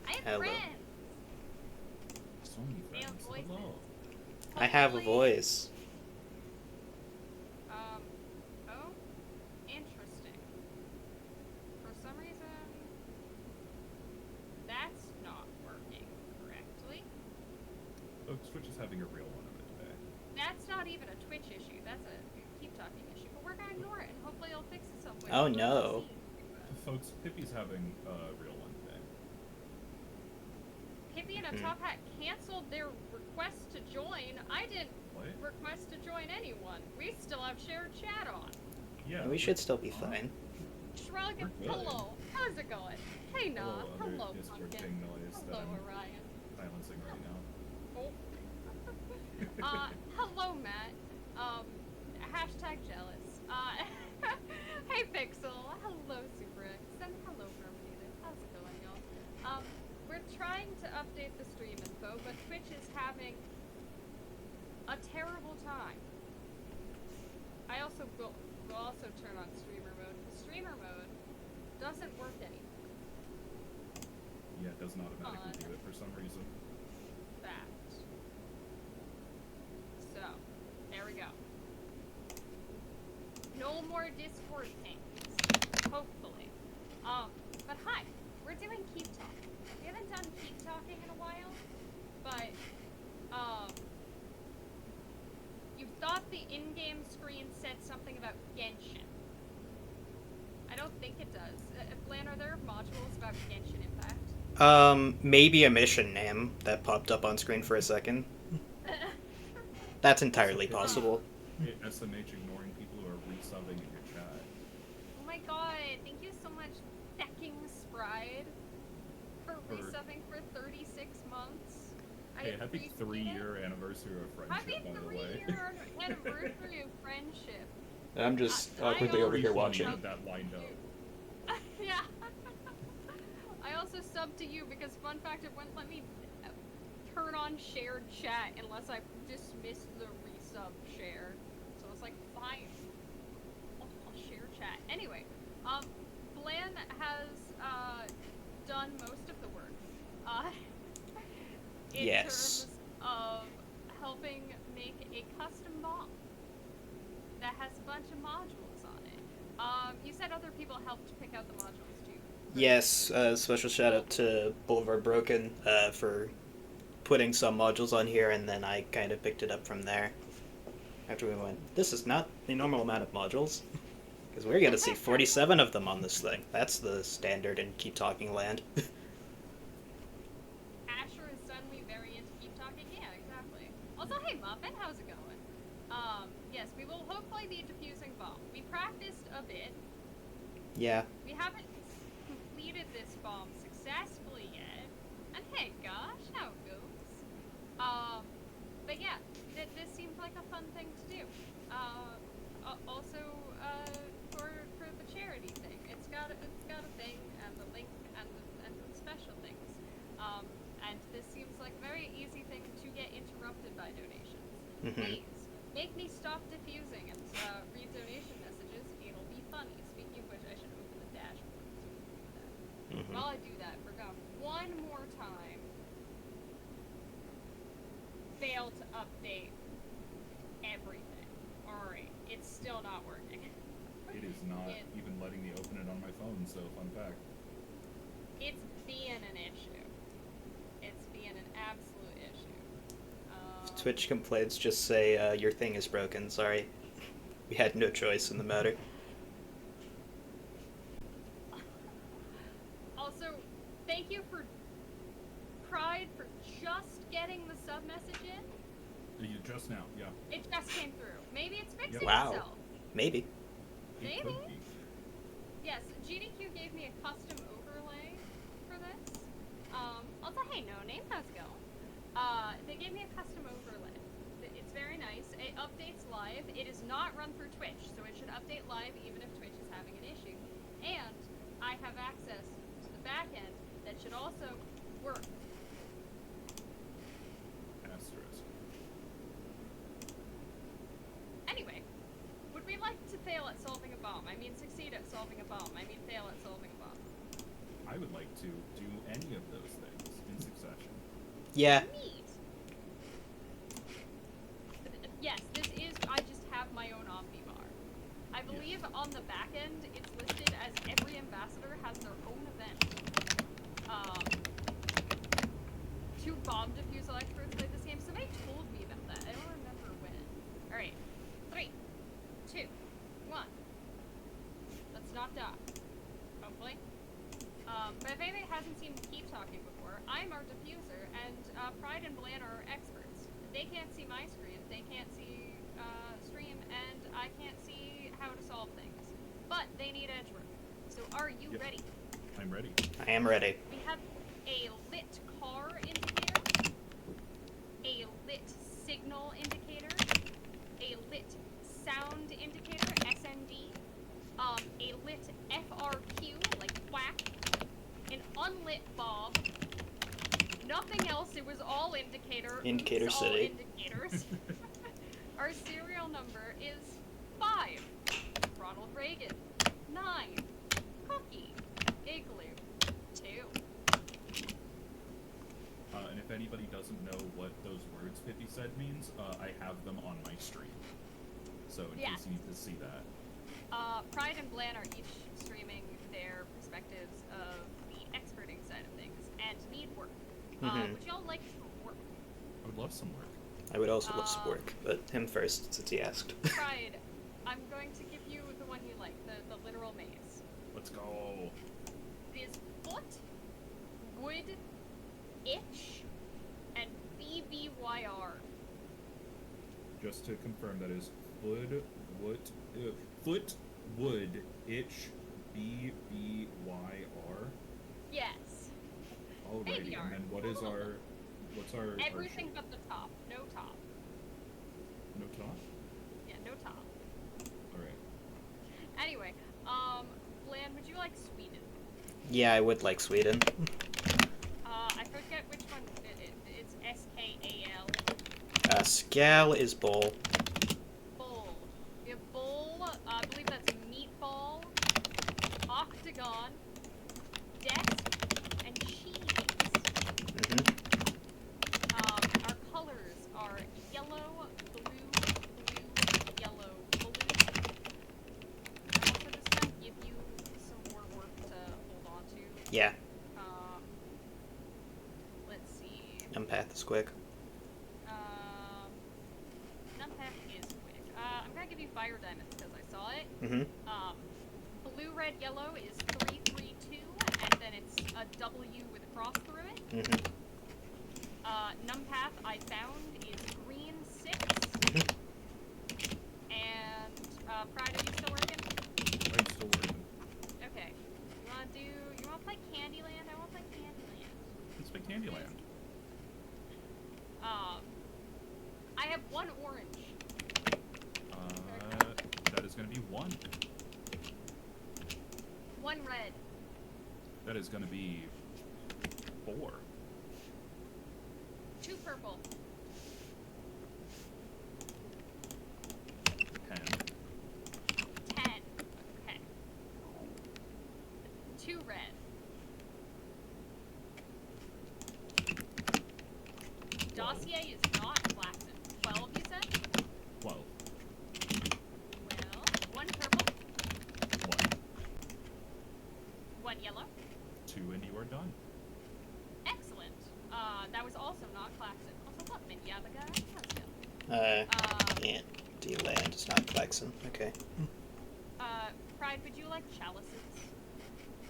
I have Hello. friends. So many They have friends. voices. Hello. I have a Hopefully- voice. Oh, interesting. For some reason, that's not working correctly. Oh, Twitch is having a real one of it today. That's not even a Twitch issue. That's a keep talking issue. But we're gonna ignore it, and hopefully it'll fix itself. Oh, no. Folks, Pippy's having a real one today. Pippy and a top hat canceled their request to join. I didn't What? request to join anyone. We still have shared chat on. Yeah. We should still be fine. Shrug, We're good. hello. How's it going? Hey, Nah. Hello, Hello, other Discord Pumpkin. thing noise that Hello, I'm Orion. silencing right now. Oh. Hello, Matt. Hashtag jealous. Hey, Pixel. Hello, SuperX. And hello, Permeated. How's it going, y'all? We're trying to update the stream info, but Twitch is having a terrible time. I also will also turn on streamer mode. The streamer mode doesn't work anymore. Yeah, it doesn't automatically do it for some reason. That. So, there we go. No more Discord things. Hopefully. But hi, we're doing Keep Talking. We haven't done Keep Talking in a while, but, you thought the in-game screen said something about Genshin. I don't think it does. Blan, are there modules about Genshin Impact? Maybe a mission name that popped up on screen for a second. That's entirely possible. SMH ignoring people who are resubbing in your chat. Oh my god, thank you so much, Fecking Spride, for resubbing for 36 months. Hey, happy 3-year anniversary of friendship, by the way. Happy 3-year anniversary of friendship. I'm just I awkwardly over here Funny watching. you had that lined up. Yeah. I also subbed to you because, fun fact, it wouldn't let me turn on shared chat unless I dismissed the resub share. So I was like, fine. I'll share chat. Anyway, Blan has done most of the work. In Yes. terms of helping make a custom bomb that has a bunch of modules on it. You said other people helped pick out the modules too. Yes, special shout out to Boulevard Broken for putting some modules on here, and then I kind of picked it up from there. After we went, this is not the normal amount of modules. Because we're going to see 47 of them on this thing. That's the standard in Keep Talking land. Asher is suddenly very into Keep Talking. Yeah, exactly. Also, hey Muffin, how's it going? Yes, we will hopefully be defusing bomb. We practiced a bit. Yeah. We haven't completed this bomb successfully yet. And hey, gosh, how it goes. But yeah, this seems like a fun thing to do. Also, for the charity thing, it's got a thing and the link and the special things. And this seems like a very easy thing to get interrupted by donations. Please make me stop diffusing and read donation messages. It'll be funny. Speaking of which, I should open the dashboard so we can do that. While I do that, forgot one more time. Failed to update everything. Alright, it's still not working. It is not even letting me open it on my phone, so fun fact. It's being an issue. It's being an absolute issue. If Twitch complaints, just say, your thing is broken, sorry. We had no choice in the matter. Also, thank you for Pride for just getting the sub message in. Just now, yeah. It just came through. Maybe it's fixing Wow. itself. Maybe. It Maybe. could be. Yes, GDQ gave me a custom overlay for this. Also, hey, no name, how's it going? They gave me a custom overlay. It's very nice. It updates live. It is not run through Twitch, so it should update live even if Twitch is having an issue. And I have access to the back end that should also work. Asterisk. Anyway, would we like to fail at solving a bomb? I mean, succeed at solving a bomb. I mean, fail at solving a bomb. I would like to do any of those things. Yeah. Neat. Yes, this is. I just have my own Omnibar. I believe on the back end, it's listed as every ambassador has their own event. Two bomb defusal experts played this game. Somebody told me about that. I don't remember when. All right, 3, 2, 1. Let's not die. Hopefully. But if anybody hasn't seen me keep talking before, I'm our diffuser, and Pride and Blan are our experts. They can't see my screen, they can't see stream, and I can't see how to solve things. But they need edge work. So are you ready? I'm ready. I am ready. We have a lit car indicator, a lit signal indicator, a lit sound indicator, SND, a lit FRQ, like quack, an unlit bob, nothing else, it was all indicator. Indicator Oops, City. all indicators. Our serial number is 5, Ronald Reagan, 9, Cookie, Igloo, 2. And if anybody doesn't know what those words Pippy said means, I have them on my stream. So in case you need to see that. Pride and Blan are each streaming their perspectives of the experting side of things and need work. Would y'all like some work? I would love some work. I would also love some work, but him first, since he asked. Pride, I'm going to give you the one you like, the literal maze. Let's go. It is foot, wood, itch, and BBYR. Just to confirm, that is foot, wood, itch, BBYR. Yes. Alrighty, Baby and then art. what's our Everything shape? but the top. No top. No top? Yeah, no top. Alright. Anyway, Blan, would you like Sweden? Yeah, I would like Sweden. I forget which one it's SKAL. Scal is bowl. Bull. We have bull, I believe that's meatball, octagon, desk, and cheese. Our colors are yellow, blue, yellow, blue. I'm also just gonna give you some more work to hold on to. Yeah, Let's see. Empath is quick. Numpath is quick. I'm gonna give you fire diamonds because I saw it. Blue, red, yellow is 332, and then it's a W with a cross through it. Numpath I found is green 6. And Pride, are you still working? I'm still working. Okay. You wanna play Candyland? I wanna play Candyland. Let's play Candyland. I have 1 orange. That is gonna be 1. 1 red. That is gonna be 4. 2 purple. 10. 10. Okay. 2 red. Dossier is not Klaxon. 12, you said? 12. Well, 1 purple, 1. 1 yellow. 2, and you are done. Excellent. That was also not Klaxon. Also, look, Minyabaga. Let's go. Can't do land. It's not Klaxon. Okay. Pride, would you like chalices?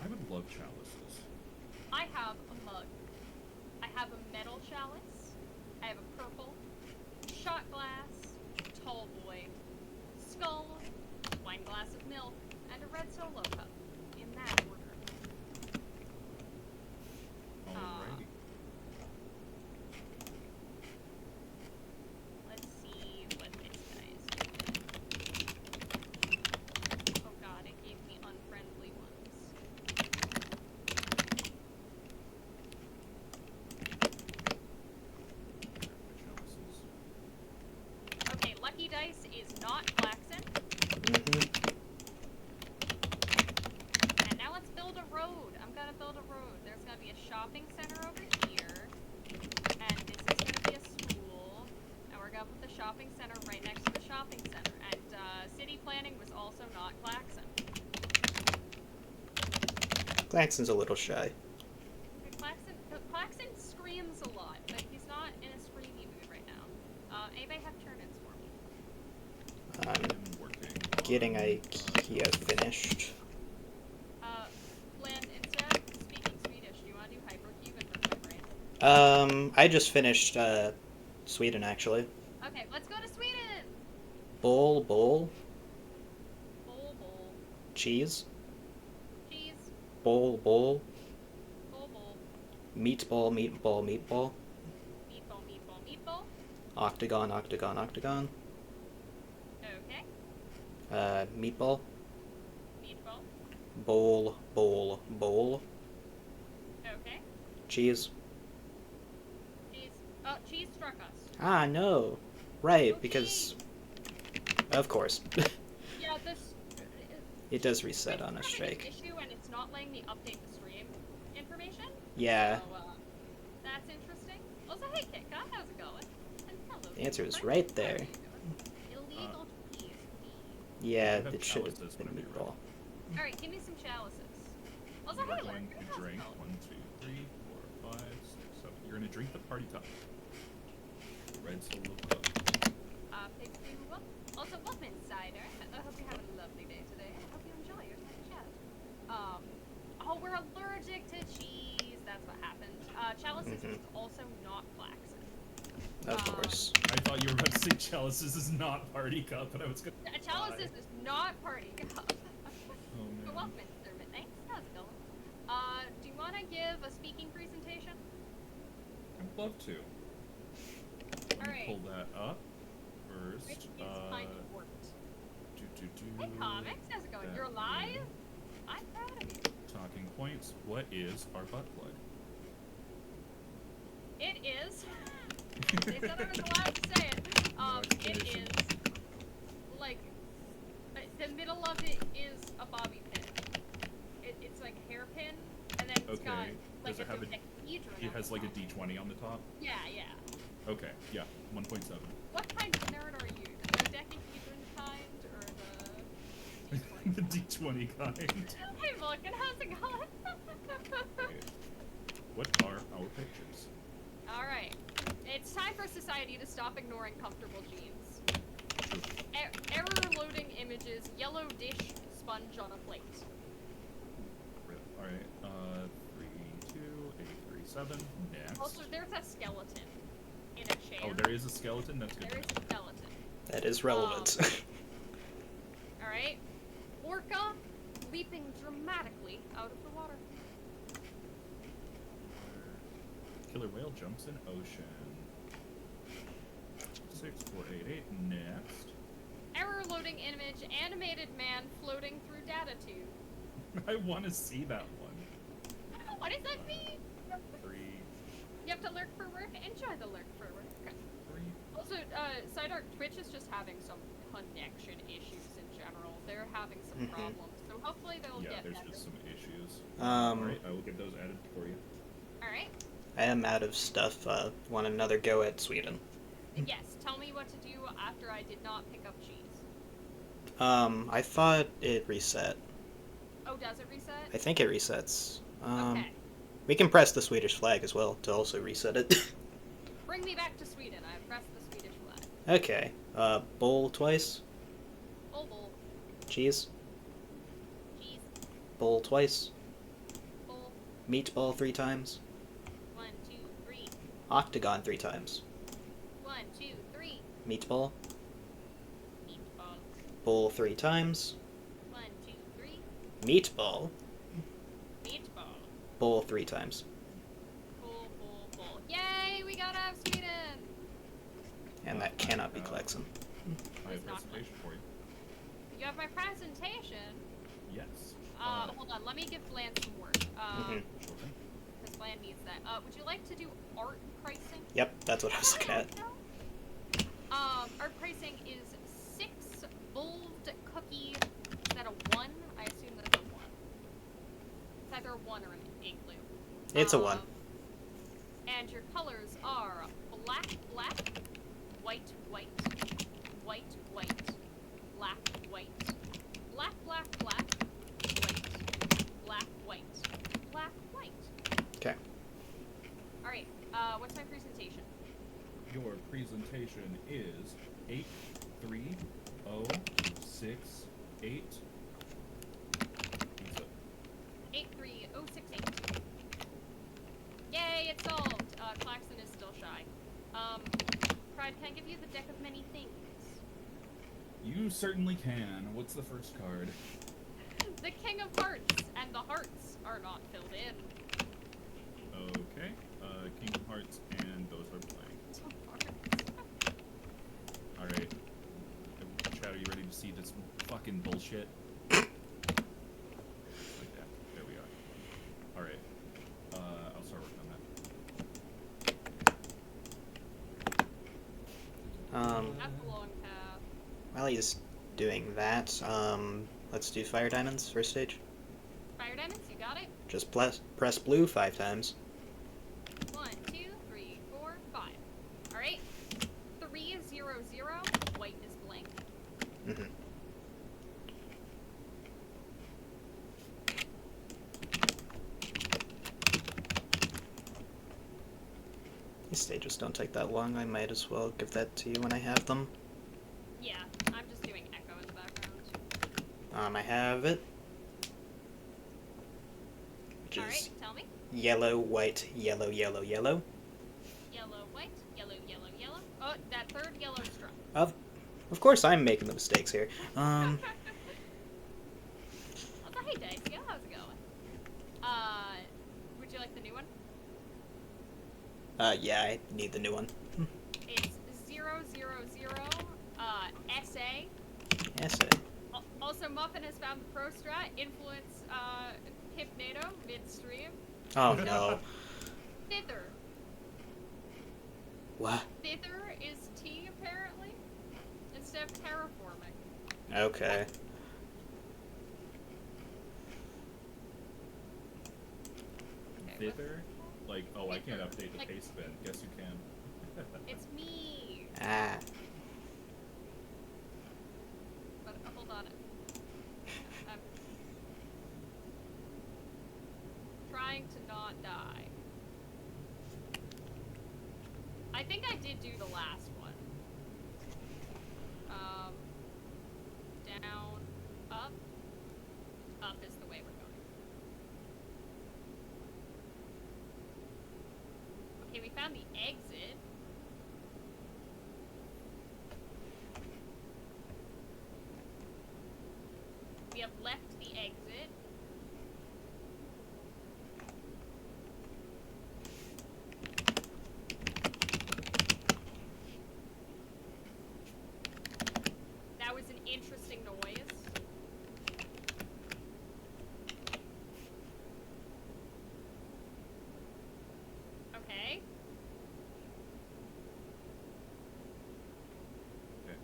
I would love chalices. I have a mug. I have a metal chalice. I have a purple, shot glass, tall boy, skull, wine glass of milk, and a red solo cup. In that order. Alrighty. Let's see what this guy's doing. Oh god, it gave me unfriendly ones. Chalices. Okay, Lucky Dice is not Klaxon. And now let's build a road. I'm gonna build a road. There's gonna be a shopping center over here. And shopping center right next to the shopping center, and city planning was also not Claxon. Claxon's a little shy. Claxon screams a lot, but he's not in a screamy mood right now. Anybody have turn-ins for me? I'm Working. getting IKEA finished. Bland, instead of speaking Swedish, do you want to do hypercube and hurt my brain? I just finished Sweden actually. Okay, let's go to Sweden! Bowl. Bowl. Cheese. Cheese. Bowl. Bowl. Meatball. Meatball. Octagon. Okay. Meatball. Meatball. Bowl. Okay. Cheese. Cheese. Oh, cheese struck us. Ah, no. Right, Okay. because... Of course. Yeah, this... It does reset on a It's strike. having an issue and it's not letting me update the stream information. Yeah. So, that's interesting. Also, hey, Kika, how's it going? And hello. The answer is Kika. right there. How are you doing? Illegal cheese. Yeah, I have it should have chalices been whenever you're meatball. Alright, give me some chalices. Also, You're hey, going Lurk, to how's it drink going? 1, 2, 3, 4, 5, 6, 7. You're gonna drink the party cup. Red Solo Cup. Pigs do well. Also, welcome insider. I hope you have a lovely day today. I hope you enjoy your time chat. Oh, we're allergic to cheese. That's what happened. Chalices is also not Claxon. Of course. I thought you were about to say chalices is not party cup, but I was gonna. Chalices is not party cup. Oh man. So welcome, Mr. Thanks. How's it going? Do you want to give a speaking presentation? I'd love to. Let me Alright. pull that up first. Which is kind of worked. Do. Hey, comics. How's it going? that You're alive? way. I'm proud of you. Talking points. What is our butt plug? It is. They said I was allowed to say it. It explanation. is like the middle of it is a bobby pin. It's like hairpin, and then it's got Okay. like Does it have a? dodecahedron It on has the like a top. D20 on the top. Yeah. Okay. Yeah. 1.7. What kind of nerd are you? The dodecahedron kind or the D20? The D20 kind. Hey, Vulcan, how's it going? Okay. What are our pictures? All right, it's time for society to stop ignoring comfortable jeans. Error loading images. Yellow dish sponge on a plate. Alright, 3, 2, 8, 3, 7. Next. Also, there's a skeleton in a chair. Oh, there is a skeleton? That's good. There is a skeleton. That is relevant. Alright. Orca leaping dramatically out of the water. Killer whale jumps in ocean. 6488. Next. Error loading image. Animated man floating through data tube. I want to see that one. What does that mean? 3, You have to lurk for work? Enjoy the lurk for work. 3. Also, Sideark, Twitch is just having some connection issues in general. They're having some problems, so hopefully they'll Yeah, get there's better. just some issues. Um, Alright, I will get those added for you. Alright. I am out of stuff. Want another go at Sweden? Yes, tell me what to do after I did not pick up cheese. I thought it reset. Oh, does it reset? I think it resets. Okay. We can press the Swedish flag as well to also reset it. Bring me back to Sweden. I pressed the Swedish flag. Okay. Bowl twice. Bowl. Cheese. Cheese. Bowl twice. Bowl. Meatball 3 times. 1, 2, 3. Octagon 3 times. 1, 2, 3. Meatball. Meatball. Bowl 3 times. 1, 2, 3. Meatball. Meatball. Bowl 3 times. Bowl. Yay! We got out of Sweden! And that cannot be Klexen. I have a It's not presentation for you. You have my presentation. Yes. Hold on. Let me give Bland some work. Mhm. Sure thing. Because Bland needs that. Would you like to do art pricing? Yep, that's what I was looking at. Art pricing is 6 bulbed cookie. Is that a 1? I assume that's a 1. It's either a 1 or an igloo. It's a 1. And your colors are black, white, white, white, white, black, white, black, black, black, white, black, white, black, white. Okay. Alright, what's my presentation? Your presentation is 83068. 83068. Yay, it's solved! Claxon is still shy. Pride, can I give you the deck of many things? You certainly can. What's the first card? The King of Hearts, and the hearts are not filled in. Okay. King of Hearts, and those are blank. Alright. Chad, are you ready to see this fucking bullshit? Like that. There we are. Alright. I'll start working on that. That's a long path. While he's doing that, let's do fire diamonds first stage. Fire diamonds, you got it? Just press blue 5 times. 1, 2, 3, 4, 5. Alright. 3 is 0, 0. White is blank. Mm-hmm. These stages don't take that long. I might as well give that to you when I have them. Yeah, I'm just doing echo in the background. I have it. Which is Alright, tell me. yellow, white, yellow, yellow, yellow. Yellow, white, yellow, yellow, yellow. Oh, that third yellow struck. Of course I'm making the mistakes here. Also, hey Dicey, how's it going? Would you like the new one? Yeah, I need the new one. It's 0, 0, 0, SA. Essay. Also, Muffin has found the pro strat, influence, Hypnado, midstream. Oh no. Thither. What? Thither is T, apparently, instead of terraforming. Okay. Okay, Thither? Like, oh, I can't update the Like- paste bin. Guess you can. It's me. Ah. But hold on. I'm trying to not die. I think I did do the last one. Down, up. Up is the way we're going. Okay, we found the exit. We have left the exit. That was an interesting noise. Okay. Okay.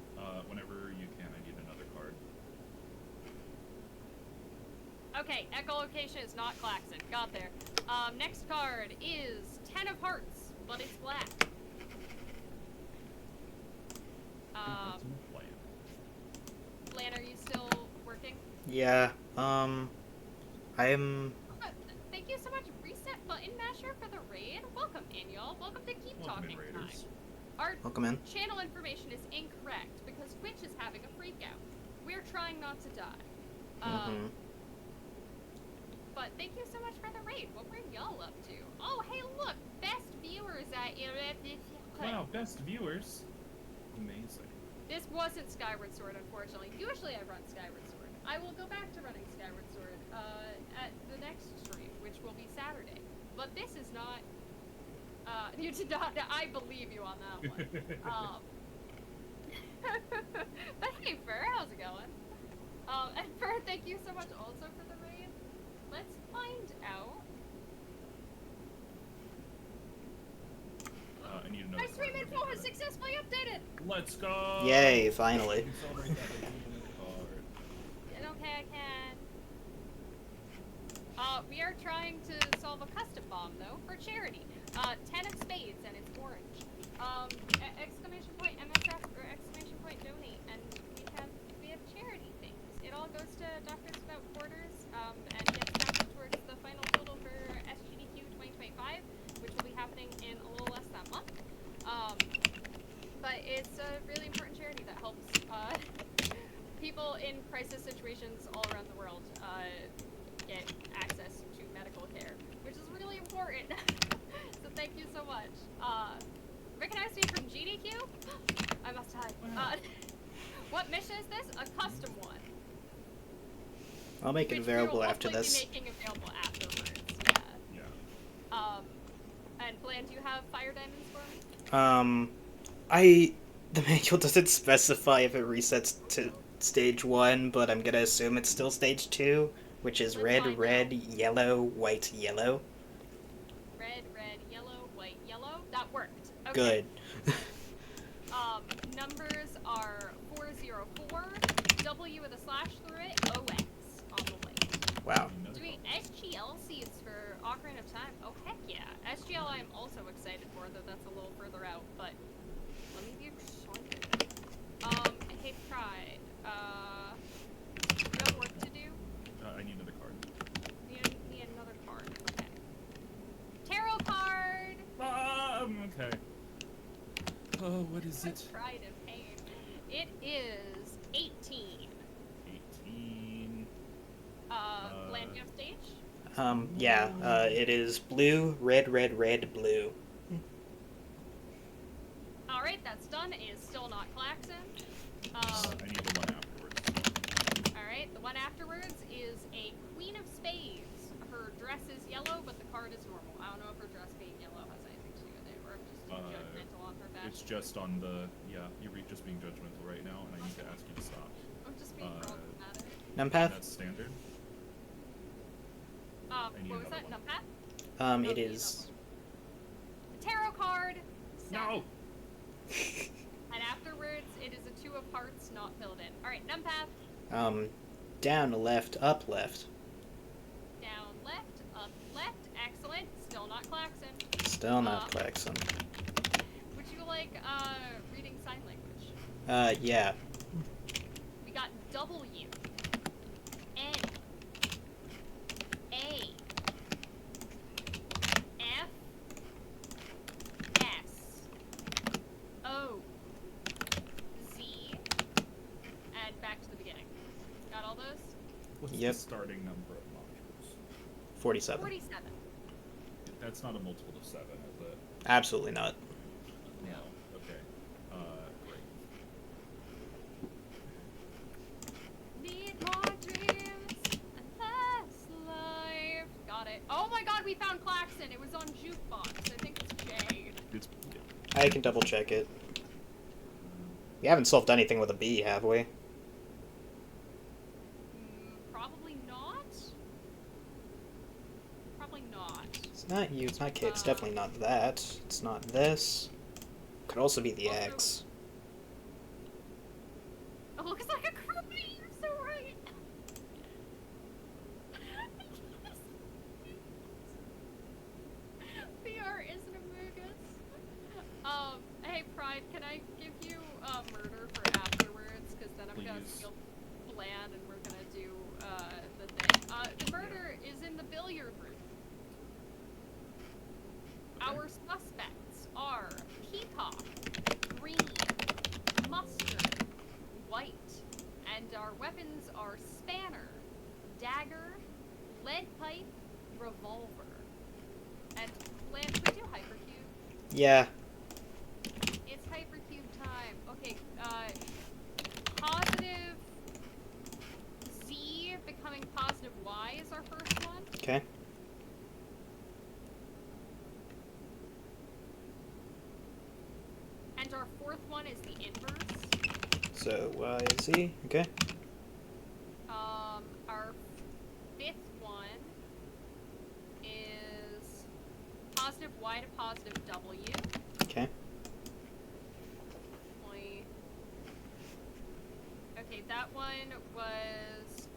Whenever you can, I need another card. Okay, echolocation is not Klaxon. Got there. Next card is 10 of Hearts, but it's black. What's in the plan? Lan, are you still working? Yeah. I'm. Thank you so much, Reset Button Masher, for the raid. Welcome in, y'all. Welcome to Keep Welcome Talking in, Time. Raiders. Our Welcome in. channel information is incorrect because Twitch is having a freak out. We're trying not to die. Mm-hmm. But thank you so much for the raid. What were y'all up to? Oh, hey, look! Best viewers at Wow, best viewers. Amazing. This wasn't Skyward Sword, unfortunately. Usually I run Skyward Sword. I will go back to running Skyward Sword at the next stream, which will be Saturday. But this is not... you did not... I believe you on that one. But hey, Fur, how's it going? And Fur, thank you so much also for the raid. Let's find out. I need another My stream card. info has successfully updated! Let's go! Yay! Finally. You can celebrate that with another card. Okay, I can. We are trying to solve a custom bomb, though, for charity. 10 of spades, and it's orange. Exclamation point, MS It's a really important charity that helps people in crisis situations all around the world get access to medical care, which is really important. So thank you so much. Recognized me from GDQ? I must hide. Wow. What mission is this? A custom one. I'll make it Which available we will after hopefully this. be making available afterwards. Yeah. Yeah. And Bland, do you have fire diamonds for me? The manual doesn't specify if it resets to stage 1, but I'm gonna assume it's still stage 2, which is Let's red, find red, out. yellow, white, yellow. Red, red, yellow, white, yellow. That worked. Okay. Good. Numbers are 404, W with a slash through it, OX on the link. Wow. Doing SGL seeds for Ocarina of Time. Oh, heck yeah. SGL I'm also excited for, though that's a little further out, but let me be excited. Hey, Pride. You have work to do? I need another card. Need another card. Okay. Tarot card! Okay. Oh, what is it? Pride and pain. It is 18. 18. Bland, you have stage? Yeah, it is blue, red, red, red, blue. Alright, that's done. It is still not Klaxon. I need the one afterwards. Alright, the one afterwards is a Queen of Spades. Her dress is yellow, but the card is normal. I don't know if her dress being yellow has anything to do with it, or if just being judgmental on her back. It's just on the, yeah, you're just being judgmental right now, and I need to ask you to stop. I'm just being problematic. Numpath? That's standard. need What was another that? one. Numpath? It is. Tarot card! No! And afterwards, it is a 2 of hearts not filled in. Alright, Numpath. Down, left, up, left. Down, left, up, left. Excellent. Still not Klaxon. Still not Klaxon. Would you like, reading sign language? Yeah. We got W, N, A, F, S, O, Z, and back to the beginning. Got all those? What's Yep. the starting number of modules? 47. 47. That's not a multiple of 7, is it? Absolutely not. No. Okay. Great. Need more dreams and less life. Got it. Oh my god, we found Klaxon. It was on Jukebox. I think it's Jade. It's I can double check it. We haven't solved anything with a B, have we? Probably not. Probably not. It's not you, it's not K, it's definitely not that. It's not this. Could also be the Also- X. It looks like a crummy. You're so right. VR is an Amogus. Hey Pride, can I give you murder for afterwards? Because then I'm gonna Please. feel bland and we're gonna do the thing. The murder is in the billiard room. Our suspects are peacock, green, mustard, white, and our weapons are spanner, dagger, lead pipe, revolver. And Bland, can we do hypercube? Yeah. It's hypercube time. Okay, positive Z becoming positive Y is our first one. Okay. And our fourth one is the inverse. So Y, Z. Okay. Our fifth one is positive Y to positive W. Okay. Point. Okay, that one was.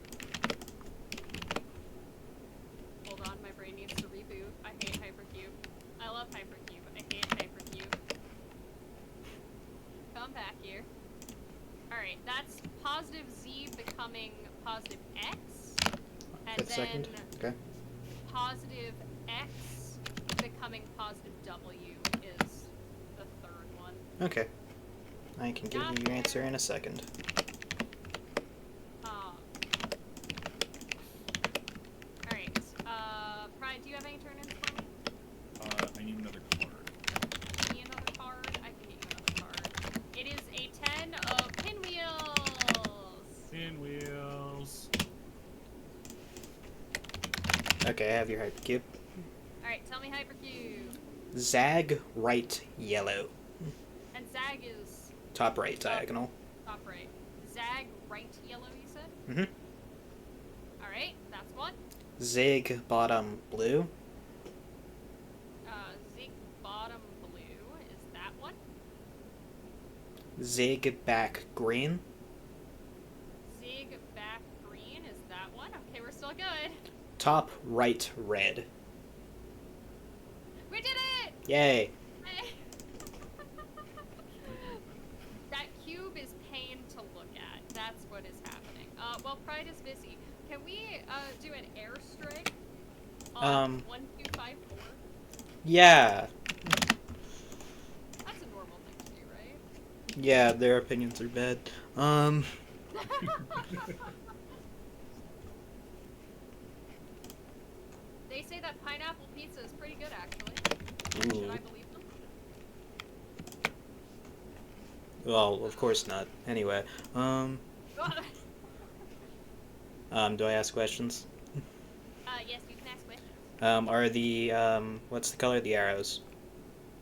Hold on, my brain needs to reboot. I hate hypercube. I love hypercube. I hate hypercube. Come back here. Alright, that's positive Z becoming positive X. And Fifth then second. Okay. positive X becoming positive W is the third one. Okay. I can give you your answer in a second. Alright. Pride, do you have any turn-ins for me? I need another card. Give me another card. I can get you another card. It is a 10 of pinwheels. Pinwheels. Okay, I have your hypercube. Alright, tell me hypercube. Zag right yellow. And Zag is Top right diagonal. top right. Zag right yellow, you said? Mm-hmm. Alright, that's one. Zig bottom blue. Zig bottom blue is that one. Zig back green. Zig back green is that one. Okay, we're still good. Top right red. We did it! Yay! That cube is pain to look at. That's what is happening. Well, Pride is busy. Can we do an airstrike on 1254? Yeah. That's a normal thing to do, right? Yeah, their opinions are bad. They say that pineapple pizza is pretty good, actually. Ooh. Should I believe them? Well, of course not. Anyway, do I ask questions? Yes, you can ask questions. Are the, what's the color of the arrows?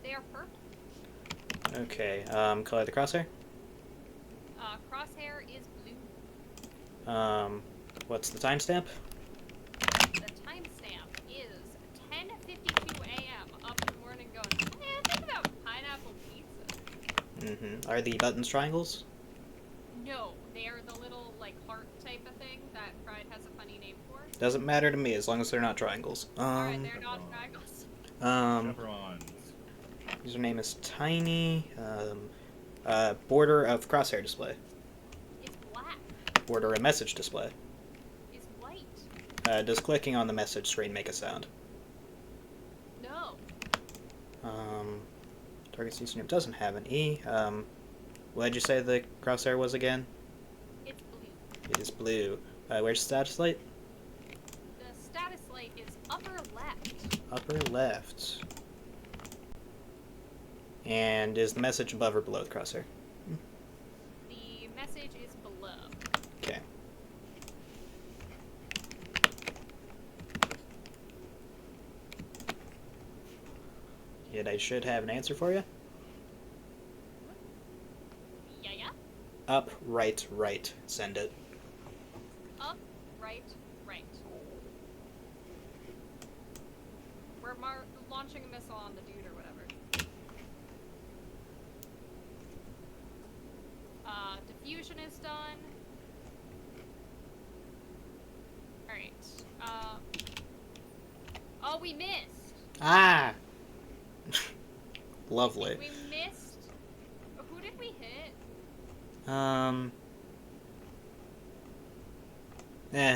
They are purple. Okay, color of the crosshair? Crosshair is blue. What's the timestamp? The timestamp is 10:52 a.m. Up in the morning going, man, think about pineapple pizza. Mm-hmm. Are the buttons triangles? No, they are the little, like, heart type of thing that Pride has a funny name for. Doesn't matter to me as long as they're not triangles. Alright, they're not triangles. Chevrons. Username is Tiny. Border of crosshair display. It's black. Border of message display. It's white. Does clicking on the message screen make a sound? No. Target's username doesn't have an E. What did you say the crosshair was again? It's blue. It is blue. Where's the status light? The status light is upper left. Upper left. And is the message above or below the crosshair? The message is below. Okay. Yet I should have an answer for you. Yeah. Up, right, right. Send it. Up, right, right. We're launching a missile on the dude or whatever. Diffusion is done. Alright. Oh, we missed! Ah! Lovely. We missed? Who did we hit?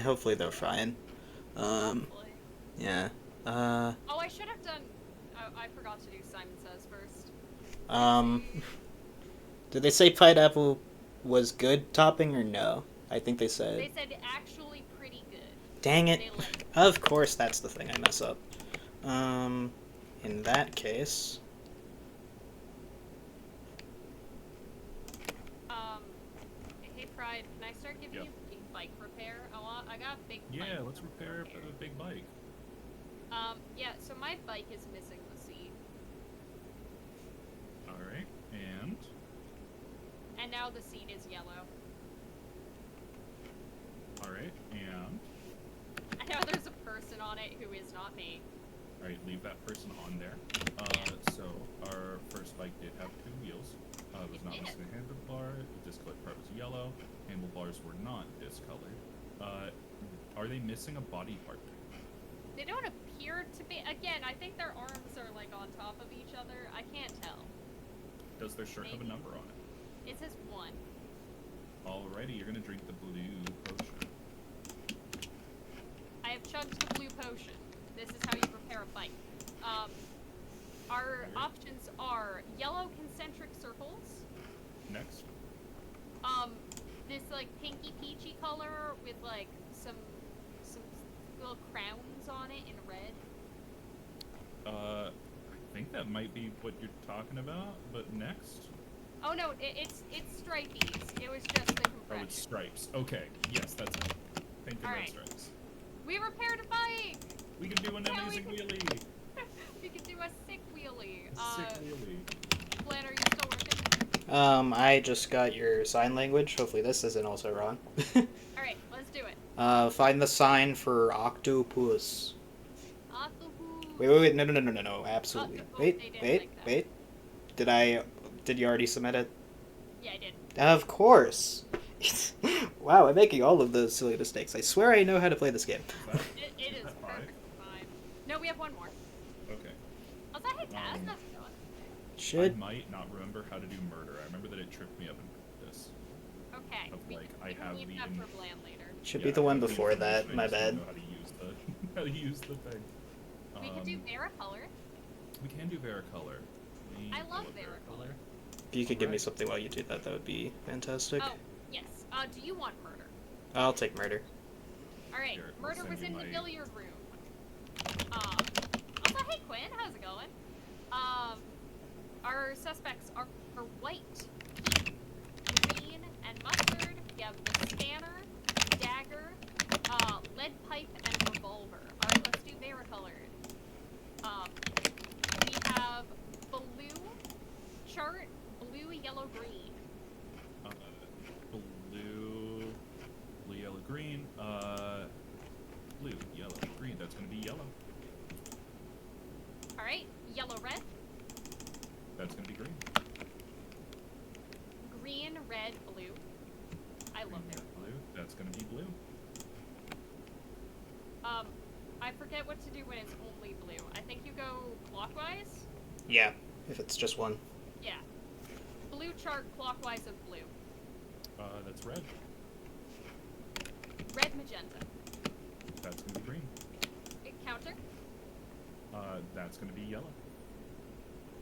Hopefully they're fine. Hopefully. Yeah. Oh, I should have done... I forgot to do Simon Says first. Did they say pineapple was good topping or no? I think they said. They said actually pretty good. Dang it. They liked it. Of course that's the thing I mess up. In that case... Hey Pride, can I start giving you big bike repair? I got big bike. Yeah, let's repair a big bike. Yeah, so my bike is missing the seat. Alright, and? And now the seat is yellow. Alright, and? And now there's a person on it who is not me. Alright, leave that person on there. So, our first bike did have two wheels. It was not missing a handlebar. The discolored part was yellow. Handlebars were not discolored. Are they missing a body part? They don't appear to be. Again, I think their arms are like on top of each other. I can't tell. Does their shirt have a number on it? It says 1. Alrighty, you're gonna drink the blue potion. I have chugged the blue potion. This is how you repair a bike. Our options are yellow concentric circles. Next. this like pinky peachy color with like some little crowns on it in red. I think that might be what you're talking about, but next? Oh no, it's stripies. It was just the Oh, compression. it's stripes. Okay, yes, that's it. Pink and red Alright. stripes. We repaired a bike! We can do an Yeah, amazing we can- wheelie! We could do a sick wheelie. Sick wheelie. Glenn, are you still working? I just got your sign language. Hopefully this isn't also wrong. Alright, let's do it. Find the sign for octopus. Octopus. Wait, no, absolutely. Octopus, Wait, they didn't wait, like that. wait. Did you already submit it? Yeah, I did. Of course. Wow, I'm making all of those silly mistakes. I swear I know how to play this game. Is that- It is that five? perfectly fine. No, we have one more. Okay. Also, hey, Taz, how's it going? Should I might not remember how to do murder. I remember that it tripped me up in this. Okay. Of, We like, can, I we can have leave the that in- for Bland later. should Yeah, be the I one have the before that. information, I My just don't bad. know how to use the how to use the thing. We could do Varicolor. We can do Varicolor. We I love do a Varicolor. If you could give me Alright. something while you do that, that would be fantastic. Oh, yes. Do you want murder? I'll take murder. Alright, Here, I'll murder send was you in the my- billiard room. Also, hey, Quinn, how's it going? Our suspects are white, green, and mustard. You have the scanner, dagger, lead pipe, and revolver. Alright, let's do Varicolored. We have blue, chart, blue, yellow, green. Blue, yellow, green. Blue, yellow, green. That's gonna be yellow. Alright, yellow, red, That's gonna be green. green, red, blue. I love Green, their red, blue. That's gonna be blue. I forget what to do when it's only blue. I think you go clockwise? Yeah, if it's just one. Yeah. Blue chart clockwise of blue. That's red. Red, magenta. That's gonna be green. Counter. That's gonna be yellow.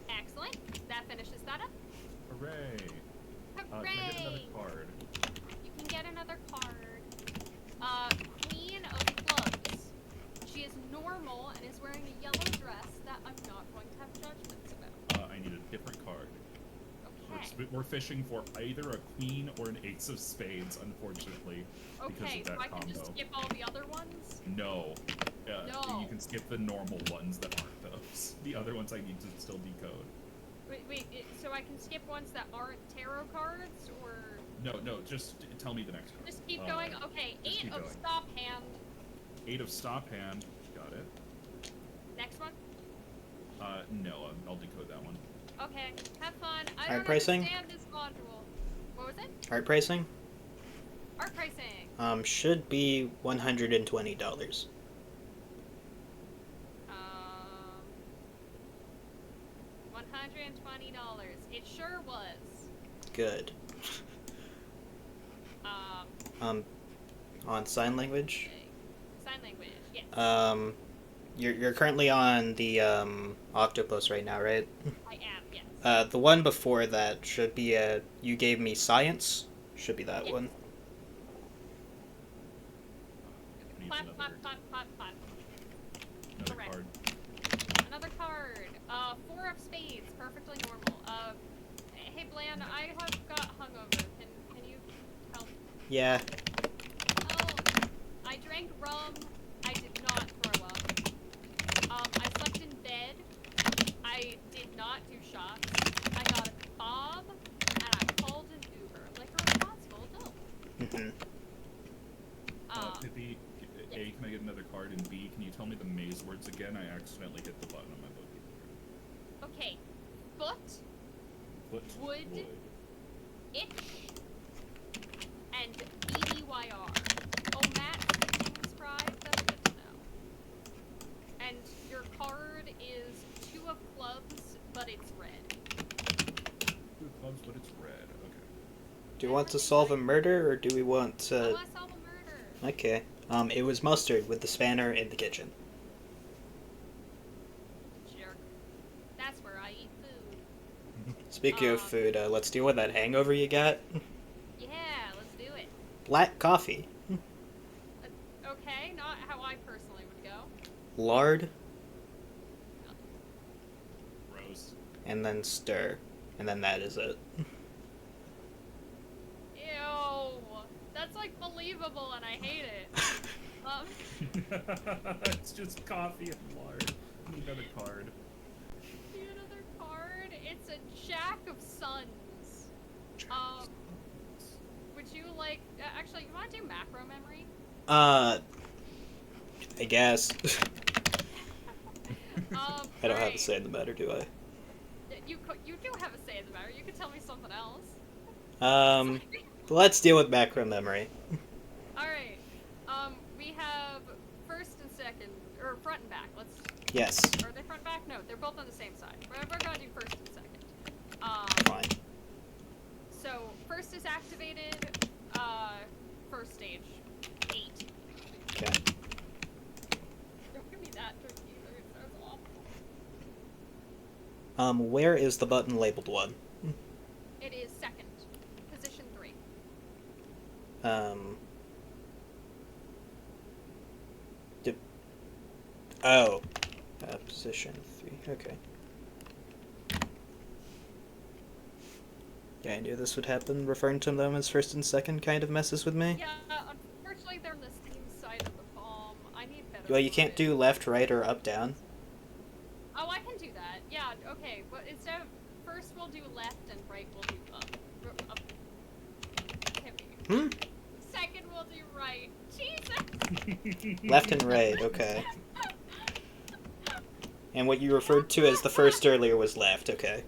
Excellent. That finishes that up. Hooray! Can I Hooray! get another card? You can get another card. Queen of clubs. She is normal and is wearing a yellow dress that I'm not going to have judgments about. I need a different card. Okay. We're fishing for either a queen or an ace of spades, unfortunately, because Okay, of so that I can combo. just skip all the other ones? No. No. You can skip the normal ones that aren't those. The other ones I need to still decode. Wait, so I can skip ones that aren't tarot cards, or No, just tell me the next card. just keep going? Okay, just 8 keep of going. stop hand. 8 of stop hand. Got it. Next one? No, I'll decode that one. Okay, have fun. I Art don't pricing? understand this module. What was it? Art pricing? Art pricing. Should be $120. $120. It sure was. Good. Um, On sign language? okay. Sign language, yes. You're currently on the octopus right now, right? I am, yes. The one before that should be you gave me science. Should be that Yes. one. I need Clap, another, clap, clap, clap, clap. another Correct. card. Another card. 4 of spades, perfectly normal. Hey Bland, I have got hungover. Can you help? Yeah. Oh, I drank rum. I did not throw up. I slept in bed. I did not do shots. I got a fob, and I called an Uber like a responsible adult. Mhm. Pippy, yes. A, can I get another card? And B, can you tell me the maze words again? I accidentally hit the button on my book. Okay. Foot, Foot, Wood. itch, and BBYR. Oh, Matt described. That's good to know. And your card is 2 of clubs, but it's red. 2 of clubs, but it's red. Okay. Do you want to solve a murder, or do we want I to? want to solve a murder. Okay. It was mustard with the spanner in the kitchen. Jerk. That's where I eat food. Speaking of food, let's deal with that hangover you got. Yeah, let's do it. Black coffee. Okay, not how I personally would go. Lard, Gross. and then stir. And then that is it. Ew. That's like believable and I hate it. It's just coffee and lard. Need another card. See another card? It's a Jack of Suns. Would you like... actually, you want to do macro memory? I guess. I don't have a alright. say in the matter, do I? You do have a say in the matter. You could tell me something else. Let's deal with macro memory. Alright. We have first and second, or front and back. Let's... Yes. Are they front and back? No, they're both on the same side. We're gonna do first and second. Fine. So, first is activated, first stage, 8. Okay. Don't give me that trick either, it sounds awful. Where is the button labeled 1? It is second, position 3. Oh. Position 3, okay. Yeah, I knew this would happen. Referring to them as first and second kind of messes with me. Yeah, unfortunately they're on the steam side of the bomb. I need better Well, you can't footage. do left, right, or up, down. Oh, I can do that. Yeah, okay, but instead of... First we'll do left and right we'll do up. Hmm? Second we'll do right. Jesus! Left and right, okay. And what you referred to as the first earlier was left, okay.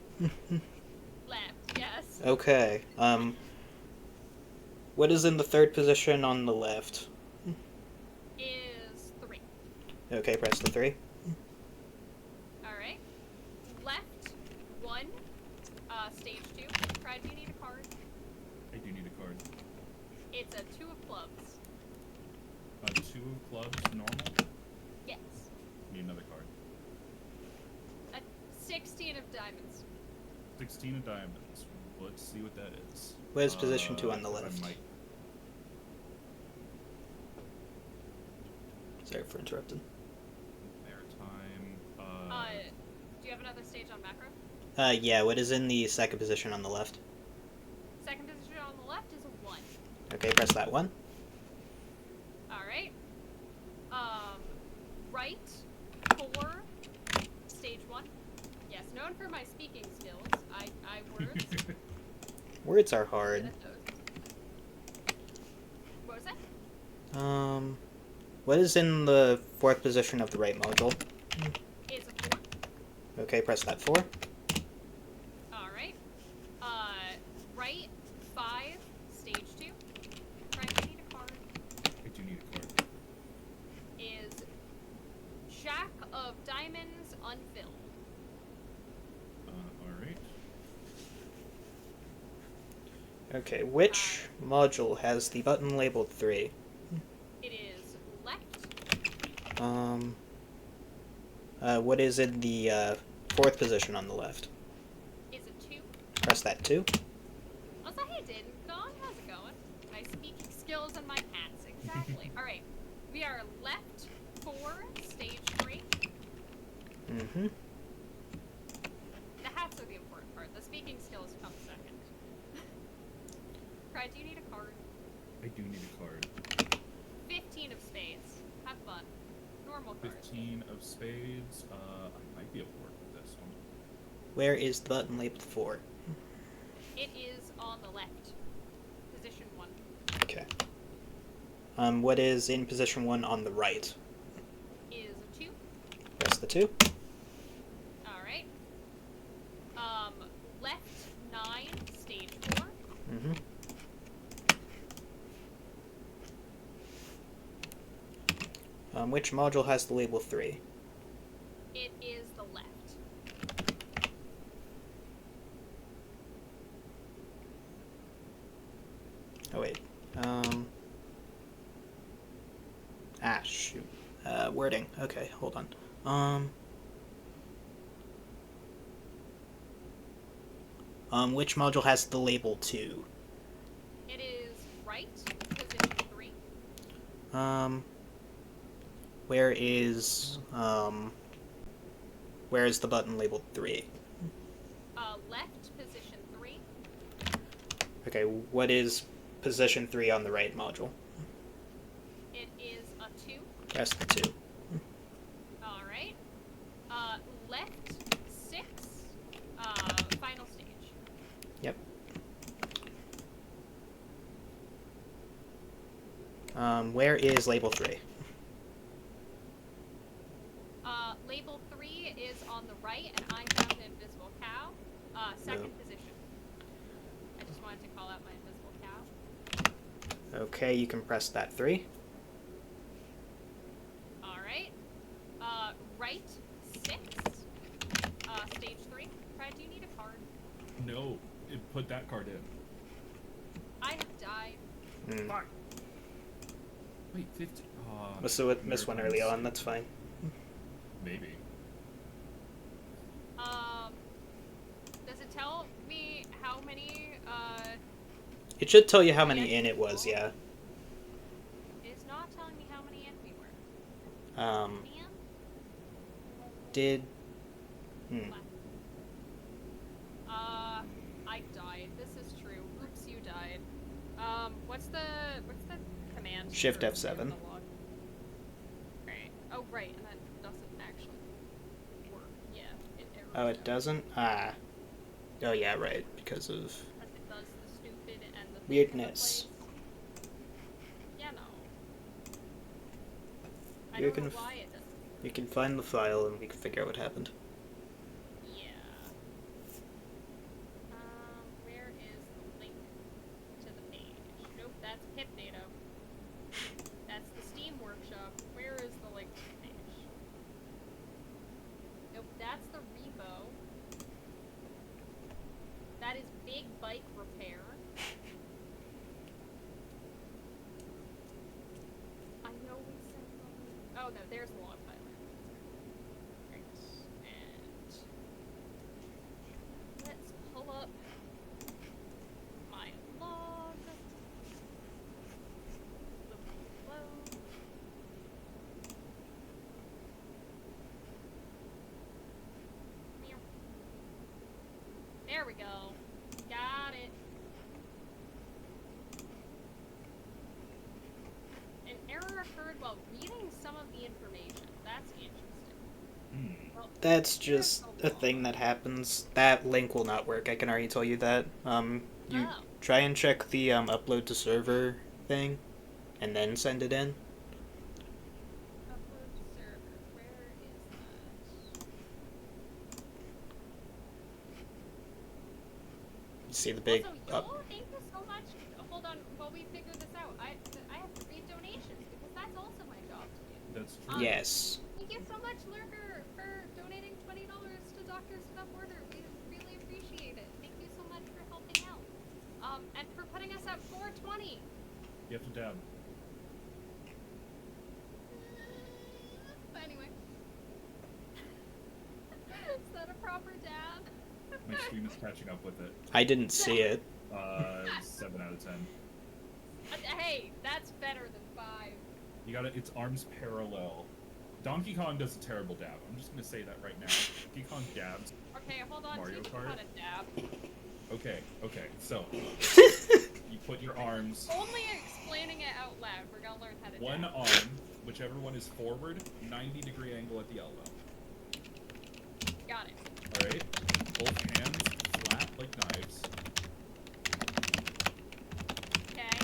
Left, yes. Okay, what is in the third position on the left? Is 3. Okay, press the 3. Alright. Left, 1. Stage 2. Pride, do you need a card? I do need a card. It's a 2 of clubs. 2 of clubs, normal. Yes. Need another card. A 16 of diamonds. 16 of diamonds. Let's see what that is. What is position 2 on the I left? might- Sorry for interrupting. Maritime. Do you have another stage on macro? Yeah, what is in the second position on the left? Second position on the left is a 1. Okay, press that 1. Alright. Right, 4. Stage 1. Yes, known for my speaking skills. I words. Words are Good hard. at those. What was that? What is in the fourth position of the right module? Is a 4. Okay, press that 4. Alright. Right, 5, stage 2. Right, I need a card. I do need a card. Is Jack of Diamonds unfilled. Alright. Okay, which module has the button labeled 3? It is left. What is in the fourth position on the left? Is a 2. Press that 2. What's that he did? Gone? How's it going? My speaking skills and my hats. Exactly. Alright. We are left 4, stage 3. Mm-hmm. The hats are the important part. The speaking skills come second. Pride, do you need a card? I do need a card. 15 of spades. Have fun. Normal cards. 15 of spades. I might be able to work with this one. Where is the button labeled 4? It is on the left. Position 1. Okay. What is in position 1 on the right? Is a 2. Press the 2. Alright. Left 9, stage 4. Mm-hmm. Which module has the label 3? It is the left. Oh wait. Shoot. Wording. Okay, hold on. Which module has the label 2? It is right, position Um, where is the button labeled 3? Left, position 3. Okay, what is position 3 on the right module? It is a 2. That's the 2. Alright. Left, 6. Final stage. Yep. Where is label 3? Label 3 is on the right, and I found an invisible cow. Second position. I just wanted to call out my invisible cow. Okay, you can press that 3. Alright. Right, 6. Stage 3. Brad, do you need a card? No, put that card in. I have died. Fuck. Wait, 50. So it missed one early on, that's fine. Maybe. Does it tell me how many, It should tell you how many in it was, yeah. It's not telling me how many in we were. Um, Man? did... I died. This is true. Oops, you died. What's the command? Shift for F7. the log? Right. Oh, right, and that doesn't actually work. Yeah, it errors Oh, it out. doesn't? Ah. Oh, yeah, right, because of... Because it does the stupid and the thing weirdness. in the place. Yeah, no. I You don't can know f- why it doesn't. You can find the file and we can figure out what happened. Yeah. Where is the link to the page? Nope, that's pip data. That's the Steam workshop. Where is the link to the page? Nope, that's the repo. That is big bike repair. I know we sent the... Oh no, there's the log file. Right. And let's pull up my log. Load. Meow. There we go. Got it. An error occurred while reading some of the information. That's interesting. Well, That's just a thing that happens. That link will not work, I can already tell you that. You Oh. try and check the upload to server thing, and then send it in. Upload to server. Where is that? You see the big Also, up. y'all, thank you so much. Hold on, while we figure this out, I have to read donations because that's also my job to do. That's true. Yes. Thank you so much, Lurker, for donating $20 to Doctors Without Border. We really appreciate it. Thank you so much for helping out. And for putting us at 420. You have to dab. But anyway. Is that a proper dab? My stream is catching up with it. I didn't see it. 7 out of 10. Hey, that's better than 5. You gotta, its arms parallel. Donkey Kong does a terrible dab. I'm just gonna say that right now. Donkey Kong dabs. Okay, hold on. Mario Teach me Kart? how to dab. Okay, so. You put your arms, Only explaining it out loud, we're gonna learn how to one dab. arm, whichever one is forward, 90-degree angle at the elbow. Got it. Alright? Both hands flat like knives. Okay.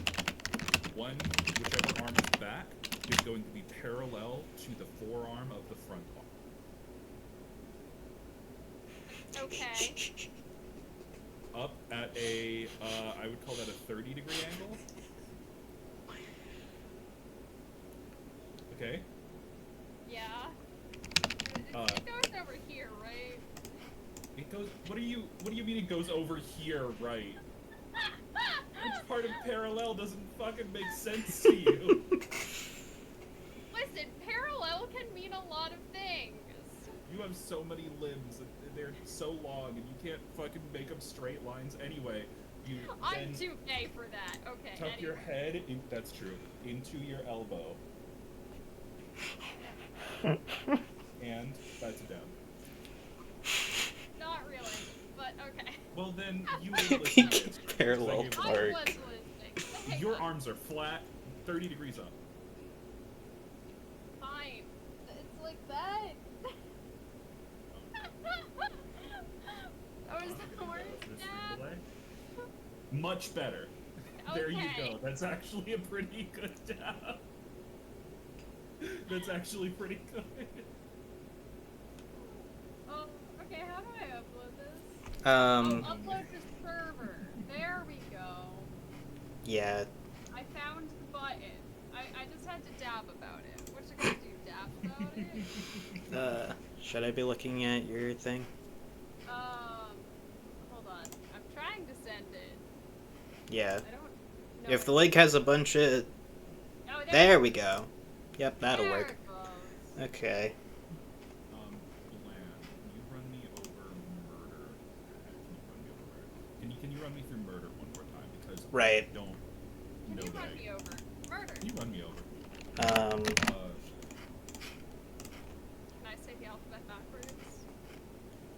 One, whichever arm is back, is going to be parallel to the forearm of the front arm. Okay. Up at a, I would call that a 30-degree angle. Okay? Yeah. Uh, It goes over here, right? It goes, what do you mean it goes over here, right? Which part of parallel doesn't fucking make sense to you? Listen, parallel can mean a lot of things. You have so many limbs, and they're so long, and you can't fucking make them straight lines anyway. You I'm then too gay for that. Okay. tuck your anyway. head, that's true, into your elbow. And that's down. Not really, but okay. Well, then you were listening to Peeking instructions. parallel I gave- I park. was listening. Hang Your on. arms are flat, 30 degrees up. Fine. It's like that. That was the worst Mr. dab. Delay. Much better. There you Okay. go. That's actually a pretty good dab. That's actually pretty good. Oh, okay, how do I upload this? Upload to server. There we go. Yeah. I found the button. I just had to dab about it. What you gonna do, dab about it? Should I be looking at your thing? Hold on. I'm trying to send it. Yeah. I don't know. If the link has a bunch of... Oh, There we go. Yep, that'll there work. it goes. Okay. Bland, can you run me over murder? Can you run me through murder one more time? Because Right. I don't Can know you that run me over? Murder. Can you run me over? Can I say the alphabet backwards?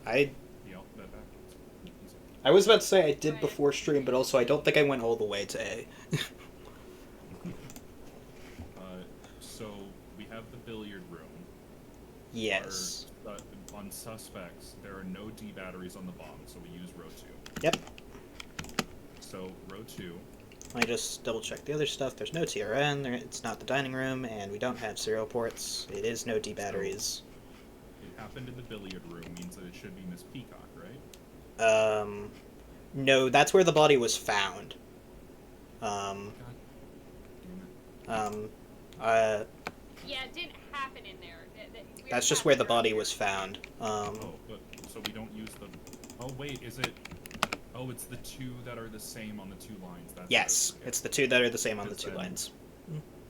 The alphabet backwards. I was about to say I did Right. before stream, but also I don't think I went all the way to A. So we have the billiard room. Yes. On suspects, there are no D batteries on the bomb, so we use row 2. Yep. So row 2. I just double check the other stuff. There's no TRN, it's not the dining room, and we don't have serial ports. It is no D batteries. It happened in the billiard room, means that it should be Miss Peacock, right? No, that's where the body was found. God damn it. Yeah, it didn't happen in there. We That's were just where the talking body earlier. was found. Oh, but so we don't use the. Oh wait, is it? Oh, it's the two that are the same on the two lines. That's Yes, what I was it's the two that are the same on the Because two then- lines.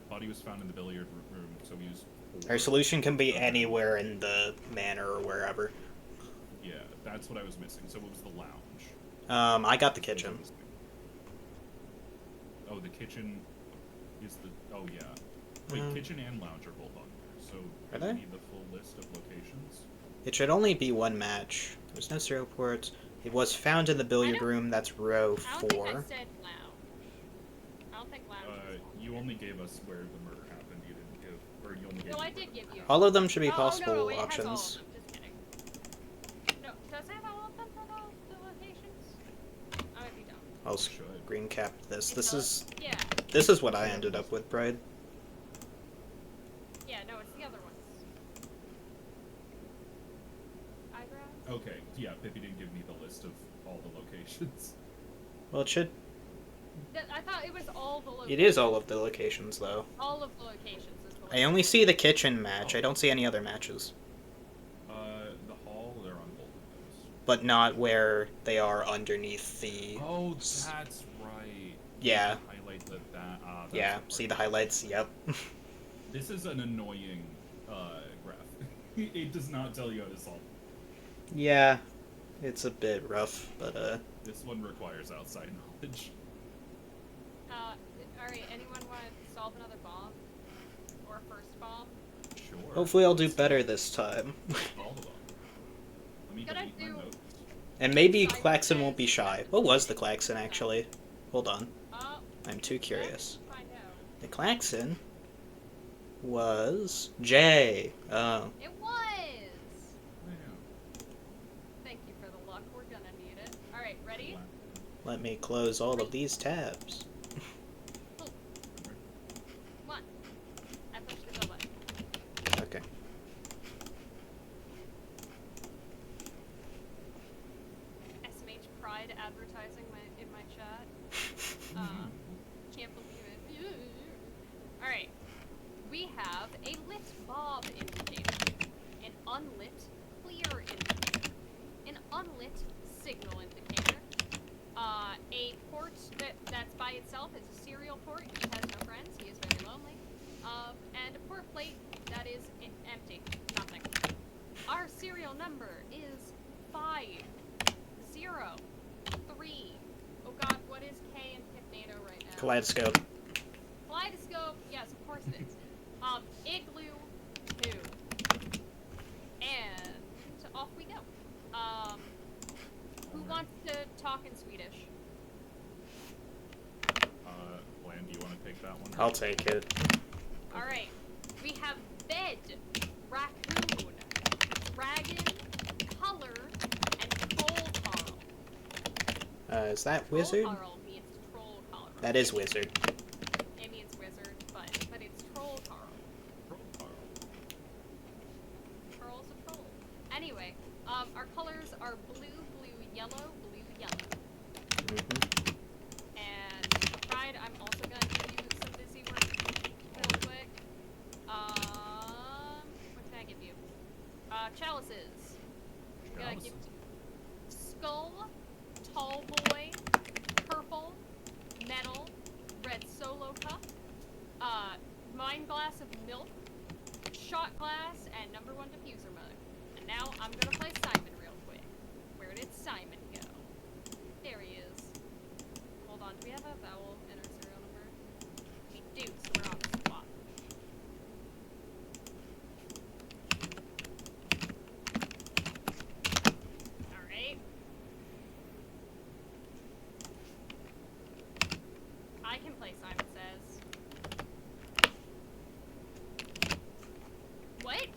Body was found in the billiard room, so we use. Our solution can be Okay. anywhere in the manor or wherever. Yeah, that's what I was missing. So it was the lounge. I got the kitchen. Oh, the kitchen is the. Oh yeah. Wait, Um, kitchen and lounge are both on there. So Are do we they? need the full list of locations? It should only be one match. There's no serial ports. It was found in the billiard don't- room. That's row I don't think I 4. said lounge. I don't think lounge was on You there. only gave us where the murder happened. You didn't give, or you only gave. No, me I where did the give murder you. happened. All of them should be Oh, possible no, it has all options. of them. Just kidding. No, does it have all of them for the locations? I might be dumb. I'll Should. green cap this. It This does? is Yeah. this is what I ended up with, Bride. Yeah, no, it's the other ones. Eyebrows? Okay, yeah, Pippy didn't give me the list of all the locations. Well, it should. I thought it was all the locations. It is all of the locations, though. All of the locations is the I only see the kitchen match. I don't see any other matches, The hall, they're on both of those. but not where they are underneath the. Oh, that's right. Yeah. Highlight that's Yeah. the See part. the highlights. Yep. This is an annoying graph. It does not tell you how to solve it. Yeah. It's a bit rough, but This one requires outside knowledge. Alright, anyone want to solve another bomb? Or a first bomb? Sure. hopefully I'll do Let's better this time. all of them. Let me Gotta delete my do- notes. And maybe Cyber Klaxon won't be Fence. shy. What was the Klaxon actually? Hold on. Oh, I'm too curious. find out. The Klaxon was J. Oh. It was! Yeah. Thank you for the luck, we're gonna need it. Alright, ready? Let me close all of these tabs. One. I pushed the go button. Okay. SMH Pride advertising in my chat. Can't believe it. Alright. We have a lit bob indicator, an unlit clear indicator, an unlit signal indicator, a port that's by itself is a serial port. He has no friends. He is very lonely. And a port plate that is empty. Nothing. Our serial number is 503. Oh god, what is K and Pipnado right now? Kaleidoscope. Kaleidoscope, yes, of course it is. Igloo 2. And off we go. Who wants to talk in Swedish? Bland, do you want to take that one? I'll take it. Alright. We have bed, raccoon, dragon, color, and troll Carl. Is that wizard? Troll Carl means troll Carl. That is wizard. It means wizard, but it's troll Carl. Troll Carl. Carl's a troll. Anyway, our colors are blue, blue, yellow, blue, yellow. Mm-hmm. And Pride, I'm also gonna give you some busy work real quick. What can I give you? Chalices. I'm gonna give skull, tall boy, purple, metal, red solo cup, wine glass of milk, shot glass, and number 1 diffuser mug. And now I'm gonna play Simon real quick. Where did Simon go? There he is. Hold on, do we have a vowel in our serial number? We do, so we're on the spot. Alright. I can play Simon Says. What?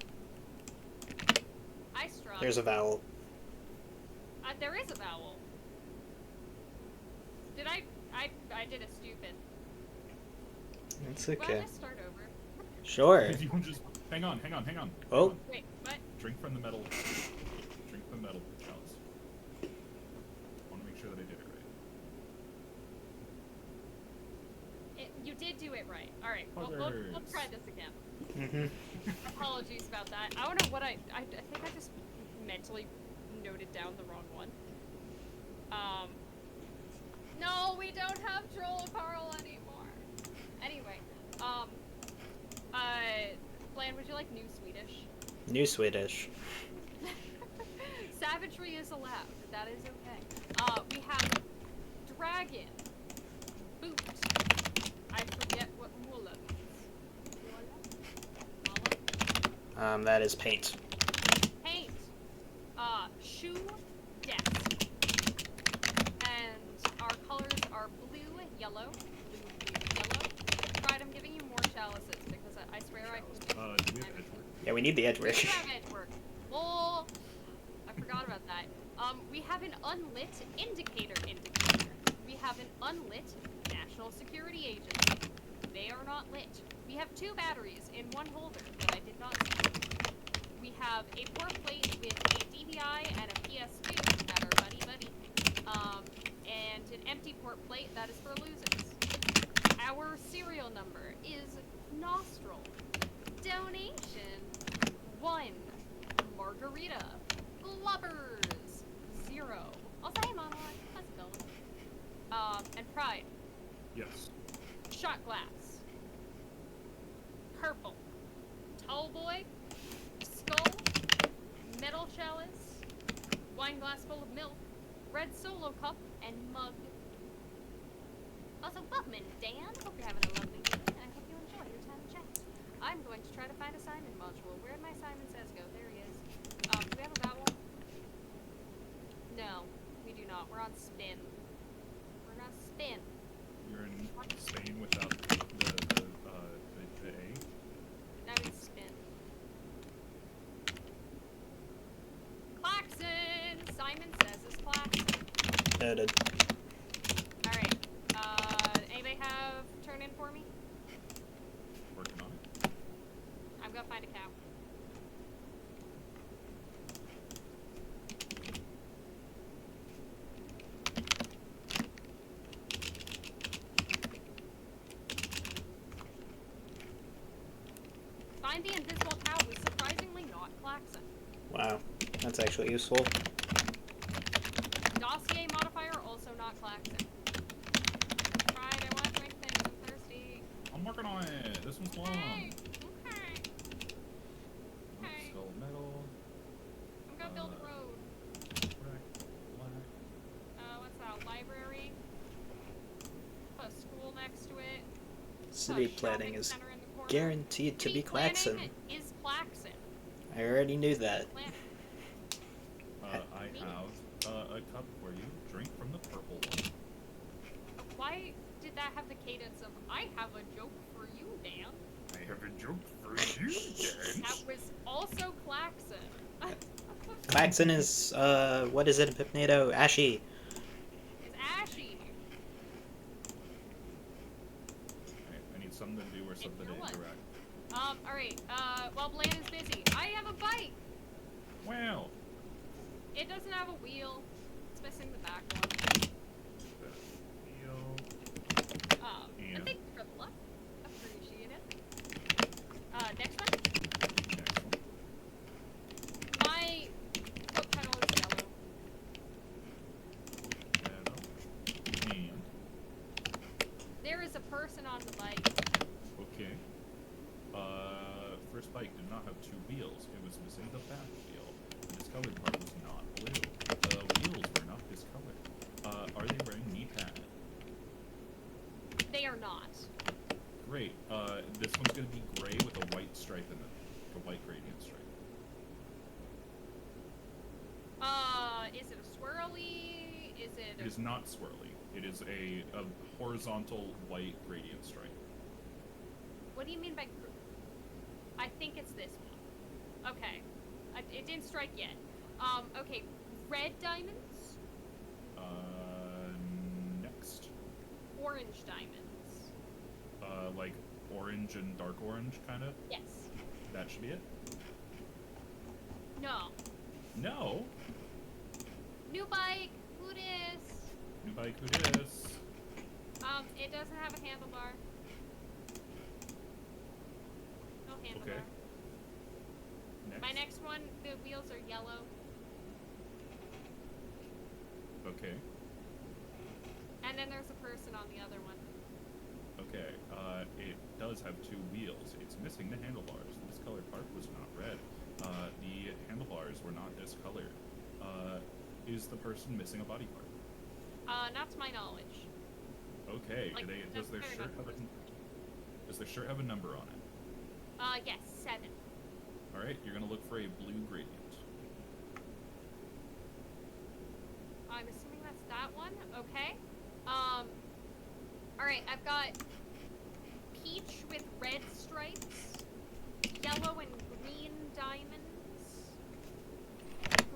I struck. There's a vowel. There is a vowel. Did I did a stupid. It's Will I okay. just start over? Sure. If you want to just hang on. Oh. Wait, what? Drink from the metal. Drink from the metal chalice. I want to make sure that I did it right. You did do it right. Alright, we'll try this again. Mm-hmm. Apologies about that. I don't know what I think I just mentally noted down the wrong one. No, we don't have Troll Carl anymore. Anyway, Bland, would you like New Swedish? New Swedish. Savagery is allowed. That is okay. We have dragon, boot. I forget what mula means. Mula? That is paint. Paint. Shoe, desk. And our colors are blue, yellow, blue, yellow. Right, I'm giving you more chalices because I swear I can. Do we have edgework? Yeah, we need the edge We work. have edgework. Oh, I forgot about that. We have an unlit indicator. We have an unlit national security agent. They are not lit. We have 2 batteries in 1 holder that I did not see. We have a port plate with a DVI and a PS2 that are buddy-buddy. And an empty port plate that is for losers. Our serial number is Nostril. Donation 1. Margarita. Blubbers 0. Also, hey Monolith, how's it going? And Pride. Yes. Shot glass. Purple. Tall boy. Skull. Metal chalice. Wine glass full of milk. Red solo cup. And mug. Also, welcome in, Dan. Hope you're having a lovely evening, and I hope you enjoy your time in chat. I'm going to try to find a Simon module. Where did my Simon Says go? There he is. Do we have a vowel? No, we do not. We're on spin. We're on spin. You're in Spain without the A. That means spin. Klaxon! Simon Says is Klaxon. Noted. Alright. Anybody have turn in for me? Working on it. I'm gonna find a cow. Find the invisible cow was surprisingly not Klaxon. Wow. That's actually useful. Dossier modifier also not Klaxon. Pride, I want to drink things. I'm thirsty. I'm working on it. This one's long. Okay. Okay. Okay. Skull metal. I'm gonna build a road. Black. What's that? Library. next to it. City A planning shopping is center in the corner. guaranteed to City be Klaxon. planning is Klaxon. I already knew that. Planning. I have a cup for you. Drink from the purple one. Why did that have the cadence of, I have a joke for you, Dan? I have a joke for you, Dan. That was also Klaxon. Klaxon is, what is it in Pipnado? Ashy. It's Ashy. Alright, I need something to do or something to your one. interact. Alright, while Blaine is busy, I have a bike! Wow. It doesn't have a wheel. It's missing the back one. Yeah. But thank you for the luck. Appreciate it. Next one? Next one. My foot pedal is yellow. Shadow. And. There is a person on the bike. Okay. First bike did not have two wheels. It was missing the back wheel. The discolored part was not blue. The wheels were not discolored. Are they wearing knee pad? They are not. Great. This one's gonna be gray with a white stripe in it. A white gradient stripe. Is it a swirly? Is it It is not swirly. It is a horizontal white gradient stripe. What do you mean by I think it's this one. Okay. It didn't strike yet. Okay. Red diamonds? Next. Orange diamonds. Like orange and dark orange, kind of? Yes. That should be it? No. No! New bike. Who dis? New bike, who dis? It doesn't have a handlebar. No handlebar. Okay. Next. My next one, the wheels are yellow. Okay. And then there's a person on the other one. Okay. It does have two wheels. It's missing the handlebars. The discolored part was not red. The handlebars were not discolored. Is the person missing a body part? Not to my knowledge. Okay. Like, Does their that's shirt fair have a Does their shirt have a number on it? Yes, 7. All right. You're gonna look for a blue gradient. I'm assuming that's that one. Okay. Alright, I've got peach with red stripes, yellow and green diamonds,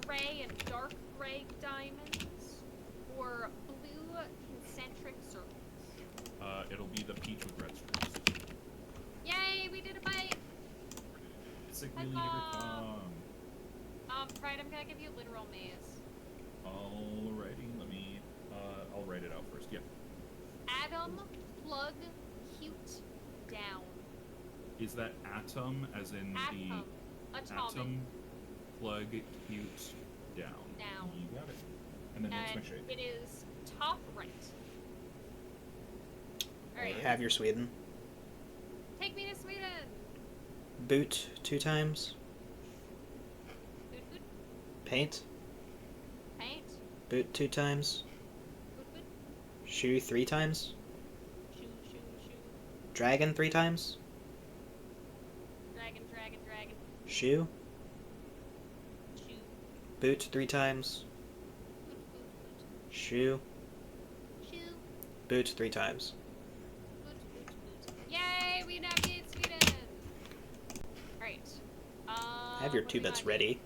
gray and dark gray diamonds, or blue concentric circles. It'll be the peach with red stripes. Yay, we did a bite! Basically, Right, I'm gonna give you a literal maze. Alrighty, let me, I'll write it out first. Yep. Atom, plug, cute, down. Is that atom as in Atom. the Atomic. atom, plug, cute, down? Down. You got it. And then next And my shape. it is top right. Alright, Have your Sweden. take me to Sweden! Boot 2 times. Boot, boot, Paint. paint, Boot 2 times. boot, boot, Shoe 3 times. shoe, shoe, shoe, Dragon 3 times. dragon, dragon, dragon, Shoe. shoe, Boot 3 times. boot, boot, Shoe. boot, shoe, Boot 3 times. boot, boot, boot. Yay, we navigate Sweden! Alright. Have your what 2 do we bits got ready.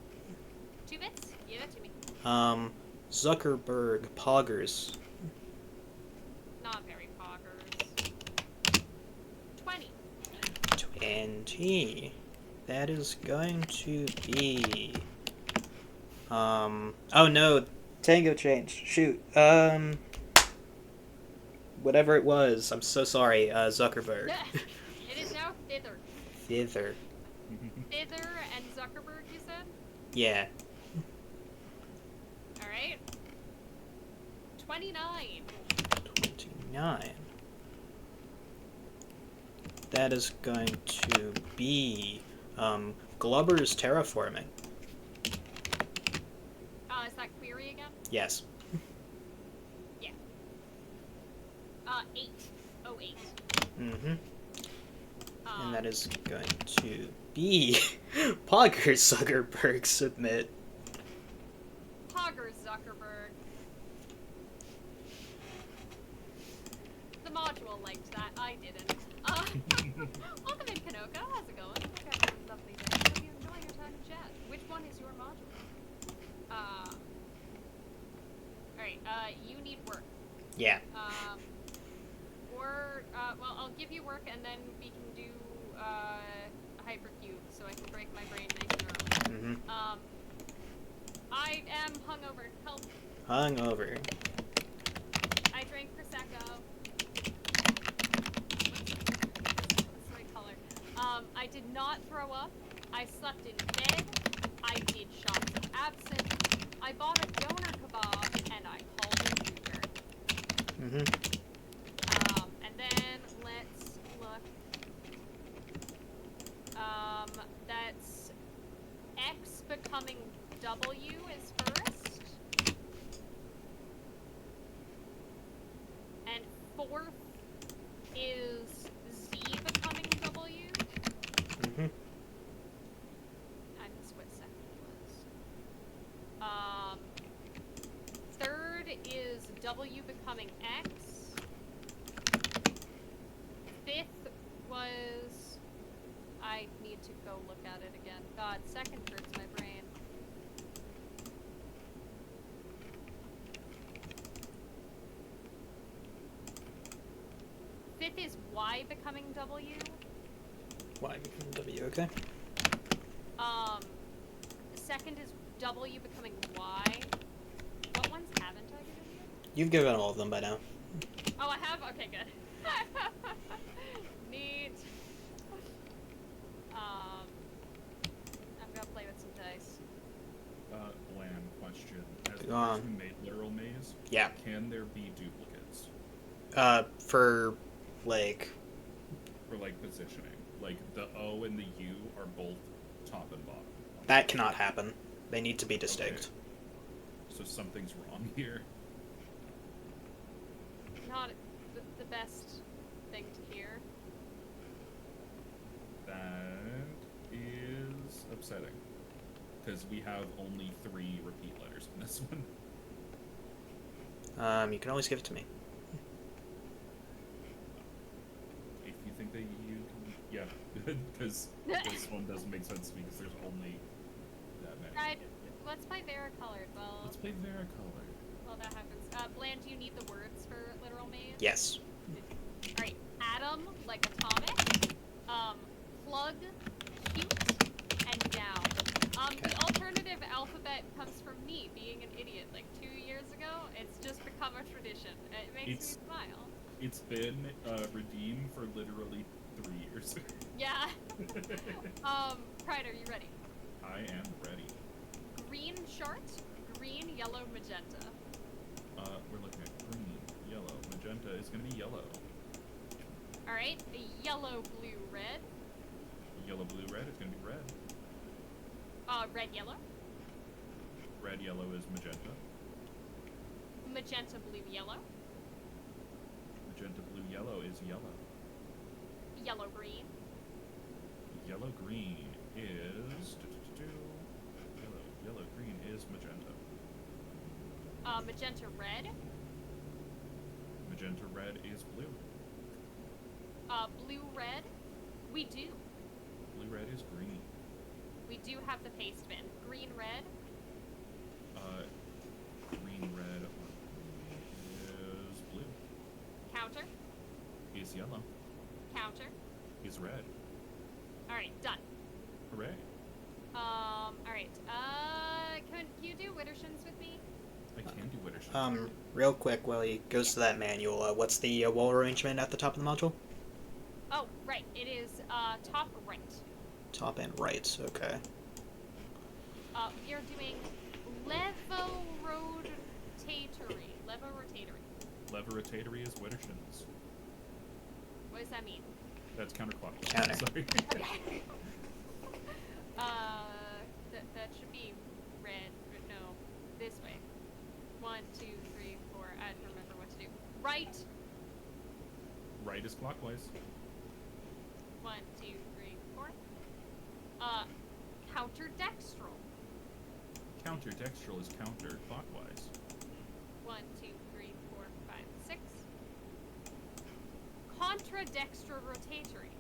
here? 2 bits? Give that to me. Zuckerberg Poggers. Not very poggers. 20. 20. That is going to be... Oh no, Tango changed. Shoot. Whatever it was, I'm so sorry, Zuckerberg. It is now thither. Thither. Thither and Zuckerberg, you said? Yeah. Alright. 29. 29. That is going to be, Glubber's Terraforming. Is that query again? Yes. Yeah. 8. 08. Mm-hmm. Um, And that is going to be Pogger Zuckerberg submit. Pogger Zuckerberg. The module liked that. I didn't. Welcome in, Kanoka. How's it going? Hope you're having a lovely day. Hope you enjoy your time in chat. Which one is your module? Alright, you need work. Yeah. Well, I'll give you work and then we can do, hypercube so I can break my brain nice and early. Mm-hmm. I am hungover. Help. Hungover. I drank Prosecco. What's the right color? I did not throw up. I slept in bed. I did shots of absinthe. I bought a doner kebab and I called an Uber. Mm-hmm. And then let's look. That's X becoming W is first. And fourth is Z becoming W. Mm-hmm. I missed what second was. Third is W becoming X. Fifth was... I need to go look at it again. God, second hurts my brain. Fifth is Y becoming W. Y becoming W, okay. Second is W becoming Y. What ones haven't I given you? You've given all of them by now. Oh, I have? Okay, good. Neat. I'm gonna play with some dice. Bland question. As the Go on. person who made literal maze, Yeah. can there be duplicates For, like... for like positioning? Like the O and the U are both top and bottom. That cannot happen. They need to be distinct. Okay. So something's wrong here. Not the best thing to hear. That is upsetting. Because we have only 3 repeat letters in this one. You can always give it to me. If you think that you can... Yeah, good. Because this one doesn't make sense to me because there's only that many. Let's play varicolored. Well, Let's play Varicolor. well, that happens. Bland, do you need the words for literal maze? Yes. Alright, atom, like atomic. Plug, cute, and down. The alternative alphabet comes from me being an idiot like 2 years ago. It's just become a tradition. It makes me smile. It's been redeemed for literally 3 years. Yeah. Pride, are you ready? I am ready. Green short, green, yellow, magenta. We're looking at green, yellow, magenta is going to be yellow. Alright, yellow, blue, red. Yellow, blue, red is going to be red. Red, yellow. Red, yellow is magenta. Magenta, blue, yellow. Magenta, blue, yellow is yellow. Yellow, green. Yellow, green is... Yellow, green is magenta. Magenta, red. Magenta, red is blue. Blue, red. We do. Blue, red is green. We do have the paste bin. Green, red. Green, red is blue. Counter. Is yellow. Counter. Is red. Alright, done. Hooray. Alright. Can you do Widdershins with me? I can do Widdershins. Real quick while he goes to that manual, what's the wall arrangement at the top of the module? Oh, right. It is, top right. Top and right, okay. We are doing levorotatory. Levorotatory is Widdershins. What does that mean? That's counterclockwise. Counter. Sorry. Okay. That should be red. No, this way. 1, 2, 3, 4. I don't remember what to do. Right. Right is clockwise. 1, 2, 3, 4. Counter-dextral. Counter-dextral is counterclockwise. 1, 2, 3, 4, 5, 6. Contra-dextro-rotatory.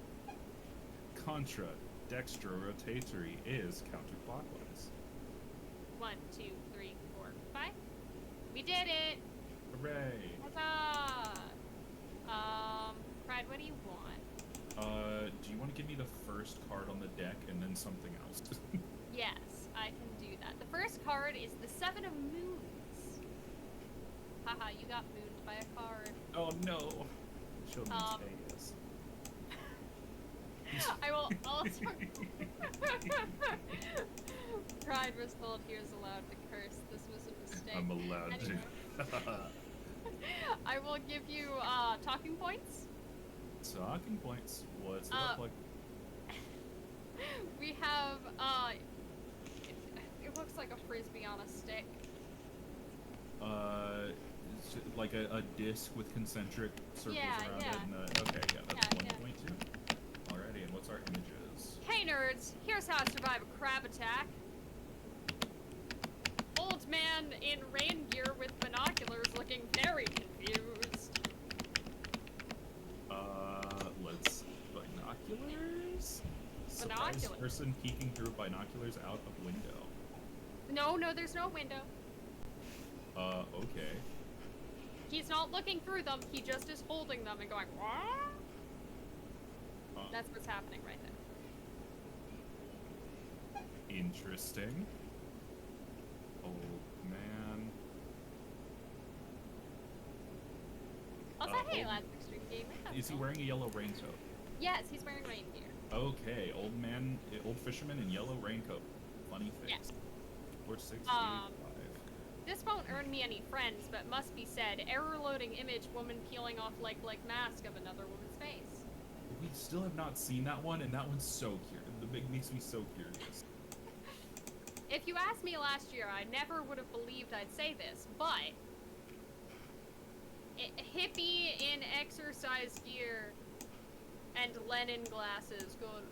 Contra-dextro-rotatory is counterclockwise. 1, 2, 3, 4, 5. We did it! Hooray! Huzzah! Pride, what do you want? Do you want to give me the first card on the deck and then something else? Yes, I can do that. The first card is the Seven of Moons. Haha, you got mooned by a card. Oh no! Show me yes. I will also... Pride was told he was allowed to curse. This was a mistake. I'm allowed Anyway. to. I will give you, talking points. Talking points. What's it look like? We have, it looks like a frisbee on a stick. It's like a disc with concentric circles around it. And, okay, yeah, that's 1.2. Alrighty, and what's our images? Hey nerds, here's how to survive a crab attack. Old man in rain gear with binoculars looking very confused. Let's binoculars. Surprise Binoculars. person peeking through binoculars out of window. No, there's no window. Okay. He's not looking through them, he just is holding them and going, what? That's what's happening right there. Interesting. Old man. Also, hey, lads, extreme gamer. Is he wearing a yellow raincoat? Yes, he's wearing rain gear. Okay, old fisherman in yellow raincoat. Funny face. Yes. 4685. This won't earn me any friends, but must be said, error loading image woman peeling off like mask of another woman's face. We still have not seen that one, and that one's so curious. It makes me so curious. If you asked me last year, I never would have believed I'd say this, but hippie in exercise gear and Lenin glasses going,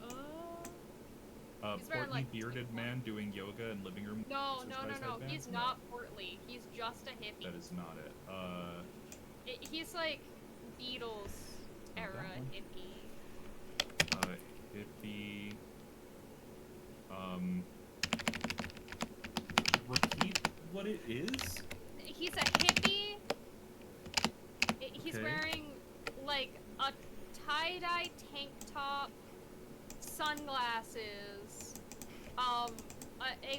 He's wearing, Portly like, bearded man doing yoga in living room. No, exercise headbands? he's not portly. He's just a hippie. That is not it. He's like Beatles era that one? hippie. Hippie. Repeat what it is? He's a hippie. He's Okay. wearing like a tie-dye tank top, sunglasses, a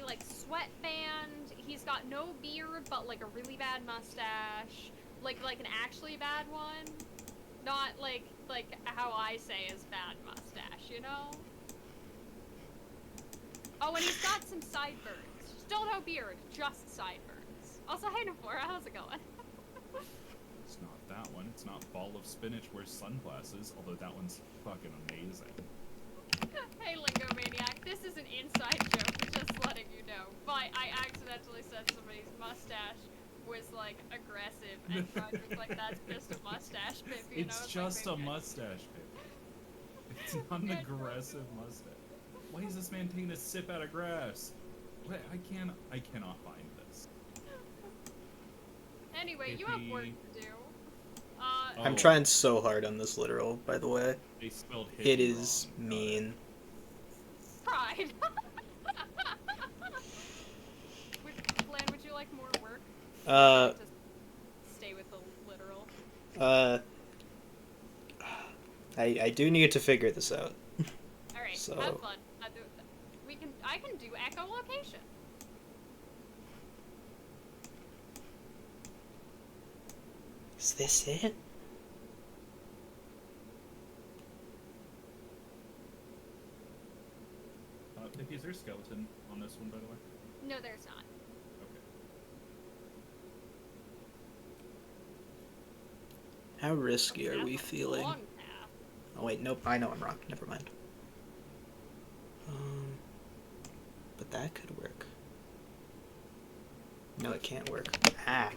like sweatband. He's got no beard, but like a really bad mustache, like an actually bad one, not like how I say is bad mustache, you know? Oh, and he's got some sideburns. Still no beard, just sideburns. Also, hey Navora, how's it going? It's not that one. It's not Ball of Spinach wears sunglasses, although that one's fucking amazing. Hey Lingo Maniac, this is an inside joke, just letting you know. But I accidentally said somebody's mustache was like aggressive, and Rod was like, "That's just a mustache, Pippy." It's just a mustache, Pippy. It's not an aggressive mustache. Why is this man taking a sip out of grass? What? I cannot find this. Anyway, you have work to do. I'm trying so hard on this literal, by the way. They spelled hippie It is wrong. mean. Pride. Glenn, would you like more work? Or just stay with the literal. I do need to figure this out. All right, So- have fun. I can do echolocation. Is this it? Pippy, is there a skeleton on this one, by the way? No, there's not. Okay. How risky are That's we a feeling? long path. Oh wait, nope, I know I'm wrong. Never mind. But that could work. No, it can't work. Ah.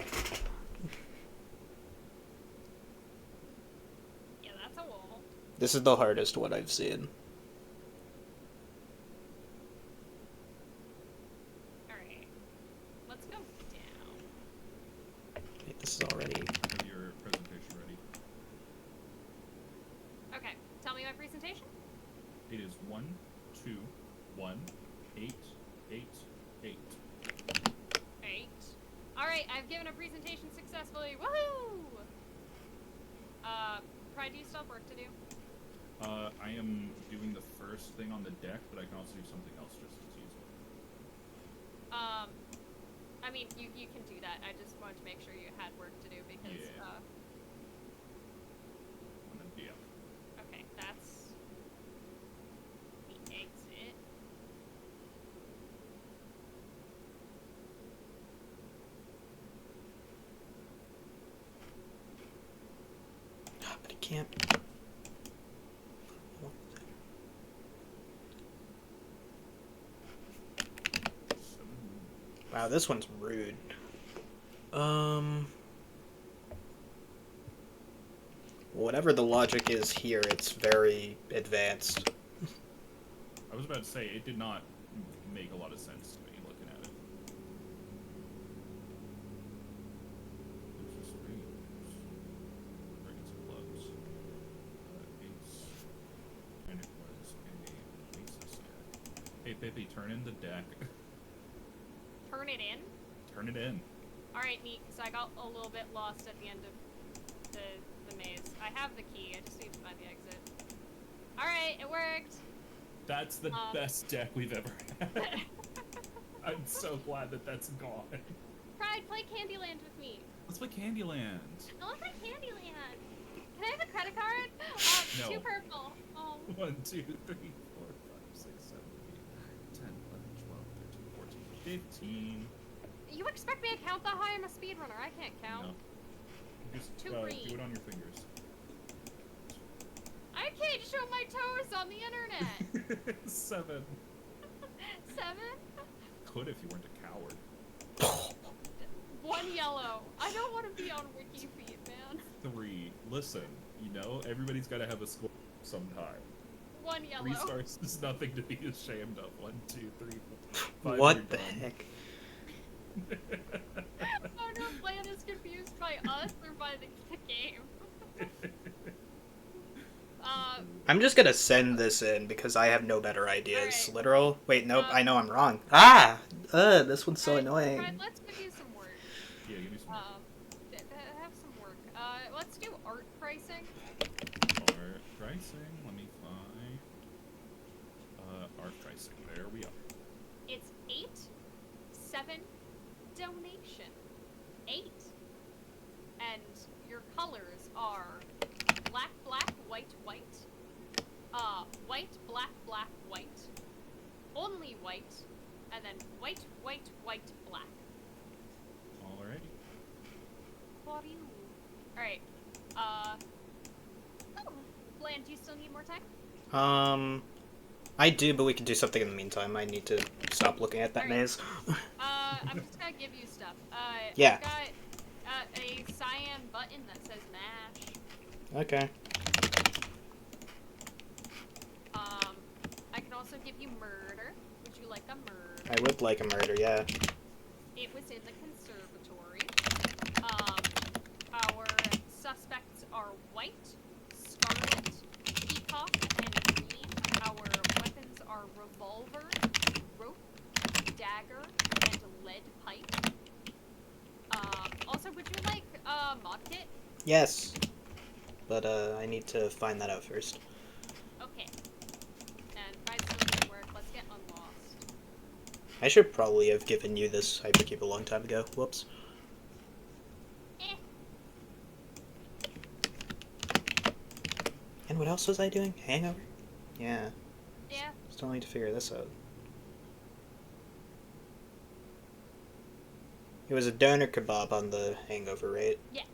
Yeah, That's a wall. This is the hardest one I've seen. Alright. Let's go down. Wait, this is already... Have your presentation ready. Okay, tell me my presentation. It is 1, 2, 1, 8, 8, 8. 8. Alright, I've given a presentation successfully. Woohoo! Pride, do you still have work to do? I am doing the first thing on the deck, but I can also do something else just as useful. I mean, you can do that. I just wanted to make sure you had work to do because, Yeah. And then, yeah. okay, that's the exit. But I can't... Wow, this one's rude. Whatever the logic is here, it's very advanced. I was about to say, it did not make a lot of sense to me looking at it. It's just rings. Rings and clubs. Ace. And it was a aces deck. Hey, Pippy, turn in the deck. Turn it in. Turn it in. Alright, neat, because I got a little bit lost at the end of the maze. I have the key, I just need to find the exit. Alright, it worked! That's the best deck we've ever had. I'm so glad that that's gone. Pride, play Candyland with me. Let's play Candyland. I want to play Candyland. Can I have a credit card? No. 2 purple. Oh. 1, 2, 3, 4, 5, 6, 7, 8, 10, 11, 12, 13, 14, 15. You expect me to count that high? I'm a speedrunner. I can't count. No. Just Too do green. it on your fingers. I can't show my toes on the internet. 7. 7? Could if you weren't a coward. 1 yellow. I don't want to be on WikiFeed, man. 3. Listen, you know, everybody's got to have a score sometime. 1 yellow. 3 stars is nothing to be ashamed of. 1, 2, 3, 4, 5. What the heck? Oh no, Plan is confused by us or by the game. I'm just gonna send this in because I have no better ideas. Alright. Literal? Wait, nope, I know I'm wrong. Ah! this one's so Fred, annoying. Fred, let's give you some work. Yeah, give me some. Have some work. Let's do art pricing. Art pricing. Let me find. Art pricing. There we are. It's 8, 7, donation. 8. And your colors are black, black, white, white. White, black, black, white. Only white. And then white, white, white, black. Alrighty. For you. Alright. Oh. Bland, do you still need more time? I do, but we can do something in the meantime. I need to stop looking at that Alright. maze. I'm just gonna give you stuff. Yeah. I've got a cyan button that says MASH. Okay. I can also give you murder. Would you like a murder? I would like a murder, yeah. It was in the conservatory. Our suspects are white, scarlet, peacock, and green. Our weapons are revolver, rope, dagger, and lead pipe. Also, would you like a mod kit? Yes. But, I need to find that out first. Okay. And Pride's still doing work. Let's get unlost. I should probably have given you this hypercube a long time ago. Whoops. Eh. And what else was I doing? Hangover? Yeah. Yeah. Still need to figure this out. It was a doner kebab on the hangover, right? Yes.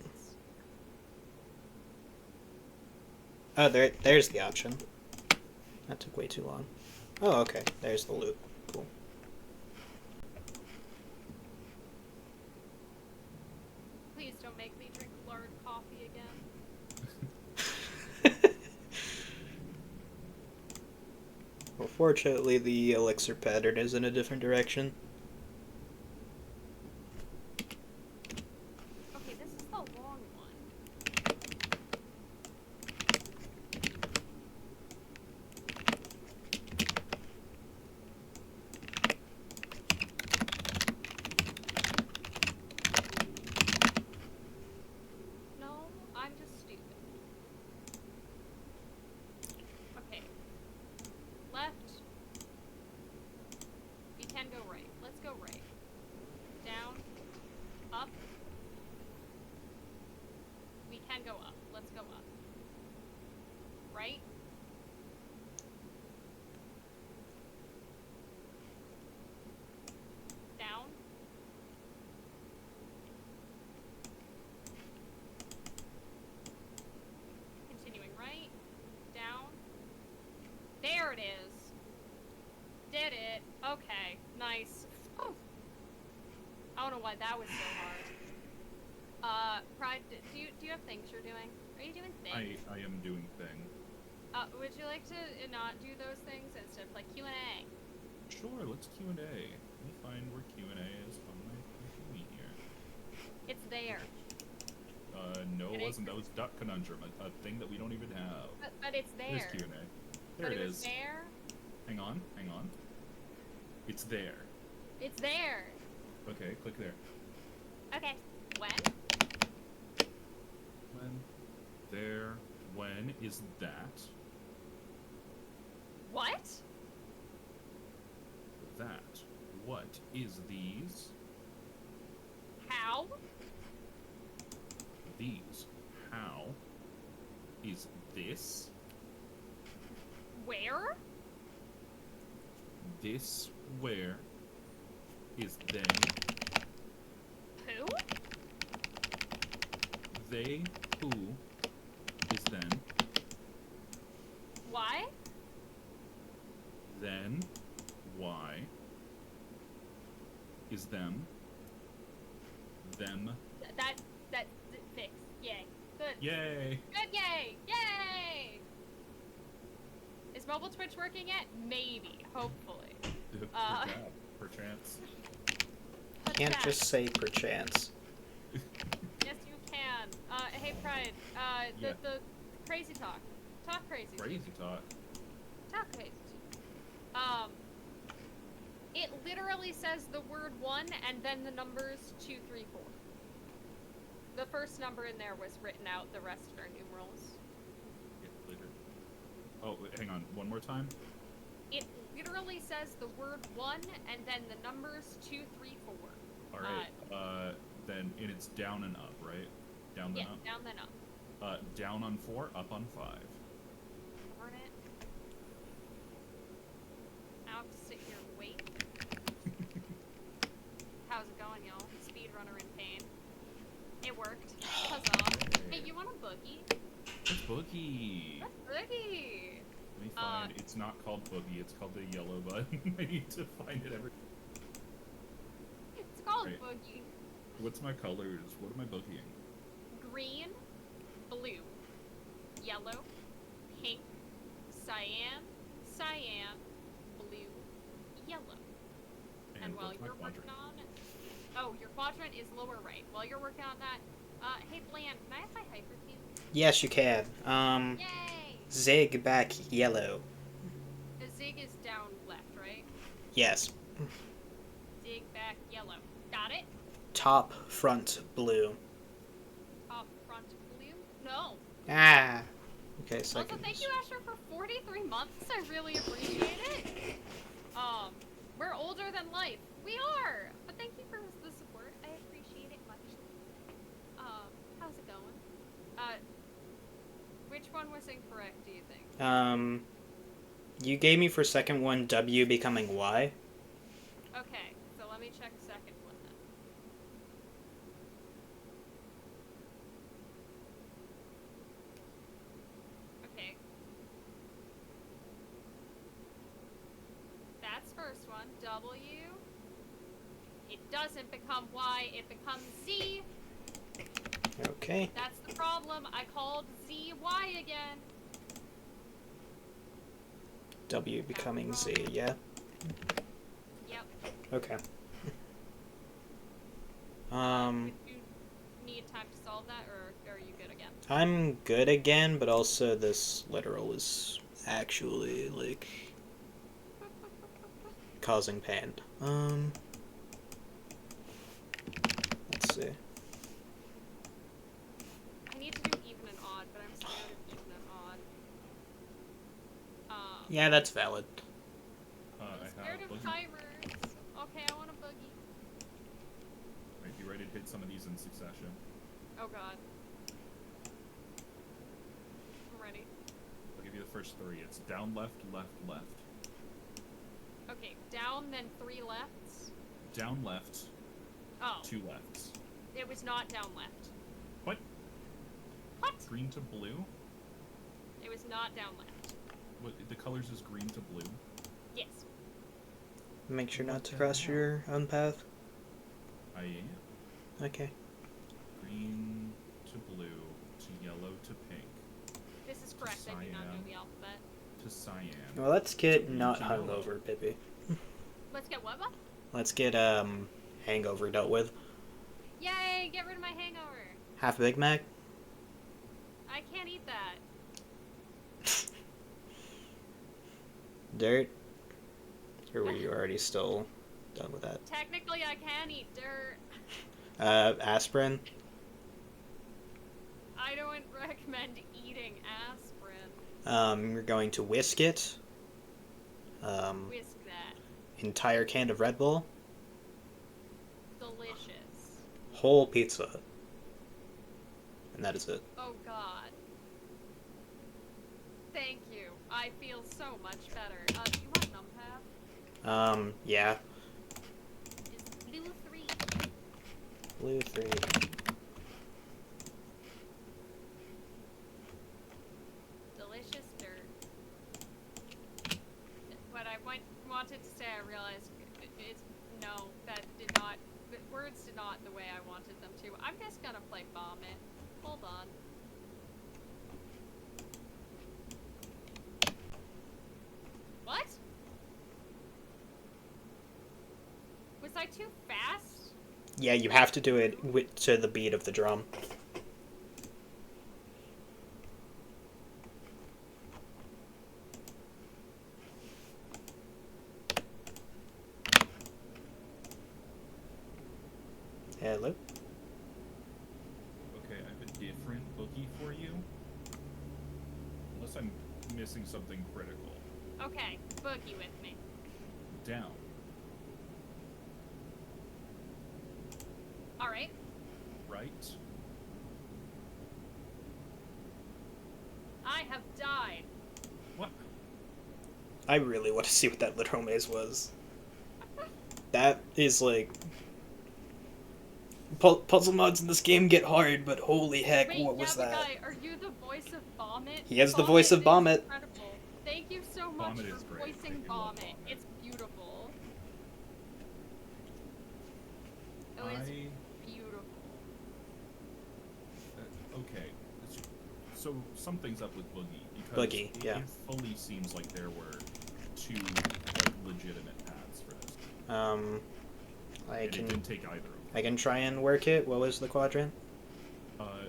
Oh, there's the option. That took way too long. Oh, okay. There's the loop. Cool. Please don't make me drink lard coffee again. Unfortunately, the elixir pattern is in a different direction. Okay, this is the long one. No, I'm just stupid. Okay. Left. We can go right. Let's go right. Down. Up. We can go up. Let's go up. Right. Down. Continuing right. Down. There it is. Did it. Okay. Nice. Oh. I don't know why that was so hard. Pride, do you have things you're doing? Are you doing things? I am doing thing. Would you like to not do those things instead of like Q&A? Sure, let's Q&A. Let me find where Q&A is on my thingy here. It's there. No, it wasn't. That was Duck Conundrum, a thing that we don't even have. But it's there. There's Q&A. There but it was is. There. Hang on. It's there. It's there. Okay, click there. Okay. When? There. When is that? What? That. What is these? How? These. How is this? Where? This where is they? Who? They who is then? Why? Then why is them? Them. That fix. Yay. Good. Yay! Good. Yay. Yay. Is mobile Twitch working yet? Maybe. Hopefully. Perchance. Can't Chat. just say perchance. Yes, you can. Hey, Pride. Yeah. The crazy talk. Talk crazy. Crazy talk. Talk crazy. It literally says the word 1 and then the numbers 2, 3, 4. The first number in there was written out, the rest are numerals. Yeah, later. Oh, wait, hang on. One more time. It literally says the word 1 and then the numbers 2, 3, 4. All right. Then it's down and up, right? Down then Yeah, up. down then up. Down on 4, up on 5. Darn it. I'll have to sit here and wait. How's it going, y'all? Speedrunner in pain. It worked. Huzzah. Hey, you want a boogie? It's Boogie. That's boogie. Let me find. It's not called Boogie. It's called the yellow button. I need to find it every. It's called Right. boogie. What's my colors? What am I boogieing? Green, blue, yellow, pink, cyan, blue, yellow. And while what's my you're quadrant? working on oh, your quadrant is lower right. While you're working on that, hey Bland, can I have my hypercube? Yes, you can. Yay! Zig back yellow. The zig is down left, right? Yes. Zig back yellow. Got it? Top front blue. Up front blue? No. Ah. Okay, Also, second. thank you, Asher, for 43 months. I really appreciate it. We're older than life. We are! But thank you for the support. I appreciate it much. How's it going? Which one was incorrect, do you think? You gave me for second one W becoming Y. Okay, so let me check second one then. Okay. That's first one. W. It doesn't become Y, it becomes Z. Okay. That's the problem. I called Z Y again. W becoming Z, yeah? Yep. Okay. Would you need time to solve that, or are you good again? I'm good again, but also this literal is actually, like, causing pain. Let's see. I need to do even and odd, but I'm scared of even and odd. Yeah, that's valid. I'm I scared have of boogie. timers. Okay, I want a boogie. Right, be ready to hit some of these in succession. Oh god. I'm ready. I'll give you the first 3. It's down, left, left, left. Okay, down, then 3 lefts. Down, left, Oh, 2 lefts. it was not down left. What? What? Green to blue? It was not down left. What, the colors is green to blue? Yes. Make sure What not to the cross hell? your own path. I am. Okay. Green to blue to yellow to pink This is correct, I do not know cyan. the alphabet. to cyan. Well, let's get Green not to yellow. hungover, Pippy. Let's get what, Bob? Let's get, hangover dealt with. Yay, get rid of my hangover. Half a Big Mac? I can't eat that. Dirt? Or were you already still done with that? Technically, I can eat dirt. Aspirin? I don't recommend eating aspirin. You're going to whisk it. Whisk that. Entire can of Red Bull. Delicious. Whole pizza. And that is it. Oh god. Thank you. I feel so much better. Do you want numpath? Yeah. Is blue 3. Blue 3. Delicious dirt. What I wanted to say, I realized it's no, that did not. The words did not the way I wanted them to. I'm just gonna play vomit. Hold on. What? Was I too fast? Yeah, you have to do it to the beat of the drum. Hello? Okay, I have a different boogie for you. Unless I'm missing something critical. Okay, boogie with me. Down. Alright. Right. I have died. What? I really want to see what that literal maze was. That is like... Puzzle mods in this game get hard, but holy heck, Wait, what was that? Guy, are you the voice of Vomit? He has the voice of Vomit. Is incredible. Thank you so much Vomit for is great. voicing I do love Vomit. Vomit. It's beautiful. It was beautiful. Okay. So something's up with Boogie because Boogie, yeah. it fully seems like there were 2 like, legitimate paths for this. It didn't take either of them. I can try and work it. What was the quadrant?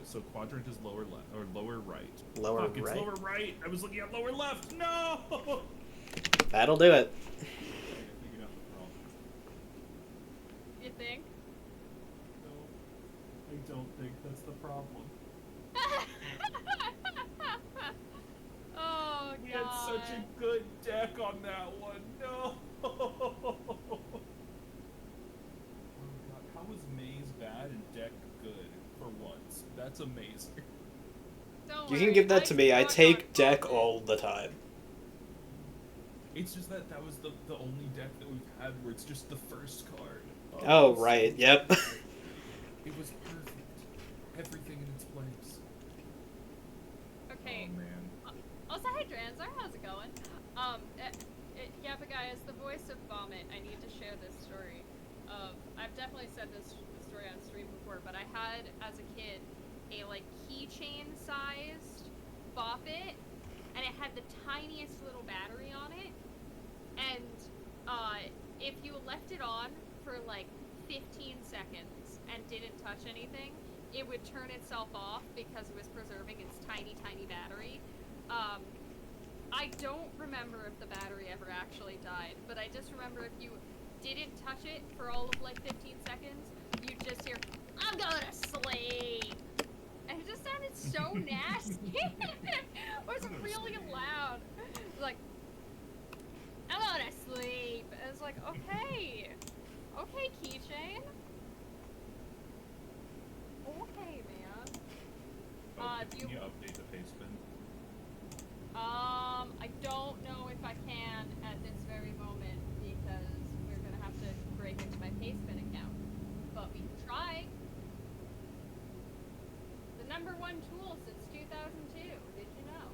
So quadrant is lower left or lower right. Lower Fuck, it's right? lower right. I was looking at lower left. No. That'll do it. I figured out the problem. You think? No, I don't think that's the problem. Oh, We God. had such a good deck on that one. No. Oh God, how was Maze bad and deck good for once? That's amazing. Don't You worry, can give that to me. I suck take on deck Vomit. all the time. It's just that was the only deck that we've had where it's just the first card. Oh, it's right. so Yep. good. It was perfect. Everything in its place. Okay. Oh man. Also, hi, Dranzer. How's it going? Yeah, but guys, the voice of Vomit, I need to share this story. I've definitely said this story on stream before, but I had, as a kid, a, like, keychain-sized Boppet, and it had the tiniest little battery on it, and if you left it on for like 15 seconds and didn't touch anything, it would turn itself off because it was preserving its tiny, tiny battery. I don't remember if the battery ever actually died, but I just remember if you didn't touch it for all of like 15 seconds, you'd just hear, "I'm going to sleep." And it just sounded so nasty. It was really loud. It was like, "I'm going to sleep." And I was like, okay. Okay, keychain. Okay, man. Can you update the paste bin? I don't know if I can at this very moment because we're gonna have to break into my Pastebin account. But we can try. The #1 tool since 2002. Did you know?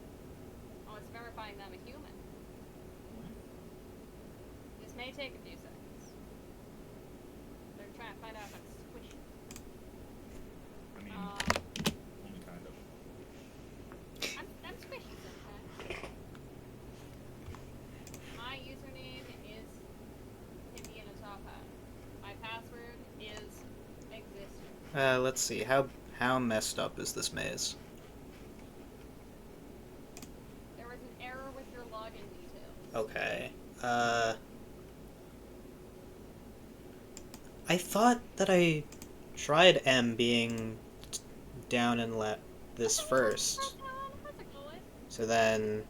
Oh, it's verifying that I'm a human. This may take a few seconds. They're trying to find out if I'm squishy. I mean, only kind of. I'm squishy sometimes. My username is Pippy in a top hat. My password is existent. Let's see. How messed up is this maze? There was an error with your login details. Okay. I thought that I tried M being down and let this first. How's it going? So then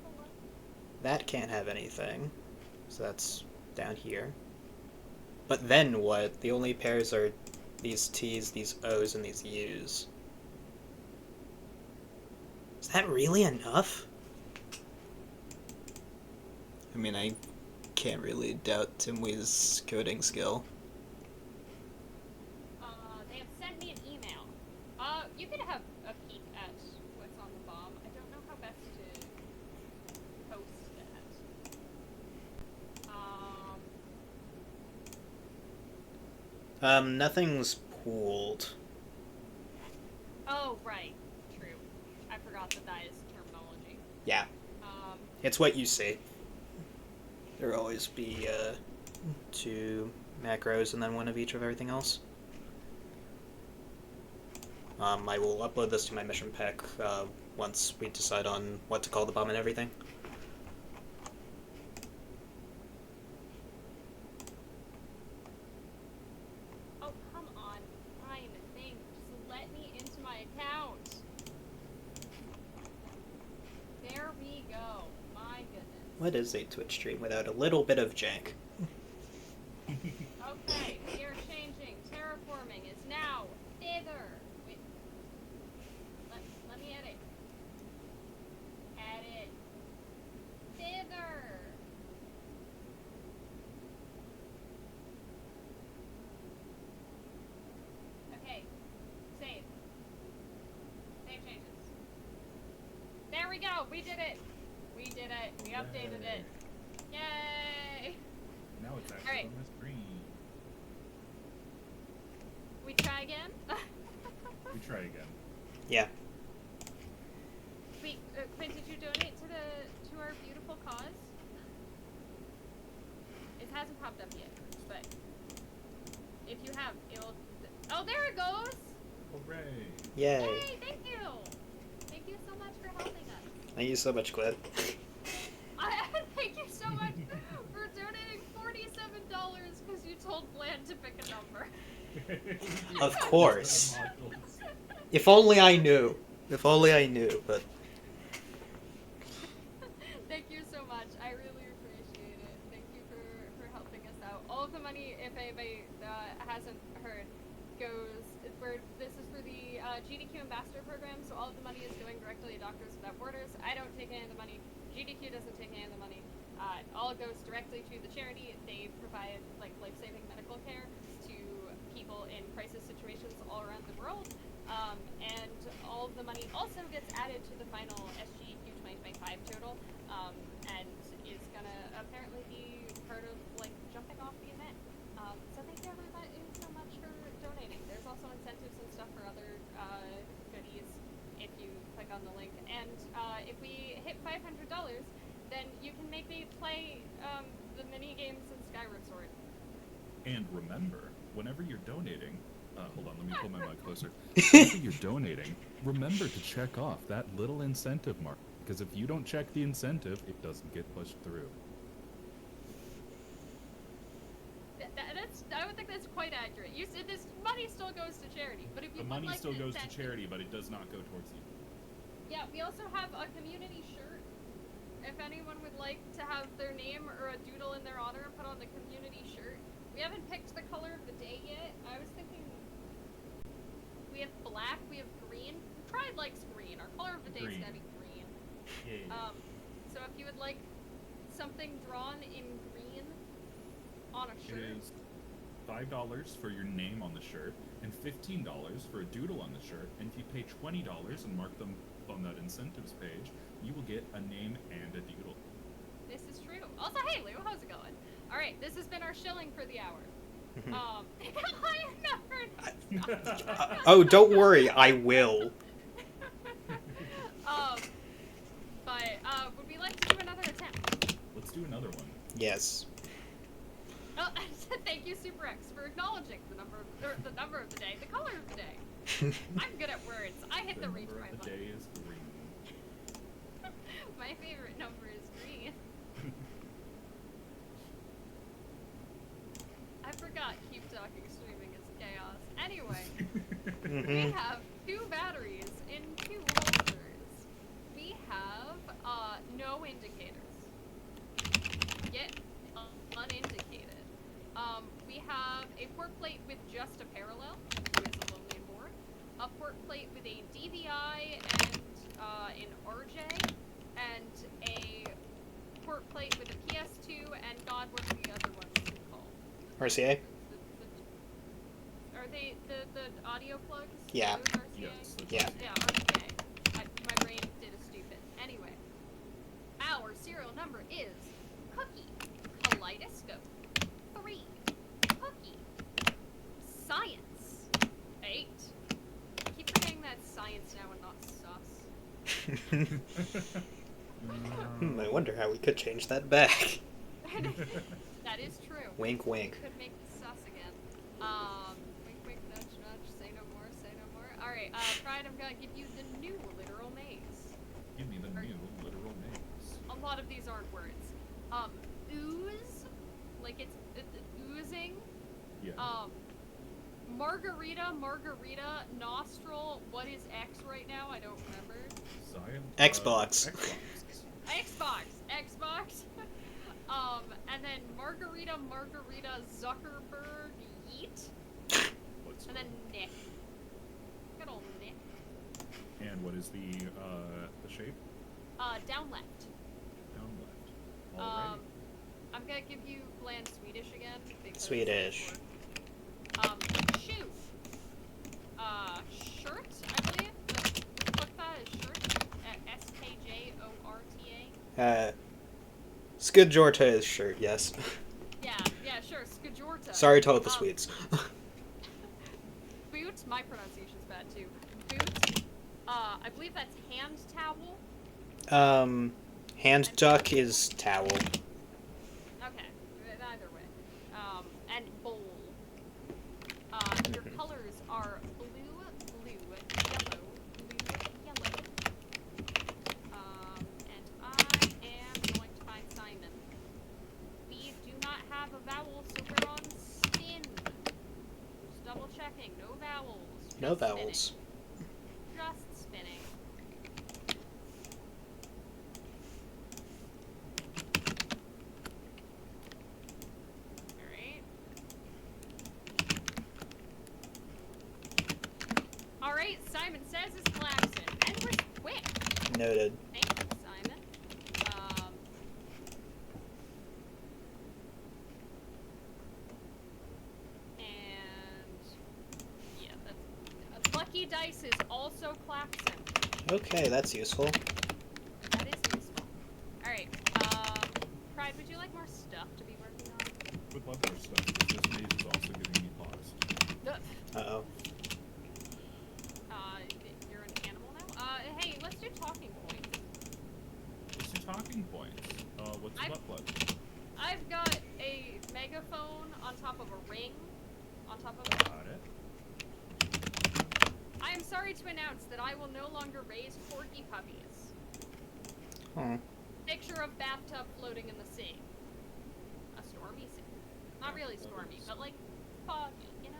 that can't have anything. So that's down here. But then what? The only pairs are these T's, these O's, and these U's. Is that really enough? I mean, I can't really doubt Timwee's coding skill. They have sent me an email. You could have a peek at what's on the bomb. I don't know how best to post that. Nothing's pooled. Oh, right. True. I forgot that is terminology. Yeah. It's what you see. There'll always be, 2 macros and then 1 of each of everything else. I will upload this to my mission pack, once we decide on what to call the bomb and everything. Oh, come on. Fine. Thanks. Just let me into my account. There we go. My goodness. What is a Twitch stream without a little bit of jank? Okay, we are changing. Terraforming is now thither. Wait. Let me edit. Edit. Thither. Okay. Save. Save changes. There we go. We did it. We did it. We updated it. Yay! Now it's actually Alright. on the screen. We try again? We try again. Yeah. Wait, Quinn, did you donate to our beautiful cause? It hasn't popped up yet, but if you have, it'll. Oh, there it goes! Hooray! Yay. Yay! Thank you. Thank you so much for helping us. Thank you so much, Quinn. Thank you so much for donating $47 because you told Bland to pick a number. Of course. If only I knew. If only I knew, but... Thank you so much. I really appreciate it. Thank you for helping us out. All of the money, if anybody hasn't heard, goes for this is for the GDQ Ambassador Program. So all of the money is going directly to Doctors Without Borders. I don't take any of the money. GDQ doesn't take any of the money. All goes directly to the charity. They provide like life-saving medical care to people in crisis situations all around the world. And all of the money also gets added to the final SGQ 2025 total, and is gonna apparently be part of like jumping off the event. So thank you everybody so much for donating. There's also incentives and stuff for other goodies if you click on the link. And if we hit $500, then you can make me play the mini games in Skyward Sword. And remember, whenever you're donating, hold on, let me pull my mic closer. Whenever you're donating, remember to check off that little incentive mark, because if you don't check the incentive, it doesn't get pushed through. I would think that's quite accurate. You said this money still goes to charity, but if you The would money like still to goes to send- charity, but it does not go towards you. Yeah, we also have a community shirt. If anyone would like to have their name or a doodle in their honor put on the community shirt. We haven't picked the color of the day yet. I was thinking we have black, we have green. Pride likes green. Our color of the day is gotta be green. Yeah. So if you would like something drawn in green on a shirt. It is $5 for your name on the shirt and $15 for a doodle on the shirt. And if you pay $20 and mark them on that incentives page, you will get a name and a doodle. This is true. Also, hey Lou, how's it going? All right, this has been our shilling for the hour. Higher number. Oh, don't worry, I will. Would we like to do another attempt? Let's do another one. Yes. Oh, thank you, Super X, for acknowledging the number of the day, the color of the day. I'm good at words. I hit the reach number my of the button. day is green. My favorite number is green. I forgot keep talking streaming is chaos. Anyway, we have 2 batteries in 2 holsters. We have no indicators. Yet unindicated. We have a port plate with just a parallel, who is a lonely board. A port plate with a DVI and an RJ, and a port plate with a PS2 and God, what are the other ones called? RCA? Are they the audio plugs? Yeah. Those RCA? Yes, that's Yeah. Yeah, RCA. My brain did a stupid. Anyway, our serial number is Cookie, Kaleidoscope, 3, Cookie, Science, 8. I keep forgetting that science now and not sus. I wonder how we could change that back. That is true. Wink, wink. Could make the sus again. Wink, wink, nudge, nudge. Say no more, say no more. Alright, Pride, I'm gonna give you the new literal maze. Give me the new literal names. A lot of these aren't words. Ooze, like it's oozing. Yeah. Margarita, nostril. What is X right now? I don't remember. Xbox. Xbox. And then Margarita, Zuckerberg, Yeet. What's And then Nick. Good old Nick. And what is the shape? Down left. Down left. Alrighty. I'm gonna give you bland Swedish again. Because Swedish. Shoe. Shirt, I believe. Click that as shirt. SKJORTA. Skidjorta is shirt, yes. Yeah, sure. Skajorta. Sorry to all the Swedes. Boot. My pronunciation's bad too. Boot. I believe that's hand towel. Hand duck is towel. Okay. Either way. And bowl. Your colors are blue, yellow. And I am going to find Simon. We do not have a vowel, so we're on spin. Just double checking. No vowels. No Just vowels. spinning. Just spinning. Alright, Simon says it's collapsing. And we're quick. Noted. Thank you, Simon. And yeah, that's Lucky Dice is also collapsing. Okay, that's useful. That is useful. Alright, Pride, would you like more stuff to be working on? Would love more stuff, because this maze is also giving me pause. Uh-oh. You're an animal now? Hey, let's do talking points. Let's do talking points. What's the butt plug? I've got a megaphone on top of a ring, on top of Got it. I am sorry to announce that I will no longer raise corgi puppies. Oh. Picture of bathtub floating in the sea. A stormy sea. Not really stormy, but like foggy, you know?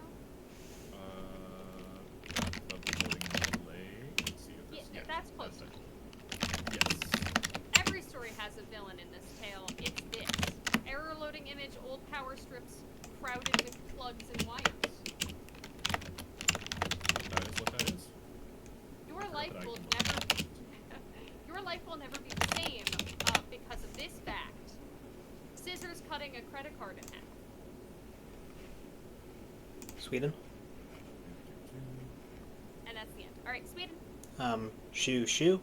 Bathtub floating in the lake. Let's see if this. Yeah, that's close it. enough. Yes. Every story has a villain in this tale. It's this. Error loading image, old power strips crowded with plugs and wires. That is what that is. Your life but I will can- never your life will never be the same because of this fact. Scissors cutting a credit card in half. Sweden. And that's the end. Alright, Sweden. Shoe. Shoe,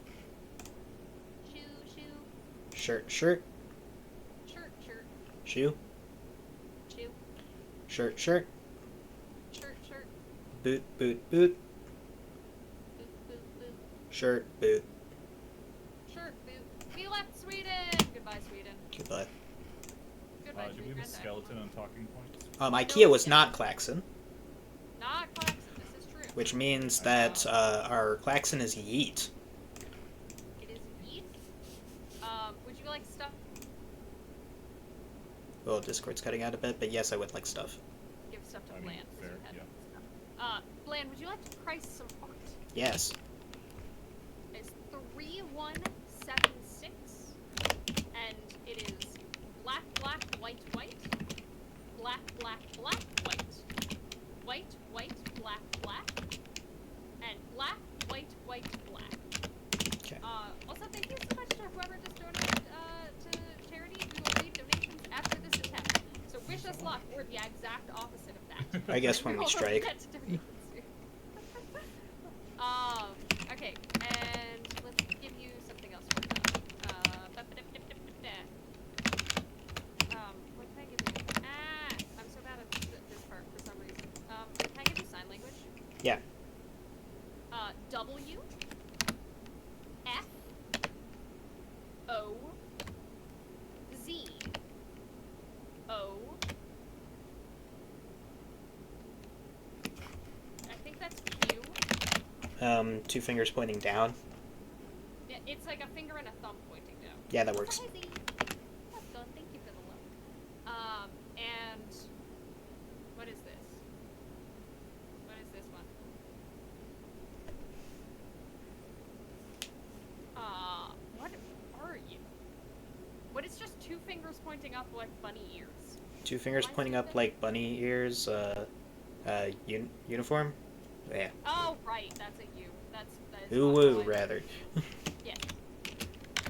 Shirt. shirt, Shoe. shoe, Shirt. shirt, Boot. boot, boot, Shirt. Boot. shirt, boot. We left Sweden! Goodbye, Sweden. Goodbye. Goodbye, Do we have a skeleton on talking points? IKEA was not Klaxon, Not Klaxon, this is true. which means that our Klaxon is Yeet. It is yeet. Would you like stuff? Well, Discord's cutting out a bit, but yes, I would like stuff. Give stuff to I mean, Bland. 'cause fair, you had yeah. stuff. Bland, would you like to price some art? Yes. It's 3176, and it is black, white, white, black, white, black, and black, white, black. Okay. Also, thank you so much to whoever just donated to charity. We will read donations after this attempt. So wish us luck, or the exact opposite of that. I guess when we We'll strike. get to donate soon. Okay, and let's give you something else for that. What can I give you? I'm so bad at this part for some reason. Can I give you sign language? Yeah. W, F, O, Z, O. I think that's Q. Two fingers pointing down. Yeah, it's like a finger and a thumb pointing down. Yeah, that works. Hi, Z. Let's go. Thank you for the love. And what is this? What is this one? What are you? What is just two fingers pointing up like bunny ears? Two fingers pointing up like bunny ears. Uniform. Yeah. Oh, right. That's a U. That is Ooh, not woo, how I- rather. Yes.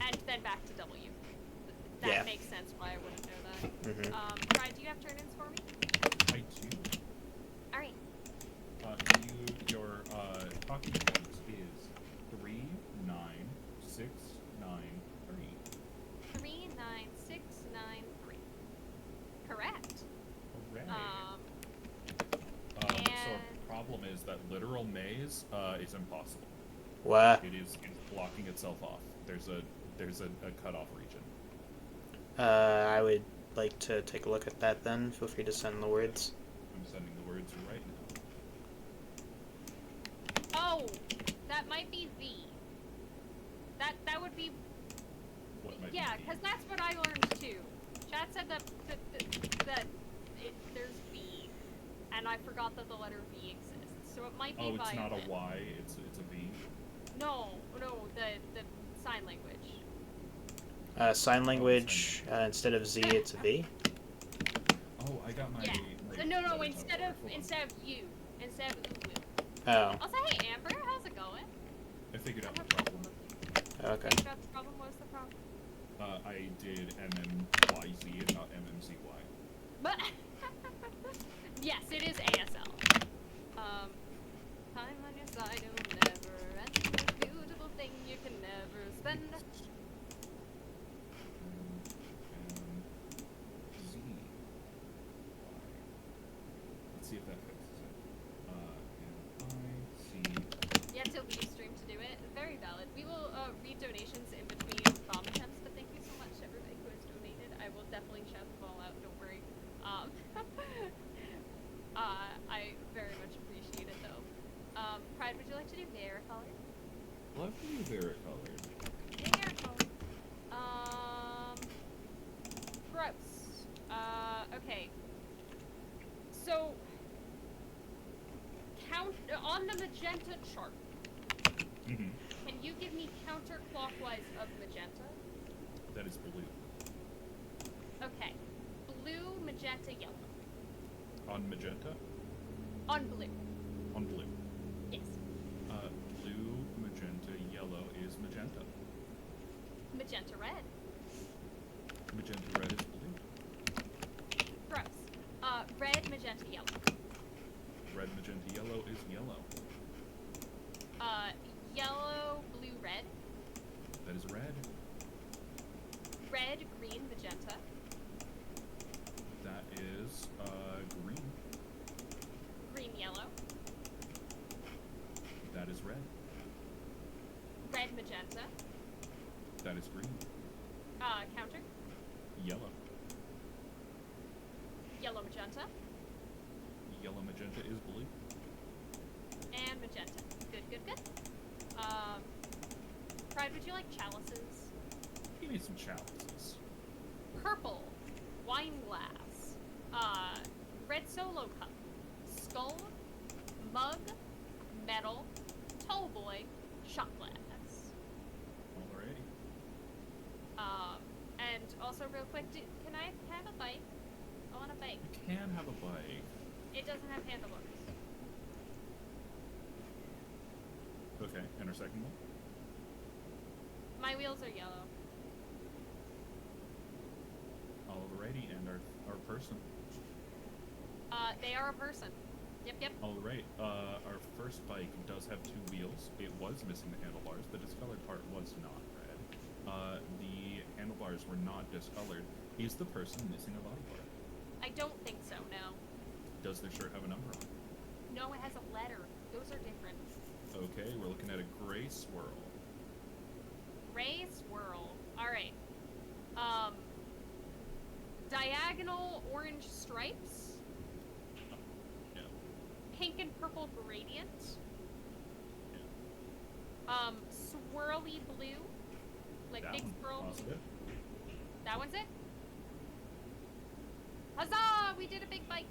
And then back to W. That Yeah. makes sense why I wouldn't know that. Mm-hmm. Ryan, do you have turn-ins for me? I do. Alright. Your talking points is 39693. 39693. Correct. Hooray. So And our problem is that literal maze is impossible. What? It's blocking itself off. There's a cutoff region. I would like to take a look at that then. Feel free to send the words. I'm sending the words right now. oh, that might be V. That would be What might yeah, be because that's what I learned too. Chad said that there's V, and I forgot that the letter V exists. So it might be. Oh, it's not a violin. Y. It's a V. No, the sign language. Sign language, instead of Z, it's a V. Oh, I got my. Yeah. my No. letters Instead out of of order. U, instead of uwu. Oh, Also, hey Amber, how's it going? I figured out I the have problem. okay. Figured out the problem. What was the problem? I did MMYZ and not MMZY. But yes, it is ASL. Time on your side will never end. This beautiful thing you can never spend. Z. Let's see if that fixes it. M-I-C. You have to leave stream to do it. Very valid. We will read donations in between bomb attempts, but thank you so much to everybody who has donated. Pride, would you like to do varicolored? Love to do varicolored. Varicolored. Gross. Okay. So, count on the magenta chart. Mm-hmm. Can you give me counterclockwise of magenta? That is blue. Okay. Blue, magenta, yellow. On magenta? On blue. On blue. Yes. Blue, magenta, yellow is magenta. Magenta red. Magenta red is blue. Gross. Red, magenta, yellow. Red, magenta, yellow is yellow. Yellow, blue, red. That is red. Red, green, magenta. That is green. Green, yellow. That is red. Red, magenta. That is green. Counter. Yellow. Yellow, magenta. Yellow, magenta is blue. And magenta. Good, good, good. Pride, would you like chalices? Give me some chalices. Purple, wine glass. Red solo cup. Skull, mug, metal, tall boy, shot glass. Alrighty. And also real quick, can I have a bike? I want a bike. You can have a bike. It doesn't have handlebars. Okay, and our second one? My wheels are yellow. Alrighty, and our person. They are a person. Yep, yep. Alright, our first bike does have 2 wheels. It was missing the handlebars. The discolored part was not red. The handlebars were not discolored. Is the person missing a body part? I don't think so, no. Does their shirt have a number on it? No, it has a letter. Those are different. Okay, we're looking at a gray swirl. Gray swirl. Alright. Diagonal orange stripes. Yeah. Pink and purple gradient. Yeah. Swirly blue. Like That big one's swirl. positive. That one's it? Huzzah! We did a big bike.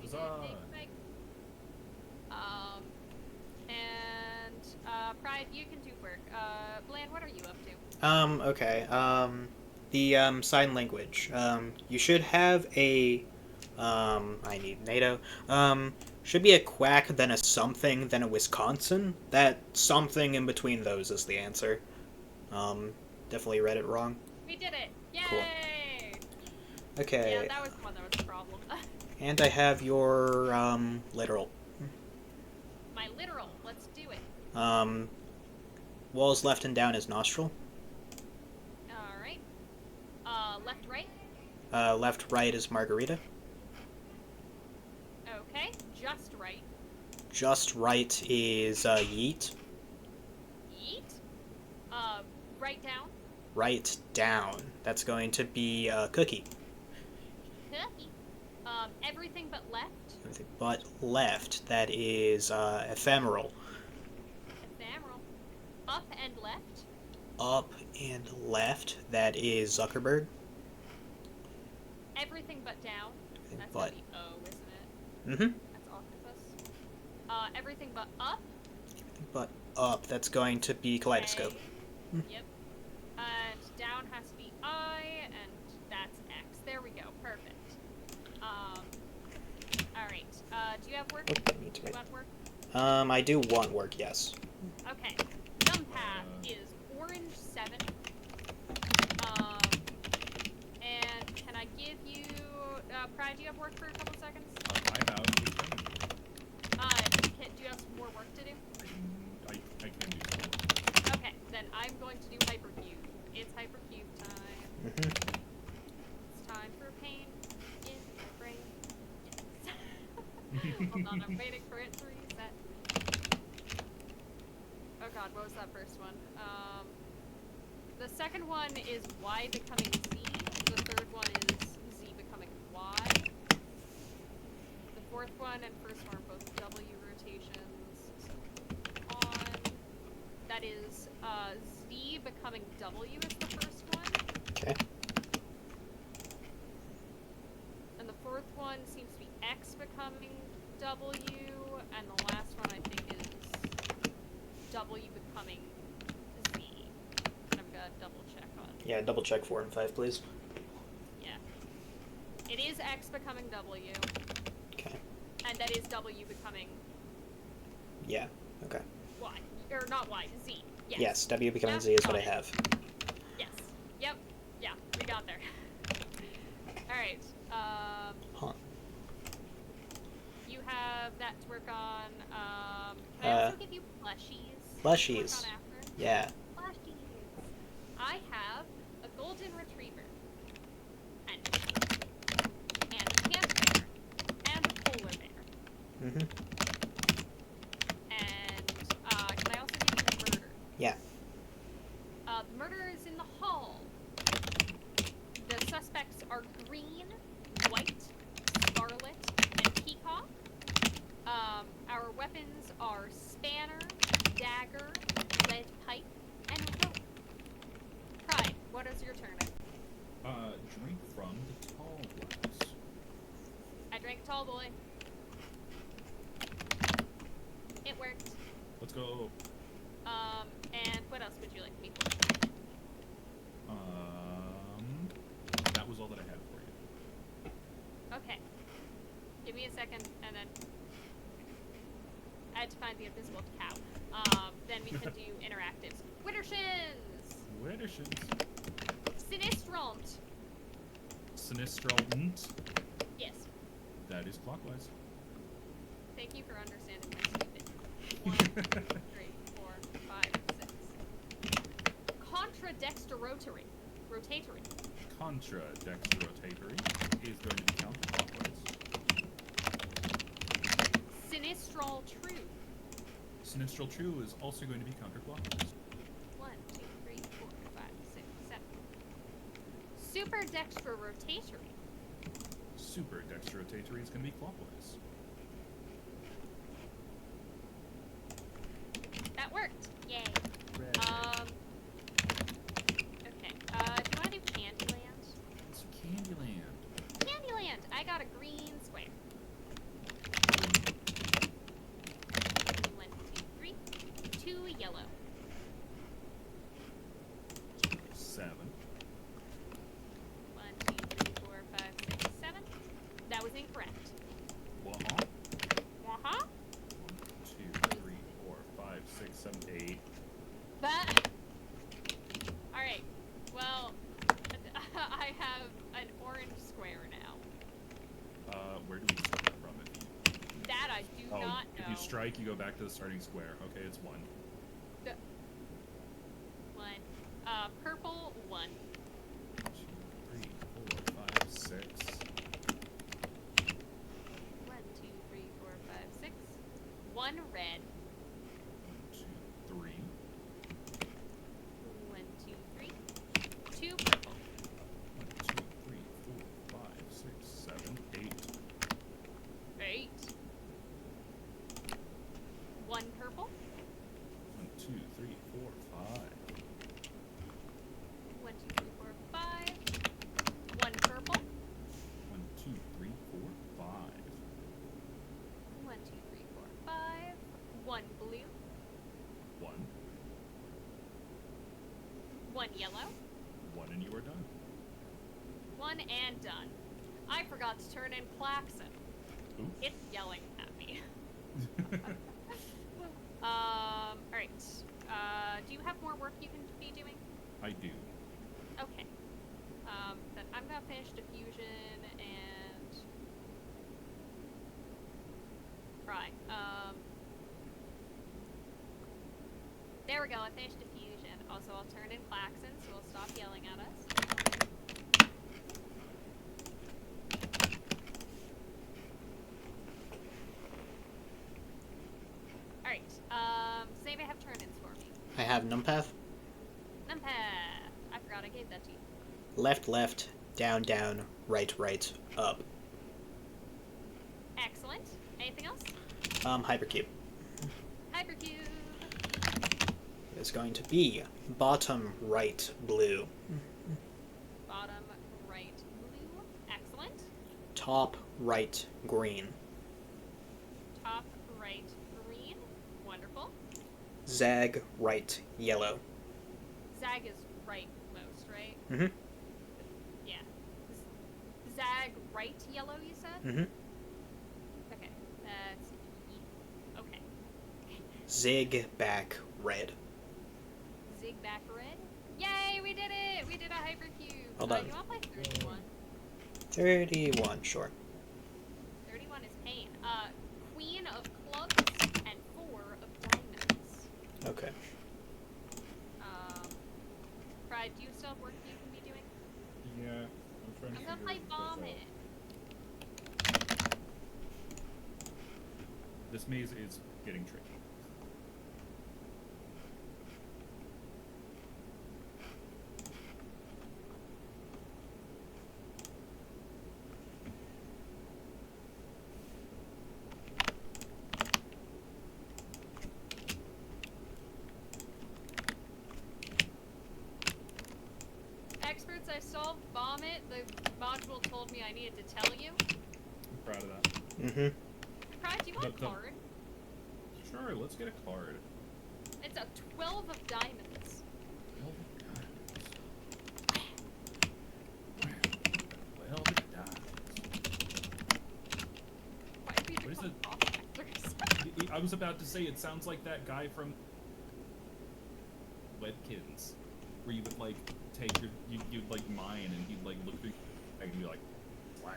We did a Huzzah! big bike. Pride, you can do work. Bland, what are you up to? Okay. The sign language. You should have a I need NATO. Should be a quack, then a something, then a Wisconsin. That something in between those is the answer. Definitely read it wrong. We did it! Yay! Cool. Okay. Yeah, that was the one that was the problem. And I have your literal. My literal. Let's do it. Walls left and down is nostril. Alright. Left, right. Left right is margarita. Okay. Just right. Just right is yeet. Yeet. Right down. Right down. That's going to be cookie. Cookie. Everything but left. Everything but left. That is ephemeral. Ephemeral. Up and left. Up and left. That is Zuckerberg. Everything but down. Everything That's but. gonna be O, isn't it? Mm-hmm. That's octopus. Everything but up. Everything but up. That's going to be kaleidoscope. A. Yep. And down has to be I, and that's X. There we go. Perfect. Alright. Do you have work? Oh, Do you want work? I do want work, yes. Okay. Jump path is orange 7. And can I give you... Pride, do you have work for a couple seconds? I have. Do you have some more work to do? I can do some. Okay, then I'm going to do hypercube. It's hypercube time. Mm-hmm. It's time for pain in my brain. Yes. Hold on, I'm waiting for it to reset. Oh god, what was that first one? The second one is Y becoming Z. The third one is Z becoming Y. The fourth one and first one are both W rotations. So that is Z becoming W is the first one. Okay. And the fourth one seems to be X becoming W, and the last one I think is W becoming Z. And I've got to double check on. Yeah, double check 4 and 5, please. Yeah. It is X becoming W, Okay. and that is W becoming Yeah. Okay. Y. Or not Y, Z. Yes. Yes, W becoming Yeah, Z is what I got it. have. Yes. Yep. Yeah, we got there. Alright. Huh. You have that to work on. Can I also give you plushies? Plushies. To work on after? Yeah. Plushies. I have a golden retriever. And panther. And a polar bear. Mm-hmm. And can I also give you murder? Yeah. The murder is in the hall. The suspects are green, white, scarlet, and peacock. Our weapons are spanner, dagger, lead pipe, and rope. Pride, what is your turn? Drink from the tall glass. I drank a tall boy. It worked. Let's go. And what else would you like me for? That was all that I had for you. Okay. Give me a second, and then I had to find the invisible cow. Then we can do interactives. Widdershins! Widdershins. Sinistrant! Sinistralt. Yes. That is clockwise. Thank you for understanding my stupid. 1, 3, 4, 5, 6. Contradexterotary. Rotatory. Contra-dexterotatory is going to be counterclockwise. Sinistral true. Sinistral true is also going to be counterclockwise. 1, 2, 3, 4, 5, 6, 7. Super dextrorotatory. Super dexterotatory is going to be clockwise. That worked. Yay. Red. Okay. Do you want to do Candyland? It's Candyland. Candyland! I got a green square. 1, 2, 3. 2 yellow. 7. 1, 2, 3, 4, 5, 6, 7. That was incorrect. What? Uh-huh. 1, 2, 3, 4, 5, 6, 7, 8. But... Alright. Well, I have an orange square now. Where do we start from? If you... That I do not know. If you strike, you go back to the starting square. Okay, it's 1. 1. Purple, 1. 2, 3, 4, 5, 6. 1, 2, 3, 4, 5, 6. 1 red. 1, 2, 3. 1, 2, 3. 2 purple. 1, 2, 3, 4, 5, 6, 7, 8. 8. 1 purple. 1, 2, 3, 4, 5. 1, 2, 3, 4, 5. 1 purple. 1, 2, 3, 4, 5. 1, 2, 3, 4, 5. 1 blue. 1. 1 yellow. 1 and you are done. 1 and done. I forgot to turn in Klaxon. Ooh. It's yelling at me. Alright. Do you have more work you can be doing? I do. Okay. Then I'm gonna finish diffusion and try. There we go, I finished diffusion. Also, I'll turn in Klaxon, so it'll stop yelling at us. Alright, does anybody have turn-ins for me? I have numpath. Numpath! I forgot I gave that to you. Left, left, down, down, right, right, up. Excellent. Anything else? Hypercube. Hypercube! is going to be bottom right blue, Bottom right blue. Excellent. top right green, Top right green. Wonderful. zag right yellow. Zag is right most, right? Mm-hmm. Yeah. Zag right yellow, you said? Mm-hmm. Okay. That's okay. Zig back red. Zig back red. Yay, we did it! We did a hypercube. Hold on. You want like 31? 31, sure. 31 is pain. Queen of clubs and 4 of diamonds. Okay. Pride, do you still have work you can be doing? Yeah, I'm trying to I'm gonna figure play this bomb out. it. This maze is getting tricky. Experts, I solved bomb it. The module told me I needed to tell you. I'm proud of that. Mm-hmm. Pride, do you want a But the- card? Sure, let's get a card. It's a 12 of diamonds. Well, diamonds. Why did you What is become it? prospectors? I was about to say, it sounds like that guy from Webkins, where you would like take your, you'd like mine, and he'd like look through and be like, flag.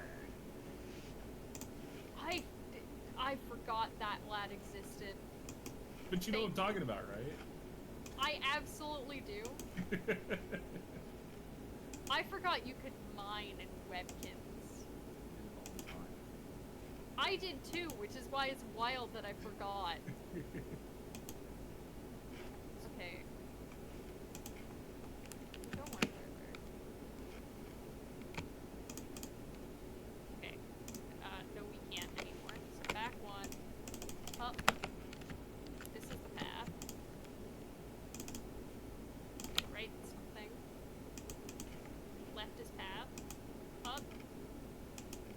I forgot that lad existed. But you know what I'm talking about, right? I absolutely do. I forgot you could mine in Webkins. I did too, which is why it's wild that I forgot. Okay. Go one further. Okay. No, we can't anymore. So back one. Up. This is the path. Right something. Left is path. Up.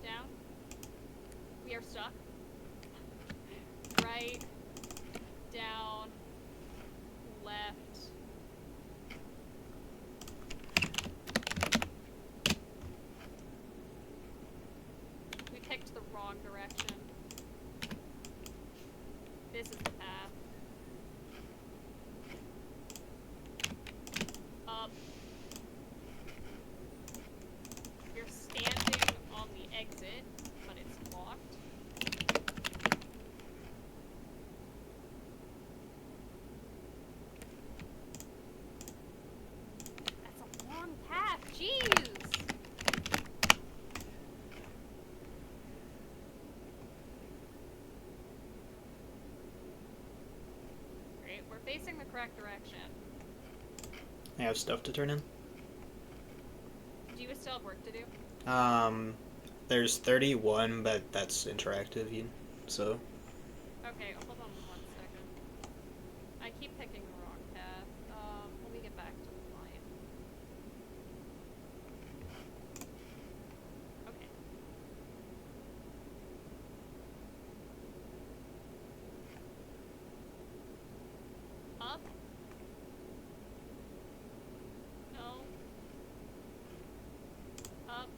Down. We are stuck. Right. Down. Left. We picked the wrong direction. This is the path. Up. You're standing on the exit, but it's locked. That's a long path, jeez! Great, we're facing the correct direction. I have stuff to turn in. Do you still have work to do? There's 31, but that's interactive, so. Okay, hold on 1 second. I keep picking the wrong path. Let me get back to the line. Okay. Up. No. Up.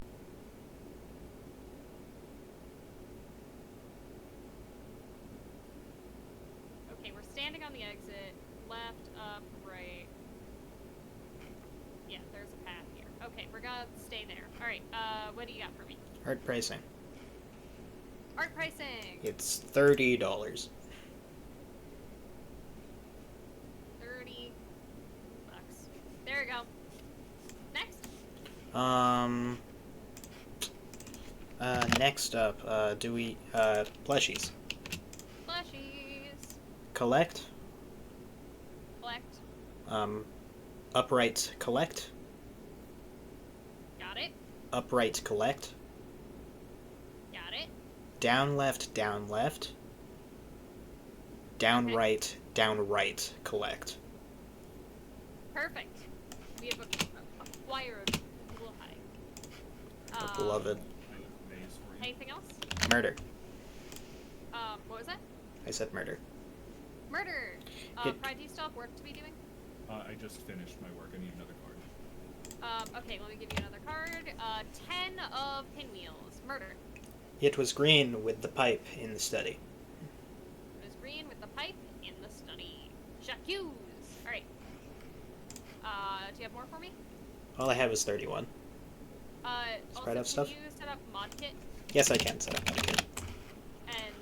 Okay, we're standing on the exit. Left, up, right. Yeah, there's a path here. Okay, we're gonna stay there. Alright, what do you got for me? Art pricing. Art pricing! It's $30. 30 bucks. There you go. Next. Next up, plushies. Plushies. Collect. Collect. Upright collect. Got it. Upright collect. Got it. Down left, down left. Down Okay. right, down right collect. Perfect. We have acquired Bullhide. Beloved. I have maze for you. Anything else? Murder. What was that? I said murder. Murder! Get- Pride, do you still have work to be doing? I just finished my work. I need another card. Okay, let me give you another card. 10 of pinwheels. Murder. It was green with the pipe in the study. It is green with the pipe in the study. J'accuse! Alright. Do you have more for me? All I have is 31. Also, Spread out can stuff? you set up mod kit? Yes, I can set up my kit. And,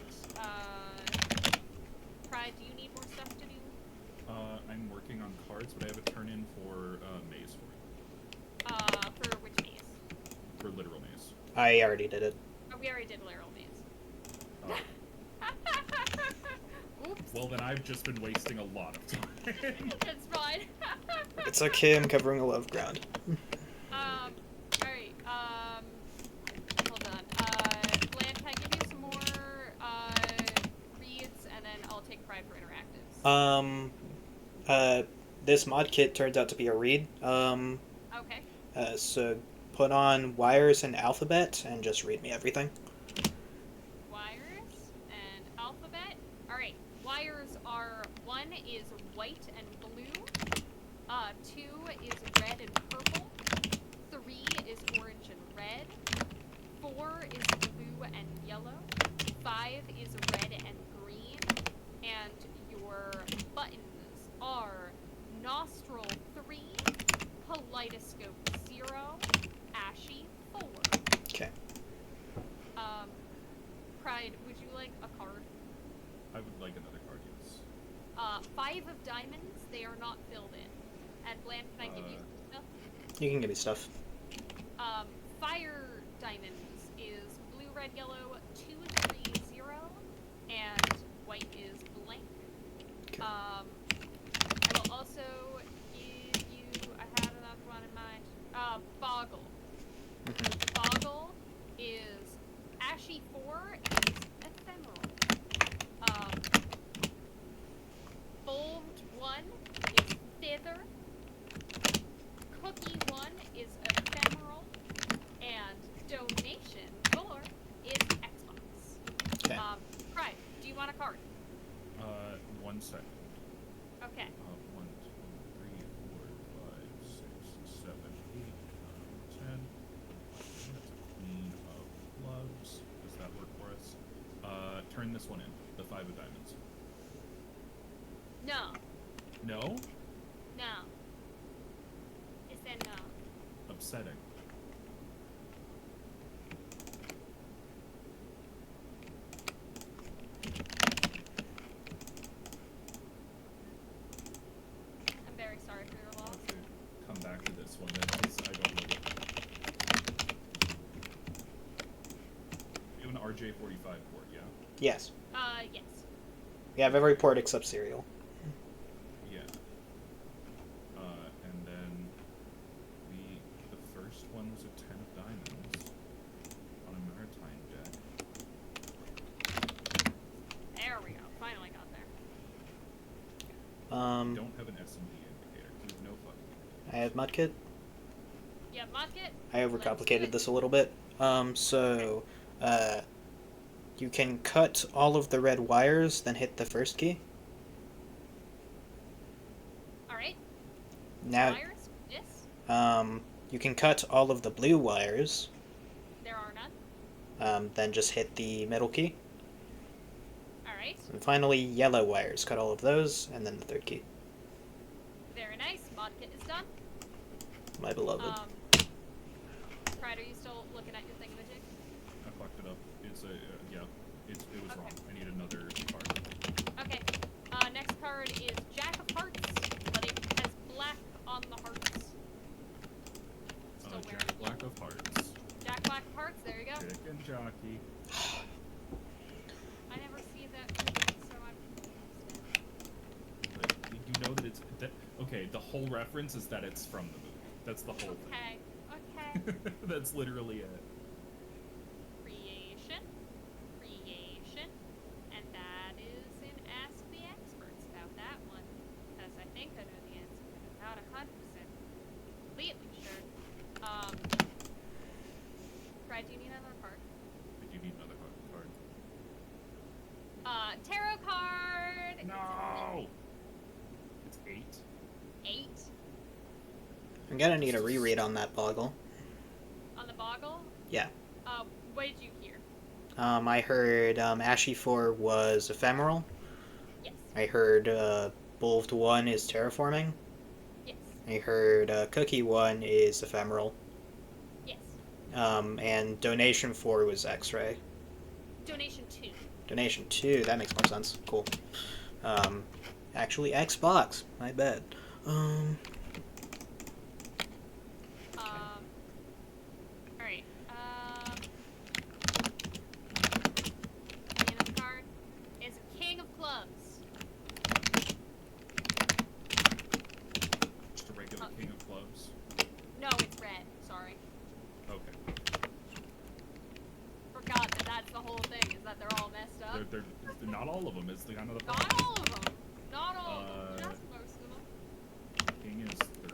Pride, do you need more stuff to do? I'm working on cards, but I have a turn in for maze for you. For which maze? For literal maze. I already did it. Oh, we already did literal maze. Oh. Oops. Well, then I've just been wasting a lot of time. It's fine. It's okay, I'm covering a lot of ground. Alright, hold on. Bland, can I give you some more, reads, and then I'll take Pride for interactives? This mod kit turns out to be a read. Okay. So put on wires and alphabet and just read me everything. Wires and alphabet. Alright, wires are 1 is white and blue, 2 is red and purple, 3 is orange and red, 4 is blue and yellow, 5 is red and green, and your buttons are nostril 3, kaleidoscope 0, ashy 4. Okay. Pride, would you like a card? I would like another card, yes. 5 of diamonds, they are not filled in. And Bland, can I give you some stuff? You can give me stuff. Fire diamonds is blue, red, yellow, 2, 3, 0, and white is blank. Okay. I will also give you, I had another one in mind, Boggle. Mhm. Boggle is ashy 4 and is ephemeral. Bulbed 1 is thither. Cookie 1 is ephemeral. And donation 4 is Xbox. Okay. Pride, do you want a card? 1 second. Okay. 1, 2, 3, 4, 5, 6, 7, 8, 9, 10. That's a queen of clubs. Does that work for us? Turn this one in. The 5 of diamonds. No. No? No. It said no. Upsetting. I'm very sorry for your loss. Okay. Come back to this one then, 'cause I don't know. You have an RJ45 port, yeah? Yes. Yes. We have every port except cereal. Yeah. And then the first one was a 10 of diamonds on a maritime deck. There we go. Finally got there. I don't have an SMD indicator. There's no fucking I have mudkit. Yeah, mod kit. I overcomplicated this a little bit. You can cut all of the red wires, then hit the first key. Alright. Now, Wires? Yes. you can cut all of the blue wires, There are none. then just hit the middle key. Alright. And finally, yellow wires. Cut all of those, and then the third key. Very nice. Mod kit is done. My beloved. Pride, are you still looking at your thingamajig? I fucked it up. It's a, yeah. It was Okay. wrong. I need another card. Okay. Next card is Jack of Hearts, but it has black on the hearts. Still wearing Jack it. Black of Hearts. Jack Black of Hearts, there you go. Dick and jockey. I never see that, so I'm confused. But you know that it's... okay, the whole reference is that it's from the movie. That's the whole Okay. Okay. thing. That's literally it. Creation. And that is in Ask the Experts about that one. Because I think I know the answer. Without a hunt, Pride, do you need another card? I do need another card. Tarot card. No! It's 8. 8 I'm gonna need a reread on that boggle. on the boggle. Yeah. What did you hear? I heard Ashy 4 was ephemeral. Yes. I heard Bulved 1 is terraforming. Yes. I heard Cookie 1 is ephemeral. Yes. And Donation 4 was X-ray. Donation 2. Donation 2, that makes more sense. Cool. Actually, Xbox. My bad. Alright. Another card is King of Clubs. Just a regular King of Clubs. No, it's red. Sorry. Okay. Forgot that that's the whole thing, is that they're all messed up. They're not all of them. Is the kind of the Not all of them. Not all of them. Just most of them. King is 13.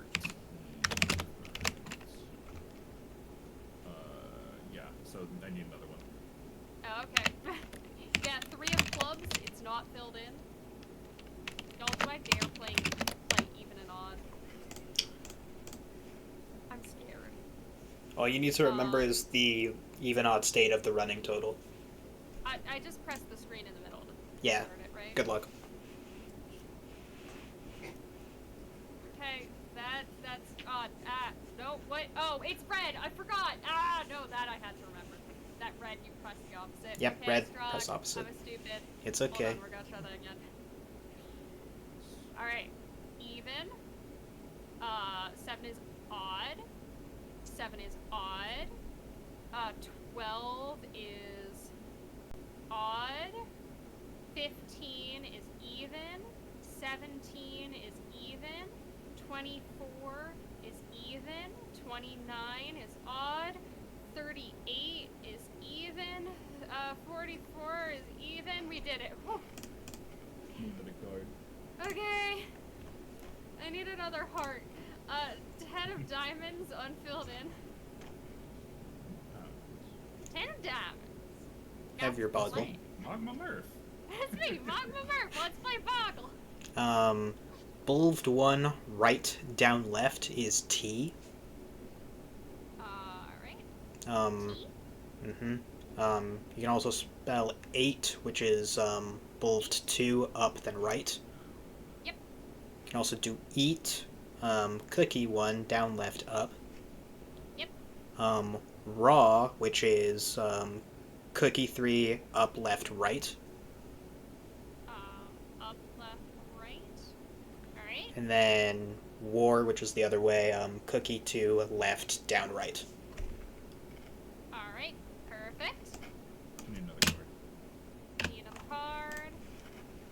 Yeah. So I need another one. Oh, okay. Yeah, 3 of clubs. It's not filled in. Don't do I dare play even and odd. I'm scared. All you need to remember is the even-odd state of the running total. I just pressed the screen in the middle to Yeah. insert it, right? Good luck. Okay, that's odd. No, what? Oh, it's red. I forgot. No, that I had to remember. That red, you pressed the opposite. Yep, okay, red, Strahd, press opposite. I was stupid. It's Hold okay. on, we're gonna try that again. Alright, even. 7 is odd. 7 is odd. 12 is odd. 15 is even. 17 is even. 24 is even. 29 is odd. 38 is even. 44 is even. We did it. Whew. Need another card. Okay. I need another heart. 10 of diamonds unfilled in. 10 of diamonds. Have your That's boggle. mine. Magma Murph. That's me, Magma Murph. Let's play boggle. Bulved 1 right down left is T. Alright. You can also spell 8, which is Bulved 2 up then right. Yep. You can also do eat. Cookie 1 down left up. Yep. Raw, which is Cookie 3 up left right. Up, left, right. Alright. And then War, which is the other way. Cookie 2 left down right. Alright. Perfect. Need another card. Need another card.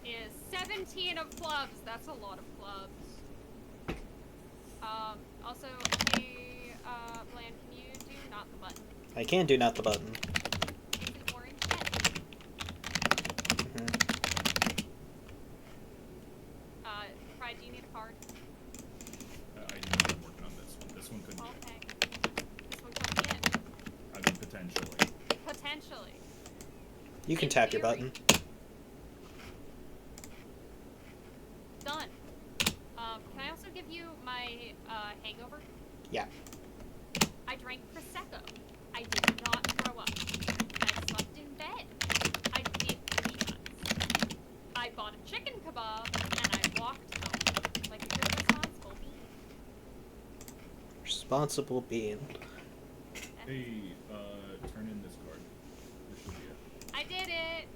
Is 17 of clubs. That's a lot of clubs. Also, hey, Bland, can you do not the button? I can do not the button. It's an orange head. Pride, do you need a card? I'm working on this one. This one could be it. Okay. This one could be it. I mean, potentially. Potentially. You can In tap your theory. button. Done. Can I also give you my hangover? Yeah. I drank Prosecco. I did not throw up. I slept in bed. I did peanuts. I bought a chicken kebab and I walked home like a good responsible being. Responsible being. Hey, turn in this card. This should be it. I did it.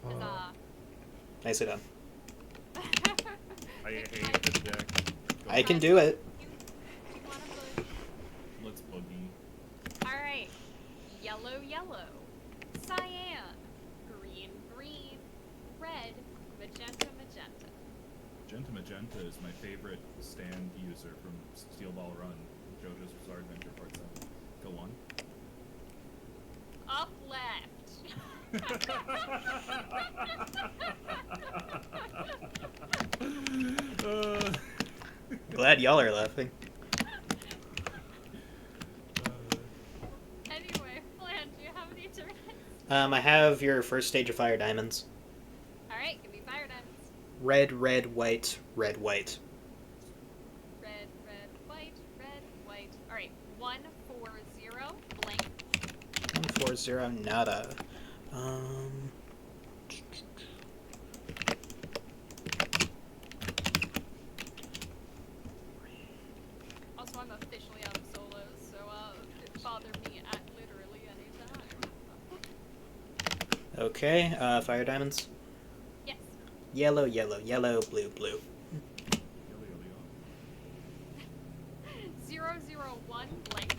Huzzah. Nicely done. I hate the deck. Go I can do it. You wanna boogie? Let's boogie. Alright. Yellow, yellow. Cyan. Green, green. Red. Magenta, magenta. Magenta Magenta is my favorite stand user from Steel Ball Run, JoJo's Bizarre Adventure Part 7. Go on. Up left. Glad y'all are laughing. Anyway, I have your first stage of fire diamonds. Alright, give me fire diamonds. Red, red, white, red, white. Red, red, white, red, white. Alright, 140 blank. 140, nada. Also, I'm officially out of solos, so bother me at literally any time. Okay, fire diamonds. Yes. Yellow, yellow, yellow, blue, blue. Yellow, yellow, 001 blank.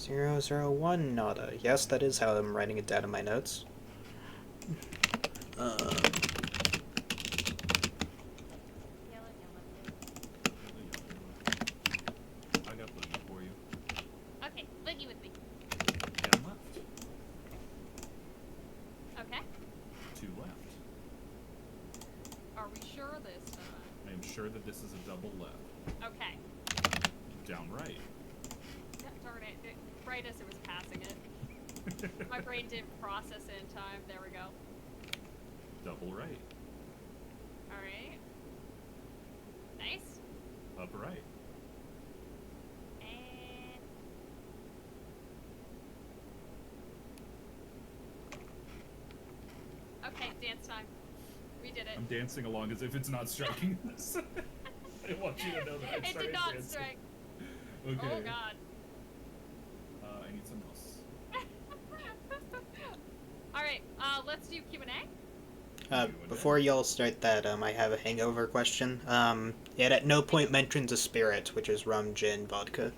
001, nada. Yes, that is how I'm writing it down in my notes. Yellow, yellow, I got boogie for you. blue. Okay, boogie with me. Down left. Okay. 2 left. Are we sure this time? I am sure that this is a double left. Okay. Down right. Darn it. Right as it was passing it. My brain didn't process it in time. There we go. Double right. Alright. Nice. Up right. And... Okay, dance time. We did it. I'm dancing along as if it's not striking us. I want you to know that I'm It starting did not dancing. strike. Okay. Oh god. I need something else. Alright, let's do Q&A. Before y'all start that, I have a hangover question. It at no point mentions a spirit, which is rum, gin, vodka.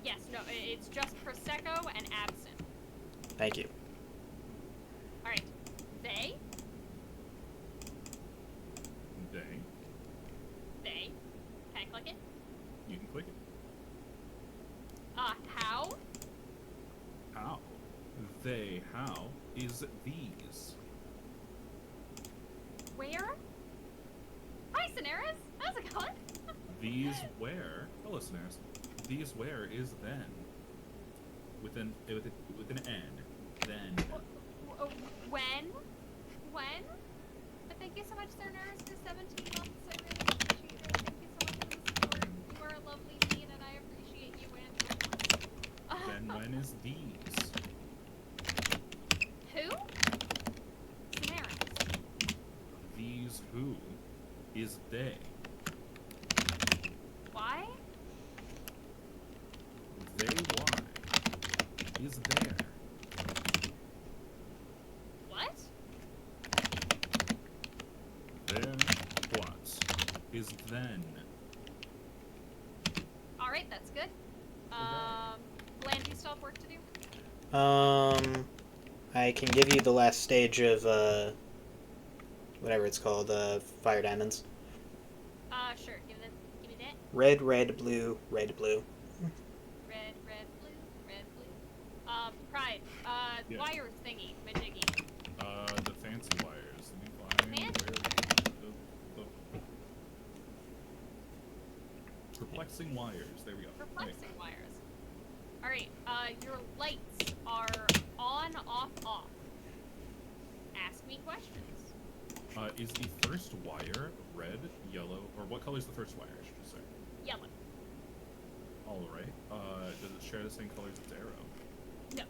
Yes, no, it's just Prosecco and Absinthe. Thank you. Alright. They? They. Can I click it? You can click it. How? How? They, how, is these. Where? Hi, Cineris! How's it going? These where, hello listeners, these where is then. With an N. Then. When? When? But thank you so much, Cineris, for 17 months. I really appreciate it. Thank you so much for the support. You are a lovely bean, and I appreciate you and Then when is these? Who? Cineris. These who is they. Why? They why is there. What? There what is then. Alright, that's good. Bland, do you still have work to do? I can give you the last stage of, whatever it's called, fire diamonds. Sure. Give me that. Red, red, blue, red, blue. Red, red, blue, red, blue. Pride. Yeah. Wire thingy, majiggy. The fancy wires. Let me find Fancy where the perplexing wires. There we go. Perplexing wires. Alright, your lights are on, off, off. Ask me questions. Is the first wire red, yellow, or what color is the first wire, I should just say? Yellow. Alright. Does it share the same color as its arrow? No.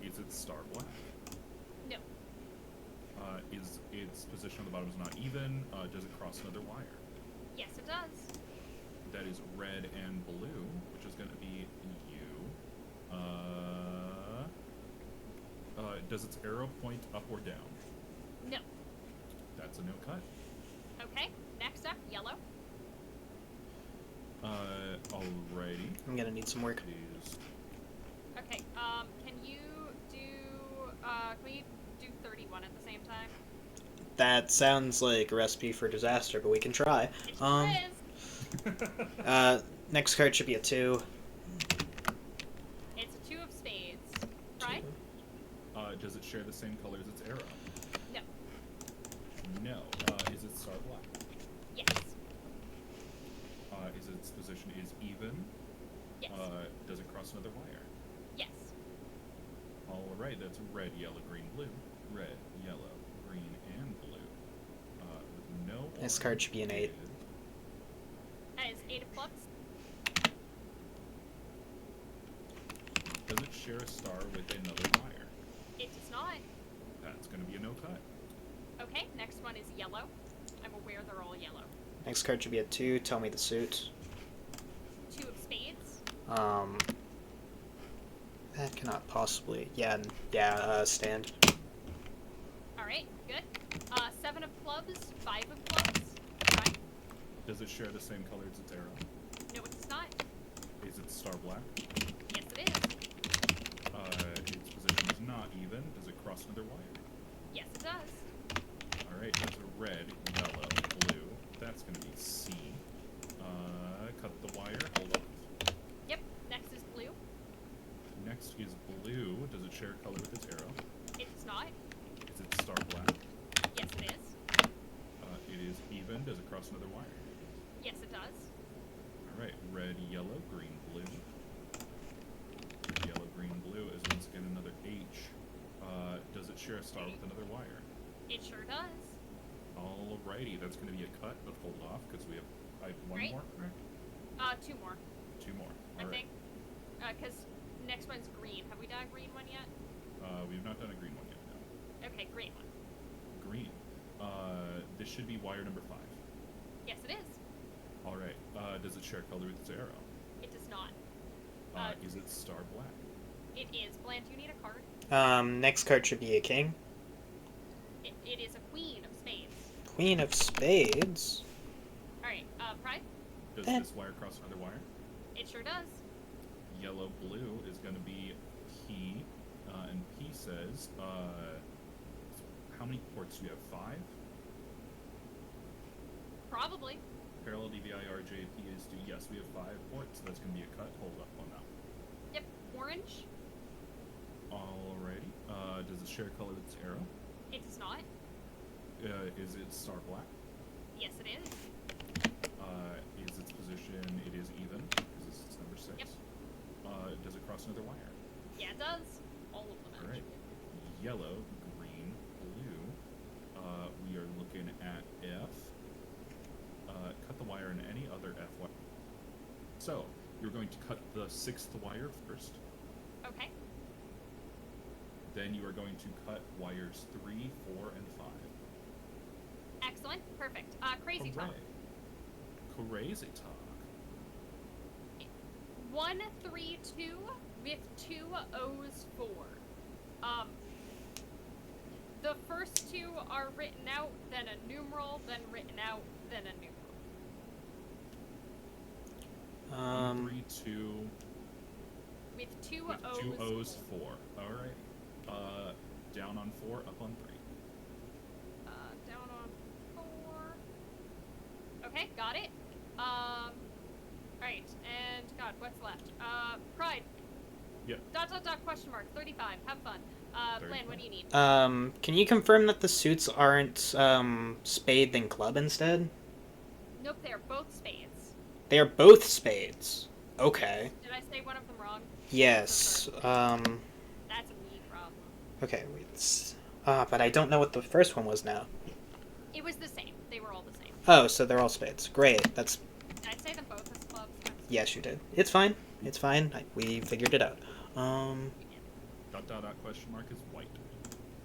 Is it star black? No. Is its position on the bottom is not even? Does it cross another wire? Yes, it does. That is red and blue, which is going to be you. Does its arrow point up or down? No. That's a no cut. Okay, next up, yellow. Alrighty. I'm gonna need some work. Is Okay, can you do 31 at the same time? That sounds like a recipe for disaster, but we can try. It sure is. Next card should be a 2. It's a 2 of spades. Right? does it share the same color as its arrow? No. No. Is it star black? Yes. Is its position is even? Yes. Does it cross another wire? All right, that's red, yellow, green, blue. Red, yellow, green, and blue. With no This card should be an 8. That is 8 of clubs. Does it share a star with another wire? It does not. That's going to be a no cut. Okay, next one is yellow. I'm aware they're all yellow. Next card should be a 2. Tell me the suit. 2 of spades. That cannot possibly. Stand. Alright, good. 7 of clubs, 5 of clubs. Right. Does it share the same color as its arrow? No, it does not. Is it star black? Yes, it is. Its position is not even. Does it cross another wire? Yes, it does. Alright, that's a red, yellow, blue. That's going to be C. Cut the wire, hold off. Yep, next is blue. Next is blue. Does it share color with its arrow? It does not. Is it star black? Yes, it is. It is even. Does it cross another wire? Yes, it does. Alright, red, yellow, green, blue. Red, yellow, green, blue is once again another H. Does it share a star with another wire? It sure does. Alrighty, that's going to be a cut, but hold off because I have one Right. more, right? 2 more, 2 more. I Alright. think. Because next one's green. Have we done a green one yet? We've not done a green one yet, no. Okay, green one. Green. This should be wire number 5. Yes, it is. Alright, does it share color with its arrow? It does not. Is it star black? It is. Bland, you need a card. Next card should be a king. It is a queen of spades. Queen of spades. Alright, Pride? Does Eh. this wire cross another wire? It sure does. Yellow blue is going to be P, and P says, how many ports do you have? 5? Probably. Parallel DVI-RJP is to, yes, we have 5 ports, so that's going to be a cut. Hold up on that. Yep, orange. Alrighty. Does it share color with its arrow? It does not. Is it star black? Yes, it is. Is its position, it is even, because this is number 6. Yep. Does it cross another wire? Yeah, it does. All of them, Alright. actually. Yellow, green, blue. We are looking at F. Cut the wire in any other F wire. So, you're going to cut the 6th wire first. Okay. Then you are going to cut wires 3, 4, and 5. Excellent. Perfect. Crazy talk. Crazy talk. 1, 3, 2 with 2 O's 4. The first 2 are written out, then a numeral, then written out, then a numeral. 3, 2. With 2 With O's. 2 O's, 4. Alright. Down on 4, up on 3. Down on 4. Okay, got it. Alright, and God, what's left? Pride. Yep. ... question mark, 35. Have fun. Plan, what do you need? Can you confirm that the suits aren't, spade then club instead? Nope, they are both spades. They are both spades. Okay. Did I say one of them wrong? Yes, That's a me problem. okay, wait. But I don't know what the first one was now. It was the same. They were all the same. Oh, so they're all spades. Great, that's... Did I say them both as clubs? Yes, you did. It's fine. It's fine. We figured it out. Question mark is white.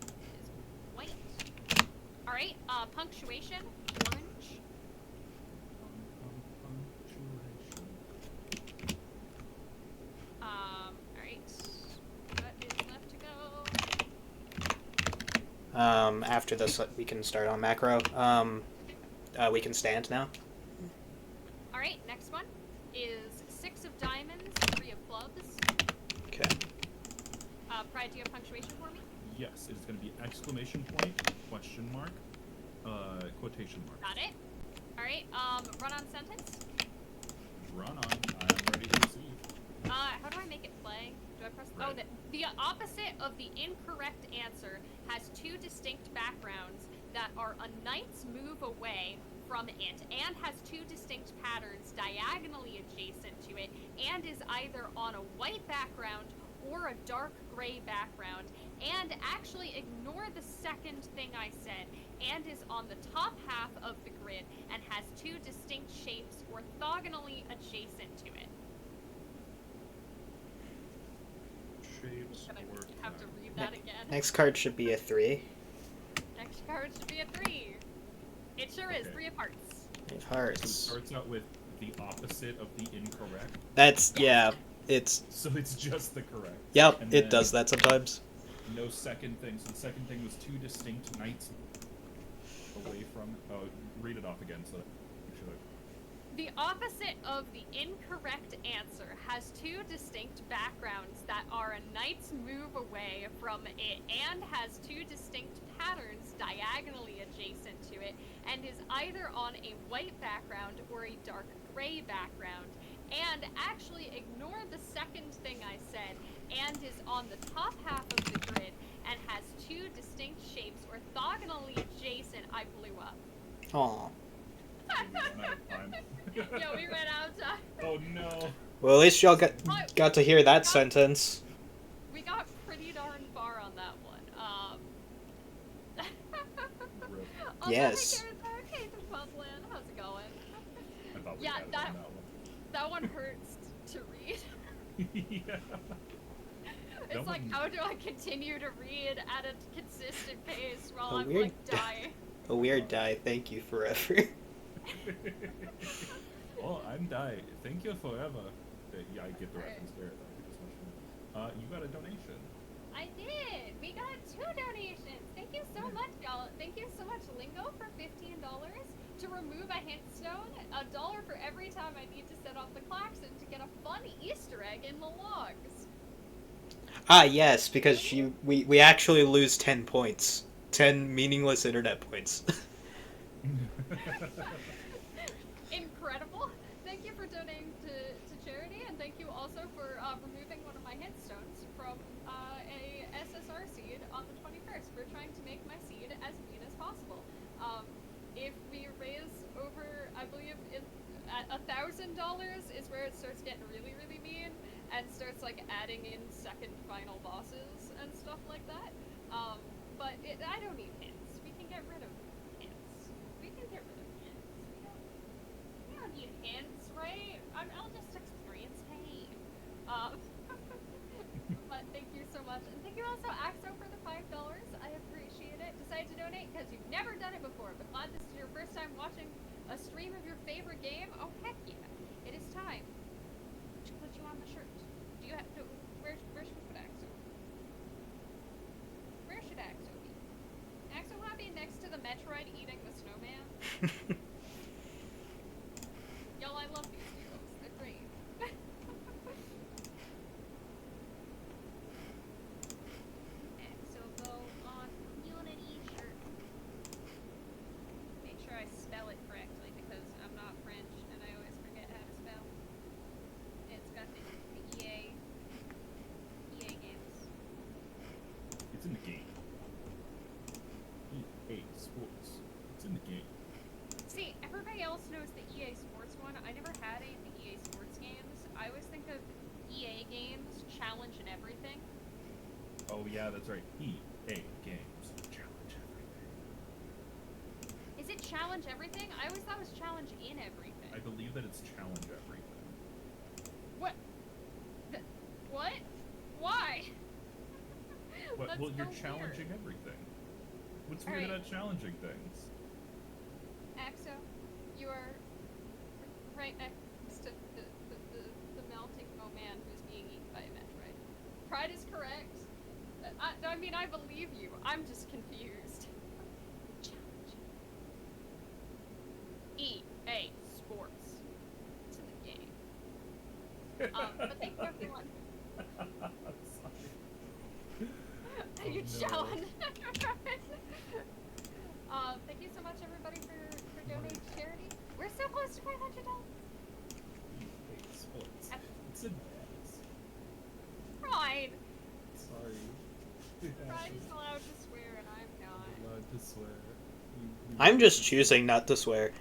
Is white. Alright, punctuation, orange. Alright. What is left to go? After this, we can start on macro. We can stand now. Alright, next one is 6 of diamonds, 3 of clubs. Okay. Pride, do you have punctuation for me? Yes, it is going to be exclamation point, question mark, quotation mark. Got it. Alright, run on sentence. Run on. I am ready to receive. How do I make it play? Do I press? Right. Oh, the opposite of the incorrect answer has 2 distinct backgrounds that are a knight's move away from it, and has 2 distinct patterns diagonally adjacent to it, and is either on a white background or a dark gray background, and actually ignore the second thing I said, and is on the top half of the grid and has two distinct shapes orthogonally adjacent to it. Shapes I'm or gonna have to read that again. Next card should be a 3. Next card should be a 3. It sure is. Okay. 3 of hearts. 3 of So it hearts. starts out with the opposite of the incorrect. That's, yeah, it's, So it's just the correct. yep, And it then does that sometimes. No second thing. So the second thing was two distinct knights away from. Oh, read it off again so that make sure that. The opposite of the incorrect answer has 2 distinct backgrounds that are a knight's move away from it and has 2 distinct patterns diagonally adjacent to it and is either on a white background or a dark gray background. And actually ignore the second thing I said and is on the top half of the grid and has 2 distinct shapes orthogonally adjacent. I blew up. Aw. We run out of time. Yeah, we ran out of time. Oh no. Well, at least y'all got to hear that sentence. We got pretty darn far on that one. Rip. Also, Yes. Hey, the Bubbling. How's it going? I thought we Yeah, had it that- on That one hurts to read. yeah. It's That like, one- how do I continue to read at a consistent pace while A I'm weird- like dying? A weird die, thank you forever. Oh, I'm dying. Thank you forever. Yeah, I get the Alright. reference there. That was much fun. You got a donation. I did. We got 2 donations. Thank you so much, y'all. Thank you so much, Lingo, for $15 to remove a hint stone. $1 for every time I need to set off the klaxon to get a fun Easter egg in the logs. Ah, yes, because we actually lose 10 points. 10 meaningless internet points. Incredible. Thank you for donating to charity, and thank you also for removing one of my hint stones from a SSR seed on the 21st. We're trying to make my seed as mean as possible. If we raise over, I believe, at $1,000 is where it starts getting really, really mean, and starts like adding in second final bosses and stuff like that. But I don't need hints. We can get rid of hints. We can get rid of hints. We don't need hints, right? I'll just experience pain. But thank you so much. And thank you also, Axo, for the $5. I appreciate it. Decided to donate because you've never done it before, but glad this is your first time watching a stream of your favorite game. Oh, heck yeah. It is time to put you on the shirt. Do you have to, where should we put Axo? Where should Axo be? Axo want to be next to the Metroid eating the snowman? Y'all, I love these duos. They're great. Axo go on community shirt. Make sure I spell it correctly because I'm not French and I always forget how to spell. It's got the EA games. It's in the game. EA Sports. It's in the game. See, everybody else knows the EA Sports one. I never had any of the EA Sports games. I always think of EA games, Challenge and Everything. Oh yeah, that's right. EA Games. Challenge everything. Is it Challenge Everything? I always thought it was Challenge in Everything. I believe that it's challenge everything. What? What? Why? What, That's well, you're so challenging weird. everything. What's weird Alright. about challenging things? Axo, you are right next to the melting man who's being eaten by a Metroid. Pride is correct. I mean, I believe you. I'm just confused. Challenge. EA Sports. It's in the game. But thank you everyone. Oh, You no. challenge. Thank you so much, everybody, for donating to charity. We're so close to $500. EA Sports. It's in X. Pride. Sorry. Pride is allowed to swear, and I'm not. Allowed to swear. I'm just choosing not to swear.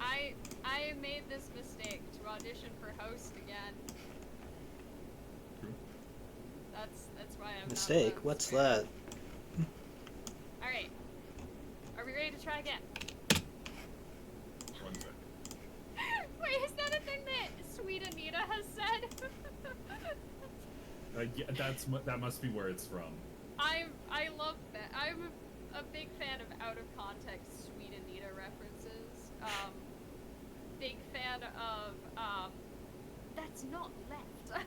I made this mistake to audition for host again. True. That's why I'm Mistake? not What's square. that? All right. Are we ready to try again? 1 second. Wait, is that a thing that Sweet Anita has said? Yeah, that must be where it's from. I love that. I'm a big fan of out of context Sweet Anita references. Big fan of that's not left. Alright.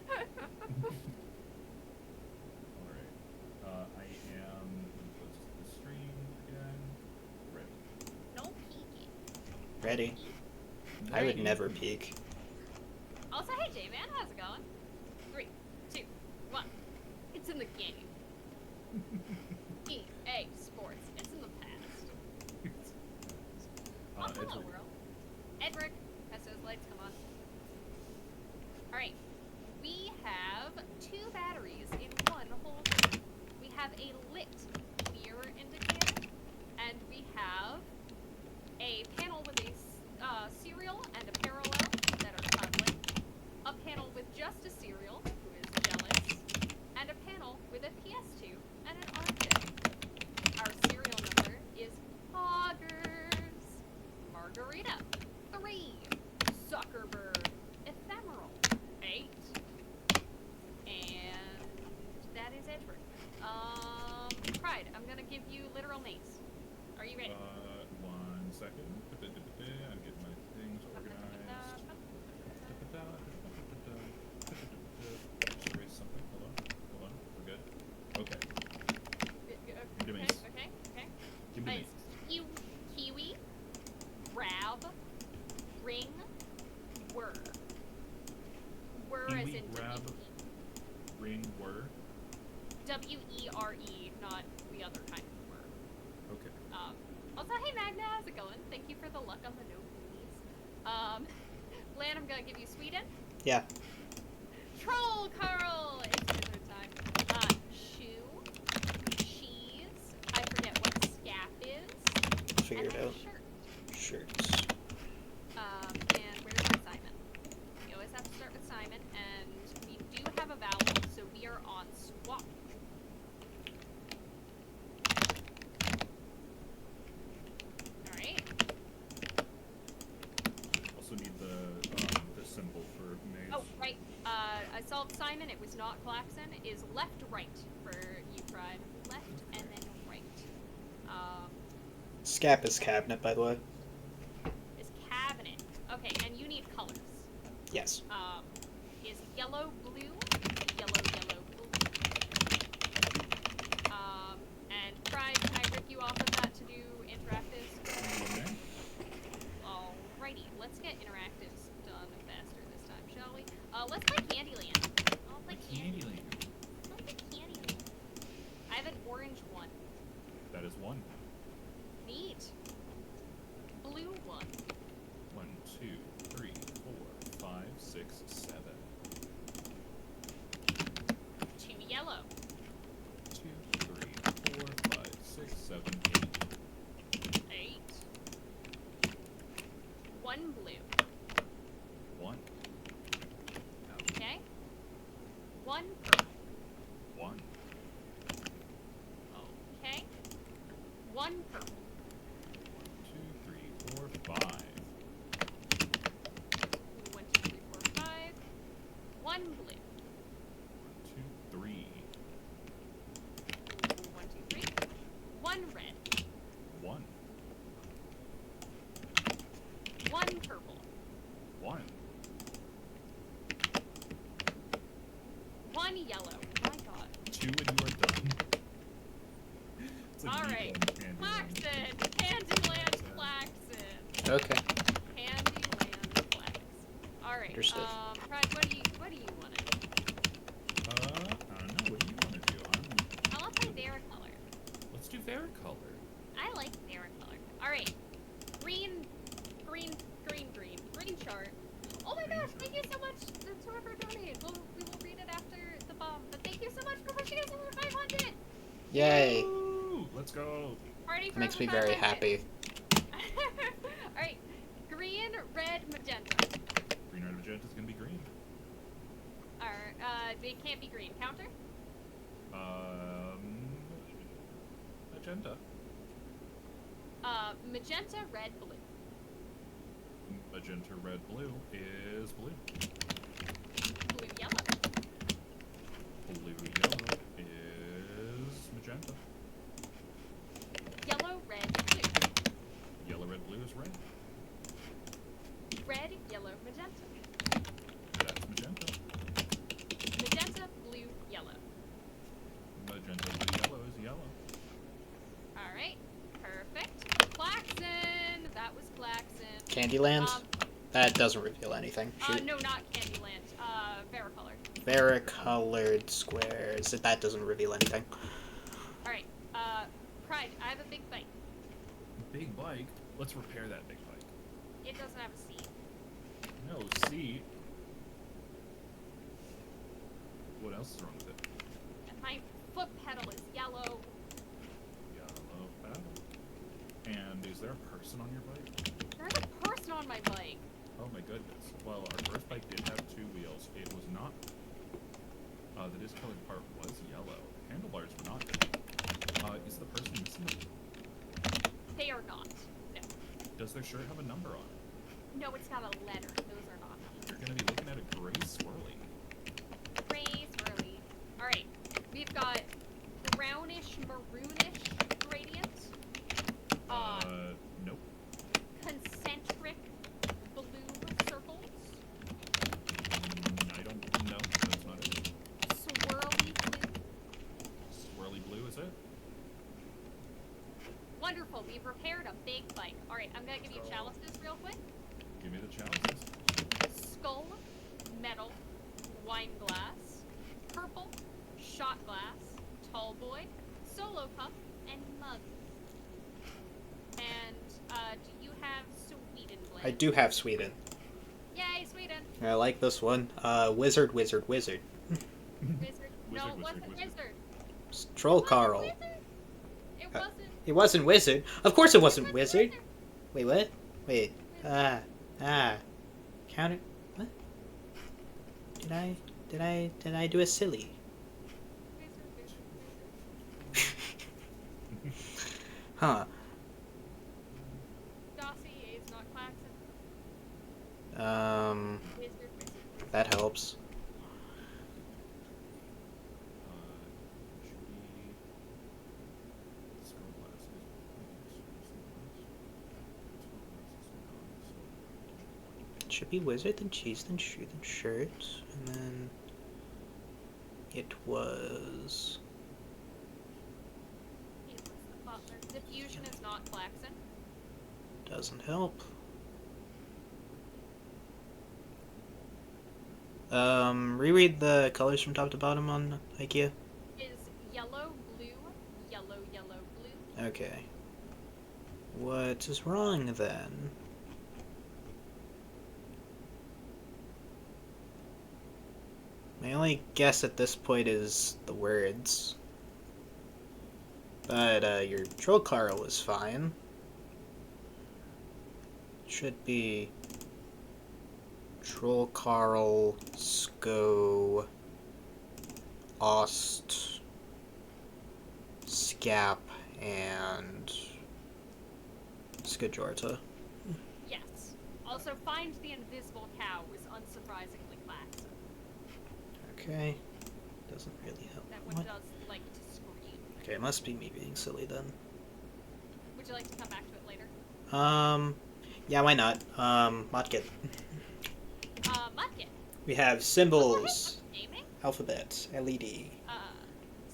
I am close to the stream again. Ready. No peeking. Ready? I would never peek. Also, hey J-Man, how's it going? 3, 2, 1. It's in the game. EA Sports. It's in the past. Oh, hello, Edward. world. Edric, has those lights come on? Alright. We have 2 batteries in one holder. We have a lit clear indicator, and we have a panel with a serial and a parallel that are cuddling, a panel with just a serial, who is jealous, and a panel with a PS2 and an Arctic. Our serial number is Poggers, Margarita, 3, Zuckerberg, Ephemeral, 8, and that is Edward. Pride, I'm gonna give you literal names. Are you ready? 1 second. I'm getting my things organized. Erase something. Hold on. We're good. Okay. Give me mace. Okay. Give me mace. Kiwi, Rab, Ring, Whir. Whir as Kiwi, in Rab, W-E. Ring, Whir. W-E-R-E, not the other kind of whir. Okay. Also, hey Magna, how's it going? Thank you for the luck on the no goonies. Lan, I'm gonna give you Sweden. Yeah. Troll Carl! It's dinner time. Shoe, cheese, I forget what scap is, Figure and it then out. shirt. Shirts. And where's my Simon? We always have to start with Simon, and we do have a vowel, so we are on swap. Alright. Also need the symbol for maze. Oh, right. I solved Simon. It was not Klaxon. It is left, right for you, Pride. Left and then right. Scap is cabinet, by the way. Is cabinet. Okay, and you need colors. Yes. Is yellow, blue, yellow, blue. And Pride, can I rip you off of that to do interactives? Okay. Alrighty, let's get interactives done faster this time, shall we? Let's play Candyland. I'll play Candyland. I'll play Candyland. I have an orange one. That is 1. Neat. Blue one. 1, 2, 3, 4, 5, 6, 7. 2 yellow. 2, 3, 4, 5, 6, 7, 8. 8. 1 blue. 1. Okay. 1 purple. 1. Okay. 1 purple. 2, 3, 4, 5. 1, 2, 3, 4, 5. 1 blue. 1, 2, 3. 1, 2, 3. 1 red. 1. 1 purple. 1. 1 yellow. My god. 2 and you are done. It's like Alright. Candyland. Klaxon. Candyland Klaxon. Okay. Candyland Klaxon. Alright. Understood. Pride, what do you want to do? I don't know. What do you want to do? I want to play Varicolor. Let's do Varicolor. I like Varicolor. Alright. Green chart. Oh my gosh, thank you so much to whoever donated. We will read it after the bomb. But thank you so much for pushing us over 500. Yay. Woo! Let's go. Party for Makes over me very 500. happy. Alright. Green, red, magenta. Green, red, magenta is gonna be green. They can't be green. Counter? Magenta. Magenta, red, blue. Magenta, red, blue is blue. Blue, yellow. Blue, yellow is magenta. Yellow, red, blue. Yellow, red, blue is red. Red, yellow, magenta. That's magenta. Magenta, blue, yellow. Magenta, blue, yellow is yellow. Alright, perfect. Klaxon! That was Klaxon. Candyland? That doesn't reveal anything. Shoot. No, not Candyland. Varicolored. Varicolored squares. That doesn't reveal anything. Alright, Pride, I have a big bike. Big bike? Let's repair that big bike. It doesn't have a seat. No seat. What else is wrong with it? And my foot pedal is yellow. Yellow pedal. And is there a person on your bike? There's a person on my bike. Oh my goodness. Well, our first bike did have 2 wheels. It was not... the discolored part was yellow. Handlebars were not. Is the person missing? They are not. No. Does their shirt have a number on it? No, it's got a letter. Those are not. You're gonna be looking at a gray swirly. Gray, swirly. Alright, we've got brownish, maroonish gradient. Nope. Concentric blue circles. I don't know. That's not it. Swirly blue. Swirly blue is it? Wonderful, we've repaired a big bike. Alright, I'm gonna give you chalices real quick. Give me the chalices. Skull, metal, wine glass, purple, shot glass, tall boy, solo cup, and mug. And, do you have Sweden blend? I do have Sweden. Yay, Sweden! I like this one. Wizard, wizard, wizard. Wizard. No, it Wizard, wasn't wizard. wizard. Troll It wasn't Carl. wizard. It wasn't. It wasn't wizard. Of course it wasn't It wizard. Wait, what? Wait. Counter. What? Did I do a silly? Wizard. Huh. Dossier is not Klaxon. Wizard. That helps. Should be wizard, then cheese, then shoe, then shirt, and then it was. He was the butler. Diffusion is not Klaxon. Doesn't help. Reread the colors from top to bottom on IKEA. Is yellow, blue, yellow, yellow, blue. Okay. What is wrong then? My only guess at this point is the words. But, your troll Carl is fine. Should be Troll Carl, Sko, Ost, Scap, and Skajorta. Yes. Also, find the invisible cow was unsurprisingly Klaxon. Okay. Doesn't really help. That one What? does like to scream. Okay, it must be me being silly then. Would you like to come back to it later? Yeah, why not? Motkit. Mudkit. We have symbols, Naming? alphabet, LED.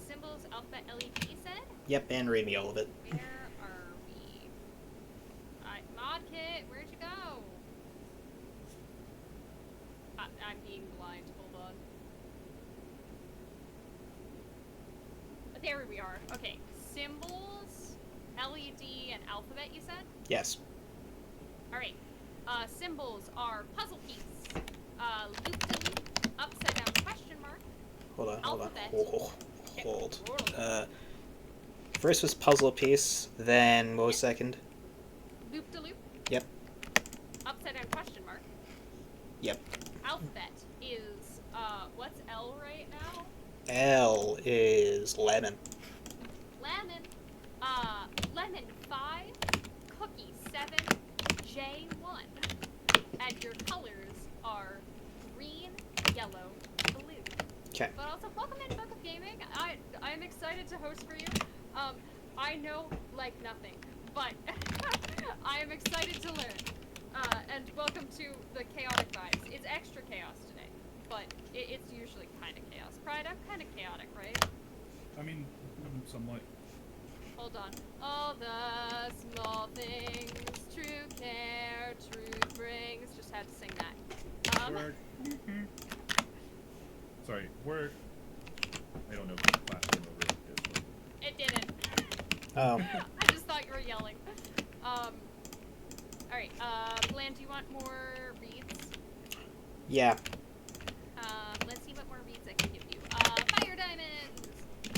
Symbols, alphabet, LED, you said? Yep, and read me all of it. Where are we? Modkit, where'd you go? I'm being blind, hold on. There we are. Okay, symbols, LED, and alphabet, you said? Yes. Alright. Symbols are puzzle piece, loop-de-loop, upside down question mark, Hold on. Alphabet. Hold. First was puzzle piece, then what was second? loop-de-loop, Yep. upside down question mark. Yep. Alphabet is, what's L right now? L is lemon. Lemon. Lemon 5, cookie 7, J1. And your colors are green, yellow, blue. Okay. But also, welcome in Book of Gaming. I'm excited to host for you. I know like nothing, but I am excited to learn. And welcome to the chaotic vibes. It's extra chaos today, but it's usually kind of chaos. Pride, I'm kind of chaotic, right? I mean, somewhat. Hold on. All the small things, true care, truth brings. Just had to sing that. Work. Sorry, work. I don't know if the classroom over is, but It didn't. Oh. I just thought you were yelling. Alright, Bland, do you want more reads? Yeah. Let's see what more reads I can give you. Fire Diamonds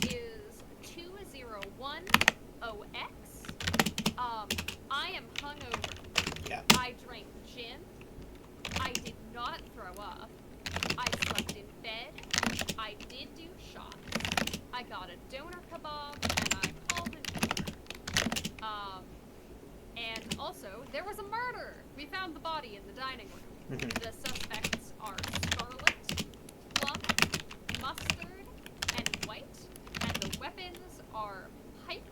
is 201OX. I am hungover. Yeah. I drank gin. I did not throw up. I slept in bed. I did do shots. I got a doner kebab and I called an Uber. And also, there was a murder! We found the body in the dining room. The suspects are scarlet, plum, mustard, and white. And the weapons are pipe,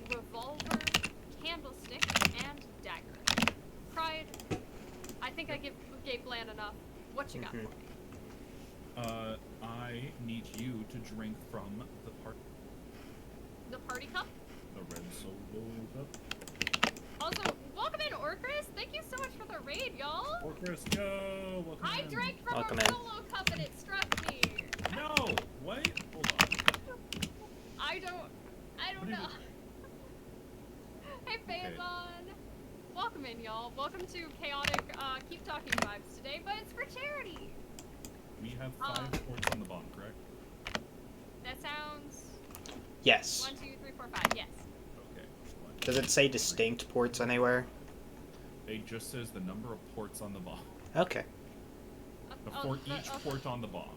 revolver, candlestick, and dagger. Pride, I think I gave Bland enough. What you got for me? I need you to drink from the The party cup? red solo cup. Also, welcome in, Orcris. Thank you so much for the raid, y'all. Orcris, go! Welcome I in. drank from Welcome a in. solo cup and it struck me. No! What? Hold on. I don't What do you know. Hey, Faison. Welcome in, y'all. Welcome to chaotic, keep talking vibes today, but it's for charity. We have 5 ports on the bomb, correct? That sounds Yes. 1, 2, 3, 4, 5. Yes. Okay. Does it say distinct ports anywhere? It just says the number of ports on the bomb. Okay. For each port on the bomb.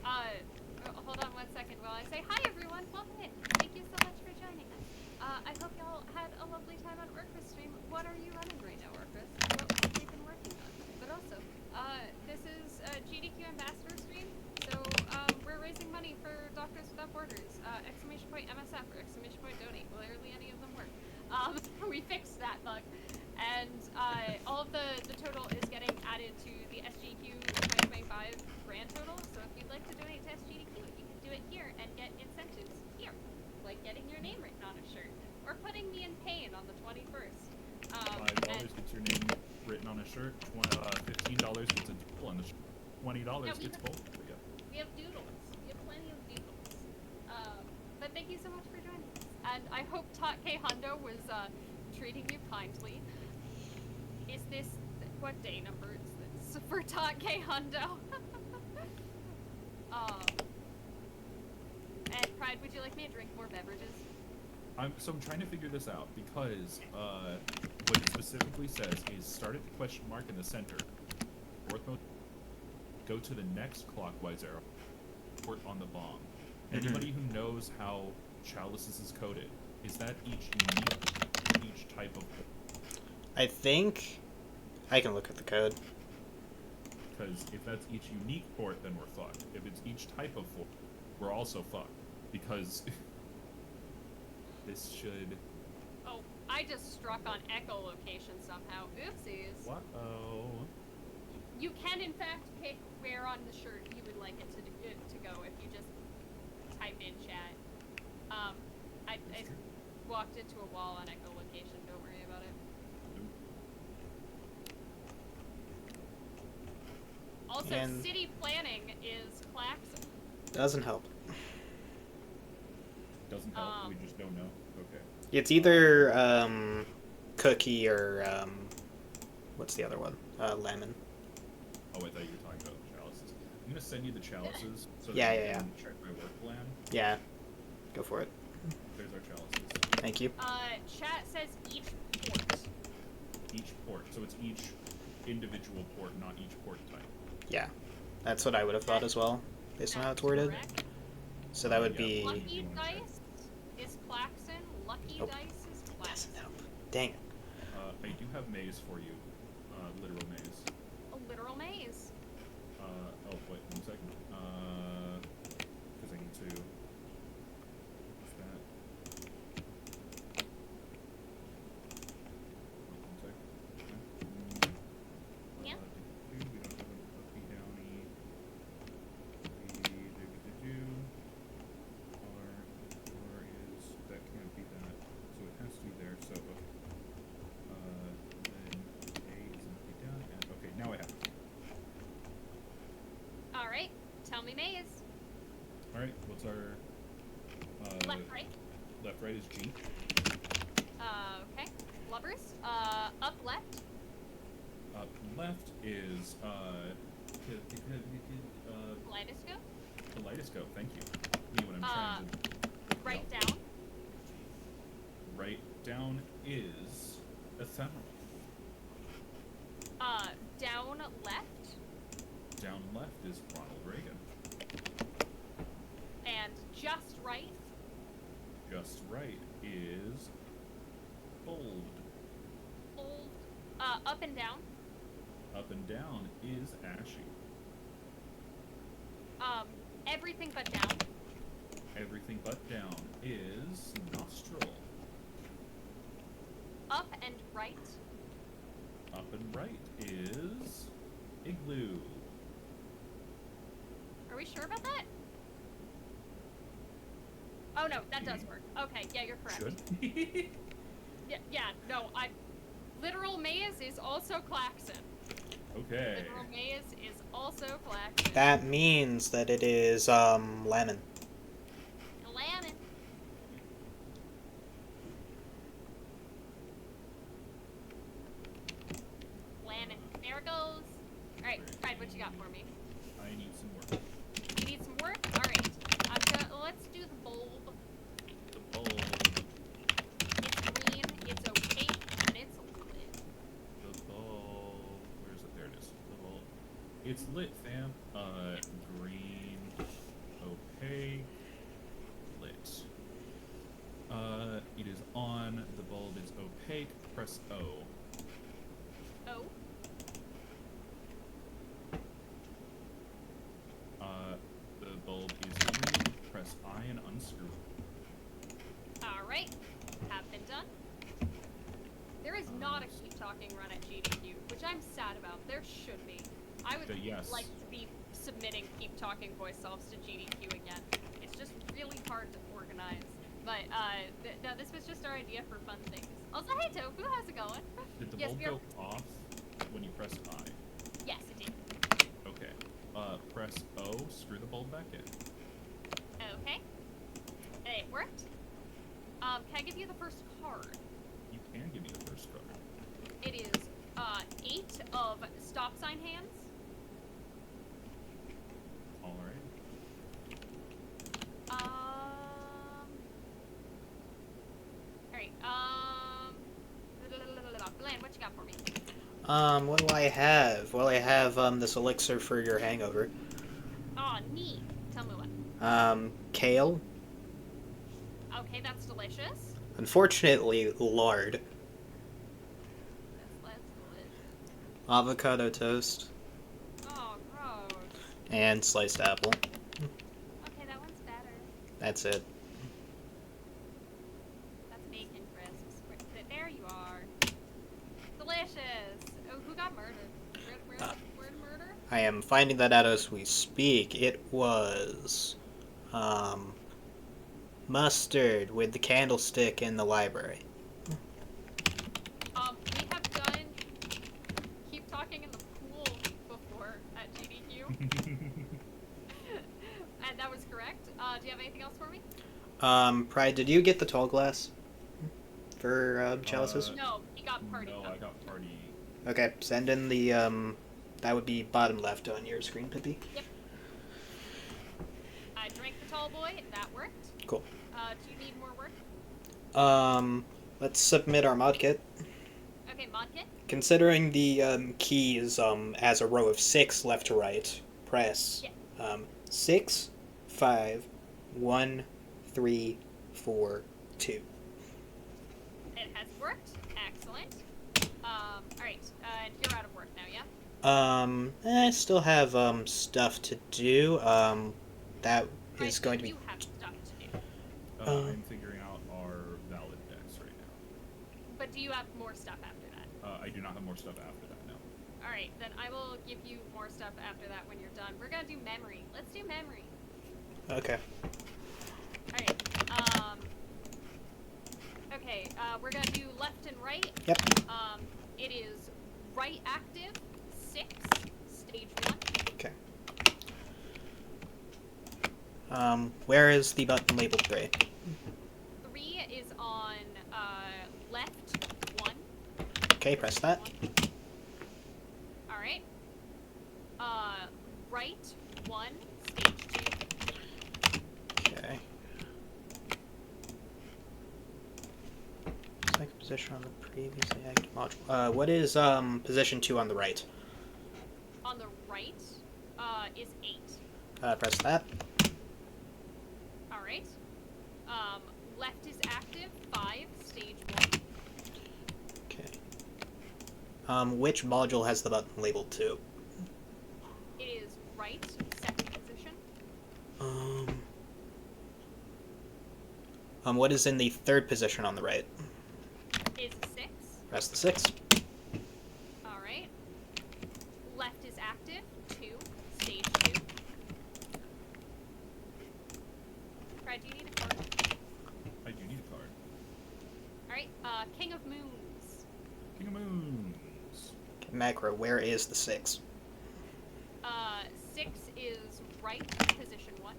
Hold on 1 second while I say hi, everyone. Welcome in. Thank you so much for joining us. I hope y'all had a lovely time on Orcris stream. What are you running right now, Orcris? What have you been working on? But also, this is a GDQ Ambassador stream, so we're raising money for Doctors Without Borders. Exclamation point MSF or exclamation point donate. Literally any of them work. We fixed that bug. And all of the total is getting added to the SGQ 2025 grand total. So if you'd like to donate to SGDQ, you can do it here and get incentives here, like getting your name written on a shirt or putting me in pain on the 21st. $5 gets your name written on a shirt. $15 gets a doodle on the shirt. $20 gets both. Yeah. We have doodles. We have plenty of doodles. But thank you so much for joining us. And I hope Tatke Hondo was treating you kindly. Is this what day number is this for Tatke Hondo? And Pride, would you like me to drink more beverages? I'm trying to figure this out because what it specifically says is start at the question mark in the center. Fourth mode, go to the next clockwise arrow. Port on the bomb. Anybody who knows how chalices is coded, is that each type of port? I think I can look at the code. Because if that's each unique port, then we're fucked. If it's each type of port, we're also fucked. Because this should... Oh, I just struck on echolocation somehow. Oopsies. What? Oh. You can, in fact, pick where on the shirt you would like it to go if you just type in chat. I walked into a wall on echolocation. Don't worry about it. Also, And- city planning is Claxon. Doesn't help. Doesn't help, we just don't know. Okay. It's either cookie or what's the other one? Lemon. Oh, I thought you were talking about chalices. I'm gonna send you the chalices so that Yeah, you yeah, can check my work plan. Yeah. Go for it. There's our chalices. Thank you. Chat says each port. Each port. So it's each individual port, not each port type. Yeah. That's what I would have thought as well. based on how That's it's worded. correct. So that would Yeah, be... lucky. Lucky You wanna check? dice is Klaxon. Lucky Nope. dice is Doesn't Klaxon. help. Dang it. I do have maze for you. Literal maze. A literal maze. Oh, wait, 1 second. Because I need to... What's that? Wait 1 sec. Okay. Yeah. We don't have a lucky downy. Do. R is... That can't be that. So it has to be there, so... then A is empty down, and... Okay, now I have it. All right. Tell me maze. Alright, what's our... Left, right. Left, right is G. Okay. Lovers. Up, left. Up left is, Kaleidoscope. Kaleidoscope, thank you. Me when I'm trying to... Right Yeah. down. Right down is ephemeral. Down, left. Down left is Ronald Reagan. And just right. Just right is bold. Old. Up and down. Up and down is ashy. Everything but down. Everything but down is nostril. Up and right. Up and right is igloo. Are we sure about that? Oh no, that does work. Okay, yeah, you're correct. Should. Yeah, no, literal maze is also Klaxon. Okay. Literal maze is also Klaxon. That means that it is, lemon. Lemon. Lemon. There it goes. Alright, Pride, what you got for me? I need some work. You need some work? Alright. Let's do the bulb. The bulb. It's green, it's opaque, and it's lit. The bulb. Where is it? There it is. The bulb. It's lit, fam. Green. Opaque. Lit. It is on. The bulb is opaque. Press O. Oh. The bulb is green. Press I and unscrew. Alright. Have been done. There is not a keep talking run at GDQ, which I'm sad about. There should be. I would Yes. like to be submitting keep talking voice solves to GDQ again. It's just really hard to organize. But no, this was just our idea for fun things. Also, hey Tofu, how's it going? Did the Yes, bulb we are- go off when you press I? Yes, it did. Okay. Press O, screw the bulb back in. Okay. It worked. Can I give you the first card? You can give me the first card. It is 8 of stop sign hands. Alright. Alright, Bland, what you got for me? What do I have? Well, I have, this elixir for your hangover. Aw, neat. Tell me what. Kale. Okay, that's delicious. Unfortunately, lard. That's delicious. Avocado toast. Oh, gross. And sliced apple. Okay, that one's better. That's it. That's bacon crisps. There you are. Delicious. Oh, who got murdered? Where murder? I am finding that out as we speak. It was, Mustard with the candlestick in the library. We have done keep talking in the pool before at GDQ. And that was correct. Do you have anything else for me? Pride, did you get the tall glass for, chalices? No, he got party No, cup. I got party. Okay, send in the, that would be bottom left on your screen, Pippy. Yep. I drank the tall boy. That worked. Cool. Do you need more work? Let's submit our mod kit. Okay, mod kit. Considering the, keys, as a row of 6 left to right, press Yeah. 6, 5, 1, 3, 4, 2. It has worked. Excellent. Alright, and you're out of work now, yeah? I still have stuff to do. That is going to be. You have stuff to do. I'm figuring out our valid decks right now. But do you have more stuff after that? I do not have more stuff after that, no. Alright, then I will give you more stuff after that when you're done. We're gonna do memory. Let's do memory. Okay. Alright, okay, we're gonna do left and right. Yep. It is right active, 6, stage 1. Okay. Where is the button labeled 3? 3 is on, left 1. Okay, press that. Alright. Right 1, stage 2. Okay. Select position on the previously active module. What is position 2 on the right? On the right, is 8. Press that. Alright. Left is active, 5, stage 1. Okay. Which module has the button labeled 2? It is right, 2nd position. What is in the 3rd position on the right? Is 6. Press the 6. Alright. Left is active, 2, stage 2. Brad, do you need a card? I do need a card. Alright, King of Moons. King of Moons. Macro, where is the 6? 6 is right, position 1.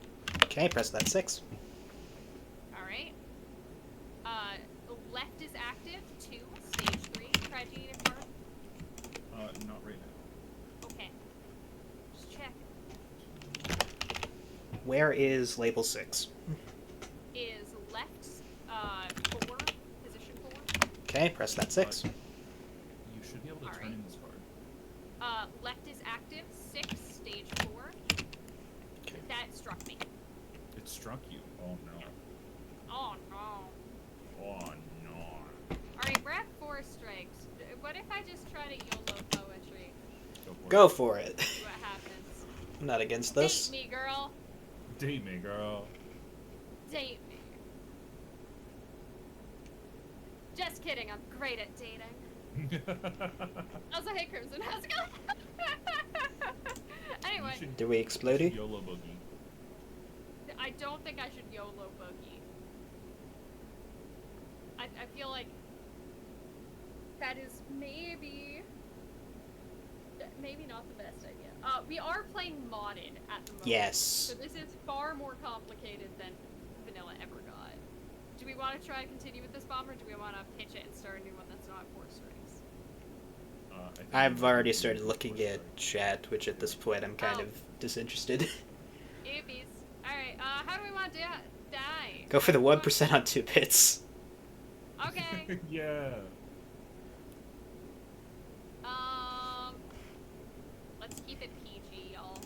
Okay, press that 6. Alright. Left is active, 2, stage 3. Brad, do you need a card? Not right now. Okay. Just check. Where is label 6? Is left, 4, position 4. Okay, press that 6. You should be able to turn Alright. in this card. Left is active, 6, stage 4. Okay. That struck me. It struck you. Oh no. Oh no. Oh no. Alright, we're at 4 strikes. What if I just try to YOLO poetry? Go for it. See what happens. I'm not against this. Date me, girl. Date me, girl. Date me. Just kidding, I'm great at dating. Also, hey Crimson, how's it going? Anyway, Do we explodey? YOLO boogie. I don't think I should YOLO boogie. I feel like that is maybe not the best idea. We are playing modded at the moment. Yes. So this is far more complicated than vanilla ever got. Do we want to try to continue with this bomb, or do we want to pitch it and start a new one that's not 4 strikes? I've already started looking at chat, which at this point I'm kind of disinterested. Oopies. Alright, how do we want to die? Go for the 1% on 2 bits. Okay. Yeah. Let's keep it PG, y'all.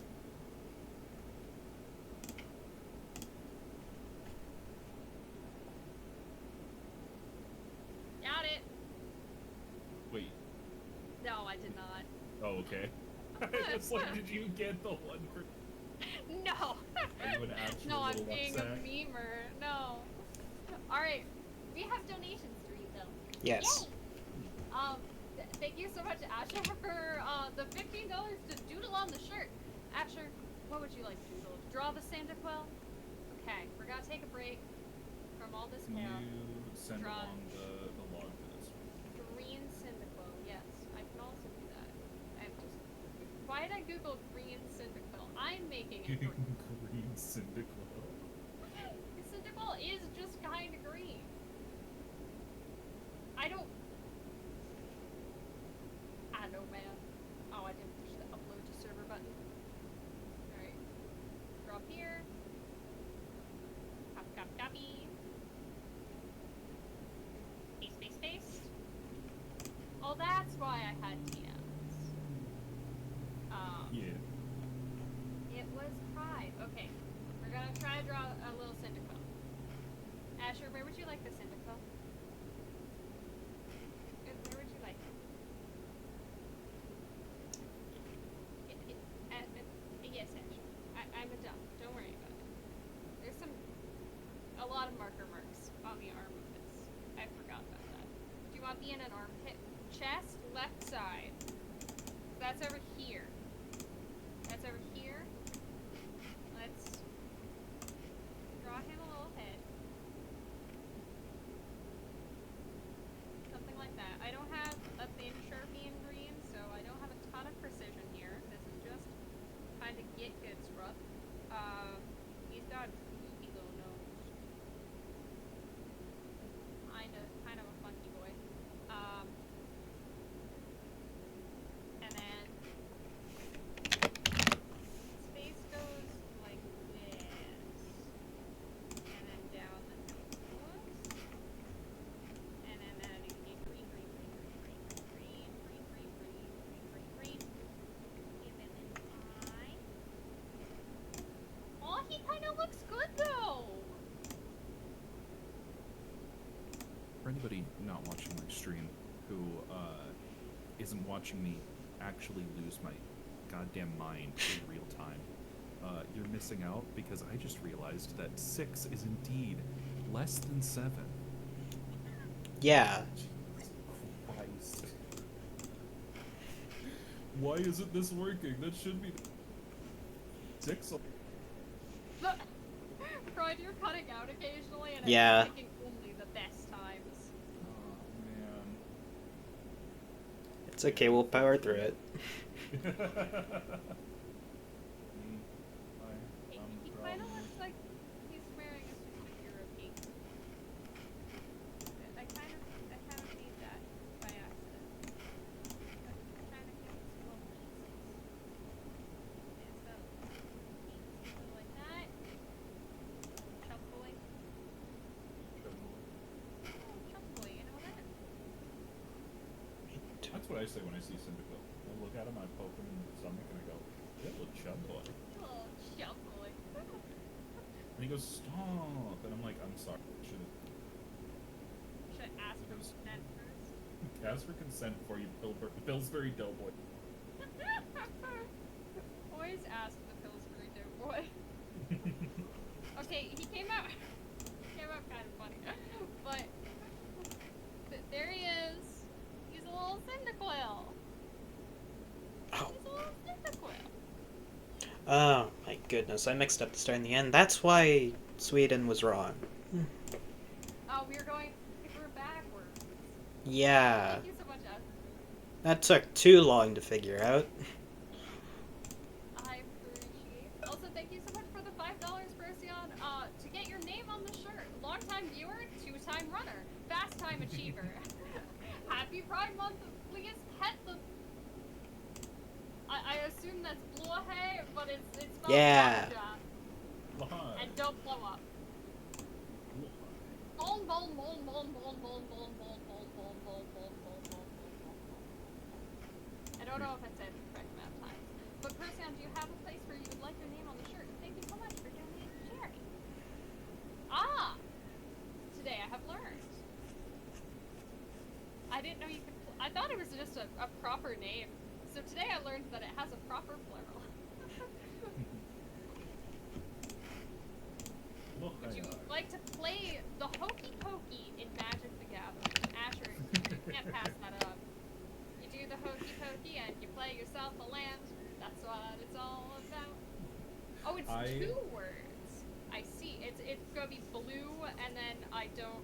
Got it. Wait. No, I did not. Oh, okay. I was like, did you get the 1%? No. Are you an actual No, I'm little being upset? a memer. No. Alright. We have donations to read, though. Yes. Yay! Thank you so much, Asher, for the $15 to doodle on the shirt. Asher, what would you like to doodle? Draw the Santa Quill? Okay, we're gonna take a break from all this Can chaos. you send Draw. along the log for this? Green Cyndaquil, yes. I can also do that. I'm just... Why did I Google green Cyndaquil? I'm making it green. Green Cyndaquil. Cyndaquil is just kind of green. I don't know, man. Oh, I didn't push the upload to server button. Alright. Drop here. Copy. Paste. Oh, that's why I had TMs. Yeah. Yep. was pride. Okay, we're gonna try to draw a little Syndico. Asher, where would you like the Syndico? Where would you like it? Yes, Asher. I'm a dumb. Don't worry about it. There's a lot of marker marks on the arm of this. I forgot about that. Do you want me in an armpit? Chest, left side. That's over here. That's over here. Let's draw him a little head. Something like that. I don't have a thin Sharpie in green, so I don't have a ton of precision here. This is just kind of get good stuff. He's got a goofy little nose. Kind of a funky boy. And then his face goes like this, and then down the nose, and then green. Give him an eye. Oh, he kind of looks good though. For anybody not watching my stream who isn't watching me actually lose my goddamn mind in real time, you're missing out because I just realized that 6 is indeed less than 7. Yeah. Christ. Why isn't this working? That should be 6. Pride, you're cutting out occasionally, and Yeah. I'm picking only the best times. Oh man. It's okay, we'll power through it. He kind of looks like he's wearing a superhero cape. I kind of made that by accident. I'm trying to give it some little pieces. Yeah, so pieces go like that. Chump boy. Oh, chump boy, you know that? That's what I say when I see Syndico. I look at him, I poke him in the stomach, and I go, little chub boy. Oh, chump boy. And he goes, stop! And I'm like, I'm sorry. Should Should I ask for Because- consent first? ask for consent before you Pillsbury Doughboy. Always ask the Pillsbury Doughboy. Okay, he came out kind of funny, but there he is. He's a little Cyndaquil. Oh. He's a little Cyndaquil. Oh my goodness, I mixed up the start and the end. That's why Sweden was wrong. Oh, we were backwards. Yeah. Thank you so much, Ashley. That took too long to figure out. I appreciate. Also, thank you so much for the $5, Procyon. To get your name on the shirt. Long-time viewer, 2-time runner, fast-time achiever. Happy Pride Month. Please hit the. I assume that's Blohe, but it's spelled Yeah. Gotcha. Why? And don't blow up. Bon, bon, bon, bon, bon, bon, bon, bon, bon, bon, bon, bon, bon, bon, bon. I don't know if I said it the correct amount of times. But Procyon, do you have a place where you would like your name on the shirt? Thank you so much for donating to charity. Ah! Today I have learned. I didn't know you could. I thought it was just a proper name. So today I learned that it has a proper plural. Would you like to play the Hokey Pokey in Magic the Gathering? Asher, you can't pass that up. You do the Hokey Pokey and you play yourself a land. That's what it's all about. Oh, it's 2 words. I see. It's gonna be blue, and then I don't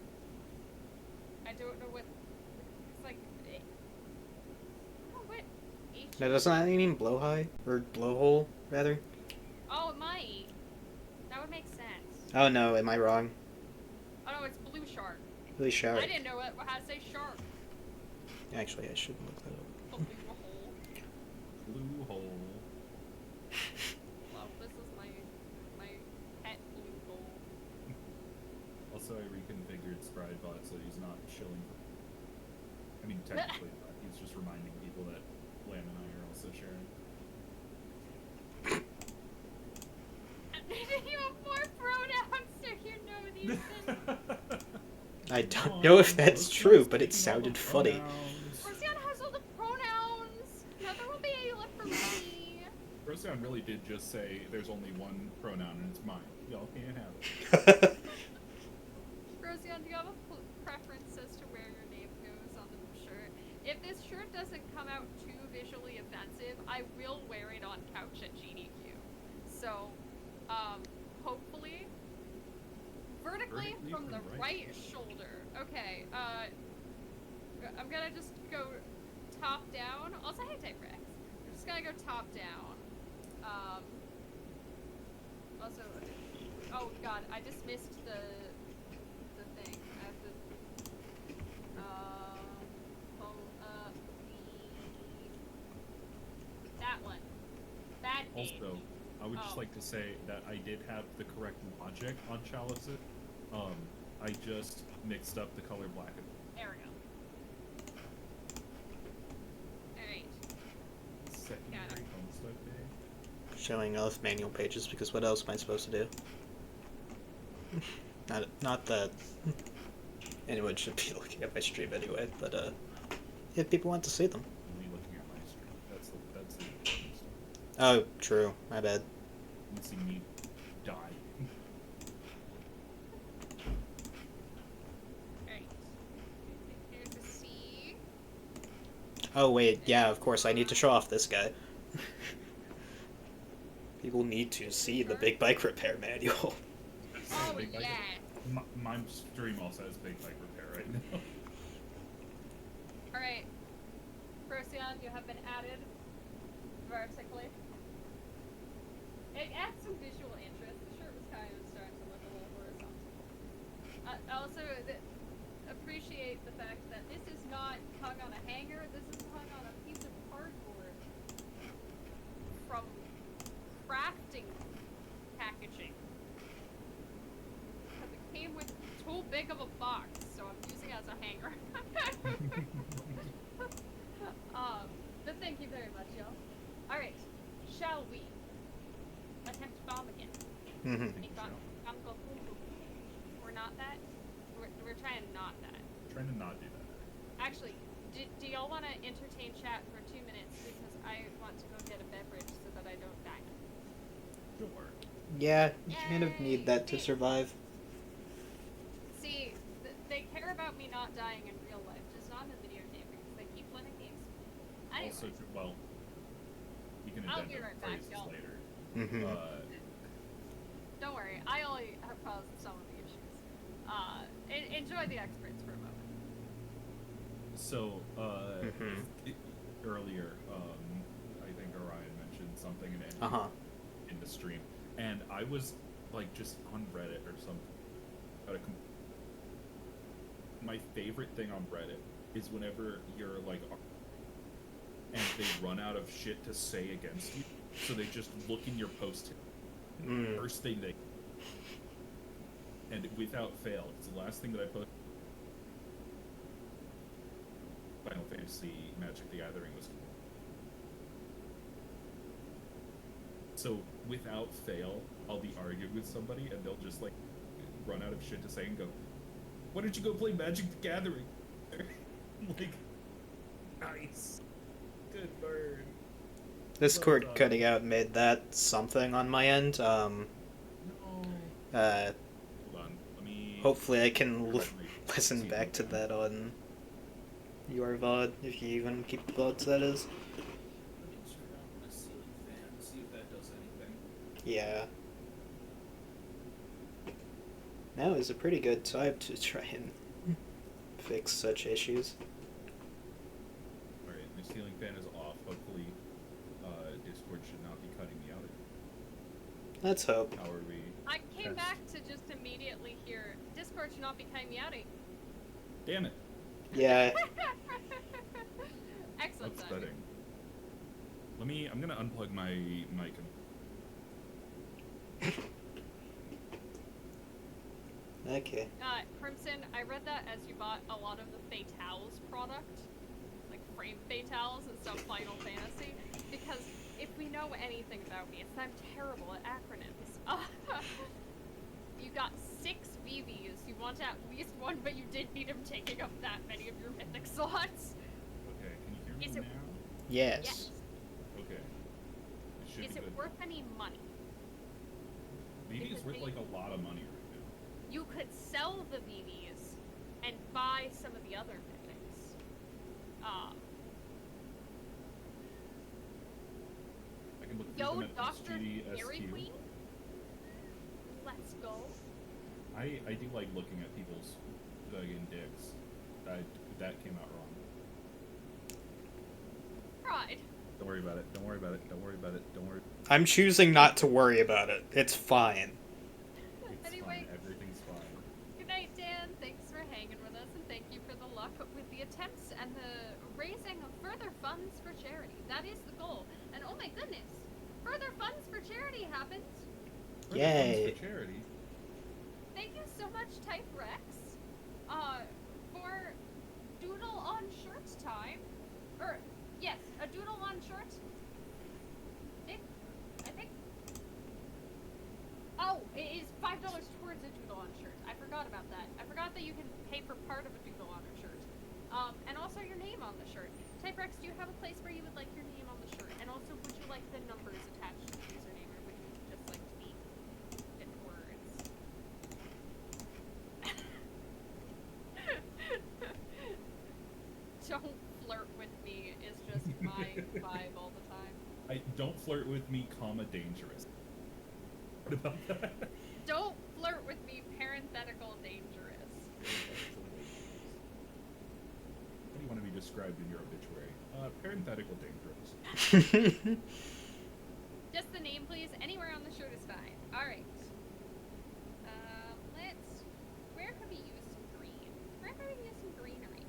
know what. It's like. I don't know what. Now, doesn't that mean blowhigh? Or blowhole, rather? Oh, it might. That would make sense. Oh no, am I wrong? Oh no, it's blue shark. Blue shark. I didn't know how to say shark. Actually, I should look that up. Blue hole. Blue hole. Well, this is my pet blue hole. Also, I reconfigured SprideBot so he's not shilling. I mean, technically not. He's just reminding people that Lamb and I are also sharing. I don't Come know on, if that's Roseanne's true, but it taking all the sounded funny. pronouns. Roseanne has all the pronouns. Now there will be a left for me. Roseanne really did just say there's only one pronoun and it's mine. Y'all can't have it. Roseanne, do you have a preference as to where your name goes on the shirt? If this shirt doesn't come out too visually offensive, I will wear it on couch at GDQ. So, hopefully, vertically from the right shoulder. Okay, I'm gonna just go top down. Also, hey, Type Rex. I'm just gonna go top down. Also, oh god, I just missed the thing. I have to pull up that one. That page. Also, I would just like to say that I did have the correct logic on chalices. I just mixed up the color black. There we go. Alright. Secondary homestead day. Showing off manual pages because what else am I supposed to do? Not that anyone should be looking at my stream anyway, but if people want to see them. Only looking at my stream. That's the important stuff. Oh, true. My bad. You see me die. Alright. Here's a C. Oh wait, yeah, of course I need to show off this guy. People need to see the big bike repair manual. Oh, Big bike- yeah. My stream also has big bike repair right now. Alright. Procyon, you have been added vertically. It adds some visual interest. The shirt was kind of starting to look a little horizontal. I also appreciate the fact that this is not hung on a hanger. This is hung on a piece of cardboard from crafting packaging. Because it came with too big of a box, so I'm using it as a hanger. But thank you very much, y'all. Alright, shall we attempt bomb again? Mm-hmm. We're not that? We're trying not that. Trying to not do that. Actually, do y'all want to entertain chat for 2 minutes? Because I want to go get a beverage so that I don't die. Sure. Yeah, you kind of Yay! need that to survive. See, they care about me not dying in real life, just not in the video game, because they keep letting games. Anyway, Also, well, you can I'll addend be the right back, phrases y'all. later. Mm-hmm. don't worry, I only have caused some of the issues. Enjoy the experts for a moment. So, Mhm. earlier, I think Orion mentioned something in the stream, and I was like just on Reddit or something. My favorite thing on Reddit is whenever you're like, and they run out of shit to say against you, so they just look in your post. First thing they, and without fail, it's the last thing that I post. Final Fantasy Magic the Gathering was. So without fail, I'll be arguing with somebody, and they'll just like run out of shit to say and go, "Why don't you go play Magic the Gathering?" Like, nice, good bird. Discord Well done. cutting out made that something on my end. No. Hold Hold on, let me. hopefully I can Read listen ceiling back to fan. that on your VOD, if you even keep VODs, that is. Let me turn on my ceiling fan, see if that does anything. Yeah. Now is a pretty good time to try and fix such issues. Alright, my ceiling fan is off. Hopefully, Discord should not be cutting me out. Let's hope. How are we? I came Yes. back to just immediately hear Discord should not be cutting me out. Damn it! Yeah. Excellent. That's timing. upsetting. I'm gonna unplug my mic. Okay. Crimson, I read that as you bought a lot of the Fatales product, like frame Fatales and stuff Final Fantasy, because if we know anything about me, it's that I'm terrible at acronyms. You got 6 VVs, you want at least one, but you did beat him taking up that many of your mythic slots. Okay, can you hear me Is it- now? Yes. Okay. It should Is be it good. worth any money? VV is is worth it- like a lot of money right now. You could sell the VVs and buy some of the other mythics. I can look through Yo, them at Dr. Dairy HGDSQ. Queen? Let's go. I do like looking at people's fucking dicks. That came out wrong. Pride. Don't worry about it. Don't worry about it. Don't worry about it. Don't worry. I'm choosing not to worry about it. It's fine. It's Anyway. fine. Everything's fine. Good night, Dan. Thanks for hanging with us, and thank you for the luck with the attempts and the raising of further funds for charity. That is the goal. And oh my goodness, further funds for charity happens. For the Yay. funds for charity. Thank you so much, Type Rex, for doodle on shirt time. Or yes, a doodle on shirt. I think. Oh, it is $5 towards a doodle on shirt. I forgot about that. I forgot that you can pay for part of a doodle on a shirt. And also your name on the shirt. Type Rex, do you have a place where you would like your name on the shirt? And also, would you like the numbers attached to the username, or would you just like to be in words? Don't flirt with me is just my vibe all the time. Don't flirt with me, comma, dangerous. What about that? Don't flirt with me, parenthetical dangerous. How do you want to be described in your obituary? Parenthetical dangerous. Just the name, please. Anywhere on the shirt is fine. Alright. Where could we use some green? Where could we use some greenery?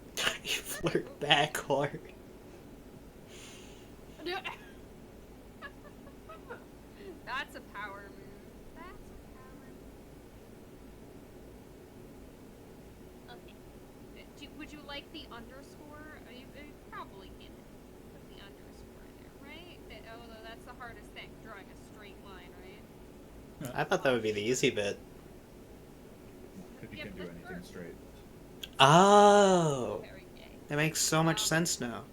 You flirt back hard. That's a power move. That's a power move. Okay. Would you like the underscore? You probably can put the underscore in there, right? Although that's the hardest thing, drawing a straight line, right? I thought that would be the easy bit. Pippy Yeah, can't do but anything straight. Oh! Very gay. That makes so much sense now.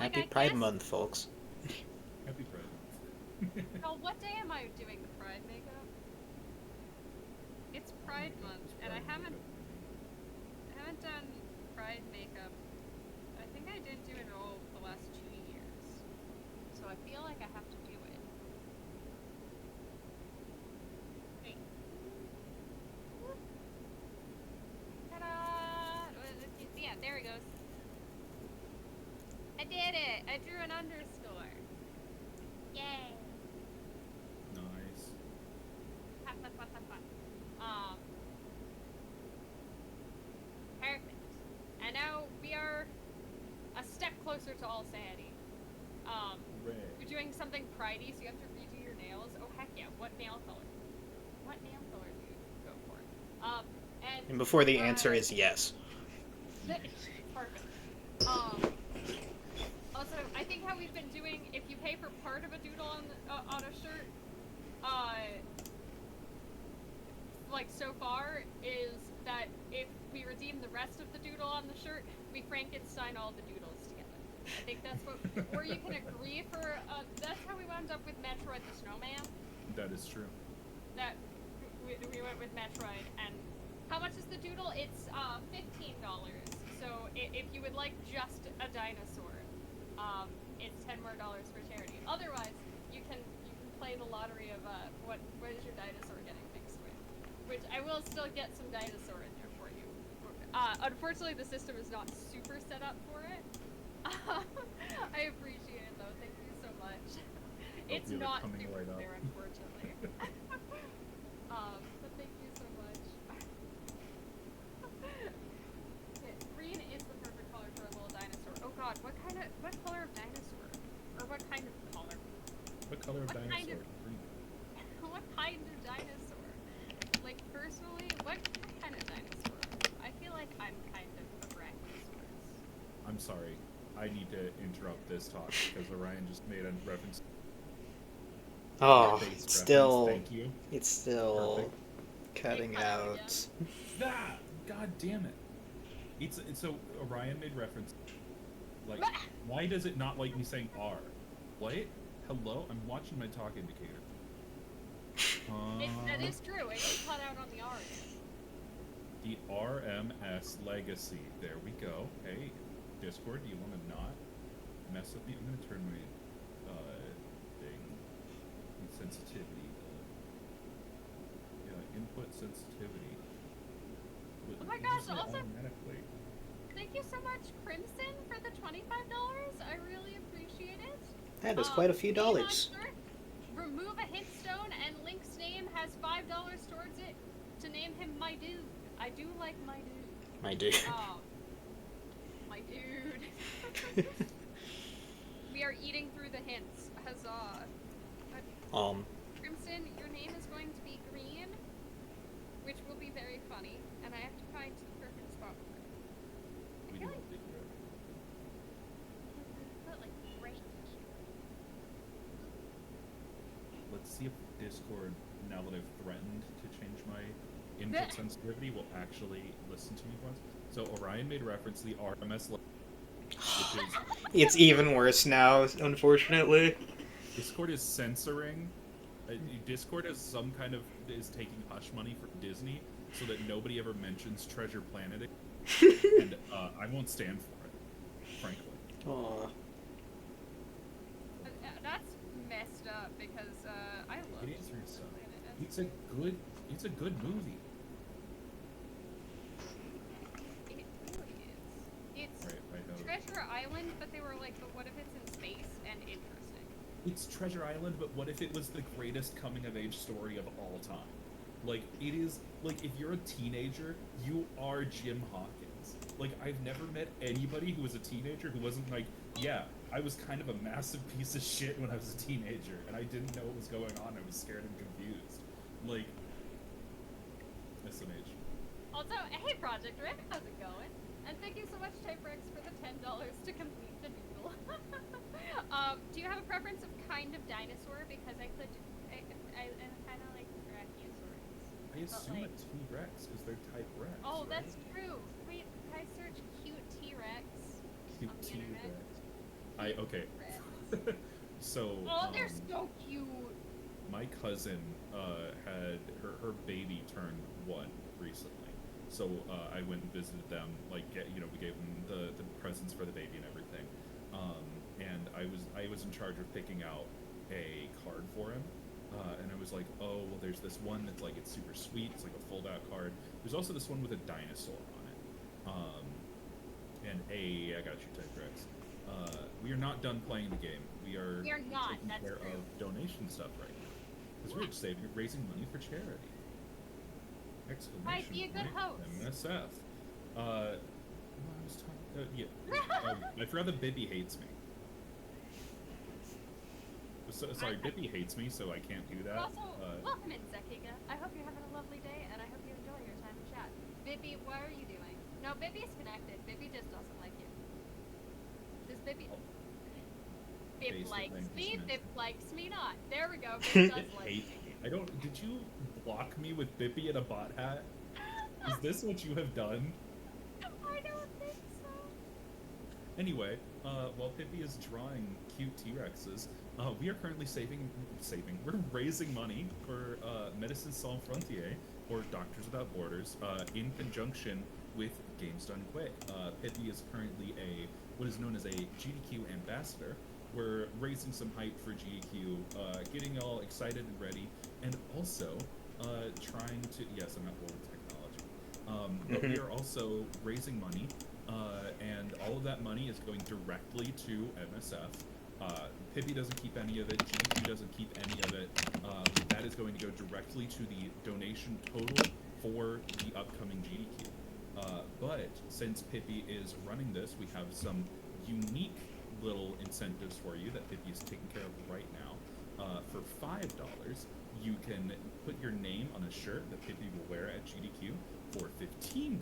Like, Happy I Pride guess- Month, folks. Happy Pride Month. Well, what day am I doing the Pride makeup? It's Pride Month, and I haven't done Pride makeup. I think I didn't do it all the last 2 years, so I feel like I have to do it. Wait. Ta-da! Yeah, there it goes. I did it! I drew an underscore. Yay! Nice. Fun, fun, fun, fun, fun. Perfect. And now we are a step closer to all sanity. Hooray. You're doing something pridey, so you have to redo your nails. Oh heck yeah! What nail color? What nail color do you go for? And before the answer is yes. Perfect. Also, I think how we've been doing, if you pay for part of a doodle on a shirt, like so far, is that if we redeem the rest of the doodle on the shirt, we Frankenstein all the doodles together. I think that's what, or you can agree for, that's how we wound up with Metroid the Snowman. That is true. That, we went with Metroid, and how much is the doodle? It's, $15. So if you would like just a dinosaur, it's $10 more for charity. Otherwise, you can play the lottery of what is your dinosaur getting mixed with, which I will still get some dinosaur in there for you. Unfortunately, the system is not super set up for it. I appreciate it though. Thank you so much. It's you're not coming super right up. there, unfortunately. But thank you so much. Okay, green is the perfect color for a little dinosaur. Oh god, what color of dinosaur? Or what kind of color? What color of What kind dinosaur? of- Green. What kind of dinosaur? Like, personally, what kind of dinosaur? I feel like I'm kind of a brachiosaurus. I'm sorry. I need to interrupt this talk because Orion just made a reference. Oh, Face it's reference, still, thank you. it's still Perfect. cutting They cut out out. Ah, god damn it. It's so Orion made reference. Like, why does it not like me saying R? What? Hello? I'm watching my talk indicator. That is true. It is cut out on the R. The RMS Legacy. There we go. Hey, Discord, do you want to not mess with me? I'm going to turn my thing, sensitivity, input sensitivity. Oh my It gosh, just said also- automatically. Thank you so much, Crimson, for the $25. I really appreciate it. That is quite a few dollars. Monster, remove a hint stone, and Link's name has $5 towards it to name him my dude. I do like my dude. My dude. My dude. We are eating through the hints. Huzzah. Crimson, your name is going to be green, which will be very funny, and I have to find the perfect spot for it. We feel do like- think we're- Put like right here. Let's see if Discord, now that I've threatened to change my input sensitivity, will actually listen to me once. So Orion made reference to the RMS, which is It's even worse now, unfortunately. Discord is censoring. Discord is is taking hush money from Disney so that nobody ever mentions Treasure Planet, and I won't stand for it, frankly. Aw. That's messed up because I love It is Treasure yourself. Planet. It's a good movie. It really is. It's Right, I know. Treasure Island, but they were like, but what if it's in space and interesting? It's Treasure Island, but what if it was the greatest coming-of-age story of all time? Like, it is, like, if you're a teenager, you are Jim Hawkins. Like, I've never met anybody who was a teenager who wasn't like, yeah, I was kind of a massive piece of shit when I was a teenager, and I didn't know what was going on. I was scared and confused. Like, SMH. Also, hey Project Rick, how's it going? And thank you so much, Typerex, for the $10 to complete the doodle. Do you have a preference of kind of dinosaur? Because I kind of like brachiosaurs. I assume like- a T-Rex, because they're type Rex, Oh, right? that's true. Wait, I search cute T-Rex Cute on the T-Rex. internet. Okay. Rex. So, Oh, they're so cute. my cousin had her baby turned 1 recently, so I went and visited them. Like, we gave them the presents for the baby and everything. And I was in charge of picking out a card for him. And I was like, oh, well, there's this one that's like, it's super sweet. It's like a fold-out card. There's also this one with a dinosaur on it. And I got you, Typerex. We are not done playing the game. We are not, taking that's care true. of donation stuff right now. Because we're raising money for charity. Exclamation be a good point, host. MSF. I was talking. I forgot that Pippy hates me. Sorry, Pippy hates me, so I can't do that. Also, welcome in, Zekiga. I hope you're having a lovely day, and I hope you enjoy your time in chat. Bibby, what are you doing? No, Bibby's connected. Bibby just doesn't like you. Does Bibby... Bib Basic likes language me, message. Bib likes me not. There we go, Bib does like Hate me. me. I don't. Did you block me with Pippy and a bot hat? Is this what you have done? I don't think so. Anyway, while Pippy is drawing cute T-Rexes, we are currently we're raising money for Médecins Sans Frontières, or Doctors Without Borders, in conjunction with Games Done Quick. Pippy is currently what is known as a GDQ ambassador. We're raising some hype for GDQ, getting all excited and ready, and also trying to, yes, I'm not bored with technology, but we are also raising money, and all of that money is going directly to MSF. Pippy doesn't keep any of it, GDQ doesn't keep any of it. That is going to go directly to the donation total for the upcoming GDQ. But since Pippy is running this, we have some unique little incentives for you that Pippy is taking care of right now. For $5, you can put your name on a shirt that Pippy will wear at GDQ. For $15,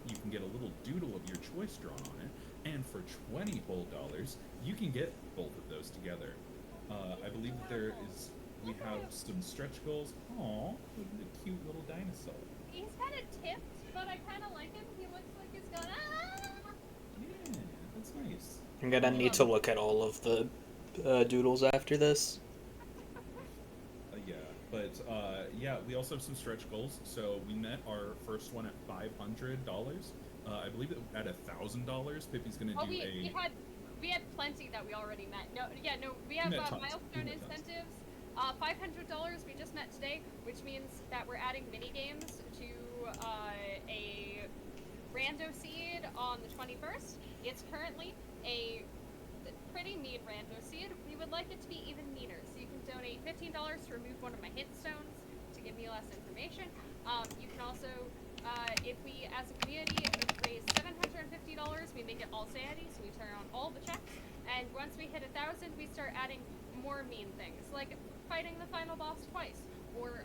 you can get a little doodle of your choice drawn on it. And for $20 whole, you can get both of those together. I believe that there is We have some stretch goals. Aw, look at the cute little dinosaur. He's kind of tipped, but I kind of like him. He looks like he's going, ah! Yeah, that's nice. I'm gonna need to look at all of the doodles after this. Yeah, but yeah, we also have some stretch goals. So we met our first one at $500. I believe at $1,000, Pippy's gonna Oh, do we had plenty that we already met. We have met tons. milestone We met tons. incentives. $500 we just met today, which means that we're adding mini games to a rando seed on the 21st. It's currently a pretty mean rando seed. We would like it to be even meaner, so you can donate $15 to remove one of my hit stones to give me less information. You can also, if we as a community raise $750, we make it all sanity, so we turn on all the checks. And once we hit 1,000, we start adding more mean things, like fighting the final boss twice, or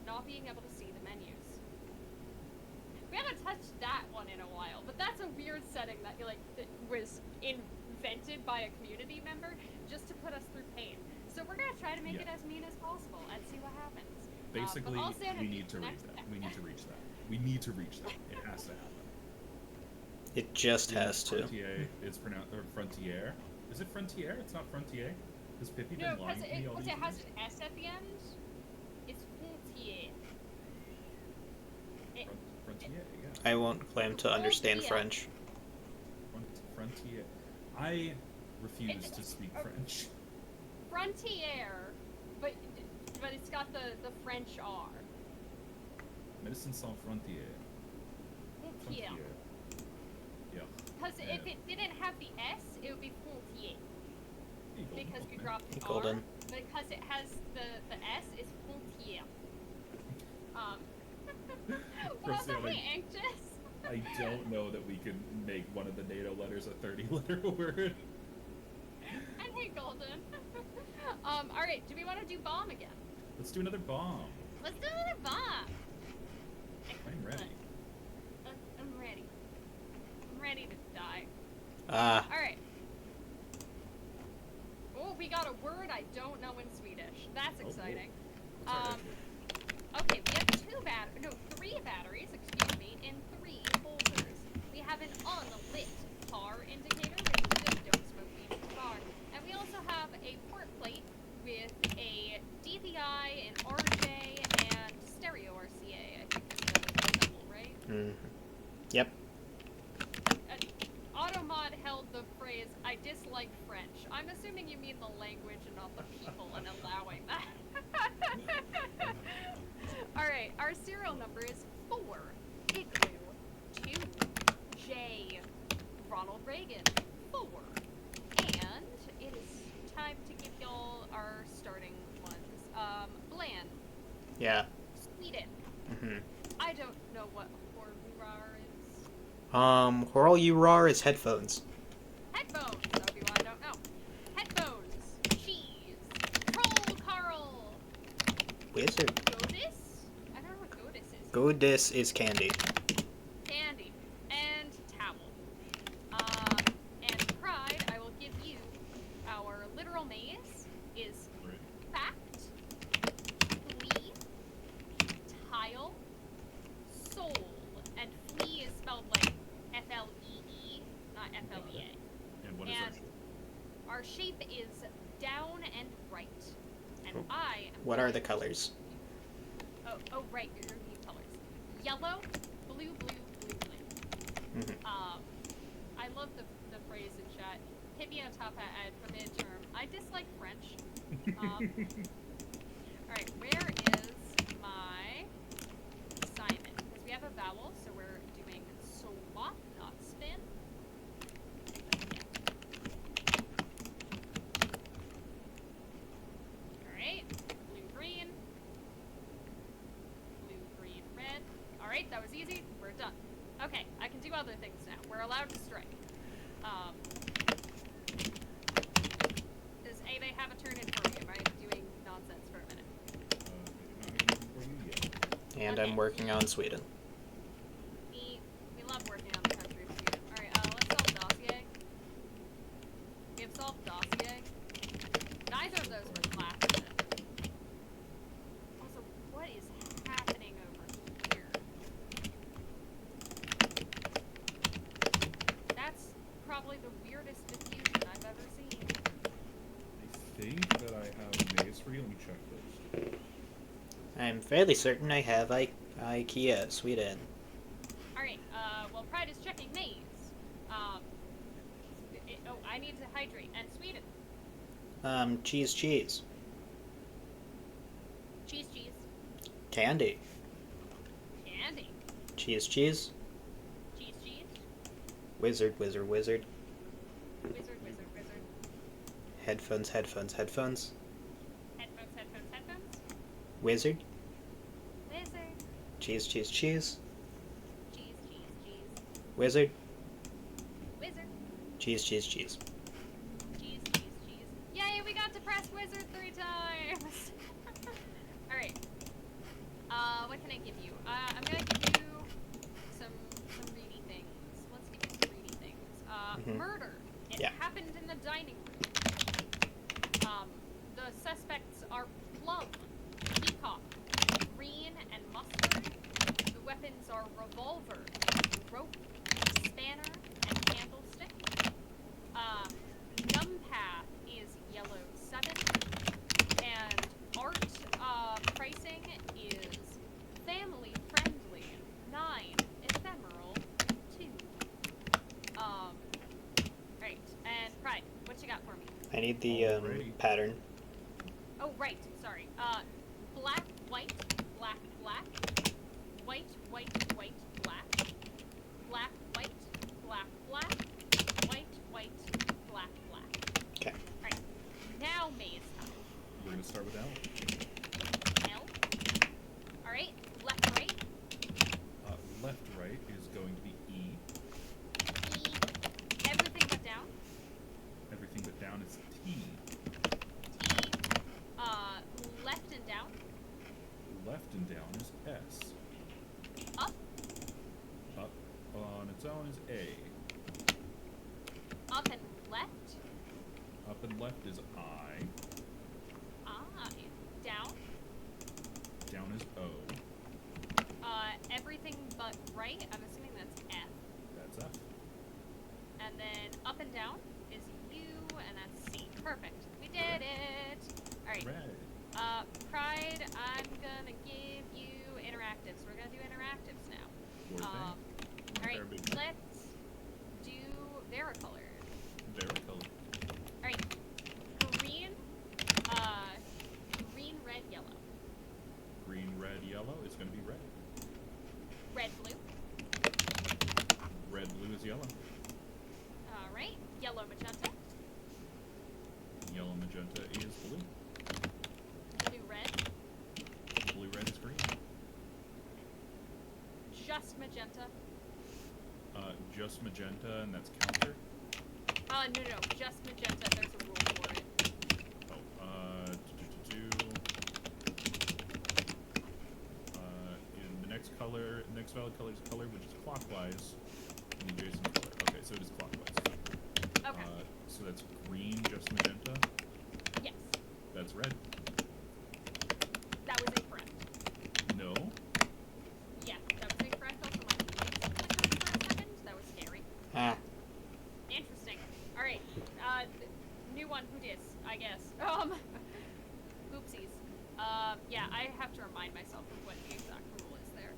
not being able to see the menus. We haven't touched that one in a while, but that's a weird setting that that was invented by a community member just to put us through pain. So we're gonna try to make it as mean as possible and see what happens. Basically, but all sanity we need to reach next that. time. We need to reach that. We need to reach that. It has to happen. It just has to. Frontier, it's pronounced Frontier. Is it Frontier? It's not Frontier. Has Pippy No, been lying to me all because these it has years? an S at the end. It's Frontier. Frontier, yeah. I won't claim to understand yeah. French. Frontier. I refuse to speak French. Frontier, but it's got the French R. Medicine sans frontier. Frontier. Yeah. Because if it didn't have the S, it would be Frontier. Hey, Golden, Because you welcome in. dropped the Hey, Golden. R. Because it has the S, it's Frontier. But I was Personally, really anxious. I don't know that we could make one of the NATO letters a 30-letter word. And hey, Golden. Alright, do we want to do bomb again? Let's do another bomb. Let's do another bomb. I'm ready. I'm ready. I'm ready to die. Ah, Alright. Oh, we got a word I don't know in Swedish. That's Oh, cool. exciting. What's our Um, Okay, we have 3 batteries, excuse me, in 3 holders. We have an unlit car indicator, which is just don't smoke weed in the car. And we also have a port plate with a DVI, an RJ, and stereo RCA. I think that's the double, right? Yep. Automod held the phrase, I dislike French. I'm assuming you mean the language and not the people and allowing that. Alright, our serial number is 4, Igloo, 2, J, Ronald Reagan, 4. And it is time to give y'all our starting ones. Bland, Yeah. Sweden. Mm-hmm. I don't know what Hormurar is. Whirl you roar is headphones. Headphones, Obi-Wan, I don't know. Headphones, cheese, Troll Carl, Wizard. Godis? I don't know what Godis is. Godis is candy. Candy, and towel. And pride, I will give you our literal maze is Ready? fact, flea, tile, soul, and flea is spelled like F-L-E-E, not F-L-E-A. And what is And our shape is down and right. And Oh. I am What are the going- colors? Oh, right, your new colors. Yellow, blue, blue, blue, blue. Mm-hmm. I love the phrase in chat. Hit me on top hat for midterm. I dislike French. Alright, where is my assignment? Because we have a vowel, so we're doing swap, not spin. Alright, blue, green. Blue, green, red. Alright, that was easy. We're done. Okay, I can do other things now. We're allowed to strike. Does Ave have a turn in for me? Am I doing nonsense for a minute? I do not have anything for you yet. And Okay. I'm working on Sweden. We love working on the country of Sweden. Alright, let's solve dossier. We have solved dossier. Neither of those were classes. I'm fairly certain I have IKEA, Sweden. Alright, well, Pride is checking Maze. Oh, I need to hydrate. And Sweden. Cheese. Cheese. Candy. Candy. Cheese. Cheese. Wizard. Wizard. Headphones. Headphones. Wizard. Wizard. Cheese. Cheese. Wizard. Wizard. Cheese. Cheese. Yay, we got to press wizard 3 times! Alright. What can I give you? I'm gonna give you some reedy things. Let's give you some reedy things. Murder. It Yeah. happened in the dining room. The suspects are plum, peacock, green, and mustard. The weapons are revolver, rope, spanner, and candlestick. Numpath is yellow 7, and art pricing is family friendly 9, ephemeral 2. Right, and Pride, what you got for me? I need the Alrighty. pattern. Oh, right, sorry. Black, white, black, black, white, white, white, black, black, white, black, black, white, white, black, black. Okay. Alright, now Maze time. We're gonna start with L. L. Alright, left, right, Left, right is going to be E. E. Everything but down. Everything but down is T. T. Left and down. Left and down is S. Up. Up on its own is A. Up and left. Up and left is I. I. Down. Down is O. Everything but right. I'm assuming that's F. That's F. And then up and down is U, and that's C. Perfect. We did it. All right. Red. Pride. I'm gonna give you interactives. We're gonna do interactives now. Sure thing. All right. Varicolored. Let's do varicolored. Varicolored. All right. Green. Green, red, yellow. Green, red, yellow is going to be red. Red, blue. Red, blue is yellow. All right. Yellow, magenta. Yellow, magenta is blue. Blue, red. Blue, red is green. Just magenta. Just magenta, and that's counter. No. Just magenta. There's a rule for it. In the next valid color is color, which is clockwise. And the adjacent color. Okay, so it is clockwise. Okay. So that's green, just magenta. Yes. That's red. That was incorrect. No. Yeah, that was incorrect. Also, my lights flickered for a second. That was scary. Ah. Interesting. All right. New one. Who dis? I guess. Oopsies. Yeah, I have to remind myself of what the exact rule is there.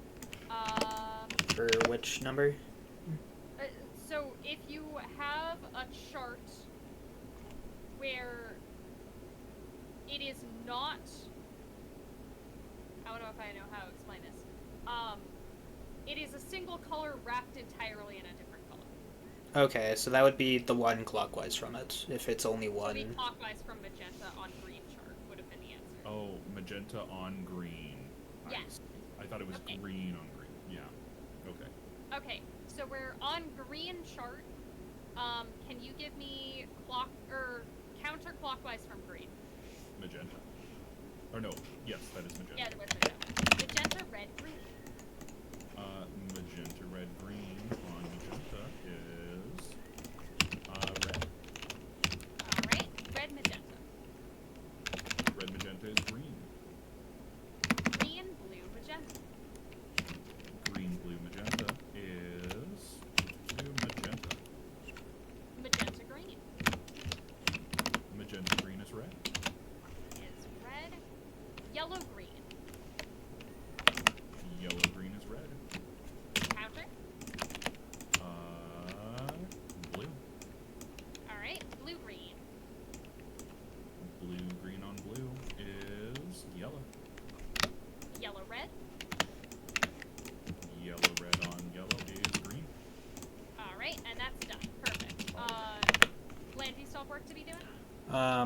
For which number? So if you have a chart where it is not, I don't know if I know how to explain this. It is a single color wrapped entirely in a different color. Okay, so that would be the one clockwise from it, if it's only So one. the clockwise from magenta on green chart would have been the answer. Oh, magenta on green. Yes. I thought it was Okay. green on green. Yeah. Okay. Okay, so we're on green chart. Can you give me counterclockwise from green? Magenta. Or no. Yes, that is magenta. Yeah, there was magenta. Magenta, red, green. Magenta, red, green on magenta is red. Alright, red, magenta. Red, magenta is green. Green, blue, magenta. Green, blue, magenta is magenta. Magenta, green. Magenta, green is red. Is red. Yellow, green.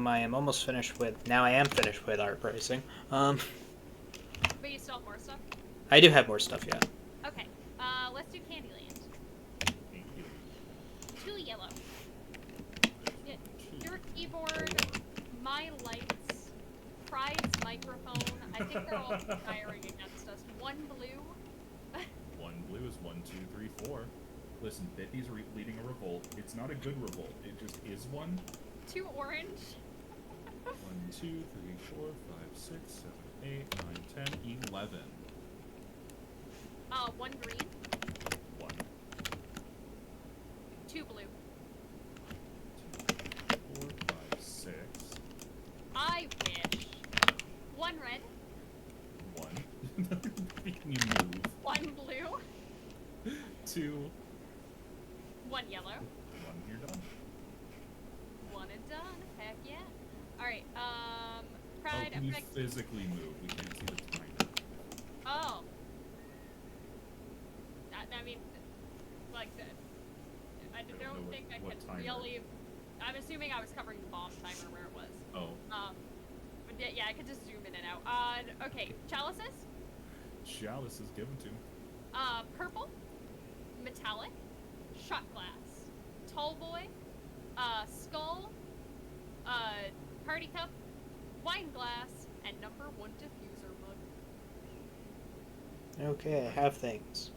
I am almost finished with. Now I am finished with art pricing. But you still have more stuff? I do have more stuff, yeah. Okay. Let's do Candyland. Thank you. 2 yellow. Yeah, your keyboard, my lights, Pride's microphone. I think they're all conspiring against us. 1 blue. 1 blue is 1, 2, 3, 4. Listen, Pippy's leading a revolt. It's not a good revolt. It just is one. 2 orange. 1, 2, 3, 4, 5, 6, 7, 8, 9, 10, 11. 1 green. 1, 2 blue. 2, 3, 4, 5, 6. I wish. 1 red. 1. Making you move. 1 blue. 2. 1 yellow. 1, you're done. 1 and done. Heck yeah. Alright, Pride, Can you effect. physically move? We can't see the timer. Oh. I mean, like, I don't don't know think I what could timer. really. I'm assuming I was covering the bomb timer where it was. Oh. But yeah, I could just zoom in and out. Okay, chalices. Chalice is given to me. Purple, metallic, shot glass, tall boy, skull, party cup, wine glass, and number 1 diffuser mug. Okay, I have things.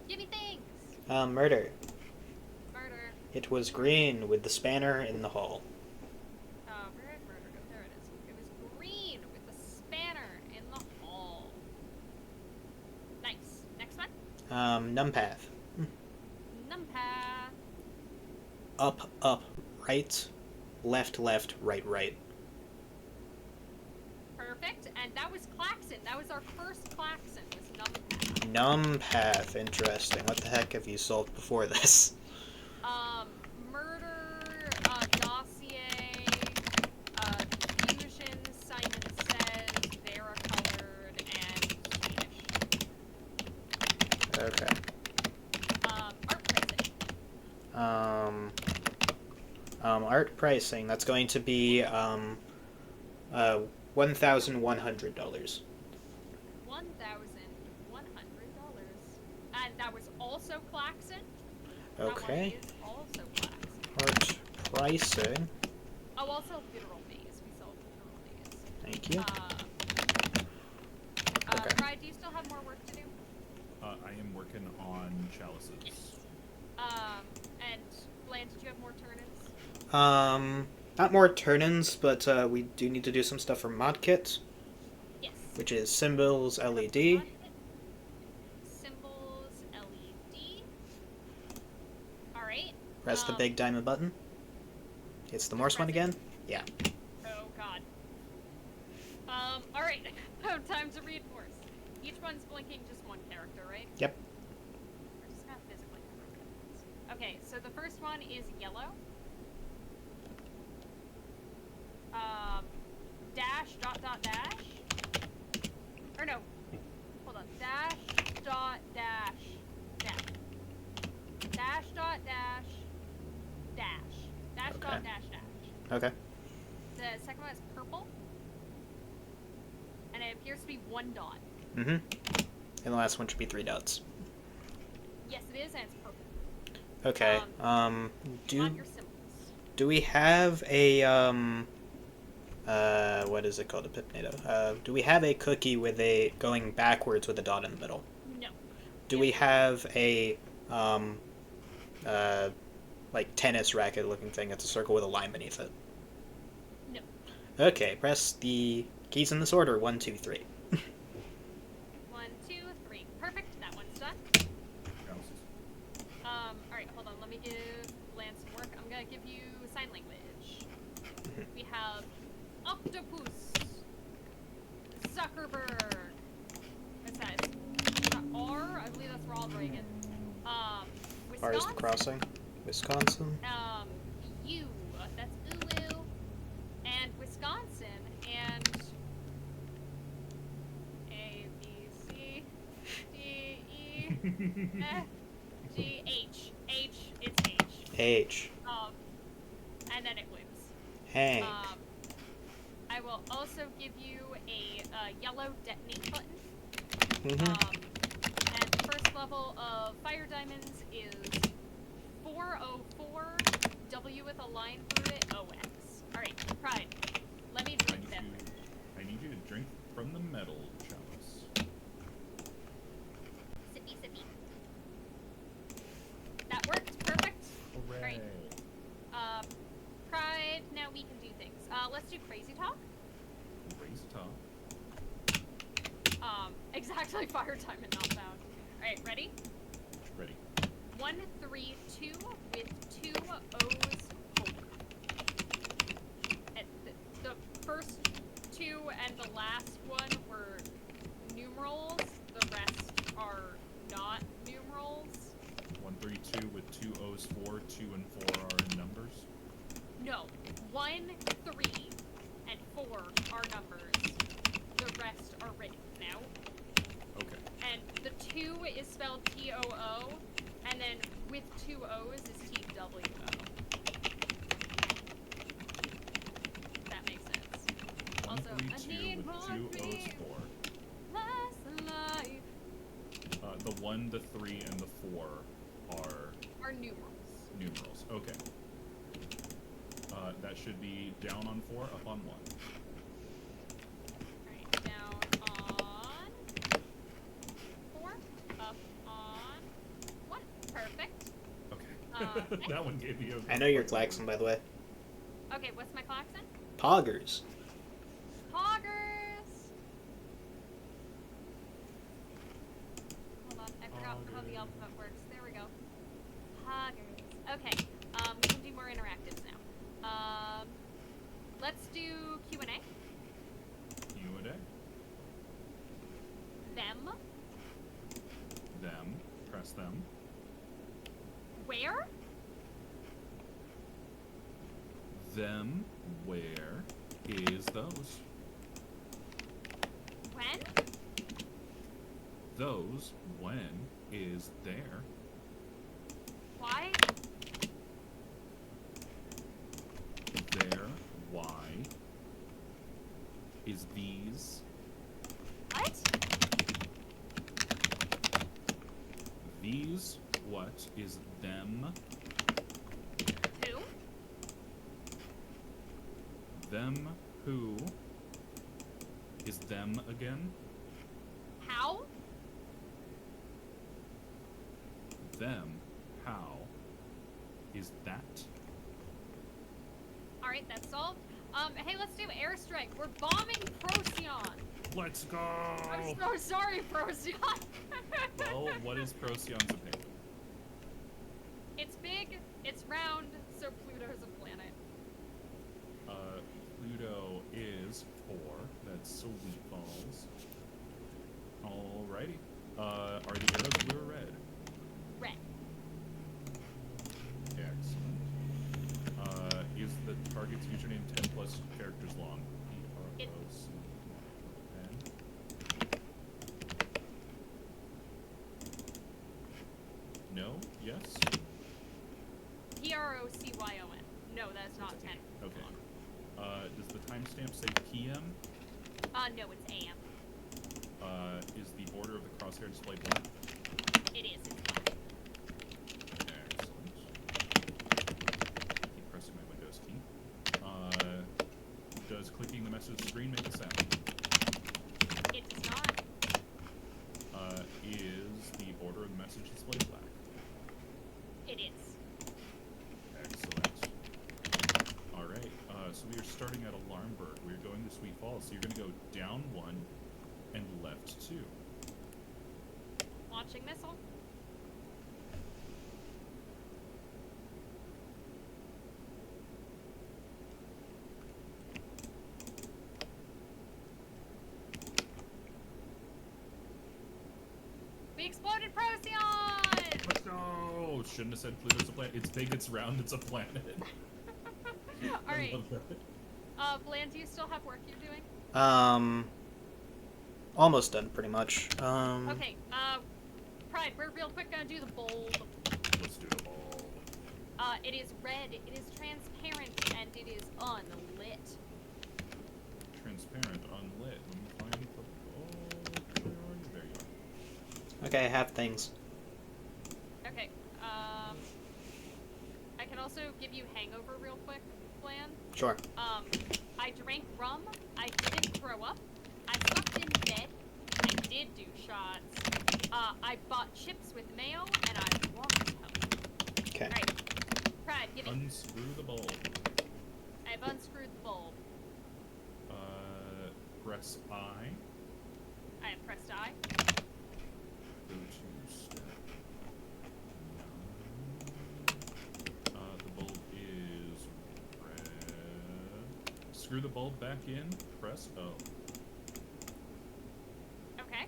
Give me things. Murder. Murder. It was green with the spanner in the hall. Where did murder go? There it is. It was green with the spanner in the hall. Nice. Next one. Numpath. Numpath. Up, up, right, left, left, right, right. Perfect. And that was Klaxon. That was our first Klaxon. Was Numpath. Numpath, interesting. What the heck have you solved before this? Murder, dossier, fusion, Simon Says, varicolored, and Swedish. Okay. Art pricing. Art pricing, that's going to be, $1,100. $1,100. And that was also Klaxon? That one Okay. is also Klaxon. Art pricing. Oh, also literal maze. We sold literal maze. Thank you. Okay. Bride, do you still have more work to do? I am working on chalices. And Bland, did you have more turn-ins? Not more turn-ins, but we do need to do some stuff for ModKit, Yes. which is symbols, LED. Symbols, LED. Alright. Press the big diamond button. It's the Morse one press it? again. Yeah. Oh god. Alright. Time to read Morse. Each one's blinking just one character, right? Yep. We're just gonna physically cover characters. Okay, so the first one is yellow. Dash, dot, dot, dash. Or no. Hold on. Dash, dot, dash, dash. Dash, dot, dash, dash. Dash, Okay. dot, dash, dash. Okay. The second one is purple. And it appears to be 1 dot. Mm-hmm. And the last one should be 3 dots. Yes, it is, and it's purple. Okay. On Do your symbols. do we have a what is it called? A Pipnado. Do we have a cookie with a going backwards with a dot in the middle? No. Do we have a like tennis racket looking thing that's a circle with a line beneath it? No. Okay, press the keys in this order. 1, 2, 3. 1, 2, 3. Perfect. That one's done. Chalices. Alright, hold on. Let me give Lance some work. I'm gonna give you sign language. We have Octopus. Zuckerberg. What's that? Is that R? I believe that's Ronald Reagan. R is the Wisconsin. crossing. Wisconsin. U. That's Ulu. And Wisconsin. And A, B, C, D, E, F, G, H. H is H. H. And then it wins. Hank. also give you a yellow detonate button. Mm-hmm. And the first level of fire diamonds is 404, W with a line through it, OX. Alright, Pride, let me drink that. I need you to drink from the metal chalice. Sippy, sippy. That worked, perfect. Hooray. Alright. Pride, now we can do things. Let's do crazy talk. Raise top. Exactly fire diamond not found. Alright, ready? Ready. 1, 3, 2 with 2 O's 4. And the first 2 and the last one were numerals. The rest are not numerals. 132 with 2 O's 4, 2 and 4 are in numbers. No. 1, 3, and 4 are numbers. The rest are written now. Okay. And the 2 is spelled T-O-O, and then with 2 O's is T-W-O. That makes sense. Also, I 132 need with more 2 O's beer. 4. Last alive. The 1, the 3, and the 4 Are numerals. numerals. Okay. That should be down on 4, up on 1. Alright, down on 4, up on 1. Perfect. Okay. Nice. That one gave you a I know you're klaxon, by the way. Okay, what's my klaxon? Poggers. Poggers! Hold on, I forgot how the alphabet works. There we go. Poggers. Okay, we can do more interactives now. Let's do Q&A. Q&A. Them. Them. Press them. Where? Them. Where is those? When? Those. When is there? Why? There. Why is these? What? These. What is them? Who? Them. Who is them again? How? Them. How is that? Alright, that's solved. Hey, let's do airstrike. We're bombing Procyon. Let's go! I'm so sorry, Procyon. Well, what is Procyon's opinion? It's big, it's round, so Pluto's a planet. Pluto is 4. That's sweet balls. Alrighty. Are the arrows blue or red? Red. Excellent. Is the target's username 10 plus characters long? P-R-O-C-Y-O-N. No? Yes? Procyon. No, that's not 10. Okay. Does the timestamp say PM? No, it's AM. Is the border of the crosshair display black? It is. It's black. Excellent. Keep pressing my Windows key. Does clicking the message screen make a sound? It does not. Is the border of the message display black? It is. Excellent. Alright, so we are starting at Alarmberg. We're going to Sweet Falls, so you're going to go down 1 and left 2. Launching missile. We exploded Procyon! Let's go! Shouldn't have said Pluto's a planet. It's big, it's round, it's a planet. I Alright. love that. Bland, do you still have work you're doing? Almost done, pretty much. Okay, Pride, we're real quick gonna do the bold. Let's do the ball. It is red, it is transparent, and it is unlit. Okay, I have things. Okay. I can also give you hangover real quick, plan. Sure. I drank rum. I didn't throw up. I slept in bed. I did do shots. I bought chips with mayo, and I walked home. Okay. Alright. Pride, give me. Unscrew the bulb. I've unscrewed the bulb. Press I. I have pressed I. Go to step 9. The bulb is red. Screw the bulb back in. Press O. Okay.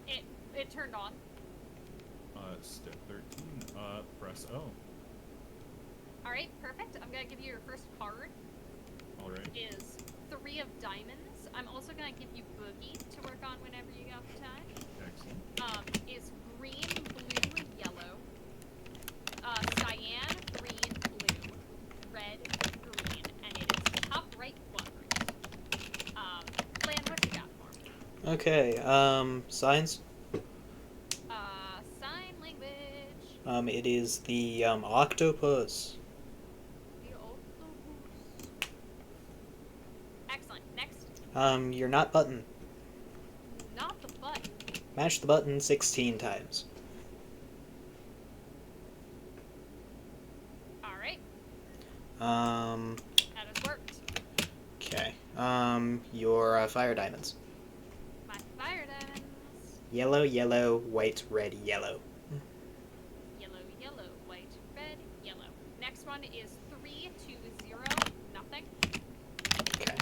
It turned on. Step 13. Press O. Alright, perfect. I'm gonna give you your first card. All right. Is 3 of diamonds. I'm also gonna give you boogie to work on whenever you got the time. Excellent. Is green, blue, yellow. Cyan, green, blue, red, green, and it is top right quadrant. Plan, what you got for me? Okay, signs. Sign language. It is the, octopus. The octopus. Excellent. Next. You're not button. Not the button. Mash the button 16 times. Alright, Um, that has worked. okay. Your, fire diamonds. My fire diamonds. Yellow, yellow, white, red, yellow. Yellow, yellow, white, red, yellow. Next one is 3, 2, 0, nothing. Okay.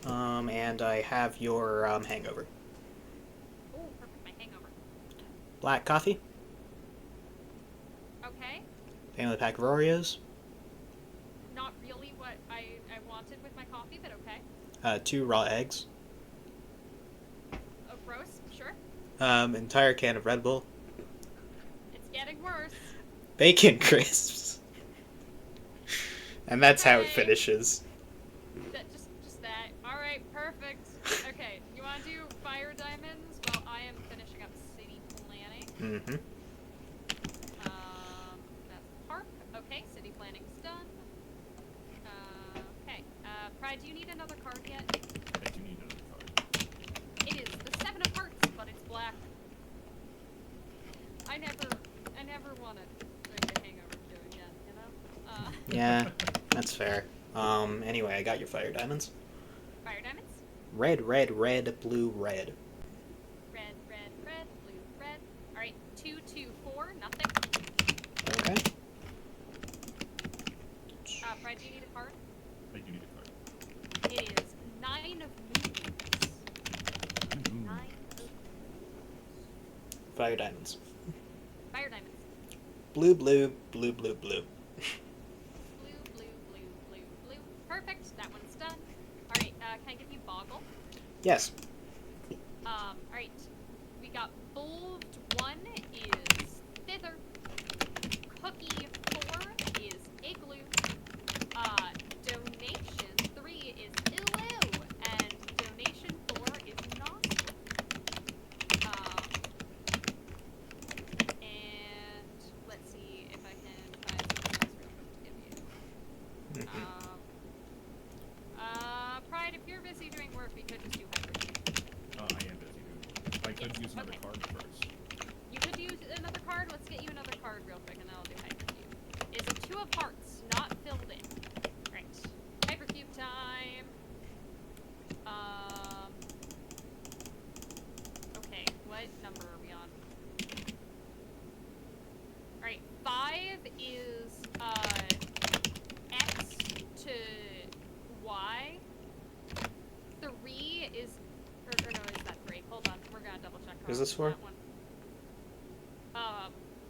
And I have your, hangover. Oh, perfect, my hangover. Black coffee. Okay, Family pack of Oreos. not really what I wanted with my coffee, but okay. 2 raw eggs. Oh, gross, sure. Entire can of Red Bull. It's getting worse. Bacon crisps. And that's how it Okay. finishes. Just that. Alright, perfect. Okay, you want to do fire diamonds while I am finishing up city planning? Mm-hmm. That's park. Okay, city planning's done. Okay. Pride, do you need another card yet? I do need another card. It is the 7 of hearts, but it's black. I never want to drink a hangover show again, you know? Yeah, that's fair. Anyway, I got your fire diamonds. Fire diamonds? Red, red, red, blue, red. Red, red, red, blue, red. Alright, 2, 2, 4, nothing. Okay. Pride, do you need a card? I do need a card. It is 9 of moons. Ooh. 9 of Fire diamonds. fire diamonds. Blue, blue, blue, blue, blue. Blue, blue, blue, blue, blue. Perfect, that one's done. Alright, can I give you boggle? Yes. Alright. We got bulbed 1 is thither. Cookie 4 is igloo. Donation 3 is illu. And donation 4 is nostril. And let's see if I can find something else real quick to give you. Mhm. Pride, if you're busy doing work, we could just do hypercube. I am busy doing. I could Yes, use another okay. card first. You could use another card. Let's get you another card real quick, and then I'll do hypercube. Is a 2 of hearts, not filled in. Right. Hypercube time. Okay, what number are we on? Alright, 5 is, X to Y. 3 is, or no, is that 3? Hold on, we're gonna double check. Who's this for? That one.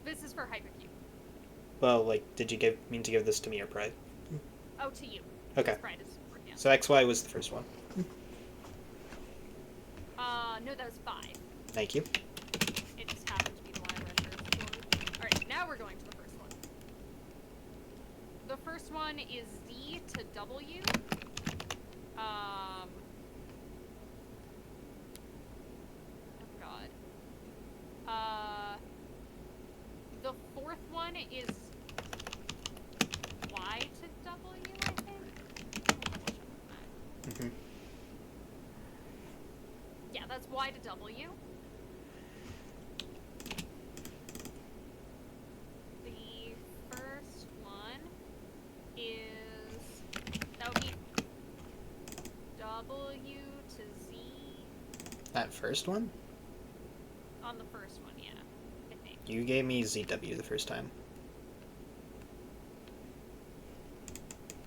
This is for hypercube. Well, like, did you mean to give this to me or Pride? Oh, to you. Okay. Pride is, yeah. So XY was the first one. No, that was 5. Thank you. It just happened to be the line where I first scored. Alright, now we're going to the first one. The first one is Z to W. Oh god. Yeah, that's Y to W. The first one is, that would be W to Z That first one? on the first one, yeah, I think. You gave me ZW the first time.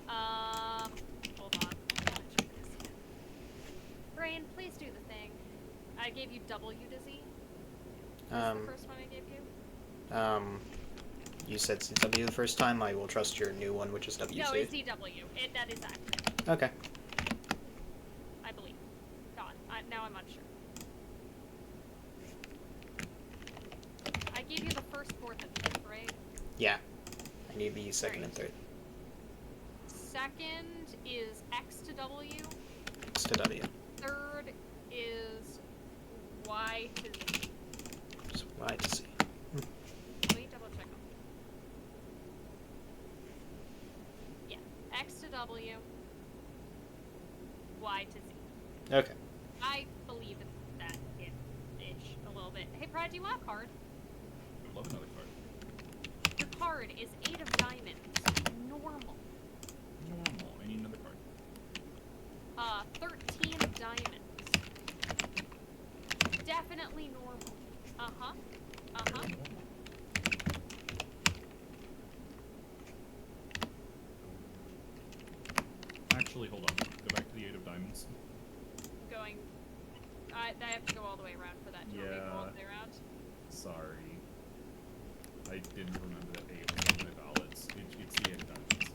Hold on. I gotta check this again. Brain, please do the thing. I gave you W to Z. That's the first one I gave you. You said ZW the first time. I will trust your new one, which is WZ. No, it's ZW. That is accurate, Okay. I believe. God, now I'm unsure. I gave you the first, fourth, and fifth, right? Yeah. I need the second and third. Second is X to W. X to W. Third is Y to Z. Just Y to Z. Let me double check them. Yeah, X to W, Y to Z. Okay. I believe in that ish a little bit. Hey, Pride, do you want a card? I would love another card. Your card is 8 of diamonds. Normal. Normal. I need another card. 13 of diamonds. Definitely normal. Uh-huh. Uh-huh. Normal. Actually, hold on. Go back to the 8 of diamonds. Going... I have to go all the way around for that. Do you want me to go all the way around? Sorry. I didn't remember that 8 was on my ballots. It's the 8 of diamonds.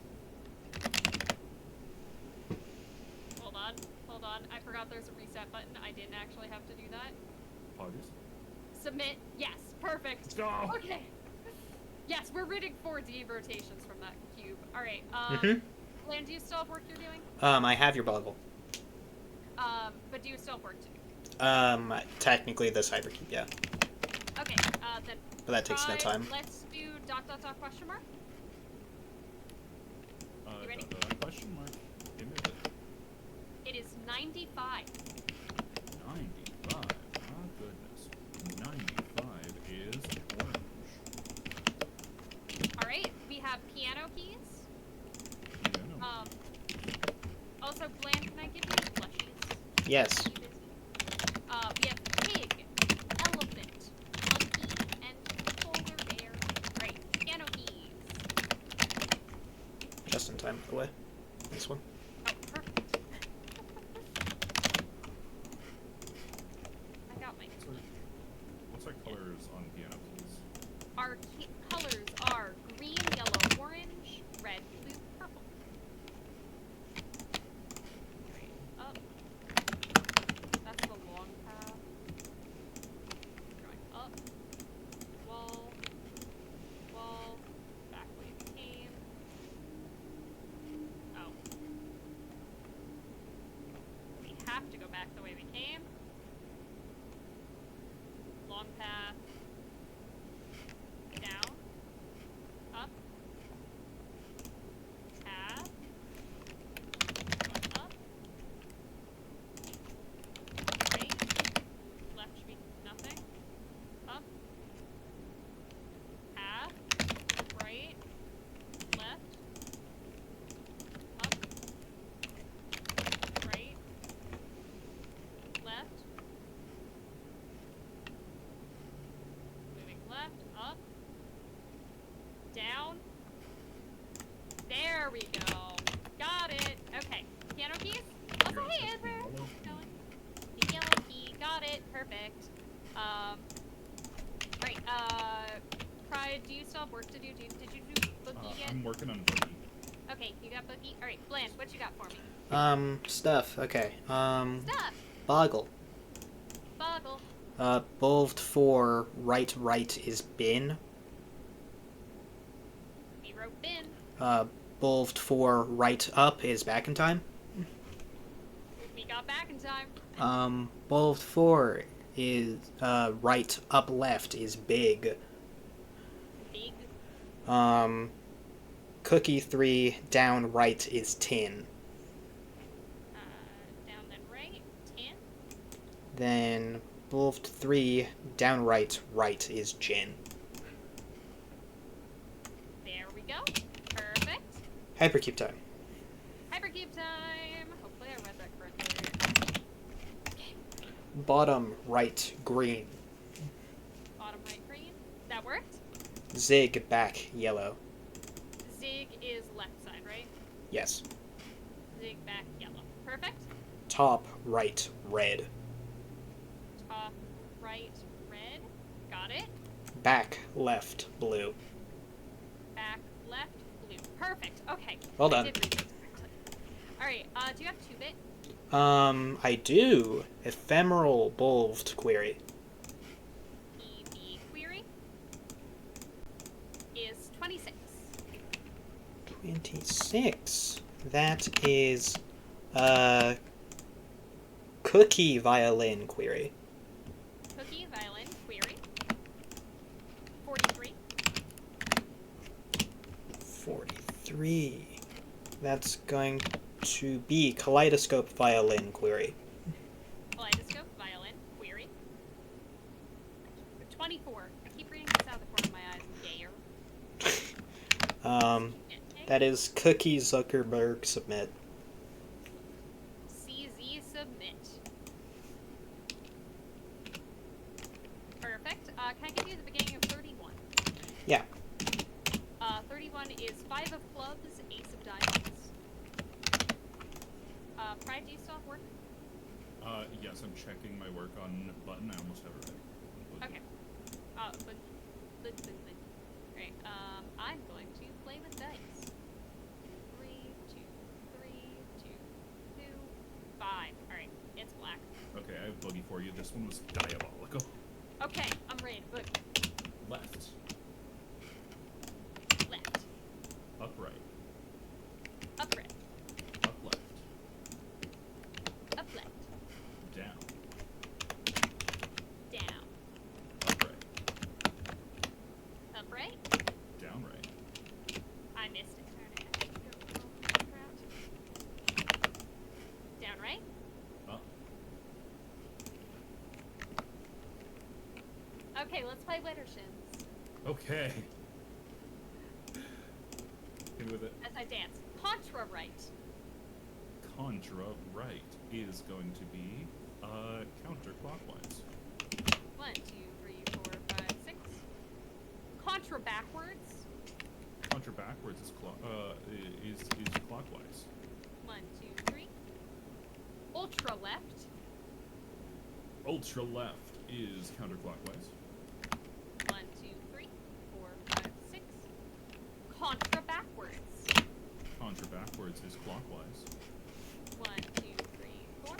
Hold on. I forgot there's a reset button. I didn't actually have to do that. Apologies. Submit. Yes. Perfect. Let's go! Okay. Yes, we're reading 4D rotations from that cube. Alright, Lan, do you still have work you're doing? I have your boggle. But do you still have work to do? Technically this hypercube, yeah. Okay, then But that takes no try- time. Let's do ... question mark. You ready? Question mark. Give me the It is 95. 95. Ah, goodness. 95 is orange. Alright, we have piano keys. Piano. Also, Glenn, can I give you plushies? Yes. We have pig, elephant, monkey, and polar bear. Right, piano keys. Just in time, by the way. This one. Oh, perfect. I got my keys. What's our colors on piano keys? Our colors are green, yellow, orange, red, blue, purple. Right, up. That's the long path. Going up. Wall. Wall. Back way we came. Oh. We have to go back the way we came. Long path. Down. Up. Path. Going up. Right. Left should be nothing. Up. Path. Right. Left. Up. Right. Left. Moving left. Up. Down. There we go. Got it. Okay. Piano keys? Also, You're hey, gonna Ezra. put the yellow key. Going. The yellow key. Got it. Perfect. Right. Pride, do you still have work to do? Did you do bookie yet? I'm working on boogie. Okay, you got bookie? Alright, Bland, what you got for me? Stuff. Okay. Stuff! Boggle. Boggle. Bold for right is bin. We wrote bin. Bold for right up is back in time. We got back in time. Bold for is, right up left is big. Big. Cookie 3 down right is tin. Down then right. 10. Then Wolfed 3, downright right is Jin. There we go. Perfect. Hypercube time. Hypercube time. Hopefully I read that correctly. Bottom right green. Bottom right green. That worked. Zig back yellow. Zig is left side, right? Yes. Zig back yellow. Perfect. Top right red. Top right red. Got it. Back left blue. Back left blue. Perfect. Okay. Well I done. did read those correctly. Alright, do you have 2-bit? I do. Ephemeral Wolfed query. EB query is 26. 26. That is cookie violin query. Cookie violin query 43. 43. That's going to be kaleidoscope violin query. Kaleidoscope violin query 24. I keep reading this out of the corner of my eyes. Gayer. That is cookie Zuckerberg submit. CZ submit. Perfect. Can I give you the beginning of 31? Yeah. 31 is 5 of clubs, ace of diamonds. Pride, do you still have work? Yes, I'm checking my work on button. I almost have it ready. Okay. Alright, I'm going to play with dice. 3, 2, 3, 2, 2, 5. Alright, it's black. Okay, I have boogie for you. This one was diabolical. Okay, I'm ready to book. Left. Left. Upright. Up red. Up left. Up left. Down. Down. Upright. Up right. Down right. I missed it. Alright, go. Down right. Up. Okay, let's play Wittershins Okay. Hit with it. as I dance. Contra right. Contra right is going to be counterclockwise. 1, 2, 3, 4, 5, 6. Contra backwards. Contra backwards is clockwise. 1, 2, 3. Ultra left. Ultra left is counterclockwise. 1, 2, 3, 4, 5, 6. Contra backwards. Contra backwards is clockwise. 1, 2, 3, 4.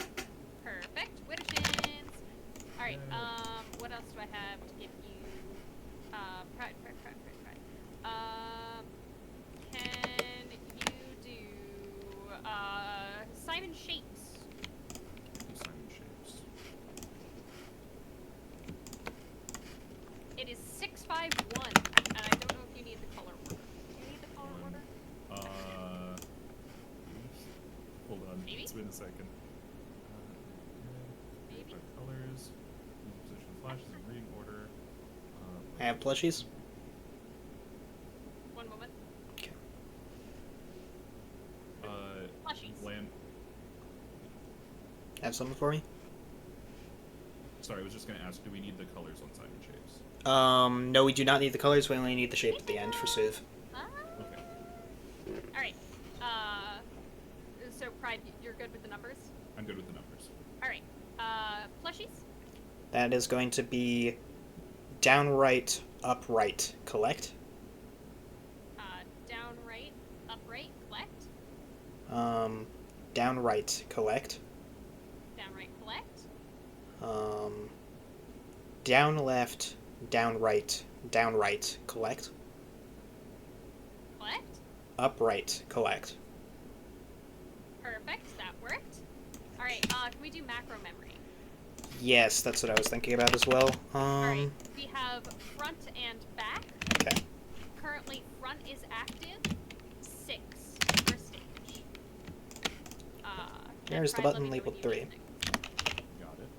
Perfect. Wittershins. Alright, what else do I have to give you? Pride. Can you do, Simon Shapes? Simon shapes. It is 651, and I don't know if you need the color order. Do you need the color order? Hold on. Maybe? It's been a second. Maybe? Five colors. Position flashes in reading order. I have plushies. One moment. Okay. Plushies. Lamp. Have something for me? Sorry, I was just going to ask, do we need the colors on Simon shapes? No, we do not need the colors. We only need the shape at the end for Soothe. Okay. Alright. So Pride, you're good with the numbers? I'm good with the numbers. Alright. Plushies? That is going to be downright, upright, collect. Down right, up right, collect. Downright, collect. Down right, collect. Down left, downright, collect. Collect. Upright, collect. Perfect, that worked. Alright, can we do macro memory? Yes, that's what I was thinking about as well. Alright, we have front and back. Okay. Currently, front is active. 6 per stage. There's the Pride, let button me know labeled when you 3. need things. Got it.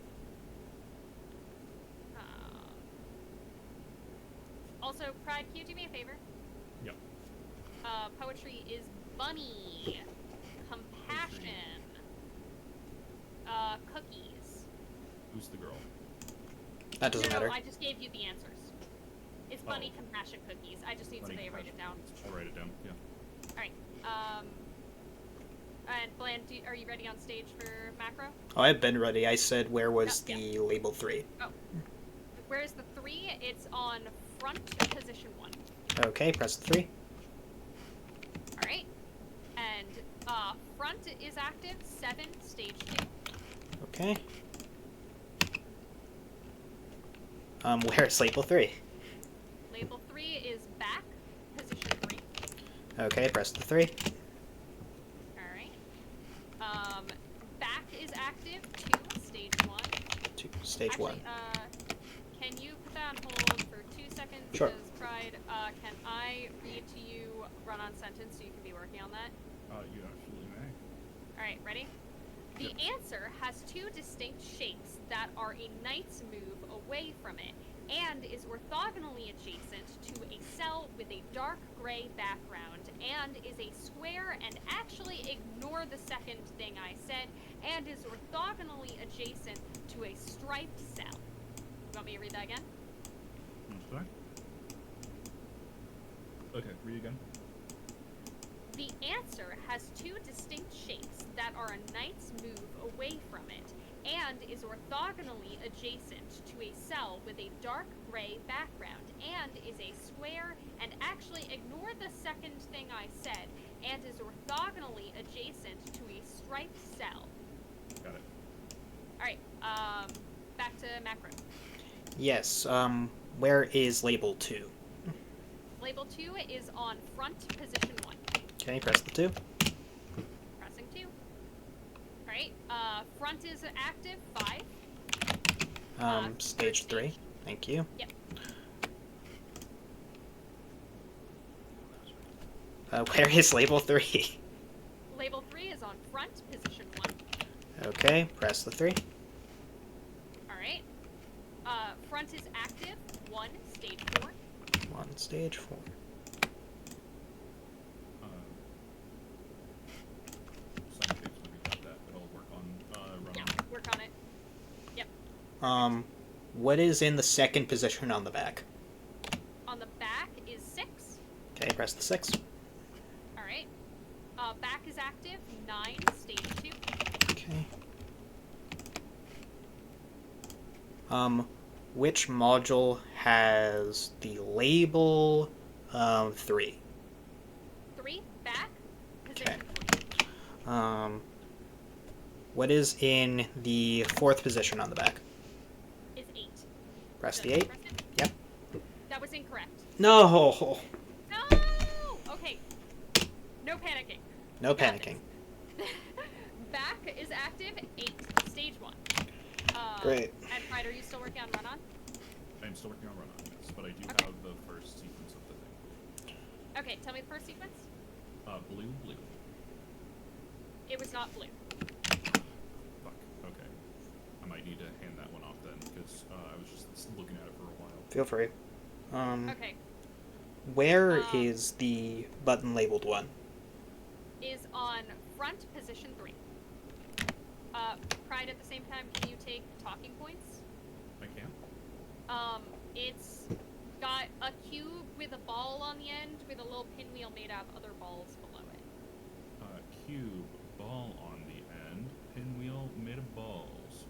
Also, Pride, can you do me a favor? Yep. Poetry is bunny. Compassion. Cookies. Who's the girl? That doesn't No, matter. I just gave you the answers. It's bunny, compassion, cookies. I just need Bunny somebody to write it down. I'll write it down. Yeah. Alright. And Bland, are you ready on stage for macro? Oh, I've been ready. I said where was Yeah. the label 3? Oh. Where's the 3? It's on front position 1. Okay, press the 3. Alright. And front is active, 7, stage 2. Okay. Where's label 3? Label 3 is back, position 3. Okay, press the 3. Alright. Back is active, 2, stage 1. Stage Actually, 1. Can you put that on hold for 2 seconds? Sure. Because, Pride, can I read to you run-on sentence so you can be working on that? You absolutely may. Alright, ready? The answer has 2 distinct shapes that are a knight's move away from it, and is orthogonally adjacent to a cell with a dark gray background, and is a square, and actually ignore the second thing I said, and is orthogonally adjacent to a striped cell. You want me to read that again? Sorry? Okay, read again. The answer has 2 distinct shapes that are a knight's move away from it, and is orthogonally adjacent to a cell with a dark gray background, and is a square, and actually ignore the second thing I said, and is orthogonally adjacent to a striped cell. Got it. Alright, back to macro. Yes, where is label 2? Label 2 is on front position 1. Okay, press the 2. Pressing 2. Alright, front is active, 5. Stage 3. Thank you. Yep. Where is label 3? Label 3 is on front position 1. Okay, press the 3. Alright. Front is active, 1, stage 4. 1, stage 4. Some shapes when we got that. It'll work on run Yeah, on. work on it. Yep. What is in the second position on the back? On the back is 6. Okay, press the 6. Alright. Back is active, 9, stage 2. Okay. Which module has the label 3? 3, back, Okay. position 3. What is in the fourth position on the back? Is 8. Press the Does 8. press it? Yep. That was incorrect. No! No! Okay. No panicking. No panicking. Back is active, 8, stage 1. Great. And Pride, are you still working on run-on? I'm still working on run on, yes, but I do Okay. have the first sequence of the thing. Okay, tell me the first sequence. Blue, blue. It was not blue. Fuck. Okay. I might need to hand that one off then, because I was just looking at it for a while. Feel free. Okay. Where is the button labeled 1? Is on front position 3. Pride, at the same time, can you take talking points? I can? It's got a cube with a ball on the end with a little pinwheel made out of other balls below it. Cube, ball on the end, pinwheel made of balls.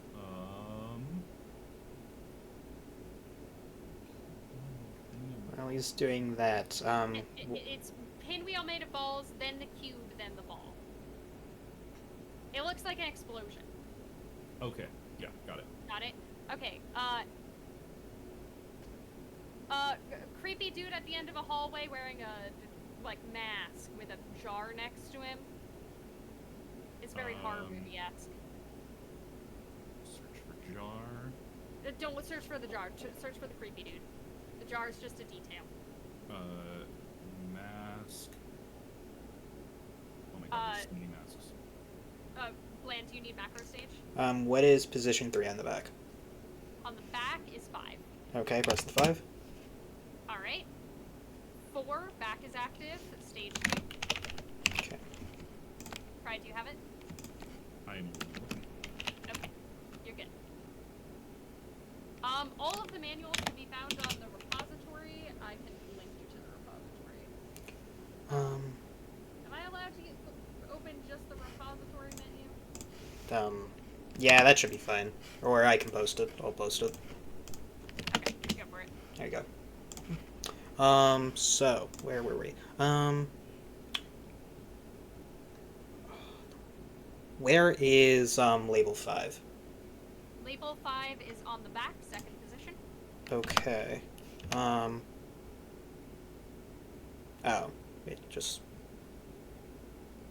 While he's doing that, It's pinwheel made of balls, then the cube, then the ball. It looks like an explosion. Okay, yeah, got it. Got it? Okay, creepy dude at the end of a hallway wearing a, like, mask with a jar next to him. It's very horror movie-esque. Search for jar. Don't search for the jar, search for the creepy dude. The jar is just a detail. Mask. Oh my god, there's so many masks. Bland, do you need macro stage? what is position 3 on the back? On the back is 5. Okay, press the 5. Alright. 4, back is active. Stage 2. Okay. Pride, do you have it? I'm looking. Okay, you're good. All of the manuals can be found on the repository. I can link you to the repository. Am I allowed to open just the repository menu? Yeah, that should be fine. Or I can post it. I'll post it. Okay, go for it. There you go. So, where were we? Where is, label 5? Label 5 is on the back, second position. Okay. Oh, wait, just...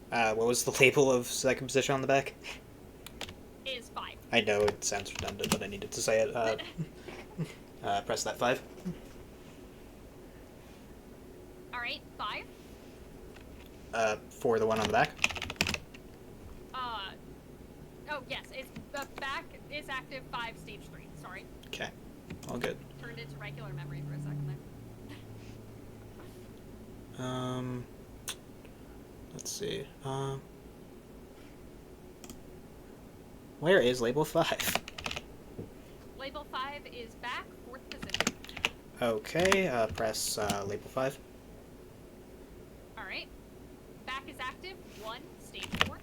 what was the label of second position on the back? Is 5. I know it sounds redundant, but I needed to say it. Press that 5. Alright, 5. For the one on the back? Oh, yes, it's the back is active 5, stage 3. Sorry. Okay, all good. Turned into regular memory for a second there. Let's see. Where is label 5? Label 5 is back, 4th position. Okay, press label 5. Alright. Back is active, 1, stage 4.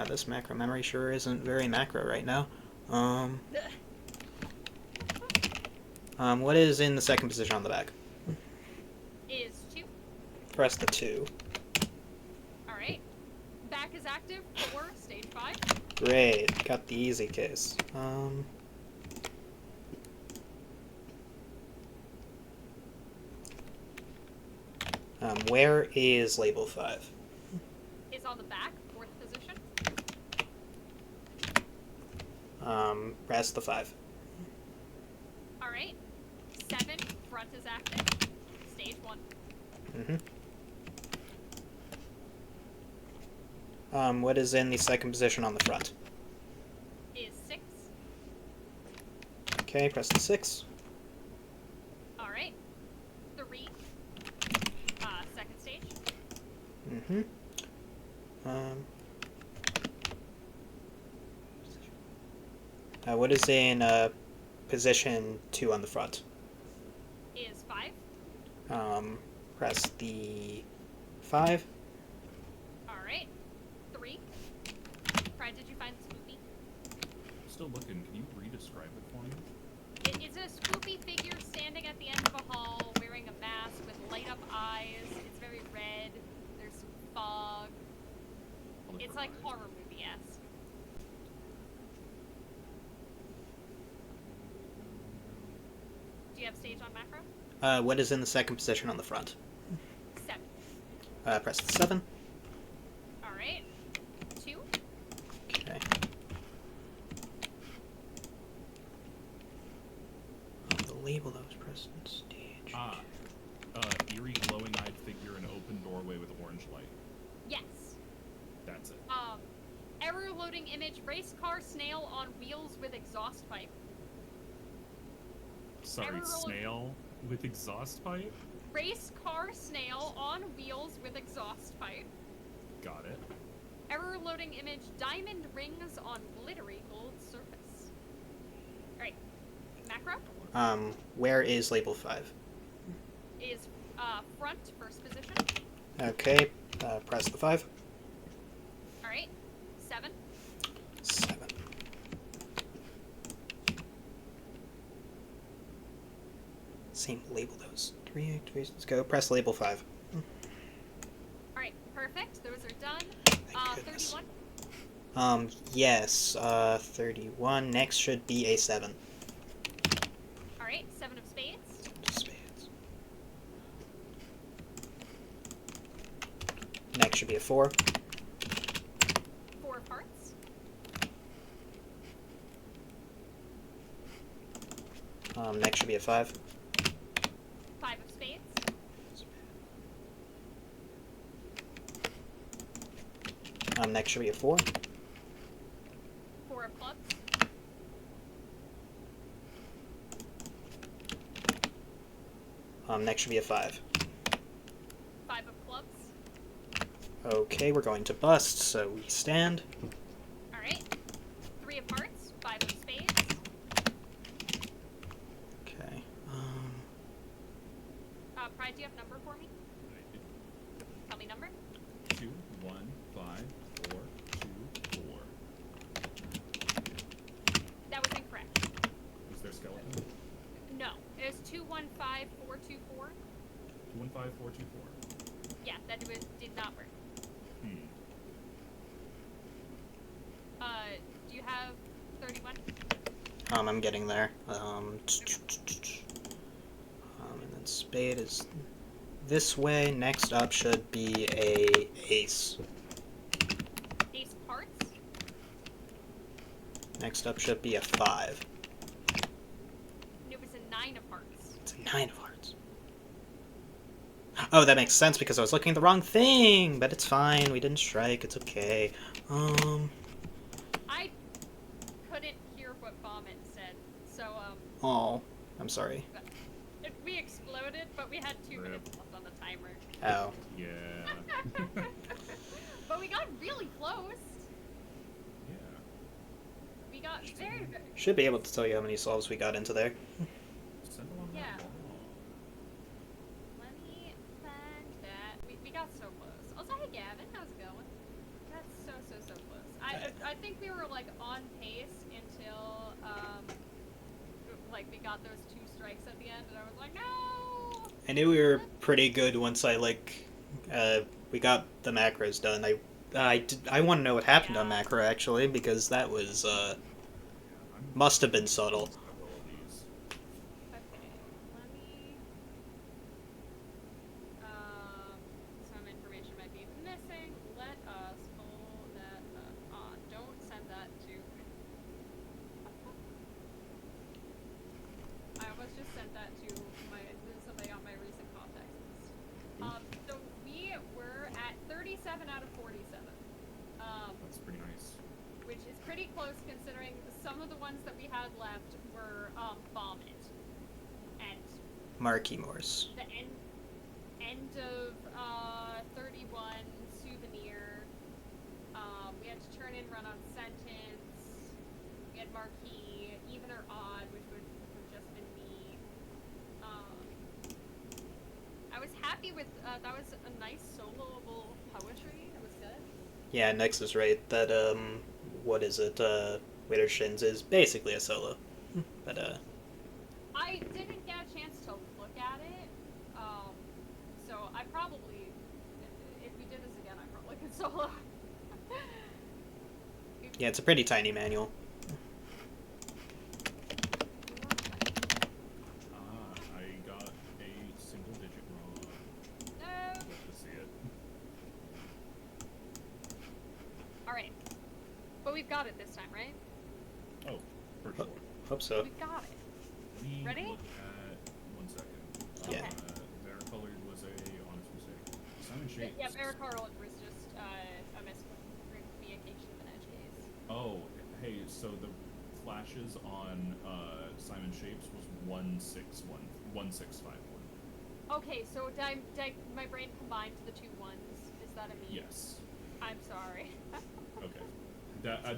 This macro memory sure isn't very macro right now. What is in the second position on the back? Is 2. Press the 2. Alright. Back is active, 4, stage 5. Great, got the easy case. Where is label 5? Is on the back, 4th position. Press the 5. Alright. 7, front is active. Stage 1. What is in the second position on the front? Is 6. Okay, press the 6. Alright. 3. Second stage. What is in position 2 on the front? Is 5. Press the 5. Alright. 3. Pride, did you find the spoopy? Still looking. Can you re-describe it for me? It's a spoopy figure standing at the end of a hall, wearing a mask with light up eyes. It's very red. There's some fog. I'll look It's for like mine. horror movie-esque. Do you have stage on macro? What is in the second position on the front? 7. Press the 7. Alright. 2. Okay. The label that was pressed on stage. Eerie glowing-eyed figure in open doorway with orange light. Yes. That's it. Error loading image, race car snail on wheels with exhaust pipe. Sorry, Error snail with exhaust pipe? Race car snail on wheels with exhaust pipe. Got it. Error loading image, diamond rings on glittery gold surface. Alright. Macro Where is label 5? is front, first position. Okay, press the 5. Alright. 7. 7. Same label those 3 activations. Go, press label 5. Alright, perfect. Those are done. Thank goodness. 31. Yes, 31. Next should be a 7. Alright, 7 of spades. Spades. Next should be a 4. 4 of hearts. Next should be a 5. 5 of spades. Next should be a 4. 4 of clubs. Next should be a 5. Okay, we're going to bust, so we stand. All right. 3 of hearts, 5 of spades. Okay. Pride, do you have number for me? Tell me number. 2, 1, 5, 4, 2, 4. That was incorrect. Was there skeleton? No, it was 215424. 2, 1, 5, 4, 2, 4. Yeah, that did not work. Do you have 31? I'm getting there. And then spade is this way. Next up should be a ace. Ace of hearts. Next up should be a 5. It was a 9 of hearts. It's a 9 of hearts. Oh, that makes sense because I was looking at the wrong thing, but it's fine. We didn't strike. It's okay. I couldn't hear what Vomit said, so Oh, I'm sorry. we exploded, but we had 2 Rip. minutes left on the timer. Oh. Yeah. But we got really close. Yeah. We got very, very. Should be able to tell you how many solves we got into there. Send along Yeah. that wall. Let me find that. We got so close. Also, hey Gavin, how's it going? That's so close. I think we were like on pace until like we got those 2 strikes at the end, and I was like, no. I knew we were pretty good once we got the macros done. I want to know what happened on Yeah. macro actually because that was I'm must have been subtle. several of these. Okay, let me. Some information might be missing. Let us pull that up. Don't send that to. I almost just sent that to somebody on my recent contacts list. So we were at 37 out of 47. That's pretty nice. Which is pretty close considering some of the ones that we had left were Vomit and Marky Morse. the end of 31 Souvenir. We had to turn in Run on Sentence. We had Marquee, Even or Odd, which would have just been me. I was happy with that was a nice soloable poetry. It was good. Yeah, Nex is right. That what is it? Waiter Shins is basically a solo. But I didn't get a chance to look at it, so I probably, if we did this again, I probably could solo. yeah, it's a pretty tiny manual. I got a single digit wrong. No. Love to see it. All right, but we've got it this time, right? Oh, for sure. Hope so. We've got it. Let me Ready? look at 1 second. Yeah. Varicolored was a honest mistake. Simon Shapes. Yeah, Barracarl was just a miscommunication of an edge case. Oh, hey, so the flashes on Simon Shapes was 1651. Okay, so my brain combined the 2 ones. Is that a me? Yes. I'm sorry. Okay.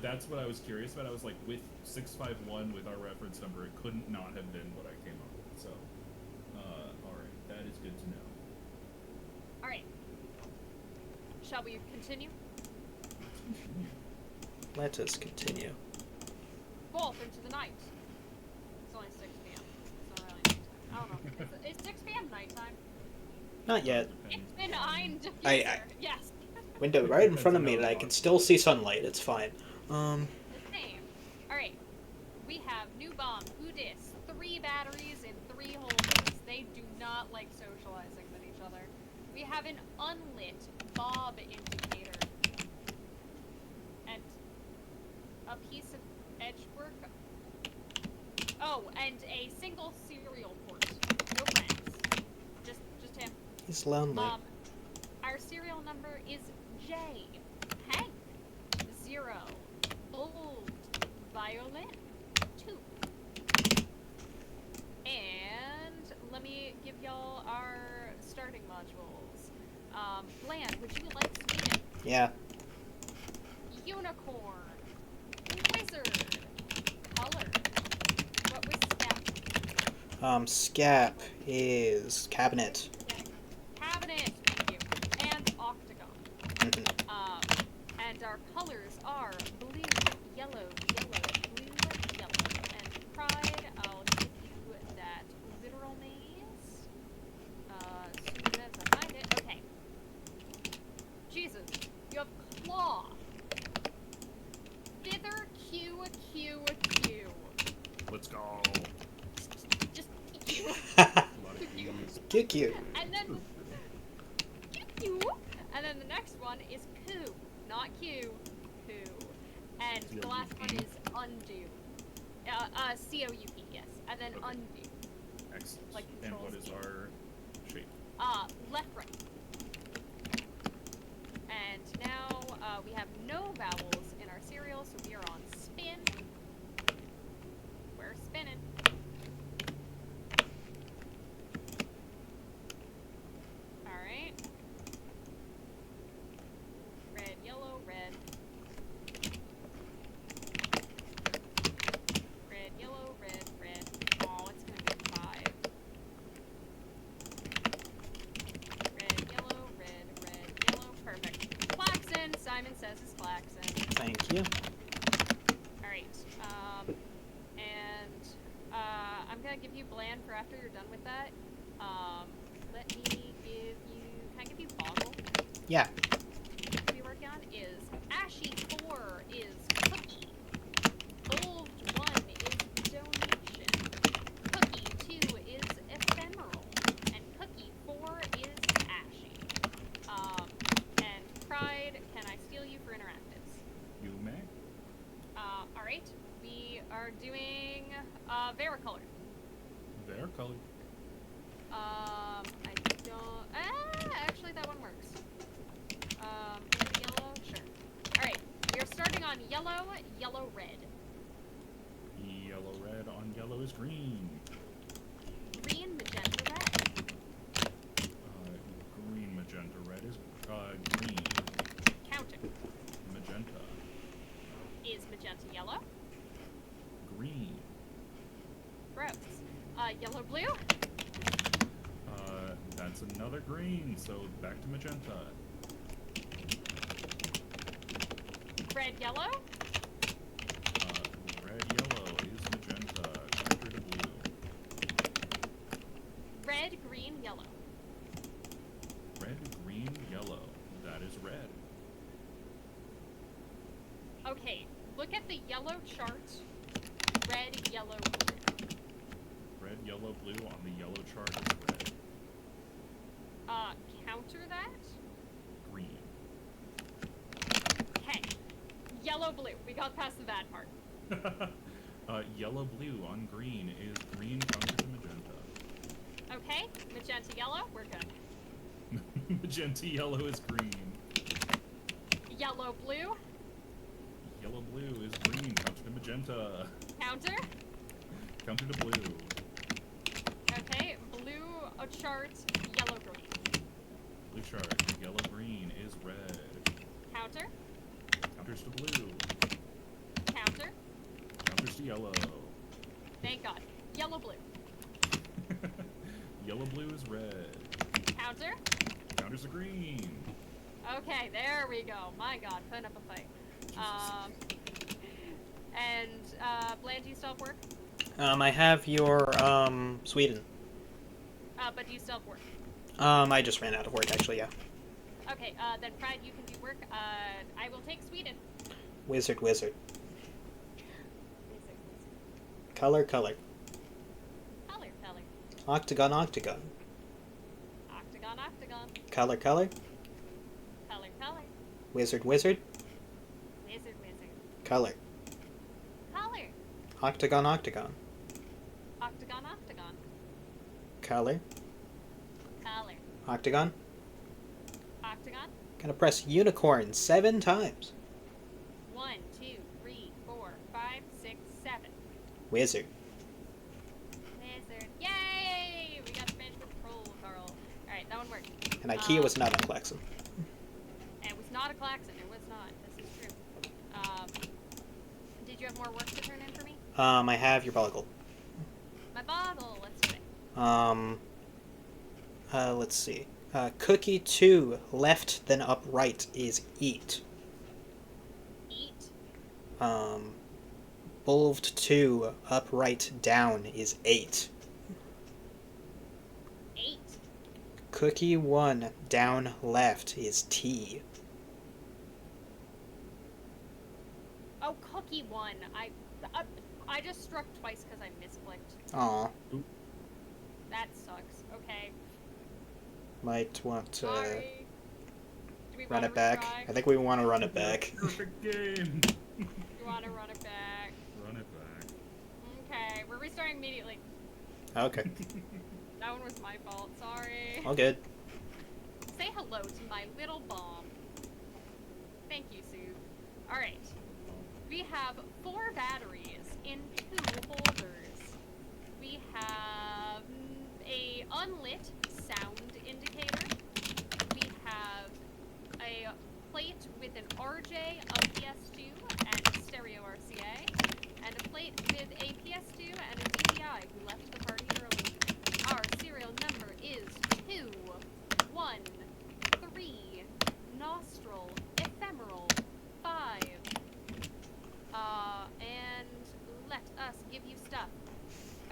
That's what I was curious about. I was like, with 651 with our reference number, it couldn't not have been what I came up with. So, all right, that is good to know. All right. Shall we continue? Let's continue. Let us continue. Forth into the night. It's only 6 p.m. It's not really nighttime. I don't know. Is 6 p.m. nighttime? Not yet. Depends. It's behind the I- future. Yes. Window right in front of me, and I can still see sunlight. It's fine. The same. Alright. We have new bomb, Udis, 3 batteries in 3 holders. They do not like socializing with each other. We have an unlit bob indicator. And a piece of edge work. Oh, and a single serial port. No friends. Just him. He's lonely. Our serial number is J. Hank. 0. Bold. Violin. 2. And let me give y'all our starting modules. Bland, would you like Sweden? Yeah. Unicorn. Wizard. Color. What was step? Scap is cabinet. Cabinet. Thank you. And octagon. Mhm. And our colors are blue, yellow, yellow, blue, yellow. And pride, I'll give you that literal maze. As soon as I find it. Okay. Jesus. You have claw. Thither, Q, Q, Q. Let's go. Just Q. A lot of Q's. Cute. And then Q. And then the next one is poo. Not Q. Poo. And the last one is undo. COUP, yes. And then Okay. undo. Excellent. Like And controls what is key. our shape? Left, right. And now we have no vowels in our cereal, so we are on spin. We're spinning. Alright. Red, yellow, red. Red, yellow, red, red. Oh, it's gonna be 5. Red, yellow, red, yellow. Perfect. Klaxon! Simon says it's Klaxon. Thank you. Alright. I'm gonna give you bland for after you're done with that. Let me give you. Can I give you boggle? Yeah. To be working on is Ashy 4 is cookie. Bulged 1 is donation. Cookie 2 is ephemeral. And cookie 4 is ashy. And pride, can I steal you for interactives? You may. Alright. We are doing Varicolor. Their color. I don't. Actually, that one works. Yellow, sure. All right, we are starting on yellow, yellow, red. Yellow red on yellow is green. Green, magenta, red. Green magenta red is green. Counter Magenta. is magenta, yellow. Green. Gross. Yellow, blue. That's another green, so back to magenta. Red, yellow. Red yellow is magenta. Counter to blue. Red, green, yellow. Red, green, yellow. That is red. Okay, look at the yellow chart. Red, yellow, blue. Red, yellow, blue on the yellow chart is red. Counter that. Green. Okay. Yellow, blue. We got past the bad part. Yellow, blue on green is green counter to magenta. Okay, magenta, yellow. We're good. Magenta yellow is green. Yellow, blue. Yellow, blue is green counter to magenta. Counter. Counter to blue. Okay, blue chart, yellow, green. Blue chart. Yellow, green is red. Counter. Counters to blue. Counter. Counters to yellow. Thank God. Yellow, blue. Yellow, blue is red. Counter. Counters to green. Okay, there we go. My God, putting up a fight. Bland, do you still have work? I have your, Sweden. But do you still have work? I just ran out of work, actually, yeah. Okay, then Pride, you can do work. I will take Sweden. Wizard. Wizard. Color. Color. Octagon. Octagon. Color. Color. Wizard. Wizard. Color. Color. Octagon. Octagon. Color. Color. Octagon. Octagon. Gonna press unicorn 7 times. 1, 2, 3, 4, 5, 6, 7. Wizard. Wizard. Yay! We got to finish with the roll, Carl. Alright, that one worked. And IKEA was not on Klaxon. And it was not a Klaxon. It was not. This is true. Did you have more work to turn in for me? I have your boggle. My bottle. Let's do it. Let's see. Cookie 2, left then upright, is eat. Eat. Bulved 2, upright down, is 8. 8. Cookie 1, down left, is tea. Oh, cookie 1. I just struck twice because I misclicked. Aw. That sucks. Okay. Might want to Sorry. Do we run wanna it back. retry? I think we want to run it back. Perfect game. You want to run it back? Run it back. Okay, we're restarting immediately. Okay. That one was my fault. Sorry. All good. Say hello to my little bomb. Thank you, Sue. Alright. We have 4 batteries in 2 holders. We have a unlit sound indicator. We have a plate with an RJ, a PS2, and stereo RCA, and a plate with a PS2 and a DDI who left the party early. Our serial number is 2, 1, 3, nostril, ephemeral, 5. And let us give you stuff.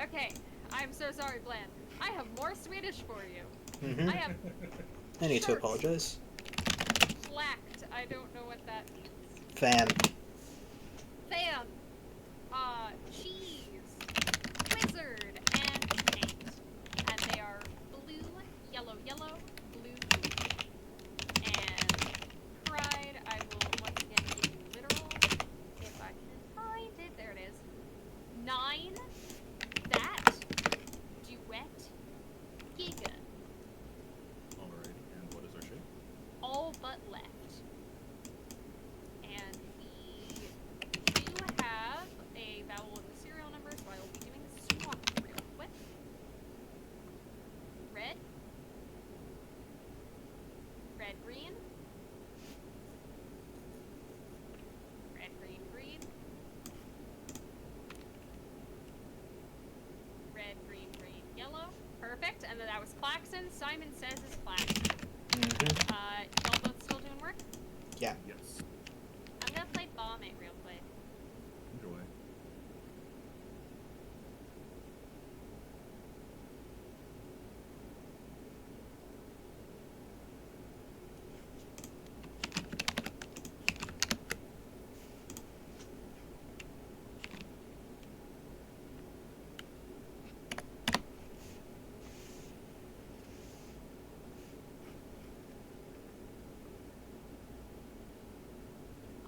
Okay, I'm so sorry, Bland. I have more Swedish for you. Mm-hmm. I have I need to shirts. apologize. Placked. I don't know what that means. Fan. Fan. Cheese. Wizard. And paint. And they are blue, yellow, yellow, blue, blue. And pride, I will once again give you literal. If I can find it. There it is. 9. That. Duet. Giga. Alright, and what is our shape? All but left. And we do have a vowel in the serial number, so I will be doing a swap real quick. Red. Red, green. Red, green, green. Red, green, green, yellow. Perfect. And then that was Klaxon. Simon says is Klaxon. Mm-hmm. Y'all both still doing work? Yeah. Yes. I'm gonna play Bomb It real quick. Enjoy.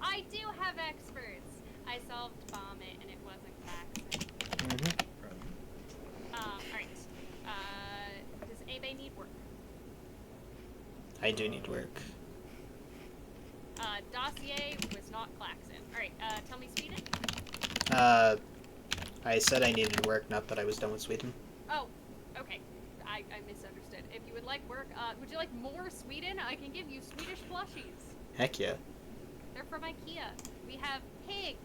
I do have experts. I solved Bomb It and it wasn't Klaxon. Mm-hmm. Alright. Does anybody need work? I do need work. Dossier was not Klaxon. Alright, tell me Sweden. I said I needed work, not that I was done with Sweden. Oh, okay. I misunderstood. If you would like work, would you like more Sweden? I can give you Swedish plushies. Heck yeah. They're from IKEA. We have pig,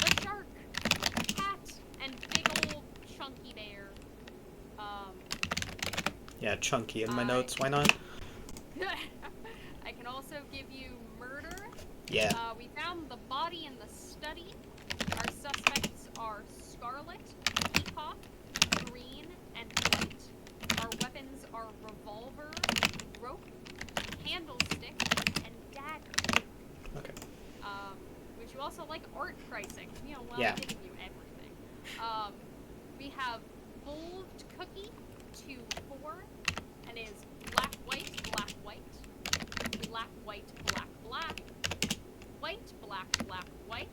a shark, a cat, and big old chunky bear. Yeah, chunky in my notes. Why not? I can also give you murder. Yeah. We found the body in the study. Our suspects are scarlet, peacock, green, and white. Our weapons are revolver, rope, candlestick, and dagger. Okay. Would you also like art pricing? You know, while Yeah. I'm giving you everything. We have bulved cookie 2, 4, and is black, white, black, white, black, white, black, black, white, black, black, white,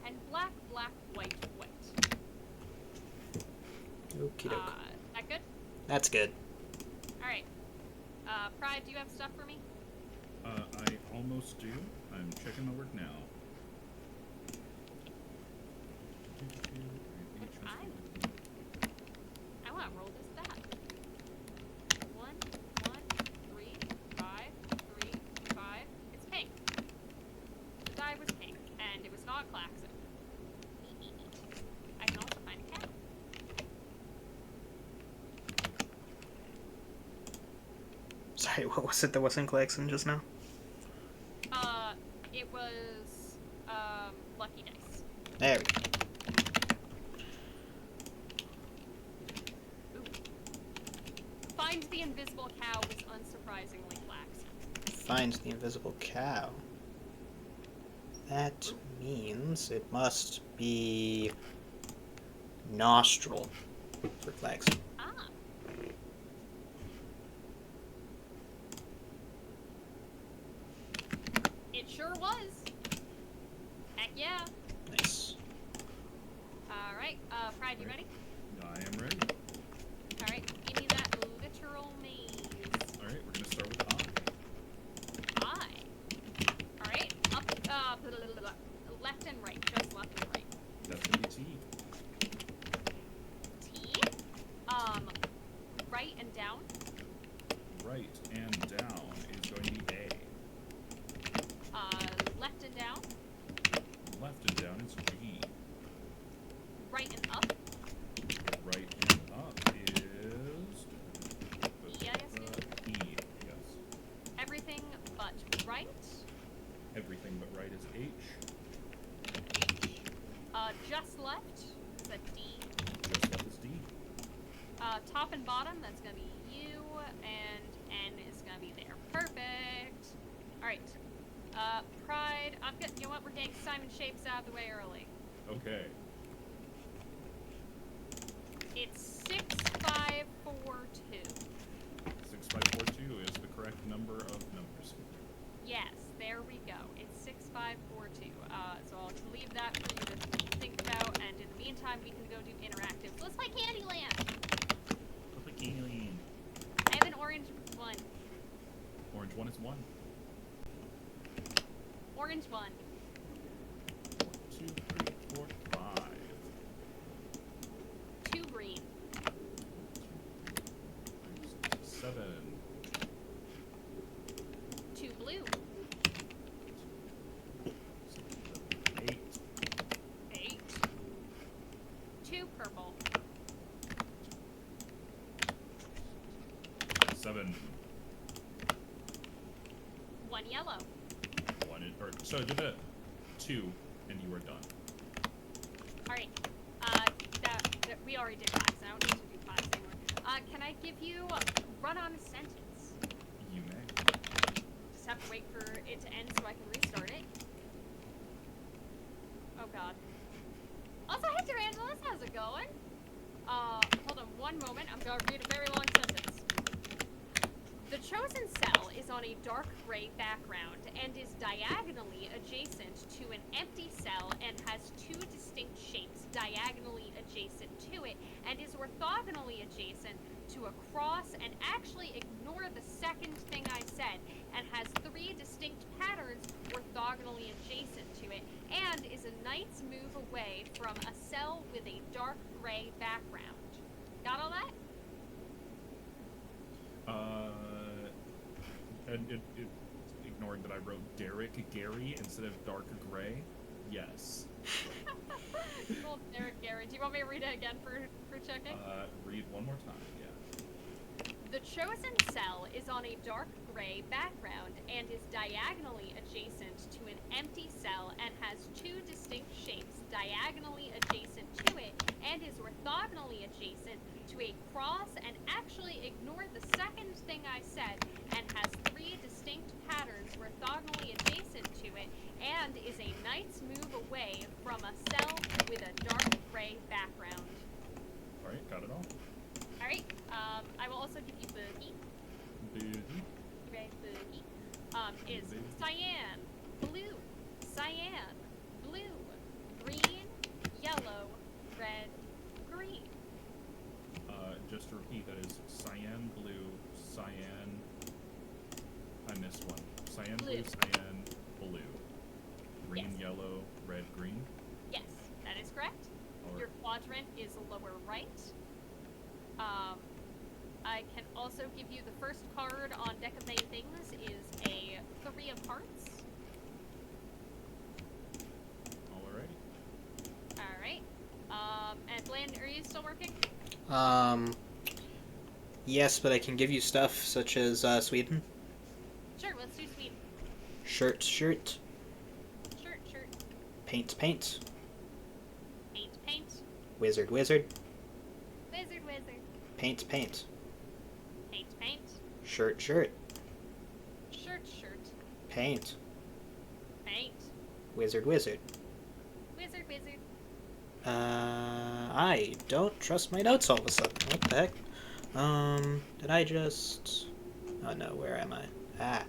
and black, black, white, white. Okie doke. That good? That's good. Alright. Pride, do you have stuff for me? I almost do. I'm checking the work now. I want to roll this stat. 1, 1, 3, 5, 3, 5. It's pink. Sorry, what was it that wasn't Klaxon just now? It was, Lucky Dice. There we go. Ooh. Find the invisible cow was unsurprisingly Klaxon. Find the invisible cow. That means it must be nostril for Klaxon. Ah. It sure was. Heck yeah. Nice. Alright, Pride, you ready? I am ready. Alright, give me that literal maze. Alright, we're gonna start with I. Alright, up, left and right, just left and right. that's gonna be T. T. Right and down. Right and down is going to be A. Left and down. Left and down is G. Right and up. Right and up is E, I assume? E. Yes. Everything but right. Everything but right is H. Just left. Is that D? Just left is D. Top and bottom, that's gonna be U, and N is gonna be there. Perfect. Alright. Pride. You know what? We're getting Simon Shapes out of the way early. Okay. It's 6542. 6542 is the correct number of numbers. Yes, there we go. It's 6542. So I'll leave that for you to think about, and in the meantime, we can go do interactive. Let's play Candyland! I have an orange one. Orange 1 is 1. Orange one. 1, 2, 3, 4, 5. 2 green. 7. 2 blue. 8. 8. 2 purple. 7. 1 yellow. 1 in, or so do the 2 and you are done. Alright. That we already did 5, so I don't need to do 5 anymore. Can I give you run on a sentence? You may. Just have to wait for it to end so I can restart it. Oh god. Also, hey Tarantulas, how's it going? Hold on one moment. I'm gonna read a very long sentence. The chosen cell is on a dark gray background and is diagonally adjacent to an empty cell and has 2 distinct shapes diagonally adjacent to it and is orthogonally adjacent to a cross, and actually ignore the second thing I said, and has 3 distinct patterns orthogonally adjacent to it, and is a knight's move away from a cell with a dark gray background. Got all that? And ignoring that I wrote Derek Gary instead of dark gray. Yes. Cool, Derek Garrett. Do you want me to read it again for checking? Read one more time, yeah. The chosen cell is on a dark gray background and is diagonally adjacent to an empty cell and has 2 distinct shapes diagonally adjacent to it and is orthogonally adjacent to a cross, and actually ignore the second thing I said, and has 3 distinct patterns orthogonally adjacent to it and is a knight's move away from a cell with a dark gray background. Alright, got it all. Alright, I will also give you Boogie. Boogie. Red Boogie. Is cyan, blue, cyan, blue, green, yellow, red, green. Just to repeat, that is cyan, blue, cyan. I missed one. Cyan, blue, cyan, blue. Green, Yes. yellow, red, green. Yes, that is correct. Or Your quadrant is lower right. I can also give you the first card on Deck of Many Things is a 3 of Hearts. alright. Alright. And Bland, are you still working? Yes, but I can give you stuff such as Sweden. Sure, let's do Sweden. Shirt. Shirt. Paint. Paint. Wizard. Wizard. Paint. Paint. Shirt. Shirt. Paint. Paint. Wizard. Wizard. I don't trust my notes all of a sudden. What the heck? Did I just... Oh no, where am I? Ah.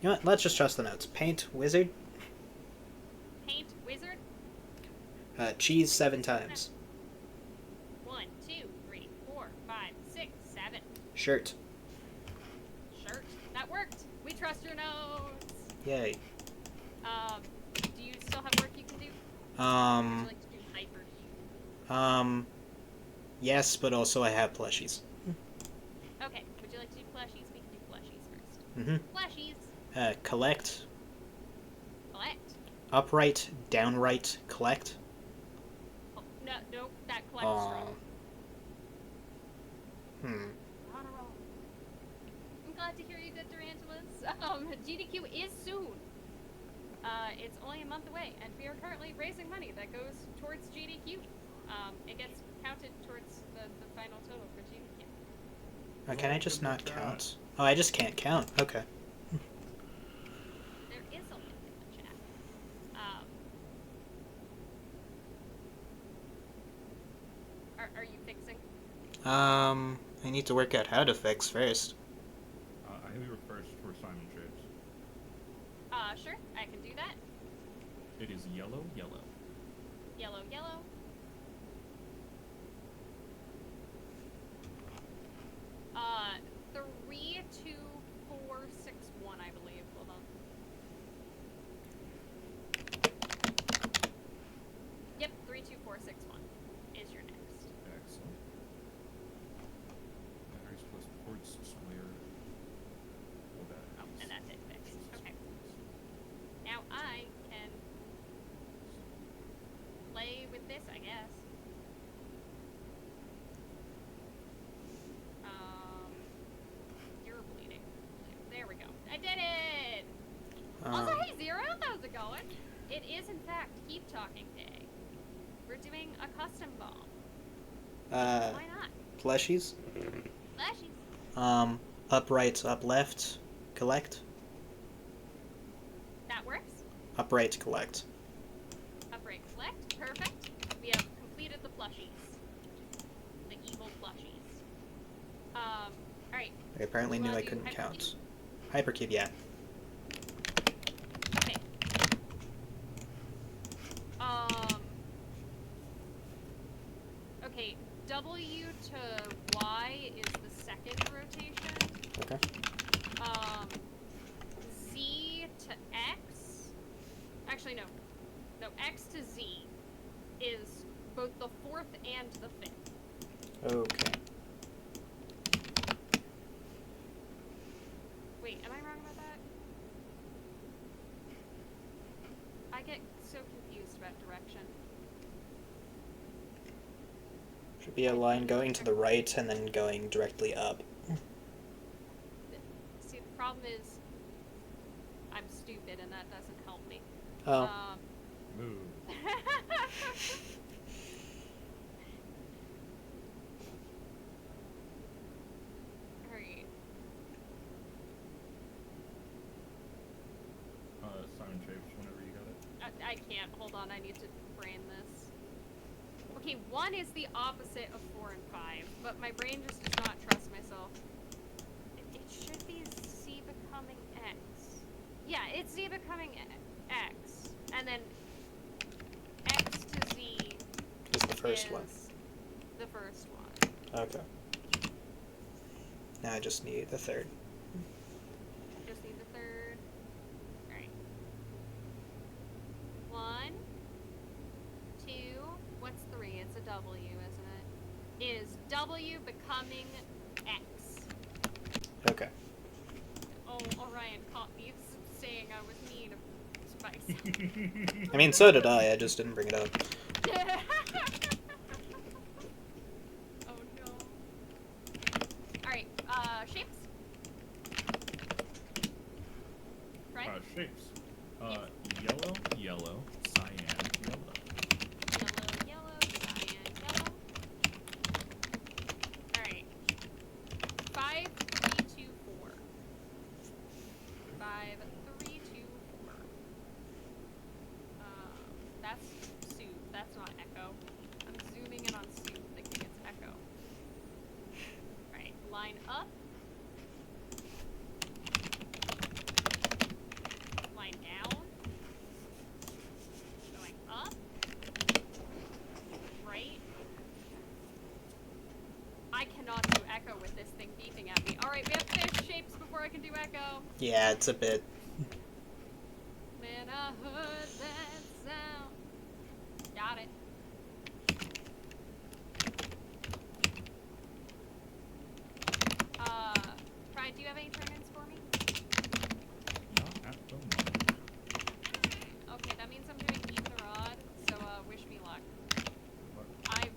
You know what? Let's just trust the notes. Paint. Wizard. Paint. Wizard. Cheese 7 times. 1, 2, 3, 4, 5, 6, 7. Shirt. Shirt. That worked. We trust your notes. Yay. Do you still have work you can do? Or would you like to do hyper? Yes, but also I have plushies. Okay. Would you like to do plushies? We can do plushies first. Mm-hmm. Plushies. Collect. Collect. Upright. Downright. Collect. Oh, no, nope. That collect's wrong. On a roll. I'm glad to hear you did tarantulas. GDQ is soon. It's only a month away, and we are currently raising money that goes towards GDQ. It gets counted towards the final total for GDQ. Can I just not count? Oh, I just can't count. Okay. There is a link in the chat. Are you fixing? I need to work out how to fix first. I have you first for Simon Trades. Sure. I can do that. It is yellow. Yellow. 32461, I believe. Hold on. Yep, 32461 is your next. Excellent. Batteries plus ports square. Oh, that And that's it fixed. Okay. Now I can play with this, I guess. You're bleeding. There we go. I did it! Also, hey Zero, how's it going? It is in fact Keep Talking Day. We're doing a custom bomb. Why not? Plushies. Flashies. Up right, up left. Collect. That works. Upright, collect. Upright collect. Perfect. We have completed the plushies. The evil plushies. Alright. I apparently You knew wanna I do couldn't hypercube? count. Hypercube, yeah. Okay. Okay, W to Y is the second rotation. Okay. Z to X. Actually, no. No, X to Z is both the fourth and the fifth. Okay. Wait, am I wrong about that? I get so confused about direction. Should be a line going to the right and then going directly up. See, the problem is I'm stupid and that doesn't help me. Oh. Move. Alright. Simon Trades, whenever you got it. I can't. Hold on, I need to brain this. Okay, 1 is the opposite of 4 and 5, but my brain just does not trust myself. It should be Z becoming X. Yeah, it's Z becoming X. And then X to Z Is the first one. is the first one. Okay. Now I just need the third. Just need the third. Alright. 1, 2, what's 3? It's a W, isn't it? Is W becoming X. Okay. Oh, Orion caught me saying I was mean spicy. I mean, so did I just didn't bring it up. Oh no. Alright, Shapes. Right? Shapes. Yellow, yellow, cyan, yellow. Yellow, yellow, cyan, yellow. Alright. 5, 3, 2, 4. 5, 3, 2, 4. That's Sue. That's not Echo. I'm zooming in on Sue, thinking it's Echo. Alright, line up. Line down. Going up. Right. I cannot do Echo with this thing beeping at me. Alright, we have to finish shapes before I can do Echo. Yeah, it's a bit. Man, I heard that sound. Got it. Pride, do you have any turn-ins for me? Not at the moment. Okay, that means I'm doing Ether Odd, so wish me luck. But I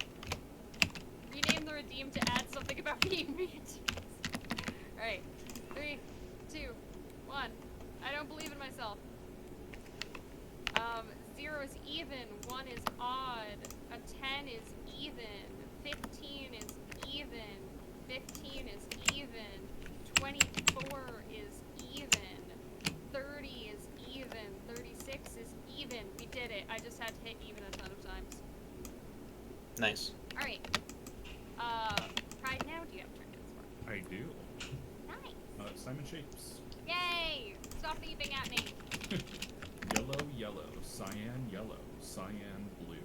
renamed the Redeem to add something about being mean. Alright. 3, 2, 1. I don't believe in myself. 0 is even, 1 is odd, a 10 is even, 15 is even, 15 is even, 24 is even, 30 is even, 36 is even. We did it. I just had to hit even a ton of times. Nice. Alright. Pride, now do you have turn-ins for me? I do. Nice. Simon Shapes. Yay! Stop beeping at me. Yellow, yellow, cyan, yellow, cyan, blue.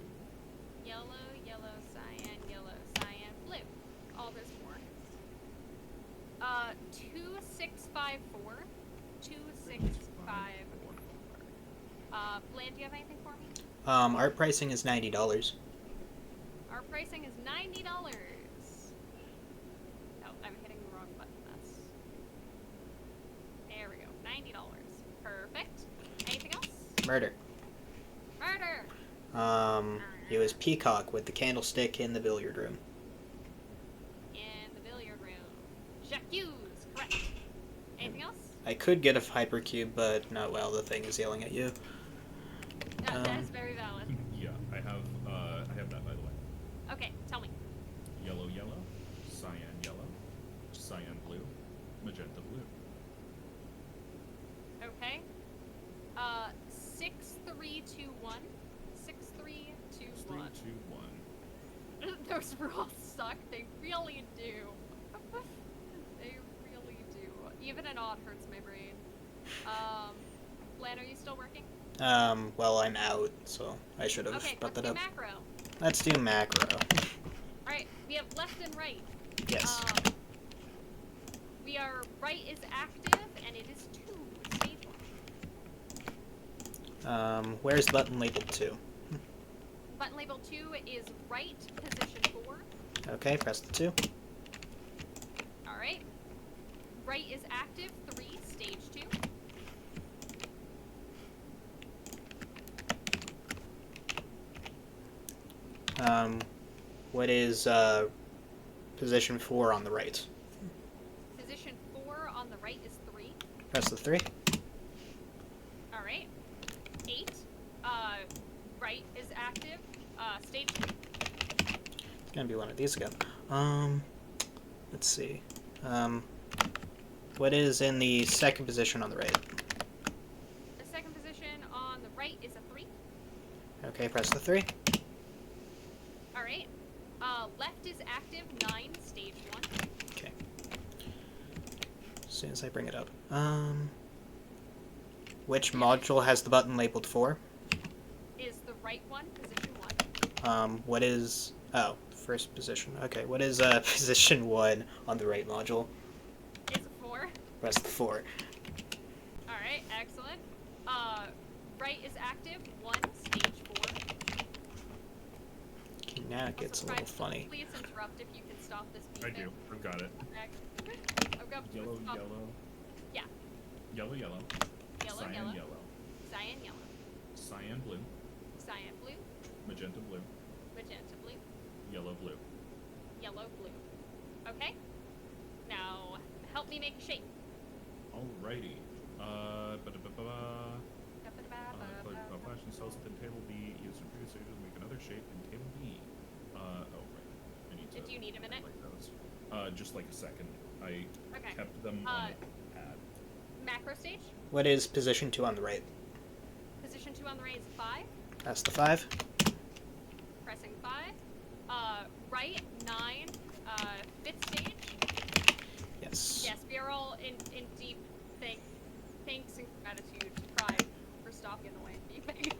Yellow, yellow, cyan, blue. All those 4. 2, 6, 5, 4. 2, 6, 5, 4. Bland, do you have anything for me? Art pricing is $90. Our pricing is $90. Oh, I'm hitting the wrong button. There we go. $90. Perfect. Anything else? Murder. Murder! It was Peacock with the candlestick in the billiard room. In the billiard room. J'accuse. Correct. Anything else? I could get a hypercube, but not well. The thing is yelling at you. That is very valid. Yeah, I have that by the way. Okay, tell me. Yellow, yellow, cyan, blue, magenta, blue. Okay. 6, 3, 2, 1. 6, 3, 2, 3, 1. 2, 1. Those rules suck. They really do. They really do. Even an odd hurts my brain. Lan, are you still working? Well, I'm out, so I should have Okay, brought let's that do up. macro. Let's do macro. Alright, we have left and right. Yes. We are right is active, and it is 2, stage 1. Where's the button labeled 2? Button label 2 is right, position 4. Okay, press the 2. Alright. Right is active, 3, stage 2. What is, position 4 on the right? Position 4 on the right is 3. Press the 3. Alright. 8. Right is active, stage 2. It's gonna be one of these again. Let's see. What is in the second position on the right? The second position on the right is a 3. Okay, press the 3. Alright. Left is active, 9, stage 1. Okay. As soon as I bring it up. Which module has the button labeled 4? Is the right one, position 1. What is... Oh, first position. Okay, what is, position 1 on the right module? Is a 4. Press the 4. Alright, excellent. Right is active, 1, stage 4. Okay, now it gets a little funny. Please interrupt if you can stop this I beeping. do. I've got it. I've got Yellow, stop. yellow. Yeah. Yellow, yellow. Yellow, Cyan, yellow. yellow. Cyan, yellow. Cyan, blue. Cyan, blue. Magenta, blue. Magenta, blue. Yellow, blue. Yellow, blue. Okay. Now, help me make a shape. Alrighty. Flashing cells within table B used in previous stages make another shape in table B. Oh right. I need to. Do you need a minute? Like those. Just like a second. I Okay. kept them on the pad. Macro stage. What is position 2 on the right? Position 2 on the right is 5. That's the 5. Pressing 5. Right 9. 5th stage. Yes. Yes, we are all in deep thanks and gratitude to Pride for stopping the way and beeping.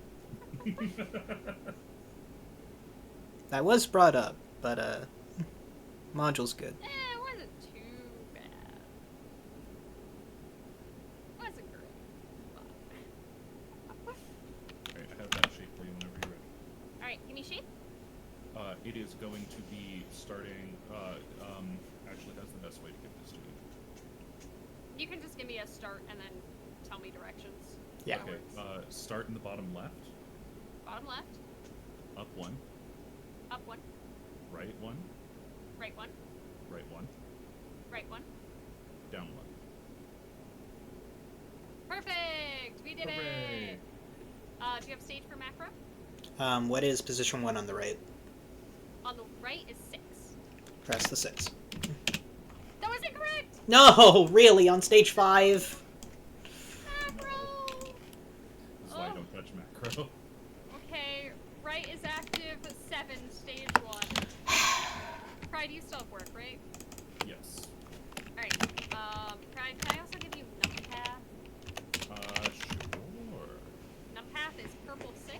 That was brought up, but module's good. It wasn't too bad. Wasn't great. But... Alright, I have that shape for you whenever you're ready. Alright, give me shape. It is going to be starting. Actually, that's the best way to give this to you. You can just give me a start and then tell me directions. Yeah. Okay. Start in the bottom left. Bottom left. Up 1. Up 1. Right 1. Right 1. Right 1. Right 1. Down 1. Perfect! We did Hooray! it! Do you have stage for macro? What is position 1 on the right? On the right is 6. Press the 6. That was incorrect! No, really, on stage 5? Macro! This is why I don't touch macro. Okay, right is active, 7, stage 1. Pride, you still have work, right? Yes. Alright, Pride, can I also give you numpath? Sure. Numpath is purple 6,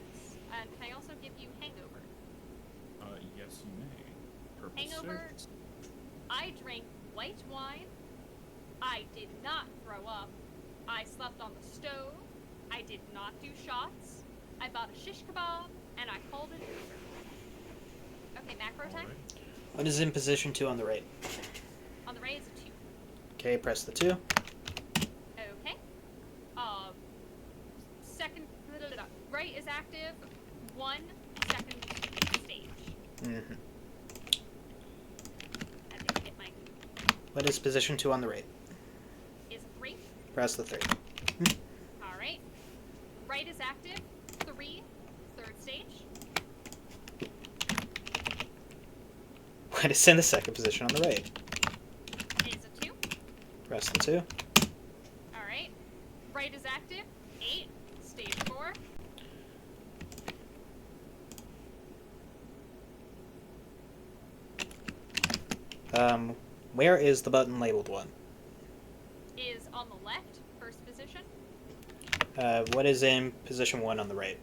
and can I also give you hangover? Yes, you may. Purple Hangover. 6. I drank white wine. I did not throw up. I slept on the stove. I did not do shots. I bought a shish kebab, and I called it Uber. Okay, macro time. Alright. What is in position 2 on the right? On the right is a 2. Okay, press the 2. Okay. Second, right is active. 1, second stage. Mm-hmm. I think I hit my What is position 2 on the right? is 3. Press the 3. All right. Right is active. 3, third stage. What is in the second position on the right? Is a 2. Press the 2. All right. Right is active. 8, stage 4. Where is the button labeled 1? Is on the left, first position. What is in position 1 on the right?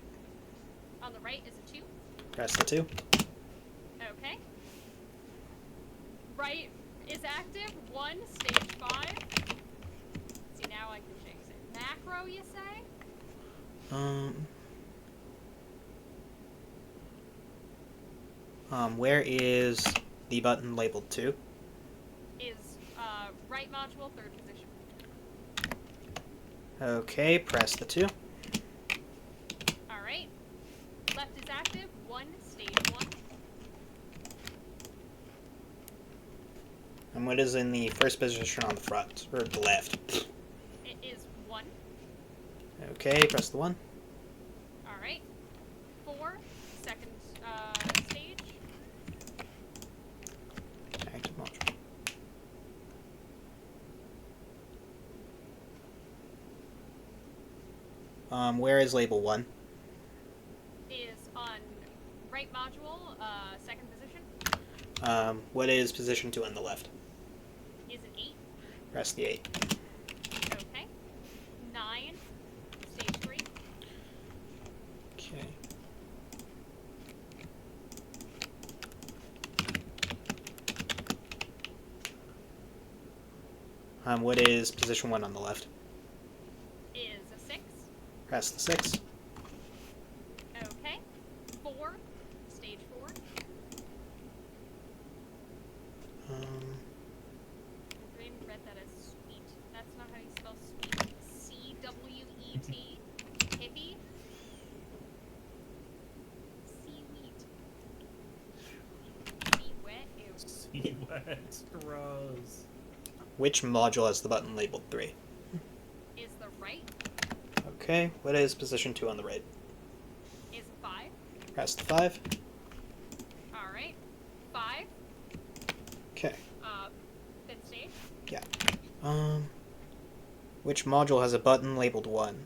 On the right is a 2. Press the 2. Okay. Right is active. 1, stage 5. See, now I can change it. Macro, you say? Where is the button labeled 2? Is right module, third position. Okay, press the 2. All right. Left is active. 1, stage 1. And what is in the first position on the front, or the left? It is 1. Okay, press the 1. All right. 4, second stage. Active module. Where is label 1? Is on right module, second position. What is position 2 on the left? Is an 8. Press the 8. Okay. 9, stage 3. Okay. What is position 1 on the left? Is a 6. Press the 6. Okay. 4, stage 4. Green read that as sweet. That's not how you spell sweet. C-W-E-T. Pippy. Seaweed. Sea wet. Ew. Sea wet. Gross. Which module has the button labeled 3? Is the right? Okay, what is position 2 on the right? Is 5? Press the 5. Alright. 5. Okay. 5th stage. Yeah. Which module has a button labeled 1?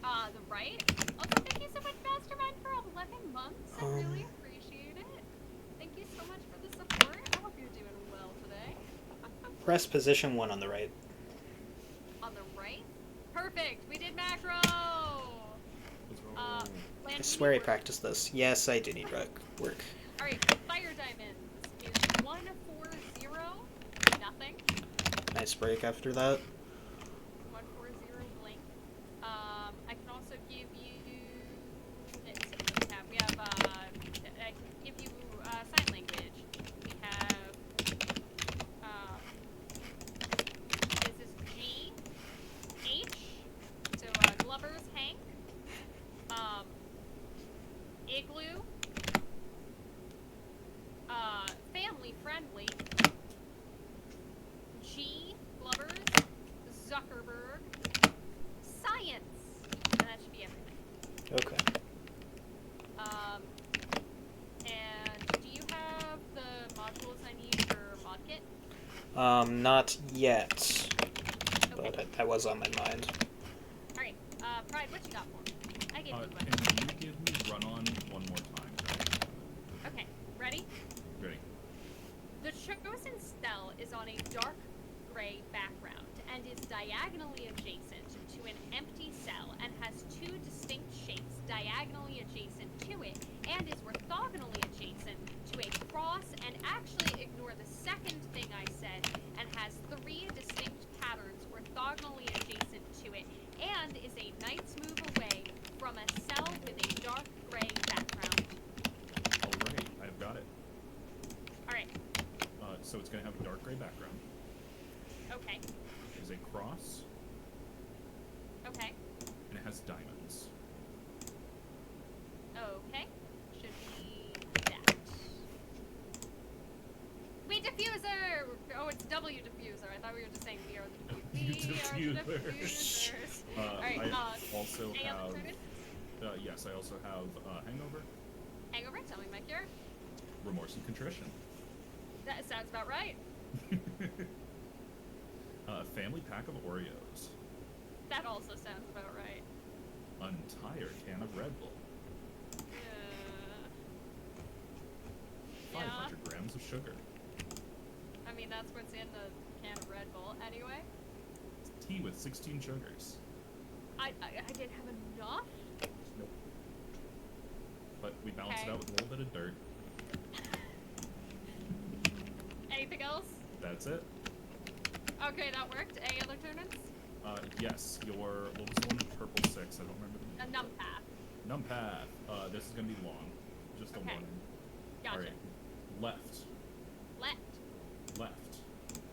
The right. Also, thank you so much, Mastermind, for 11 months. I really appreciate it. Thank you so much for the support. I hope you're doing well today. Press position 1 on the right. On the right? Perfect! We did macro! Let's go. Land, I we swear I need work. practiced this. Yes, I do need work. Alright, fire diamonds is 140. Nothing. Nice break after that. 140 blank. I can also give you. Let's see what we have. I can give you sign language. We have. This is G, H. So Glover's Hank. Igloo. Family friendly. G, Glover's, Zuckerberg, science, and that should be everything. Okay. And do you have the modules I need for ModKit? Not yet. Okay. But that was on my mind. Alright, Pride, what you got for me? I gave you one. Can you give me run on one more time? Okay, ready? Ready. The chosen cell is on a dark gray background and is diagonally adjacent to an empty cell and has 2 distinct shapes diagonally adjacent to it and is orthogonally adjacent to a cross, and actually ignore the second thing I said, and has 3 distinct patterns orthogonally adjacent to it and is a knight's move away from a cell with a dark gray background. Alright, I've got it. Alright, So it's going to have a dark gray background. okay, There's a cross, okay, and it has diamonds. okay. Should be that. We diffuser! Oh, it's W diffuser. I thought we were just saying we are the Diffuser. diffusers. Alright, I also any other have. turns? Yes, I also have hangover, Hangover, tell me my cure. remorse, and contrition. That sounds about right. Family pack of Oreos. That also sounds about right. Entire can of Red Bull. Yeah. 500 grams of sugar. I mean, that's what's in the can of Red Bull anyway. Tea with 16 sugars. I didn't have enough? Nope. But we balanced Okay. it out with a little bit of dirt. Anything else? That's it. Okay, that worked. Any other turns? Yes, what was the one with purple 6? I don't remember the A name. numpath. Numpath. This is gonna be long. Just a Okay. warning. Gotcha. Alright. Left. Left. Left.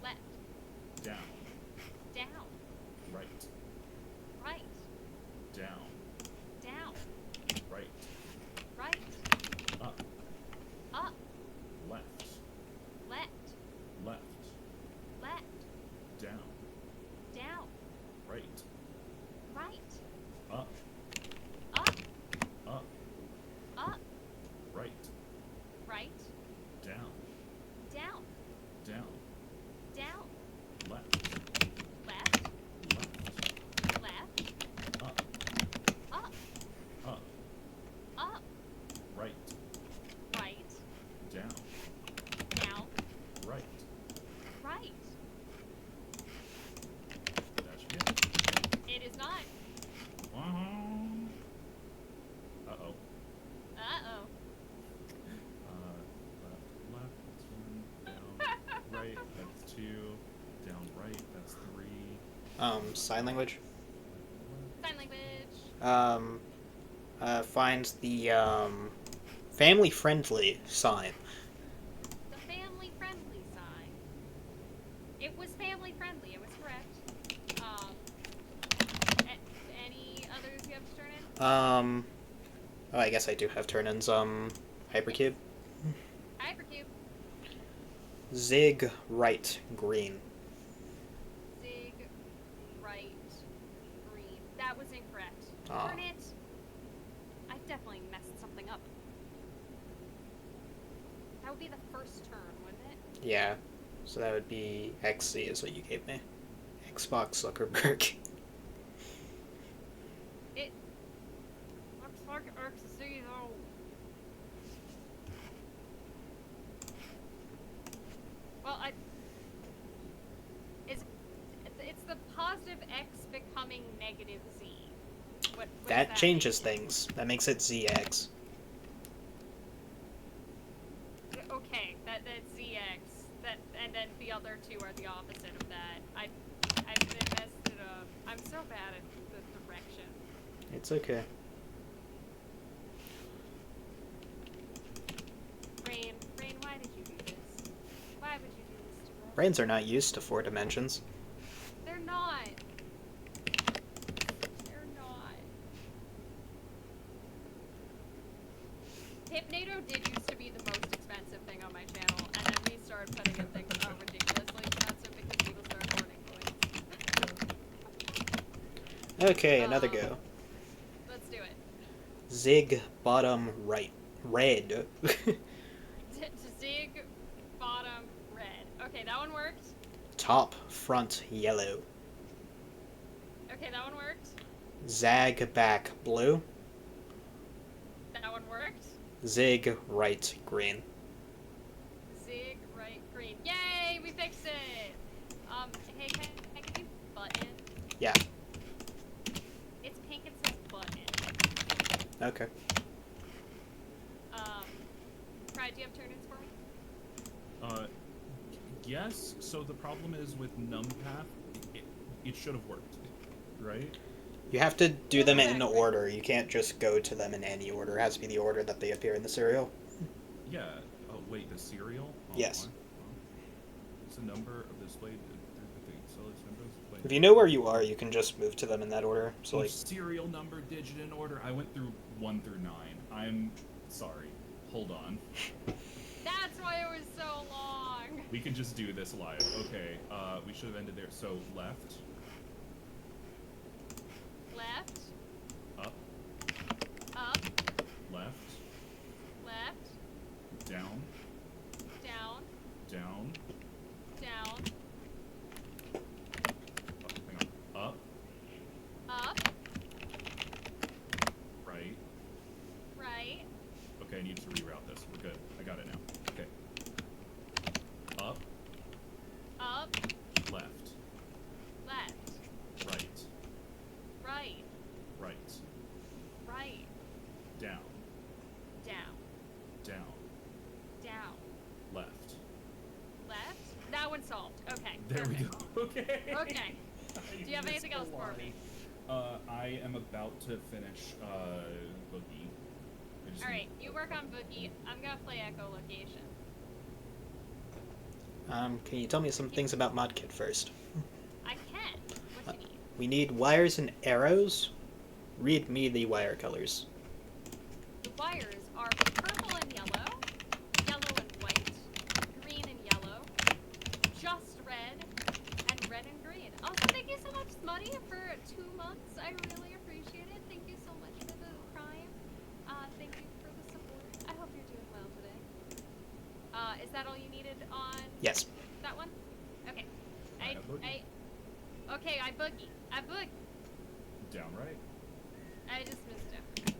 Left. Down. Down. Right. Right. Down. Down. Right. Right. Up. Up. Left. Left. Left. Left. Down. Down. Right. Right. Up. Up. Up. Up. Right. Right. Down. Down. Down. Down. Left. Left. Left. Left. Up. Up. Up. Up. Right. Right. Down. Down. Right. Right. That should be it. It is not. Uh-oh. Uh-oh. Left, that's 1. Down. Right, that's 2. Down right, that's 3. Sign language. Sign language. Find the, family-friendly sign. The family-friendly sign. It was family-friendly. It was correct. Any others you have to turn in? Oh, I guess I do have turn-ins. Hypercube. Hypercube. Zig, right, green. Aw. Darn it! I definitely messed something up. That would be the first turn, wouldn't it? Yeah. So that would be XZ is what you gave me. Xbox Zuckerberg. It looks like XZ though. Well, it's the positive X becoming negative Z. What does That changes make it? things. That makes it ZX. Okay, that's ZX. And then the other two are the opposite of that. I've messed it up. I'm so bad at the direction. It's okay. Rain, why did you do this? Why would you do this to us? Brains are not used to 4 dimensions. They're not. They're not. Hypnato did used to be the most expensive thing on my channel, and then we started putting in things that are ridiculously expensive because people started hoarding coins. Okay, another go. Let's do it. Zig bottom right. Red. Zig, bottom, red. Okay, that one worked. Top front yellow. Okay, that one worked. Zag back blue. That one worked. Zig right green. Zig, right, green. Yay, we fixed it! Hey, can I give you button? Yeah. It's pink and says button. Okay. Pride, do you have turn-ins for me? Yes. So the problem is with numpath, it should have worked, right? You have to do them in order. You can't just go to them in any order. It has to be the order that they appear in the serial. Yeah. Oh wait, the serial? Oh, Yes. fine. It's the number of displayed. If you know where you are, you can just move to them in that order. So like, serial number digit in order. I went through 1 through 9. I'm sorry. Hold on. That's why it was so long! We can just do this live. Okay. We should have ended there. So left, Left, up, up, left, left, down, down, down. down, Oh, hang on. Up, up, right. right, Okay, I need to reroute this. We're good. I got it now. Okay. Up, up, left, left, right, right, right, right, down, down, down, down, left. left. That one solved. Okay. There we perfect. go. Okay. Okay. Do you have anything else for me? I am about to finish Boogie. I just Alright, need- you work on Boogie. I'm gonna play echolocation. can you tell me some things about ModKit first? I can. What you need? We need wires and arrows. Read me the wire colors. The wires are purple and yellow and white, green and yellow, just red, and red and green. Also, thank you so much, Smutty, for 2 months. I really appreciate it. Thank you so much for the Prime. Thank you for the support. I hope you're doing well today. Is that all you needed on Yes. that one? Okay. I have Boogie. Okay, I boogie. Down right. I just missed it.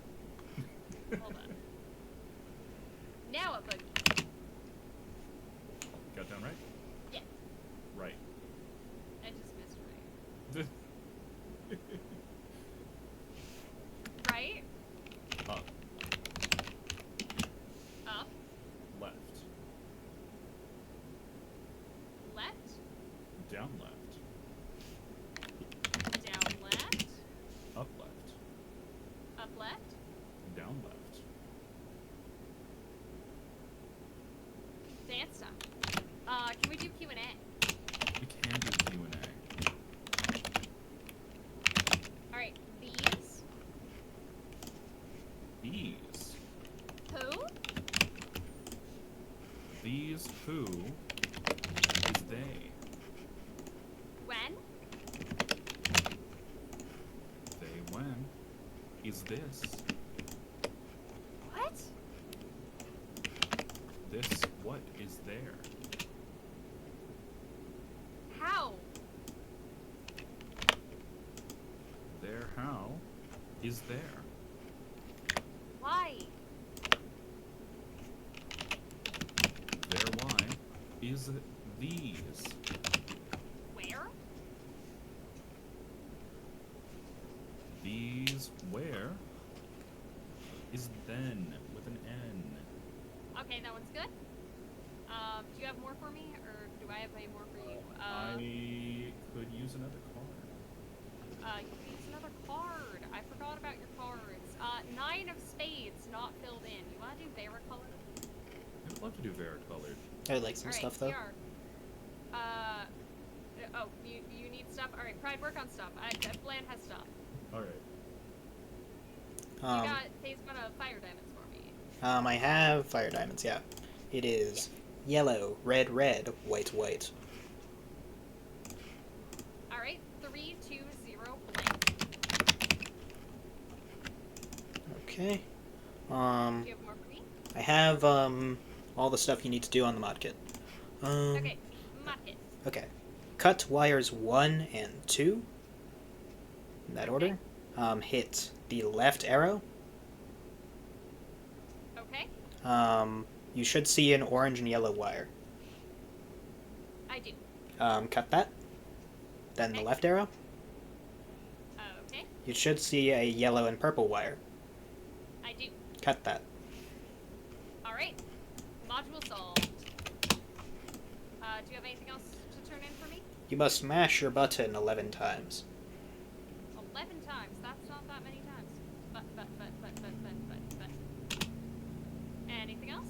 Hold on. Now a boogie. Got down right? Yeah. Right. I just missed right. Right. Up. Up. Left. Left. Down left. Down left. Up left. Up left. Down left. Dance time. Can we do Q&A? We can do Q&A. Alright, these. These. Who? These who is they. this? What? This what is there? How? There how is there? Why? There why is these? Where? These where is then with an N. Okay, that one's good. Do you have more for me, or do I have any more for you? I could use another card. You can use another card. I forgot about your cards. 9 of spades, not filled in. You want to do varicolored? I would love to do varicolored. I would like some Alright, stuff though. here are. Oh, you need stuff? Alright, Pride, work on stuff. Bland has stuff. Alright. They's got a fire diamonds for me. I have fire diamonds. Yeah, it is yellow, red, red, white, white. Alright, 3, 2, 0, blank. Okay. Do you have more for me? I have all the stuff you need to do on the mod kit. Okay, mark it. Okay. Cut wires 1 and 2. In that order. Hit the left arrow. Okay, You should see an orange and yellow wire. I do. Cut that. Then the Okay. left arrow. Okay, You should see a yellow and purple wire. I do. Cut that. Alright, module solved. Do you have anything else to turn in for me? You must mash your button 11 times. 11 times. That's not that many times. But. Anything else?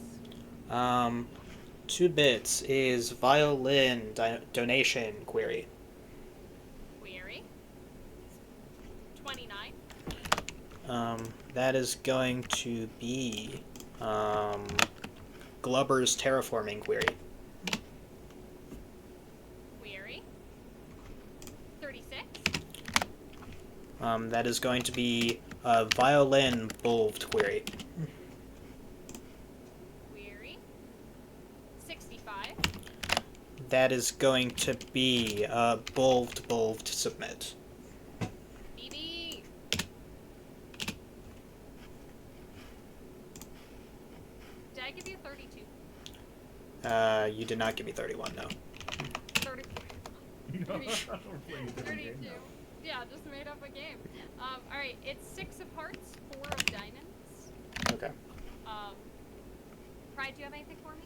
2 bits is violin donation query. Query. 29. That is going to be, Glubber's terraforming query. Query. 36. That is going to be a violin bulved query. Query. 65. That is going to be a bulved submit. BB. Did I give you 32? You did not give me 31, no. 30. No, we're playing a different game 32. now. Yeah, just made up a game. Alright, it's 6 of hearts, 4 of diamonds. Okay. Pride, do you have anything for me?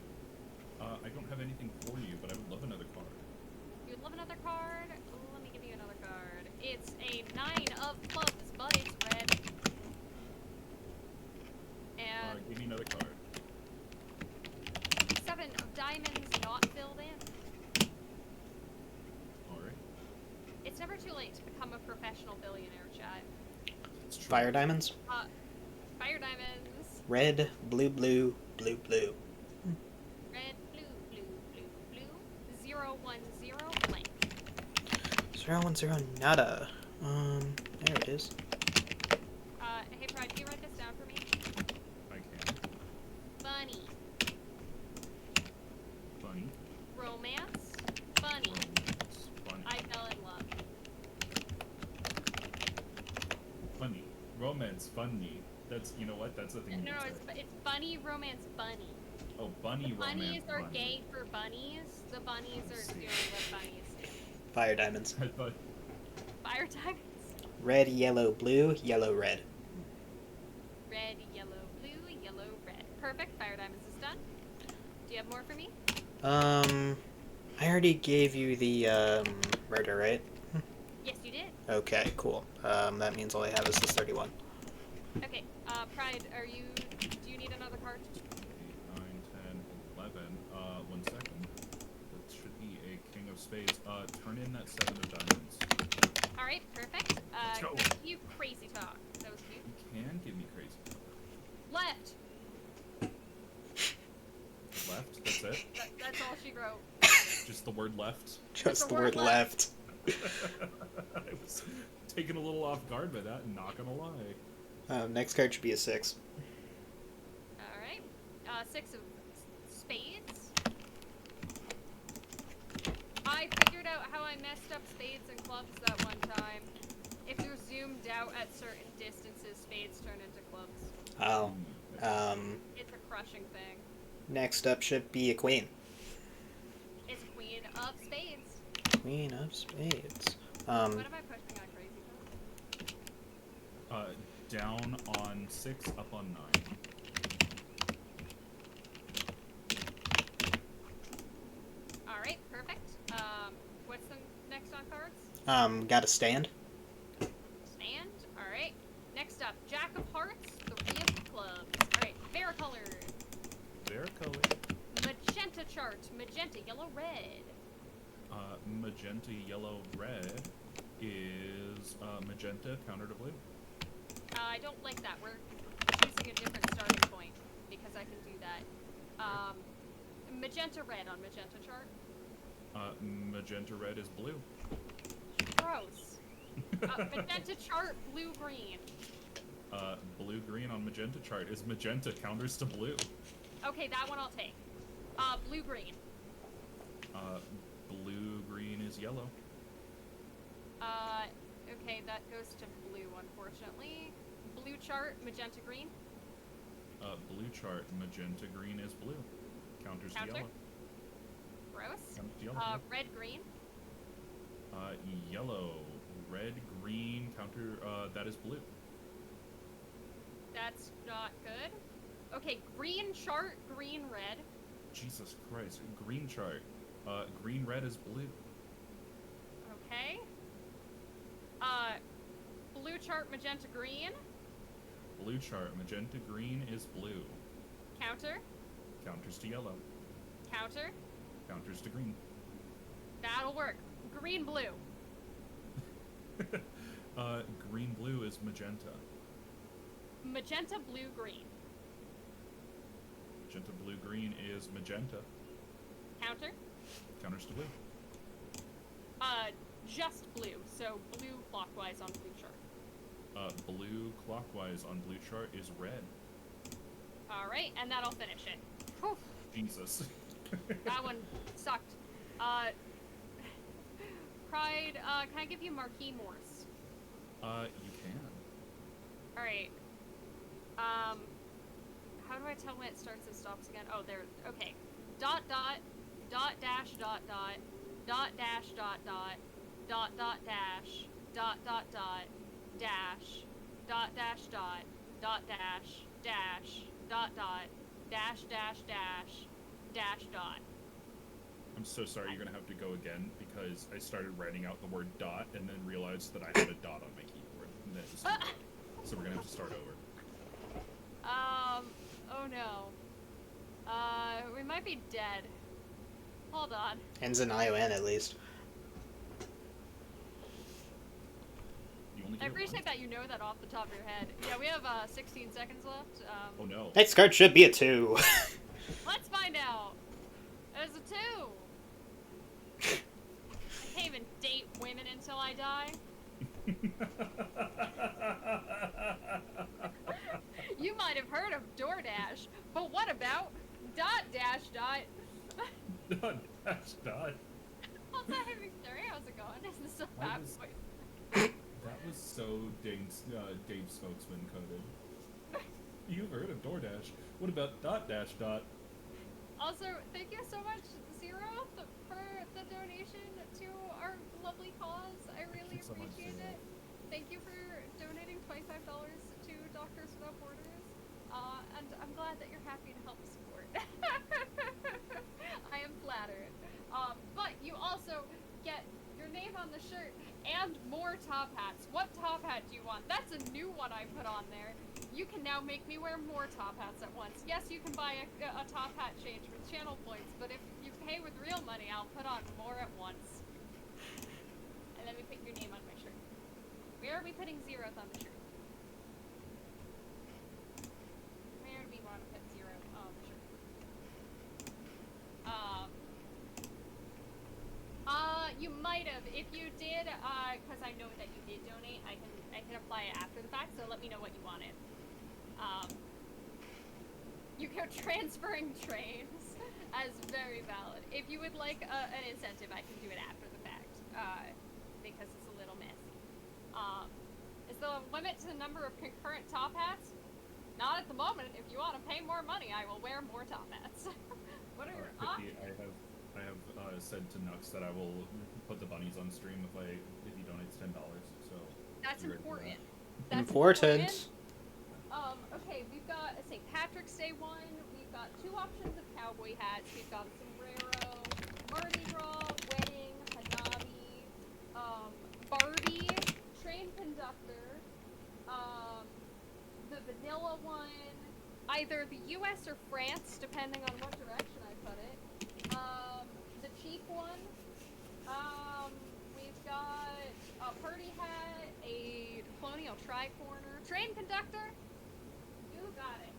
I don't have anything for you, but I would love another card. You would love another card? Let me give you another card. It's a 9 of clubs, but it's red. And Give me another card. 7 of diamonds not filled in. Alright. It's never too late to become a professional billionaire, chat. It's true. Fire diamonds. Fire diamonds. Red, blue, blue, blue, blue. Red, blue, blue, blue, blue. 0, 1, 0, blank. 010 nada. There it is. Hey Pride, can you write this down for me? I can. Bunny. Bunny. Romance. Bunny. Romance. Bunny. I fell in love. Funny. Romance. Funny. That's, you know what? That's the thing. No, you it's say. bunny, romance, bunny. Oh, bunny The romance. bunnies are bunny. gay for bunnies. The bunnies I are see. doing what bunnies do. Fire diamonds. I thought. Fire diamonds. Red, yellow, blue, yellow, red. Red, yellow, blue, yellow, red. Perfect. Fire diamonds is done. Do you have more for me? I already gave you the, murder, right? Yes, you did. Okay, cool. That means all I have is this 31. Okay. Pride, do you need another card? 8, 9, 10, 11. 1 second. That should be a king of spades. Turn in that 7 of diamonds. Alright, perfect. Let's go. You crazy talk. That was cute. You can give me crazy. Left. Left? That's it? That's all she wrote. Just the word left? Just the the word word left. I was taken a little off guard by that, not gonna lie. Next card should be a 6. Alright. 6 of spades. I figured out how I messed up spades and clubs that one time. If you're zoomed out at certain distances, spades turn into clubs. Oh. It's a crushing thing. Next up should be a queen. It's queen of spades. Queen of spades. What am I pushing on crazy card? Down on 6, up on 9. Alright, perfect. What's the next on cards? Got a stand. Stand. Alright. Next up, Jack of Hearts, 3 of clubs. Alright, varicolored. Varicolored. Magenta chart, magenta, yellow, red. Magenta, yellow, red is magenta, counter to blue. I don't like that. We're choosing a different starting point because I can do that. Magenta red on magenta chart. Magenta red is blue. Gross. Magenta chart, blue green. Blue green on magenta chart is magenta, counters to blue. Okay, that one I'll take. Blue green. Blue green is yellow. Okay, that goes to blue, unfortunately. Blue chart, magenta green. Blue chart, magenta green is blue. Counters Counter. to yellow. Gross. Counters to yellow. Red green. Yellow, red, green, counter, that is blue. That's not good. Okay, green chart, green red. Jesus Christ, green chart. Green red is blue. Okay. Blue chart, magenta green. Blue chart, magenta green is blue. Counter. Counters to yellow. Counter. Counters to green. That'll work. Green blue. Green blue is magenta. Magenta blue green. Magenta blue green is magenta. Counter. Counters to blue. Just blue. So blue clockwise on blue chart. Blue clockwise on blue chart is red. Alright, and that'll finish it. Whew, Jesus. that one sucked. Pride, can I give you Marquis Morse? You can. Alright. How do I tell when it starts and stops again? Oh, there. Okay. Dot dot dot dash dot dot dot dash dot dot dot dot dash dot dot dot dash dot dash dot dot dash dash dot dot dash dash dash dash dot. I'm so sorry, you're gonna have to go again because I started writing out the word dot and then realized that I had a dot on my keyboard. And that was too late. So we're gonna have to start over. Oh no. We might be dead. Hold on. Ends in ION at least. You only I get it appreciate once? that you know that off the top of your head. Yeah, we have 16 seconds left. Oh no. Next card should be a 2. Let's find out. There's a 2. I can't even date women until I die. You might have heard of DoorDash, but what about dot dash dot? Dot dash dot. How's that having story? How's it going? Is this a That bad was- voice? That was so Dave Spokesman coded. You've heard of DoorDash. What about dot dash dot? Also, thank you so much, Zero, for the donation to our lovely cause. I really Thanks so much, appreciate Zero. it. Thank you for donating $25 to Doctors Without Borders. And I'm glad that you're happy to help support. I am flattered. But you also get your name on the shirt and more top hats. What top hat do you want? That's a new one I put on there. You can now make me wear more top hats at once. Yes, you can buy a top hat change with channel points, but if you pay with real money, I'll put on more at once. And let me put your name on my shirt. Where are we putting zeros on the shirt? Where do we want to put zero on the shirt? You might have. If you did, because I know that you did donate, I can apply it after the fact. So let me know what you wanted. You go transferring trains as very valid. If you would like an incentive, I can do it after the fact, because it's a little messy. Is there a limit to the number of concurrent top hats? Not at the moment. If you want to pay more money, I will wear more top hats. What are your Pippy, options? I have said to Nux that I will put the bunnies on stream if he donates $10. So That's be ready for important. that. That's Important. Okay, we've got a St. Patrick's Day one. We've got two options of cowboy hats. We've got a sombrero, Mardi Gras, wedding, hanabi, Barbie, train conductor, the vanilla one, either the U.S. or France, depending on what direction I put it. The cheap one. We've got a party hat, a colonial tri-corner, train conductor. You got it.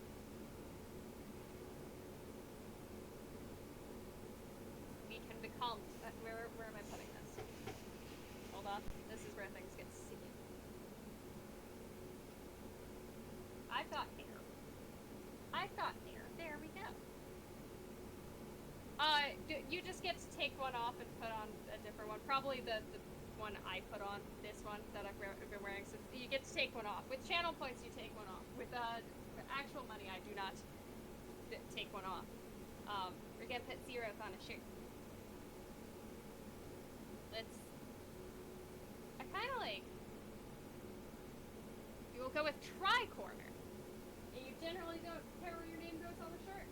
We can become. Where am I putting this? Hold on. This is where things get sticky. I've got hair. I've got hair. There we go. You just get to take one off and put on a different one. Probably the one I put on. This one that I've been wearing. So you get to take one off. With channel points, you take one off. With actual money, I do not take one off. We're gonna put zeros on a shirt. I kind of like. You will go with tri-corner. And you generally don't care where your name goes on the shirt.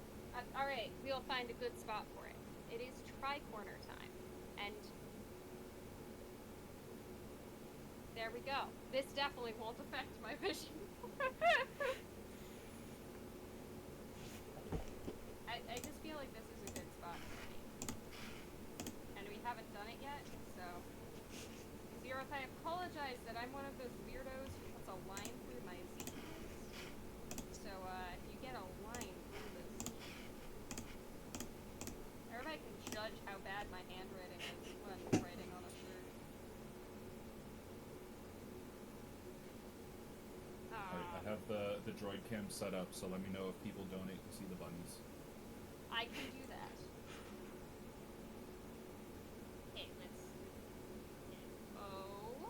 Alright, we'll find a good spot for it. It is tri-corner time. And there we go. This definitely won't affect my vision. I just feel like this is a good spot for me. And we haven't done it yet, so... Zeroth, I apologize that I'm one of those weirdos who puts a line through my Z. So, if you get a line through the Z... Everybody can judge how bad my handwriting is when I'm writing on a shirt. I have the droid cam set up, so let me know if people donate to see the bunnies. I can do that. Okay, let's... Oh...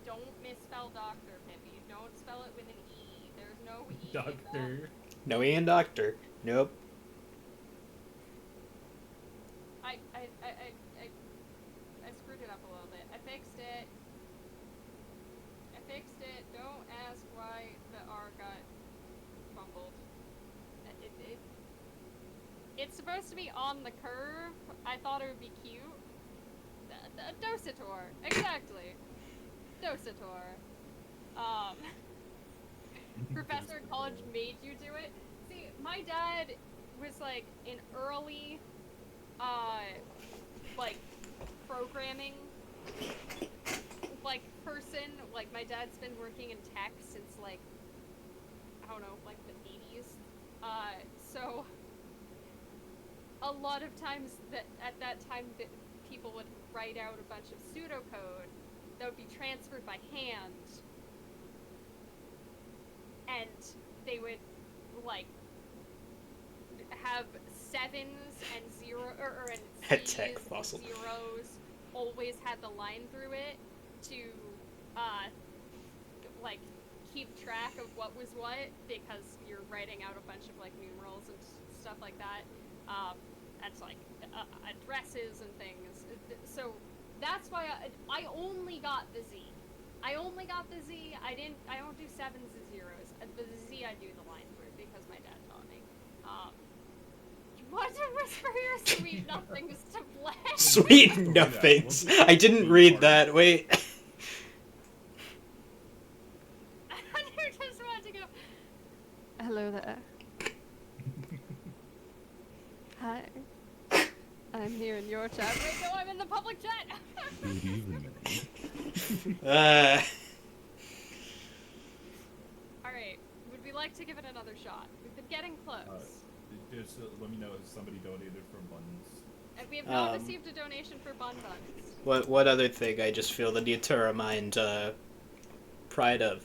Don't misspell doctor, Pippy. Don't spell it with an E. There's no E. Doctor. No Ian Doctor. Nope. I screwed it up a little bit. I fixed it. Don't ask why the R got fumbled. It's supposed to be on the curve. I thought it would be cute. Dositor. Exactly. Dositor. Professor in college made you do it. See, my dad was like an early, like, programming, like, person. Like, my dad's been working in tech since, like, I don't know, like the 80s. So, a lot of times at that time that people would write out a bunch of pseudocode that would be transferred by hand, and they would, like, have sevens and and C's Tech and fossil. zeros always had the line through it to, like, keep track of what was what, because you're writing out a bunch of, like, numerals and stuff like that. That's like addresses and things. So that's why I only got the Z. I don't do sevens and zeros. The Z I do the line through because my dad taught me. You want to whisper your sweet nothings to Black? Sweet nothings. I didn't read that. Wait. You just want to go. Hello there. Hi. I'm here in your chat. Wait, no, I'm in the public chat. Good evening. Alright, would we like to give it another shot? We've been getting close. just let me know if somebody donated from buns. And we have not Um, received a donation for bun buns. What other thing I just feel the need to remind Pride of?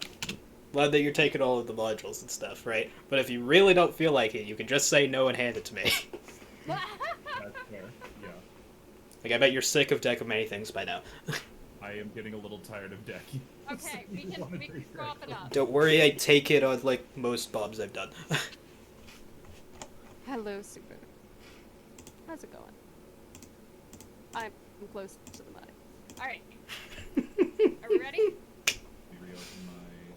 Glad that you're taking all of the modules and stuff, right? But if you really don't feel like it, you can just say no and hand it to me. That's fair. Yeah. Like, I bet you're sick of Deck of Many Things by now. I am getting a little tired of decking. Okay, we can swap it up. Don't worry, I take it on, like, most bobs I've done. Hello, Super. How's it going? I'm close to the mud. Alright. Are we ready? Reopen my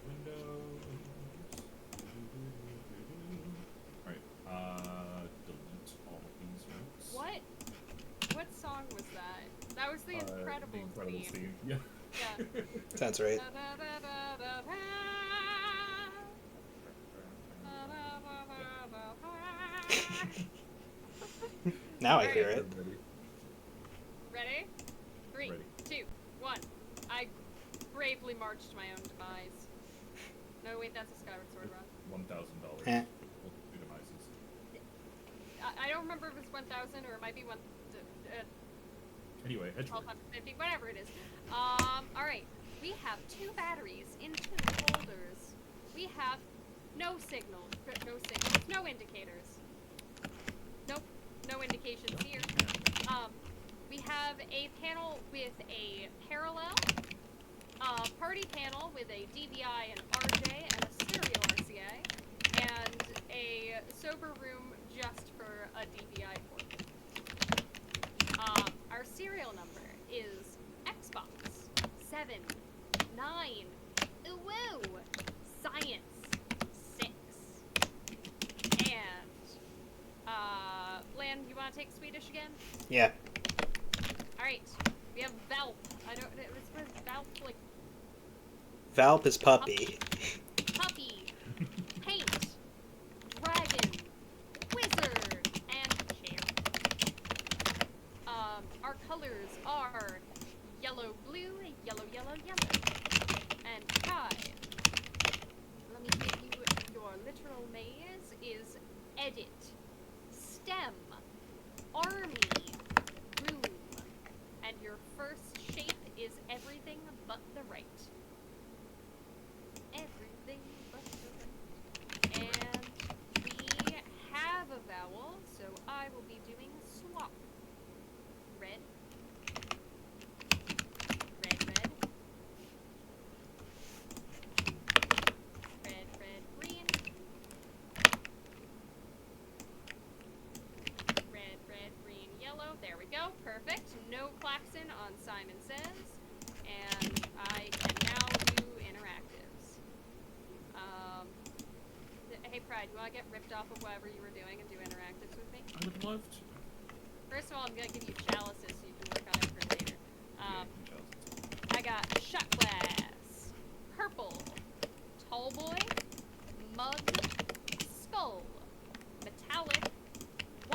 windows. Alright, delete all of these notes. What song was that? That was the Incredibles The Incredibles theme. Yeah. Yeah. Sounds right. Now I hear it. Ready? 3, Ready. 2, 1. I bravely marched to my own demise. No, wait, that's a Skyward Sword run. $1,000. Eh. Demises. I don't remember if it's 1,000 or it might be Anyway, Edgewood. 1,250, whatever it is. Alright. We have 2 batteries in 2 holders. We have no signals, no indicators. Nope, no indications here. We have a panel with a parallel, party panel with a DVI and RJ and a serial RCA, and a sober room just for a DVI port. Our serial number is Xbox 7-9 woo Science 6. And Lan, you wanna take Swedish again? Yeah. Alright. We have Valp. I don't it was Valp like Valp is puppy. puppy, paint, dragon, wizard, and champ. Our colors are yellow, blue, yellow, yellow, yellow, and pride. Let me give you your literal maze is edit, stem, army, room, and your first shape is everything but the right. Everything but the right. And we have a vowel, so I will be doing swap. Red. Red, red. Red, red, green. Red, red, green, yellow. There we go. Perfect. No klaxon on Simon Says. And I can now do interactives. Hey, Pride, you want to get ripped off of whatever you were doing and do interactives with me? I would love to. First of all, I'm going to give you chalices so you can work on it for later. Yeah, I got shot glass, purple, tall boy, mug, skull, metallic,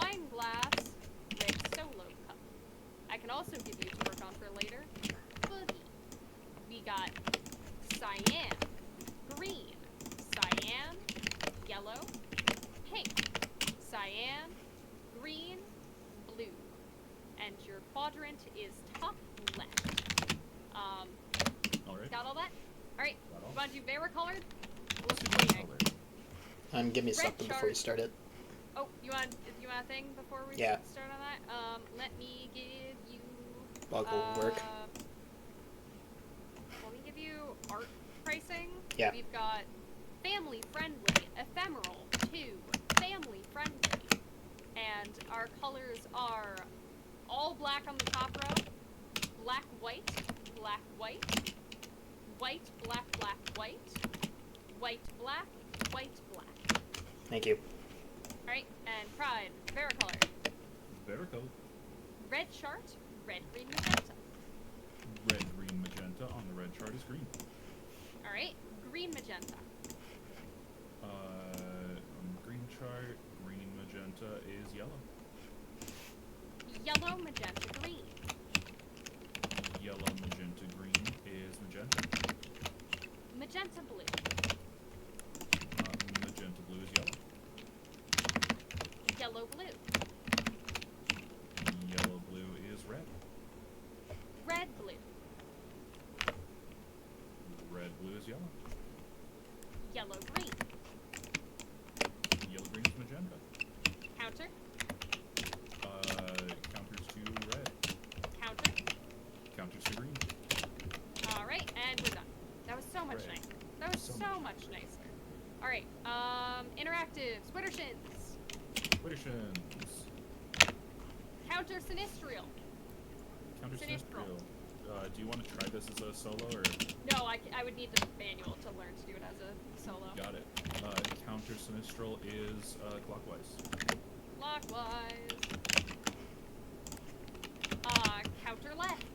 wine glass, red solo cup. I can also give you to work on for later. Boogie. We got cyan, green, cyan, yellow, pink, cyan, green, blue. And your quadrant is top left. Alright. Got all that? Alright, Got all. you want to do varicolored? Give me Red something before you chart. start it. Oh, you want a thing before we Yeah. start on that? Let me give you... Boggle work. Let me give you art pricing. Yeah. We've got family friendly, ephemeral, 2, family friendly. And our colors are all black on the top row, black, white, white, white, black, white, white, black, white, black. Thank you. Alright, and Pride, varicolored. Varicolored. Red chart, red, green, magenta. Red, green, magenta. On the red chart is green. Alright, green, magenta. On the green chart, green, magenta is yellow. Yellow, magenta, green. Yellow, magenta, green is magenta. Magenta, blue. Magenta blue is yellow. Yellow blue. Yellow blue is red. Red blue. Red blue is yellow. Yellow green. Yellow green is magenta. Counter. Counters to red. Counter. Counters to green. All right, and we're done. That was so much Right. nicer. That was So so much much nicer. All right, interactive, Swittershins. Quittershins. Counter Sinistrial. Counter Sinistral. Sinistral. Do you want to try this as a solo or? No, I would need the manual to learn to do it as a solo. Got it. Counter Sinistral is clockwise. Clockwise. Counter left.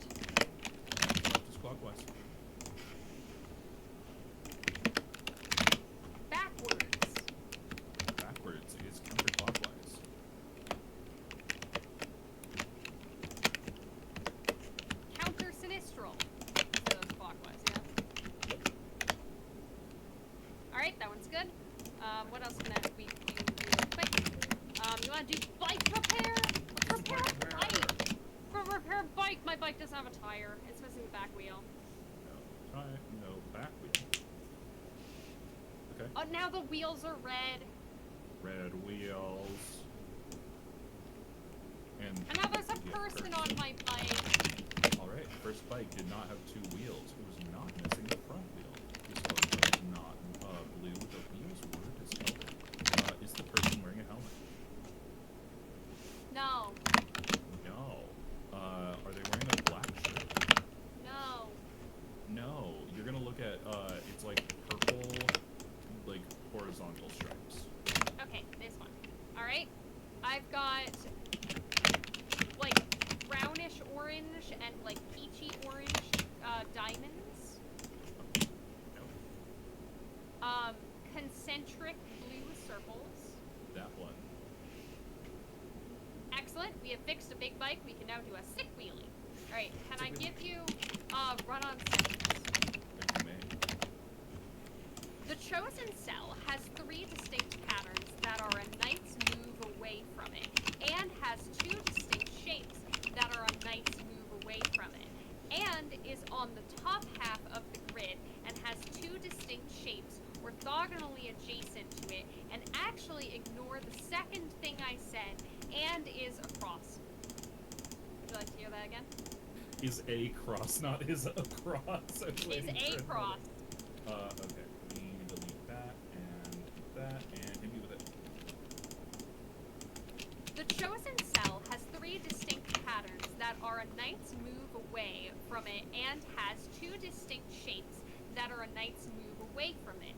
Left is clockwise. Backwards. Backwards is counterclockwise. Counter Sinistral. So that's clockwise, yeah. Alright, that one's good. What else can we do real quick? You wanna do bike repair? Repair a bike! Repair a bike! My bike doesn't have a tire. It's missing the back wheel. No back wheel. Okay. Oh, now the wheels are red. Red wheels. And And now there's a yeah, person on my bike. Alright, first bike did not have two wheels. It was not missing the front wheel. This one was not blue. The wheels were discolored. Is the person wearing a helmet? No. No. Are they wearing a black shirt? No. No. You're gonna look at, it's like purple, like horizontal stripes. Okay, this one. Alright. I've got like brownish orange and like peachy orange diamonds. No. Concentric blue circles. That one. Excellent. We have fixed a big bike. We can now do a sick wheelie. Alright, can I Sick give you run-on seconds? If you may. The chosen cell has 3 distinct patterns that are a knight's move away from it, and has 2 distinct shapes that are a knight's move away from it, and is on the top half of the grid and has 2 distinct shapes orthogonally adjacent to it, and actually ignore the second thing I said, and is a cross. Would you like to hear that again? Is a cross, not is a cross. Is a cross. Okay. We need to delete that, and hit me with it. The chosen cell has 3 distinct patterns that are a knight's move away from it, and has 2 distinct shapes that are a knight's move away from it,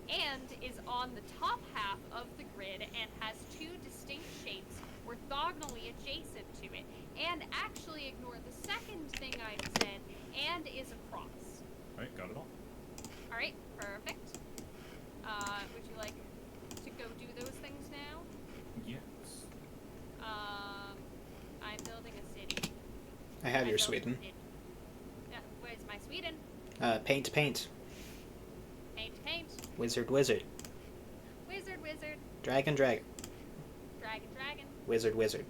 and is on the top half of the grid and has 2 distinct shapes orthogonally adjacent to it, and actually ignore the second thing I said, and is a cross. Alright, got it all. Alright, perfect. Would you like to go do those things now? Yes. I'm building a city. I have your built a Sweden. city. Yeah, where's my Sweden? Paint, paint. Paint, paint. Wizard, wizard. Wizard, wizard. Dragon, dragon. Dragon, dragon. Wizard, wizard.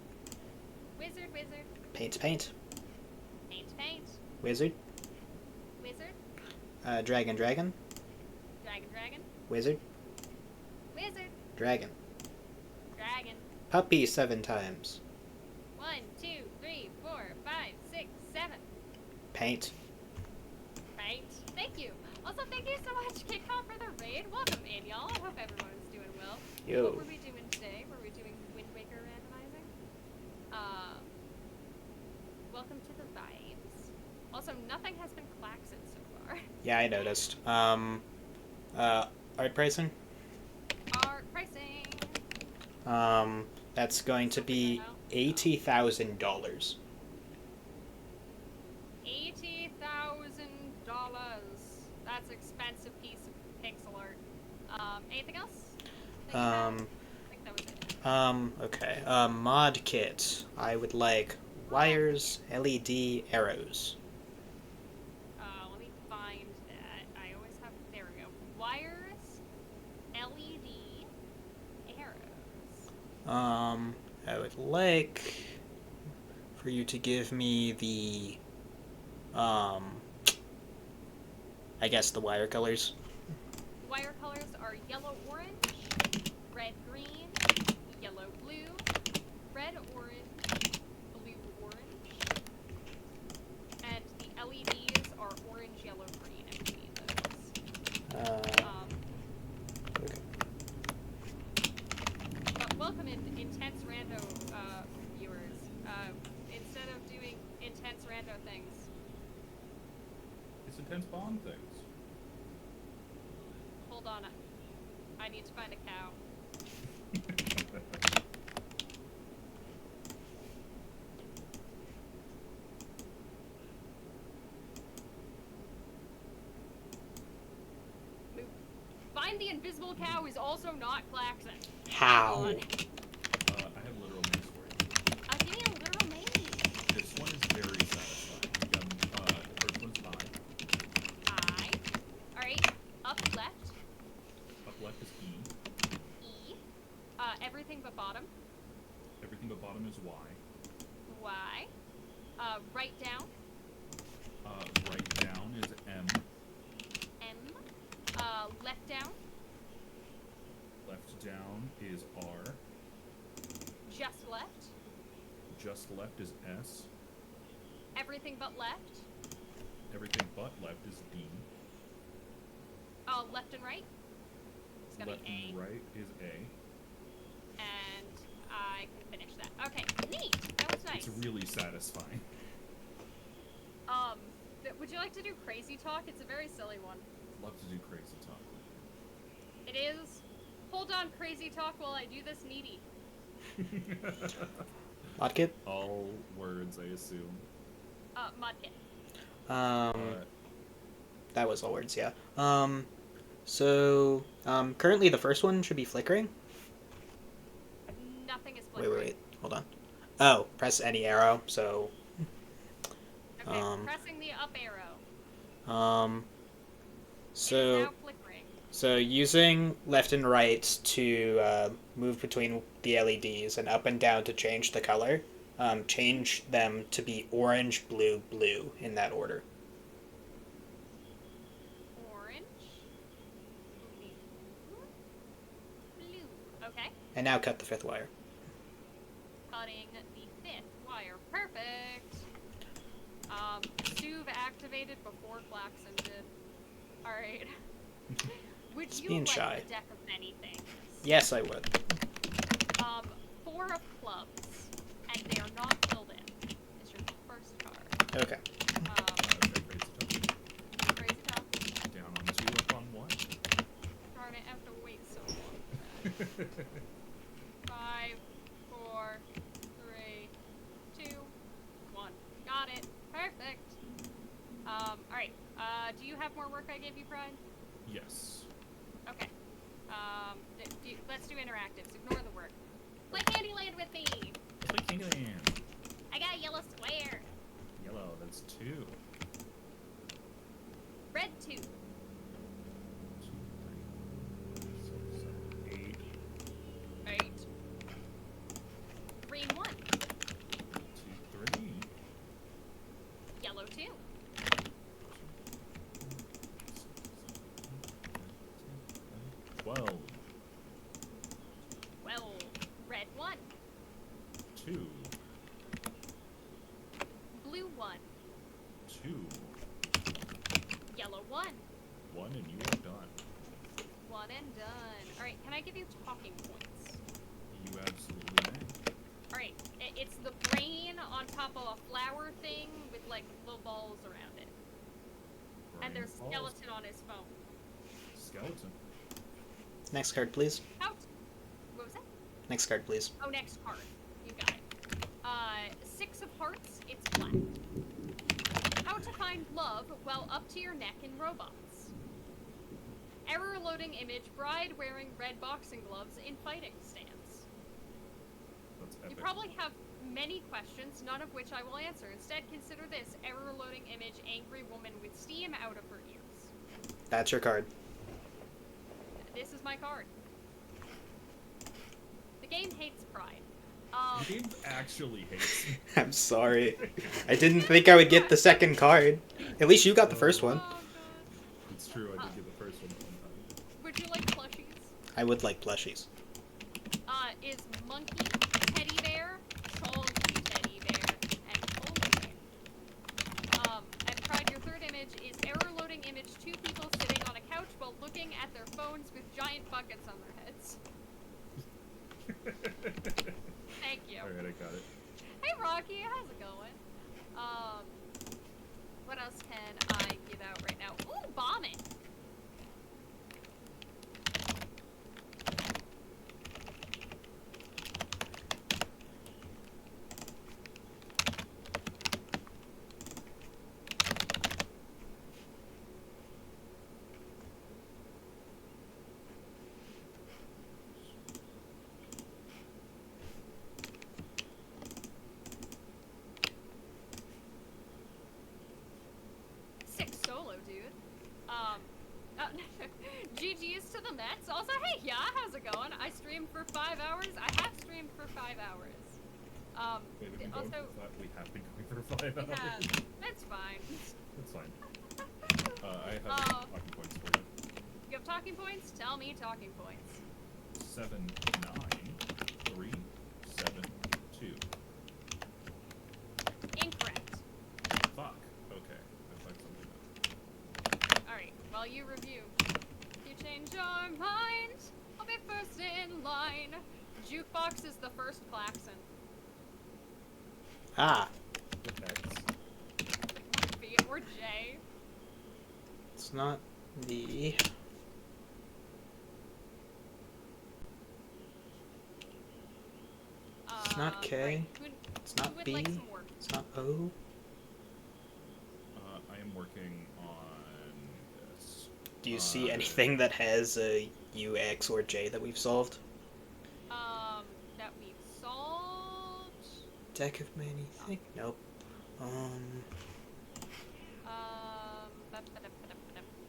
Wizard, wizard. Paint, paint. Paint, paint. Wizard. Wizard. Dragon, dragon. Dragon, dragon. Wizard. Wizard. Dragon. Dragon. Puppy 7 times. 1, 2, 3, 4, 5, 6, 7. Paint. Right. Thank you. Also, thank you so much, Kickoff, for the raid. Welcome in, y'all. I hope everyone is doing well. Yo. What were we doing today? Were we doing Wind Waker randomizing? Welcome to the vibes. Also, nothing has been klaxoned so far. Yeah, I noticed. Art pricing? Art pricing. That's going to be $80,000. $80,000. That's an expensive piece of pixel art. Anything else? that you have? I think that was it. Okay. Mod kit. I would like wires, LED, arrows. Let me find that. I always have. There we go. Wires, LED, arrows. I would like for you to give me the, I guess the wire colors. Wire colors are yellow orange, red green, yellow blue, red orange, blue orange, and the LEDs are orange, yellow, green, if you need those. Okay. But welcome in intense rando viewers. Instead of doing intense rando things, It's intense bomb things. hold on. I need to find a cow. Find the invisible cow is also not Klaxon. How? Hold on. I have literal names for you. Give me a literal name. This one is very satisfying. The first one's I. Alright. Up left. Up left is E. E. Everything but bottom. Everything but bottom is Y. Y. Right down. Right down is M. M. Left down. Left down is R. Just left. Just left is S. Everything but left. Everything but left is D. Left and right. It's gonna Left be A. and right is A. And I can finish that. Okay, neat. That was nice. It's really satisfying. Would you like to do crazy talk? It's a very silly one. Love to do crazy talk. It is. Hold on, crazy talk, while I do this needy. Modkit? All words, I assume. Mudkit. That was all words, yeah. Currently the first one should be flickering. Nothing is Wait, flickering. hold on. Oh, press any arrow, so... Okay, pressing the up arrow. Um, It is so, now flickering. so using left and right to move between the LEDs and up and down to change the color, change them to be orange, blue, blue in that order. Orange. Blue. Okay. And now cut the fifth wire. Cutting the fifth wire. Perfect. Suve activated before Klaxon did. Alright. Would Just you being like shy. a deck of many things? Yes, I would. 4 of clubs, and they are not filled in. It's your first card. Okay. Crazy talk. Down on 2, up on 1. Darn it, I have to wait so long for that. 5, 4, 3, 2, 1. Got it. Perfect. Alright. Do you have more work I gave you, Pride? Yes. Okay. Let's do interactives. Ignore the work. Play Candyland with me! Let's play Candyland. I got a yellow square. Yellow, that's 2. Red 2. 2, 3, 6, 7, 8. 8. Green 1. 2, 3. Yellow 2. 12. 12. Red 1. 2. Blue 1. 2. Yellow 1. 1, and you are done. 1 and done. Alright, can I give you talking points? You absolutely may. Alright, it's the brain on top of a flower thing with like little balls around it. And there's Brain balls. skeleton on his phone. Skeleton. Next card, please. How? What was that? Next card, please. Oh, next card. You got it. 6 of hearts, it's black. How to find love while up to your neck in robots. Error loading image, bride wearing red boxing gloves in fighting stance. That's You epic. probably have many questions, none of which I will answer. Instead, consider this. Error loading image, angry woman with steam out of her ears. That's your card. This is my card. The game hates pride. The game actually hates me. I'm sorry. I didn't think I would get the second card. At least you got the first one. Oh, God. It's true, I did get the first one at one time. Would you like plushies? I would like plushies. Is monkey, teddy bear, chunky teddy bear, and polar bear. And Pride, your third image is error loading image 2 people sitting on a couch while looking at their phones with giant buckets on their heads. Thank you. Alright, I got it. Hey Rocky, how's it going? What else can I give out right now? Ooh, bombing! Sick solo, dude. GG's to the Mets. Also, hey, yeah, how's it going? I streamed for 5 hours. I have streamed for 5 hours. Wait, we've been also, going for we have been going for 5 hours. yeah, that's fine. That's fine. I have talking points for you. You have talking points? Tell me talking points. 7, 9, 3, 7, 2. Incorrect. Fuck. Okay. I fucked something up. Alright, while you review. If you change your mind, I'll be first in line. Jukebox is the first klaxon. Ah, With X. B or J. it's not the... It's not K. Right. It's Who not would B. like some work? It's not O. I am working on this. Do you see anything that has a U, X, or J that we've solved? That we've solved. Deck of many things? Nope.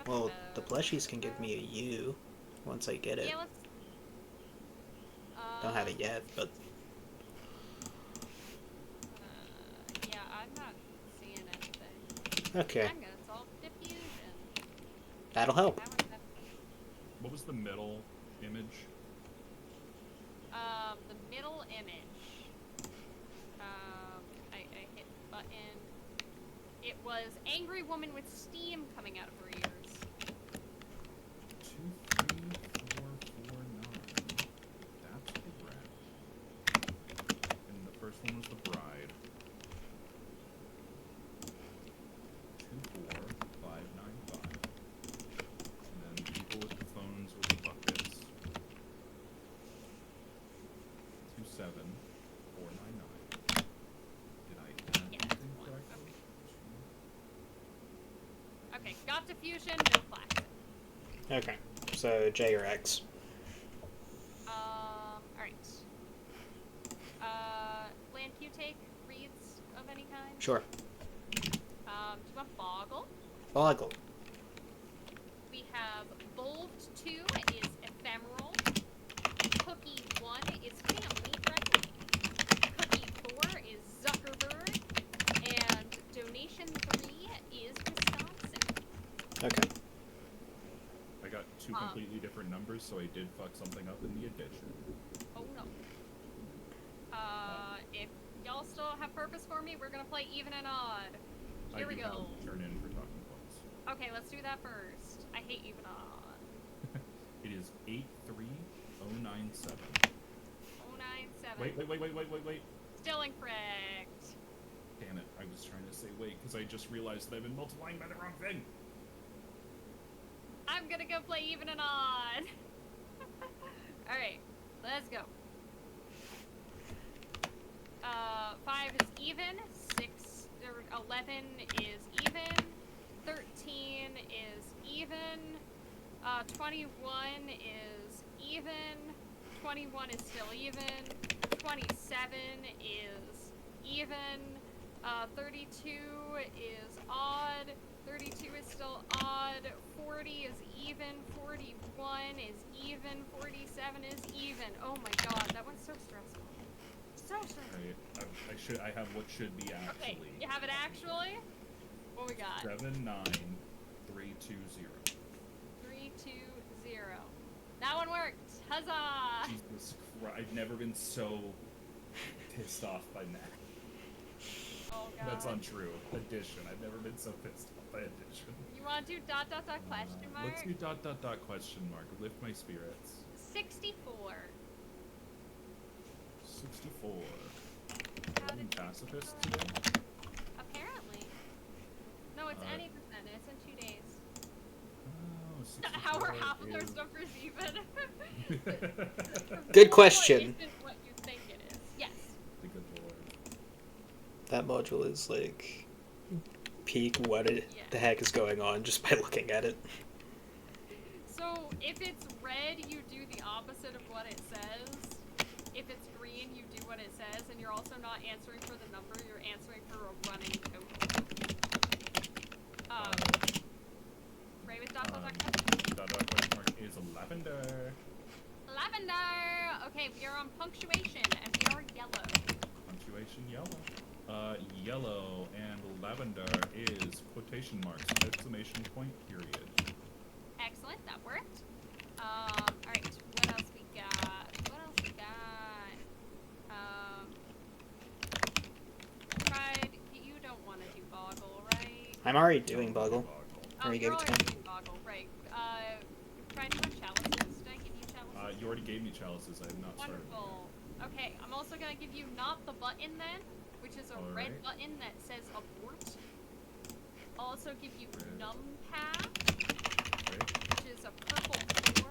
Well, the plushies can give me a U once I get it. Yeah, let's. Don't have it yet, but Yeah, I'm not seeing anything. okay. I'm gonna solve diffusion. That'll help. That one's not- What was the middle image? The middle image. I hit button. It was angry woman with steam coming out of her ears. 2, 3, 4, 4, 9. That's correct. And the first one was the bride. 2, 4, 5, 9, 5. And then people with the phones with the buckets. 2, 7, 4, 9, 9. Did I add Yeah, anything one. correctly? Okay, got diffusion, no klaxon. Okay. So J or X. Alright. Land Q take reads of any kind? Sure. Do you want Boggle? Boggle. We have Bold 2 is ephemeral. Cookie 1 is family friendly. Cookie 4 is Zuckerberg. And Donation 3 is Wisconsin. Okay. I got 2 completely different numbers, so I did fuck something up in the addition. Oh no. If y'all still have purpose for me, we're gonna play even and odd. Here we I do go. have turn in for talking points. Okay, let's do that first. I hate even odd. It is 83097. 097. Wait. Still incorrect. Damn it, I was trying to say wait, because I just realized that I've been multiplying by the wrong thing. I'm gonna go play even and odd. Alright, let's go. 5 is even, 11 is even, 13 is even, 21 is even, 21 is still even, 27 is even, 32 is odd, 32 is still odd. 40 is even. 41 is even. 47 is even. Oh my god, that one's so stressful. So stressful. I have what should be actually. Okay, you have it actually? What we got? 79320. 320. That one worked. Huzzah! Jesus Christ! I've never been so pissed off by math. Oh god. That's untrue. Addition. I've never been so pissed off by addition. You want to do ... question mark? Let's do ... question mark. Lift my spirits. 64. 64. How I'm did you pacifist do today. it? Apparently. No, it's any percent. It's in 2 days. Oh, 64 How are half of their is- stuff even? Good Well, question. Isn't what you think it is. Yes. The good lord. That module is like peak what the heck is going on just by looking at it. So if it's red, you do the opposite of what it says. If it's green, you do what it says, and you're also not answering for the number, you're answering for a running code. Right with ... Question mark is lavender. Lavender! Okay, we are on punctuation, and we are yellow. Punctuation yellow. Yellow and lavender is quotation marks, exclamation point, period. Excellent, that worked. Alright, what else we got? Pride, you don't want to do Boggle, right? I'm already doing Boggle. Oh, Already you're gave it to already him. doing Boggle, right. Pride, you want chalices? Did I give you chalices? You already gave me chalices. I have not started. Wonderful. Okay, I'm also gonna give you not the button then, which is a red Alright. button that says abort. I'll also give you Red. numpad, Right? which is a purple 4.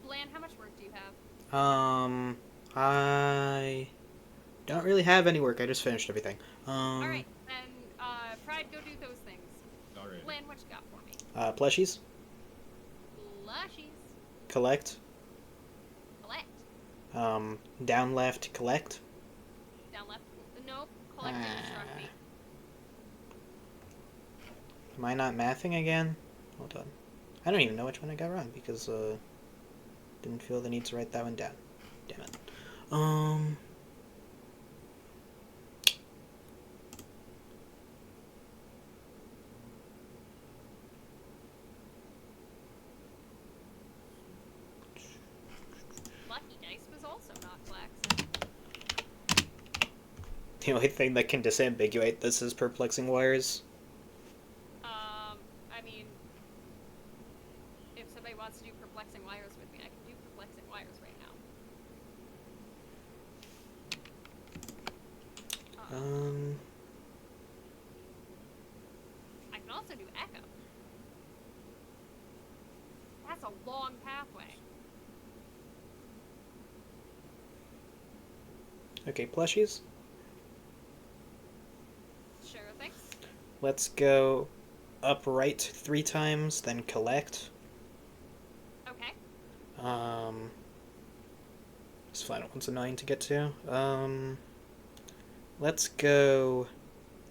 Bland, how much work do you have? I don't really have any work. I just finished everything. Alright, then, Pride, go do those things. Alright. Bland, what you got for me? Plushies, Plushies. collect. Collect. Down left, collect. Down left. Nope. Collect didn't struck me. Am I not mathing again? Hold on. I don't even know which one I got wrong because didn't feel the need to write that one down. Damn it. Lucky Dice was also not flex. The only thing that can disambiguate this is perplexing wires. I mean, if somebody wants to do perplexing wires with me, I can do perplexing wires right now. I can also do echo. That's a long pathway. Okay, plushies. Sure thing. Let's go upright 3 times, then collect. Okay. This final one's annoying to get to. Let's go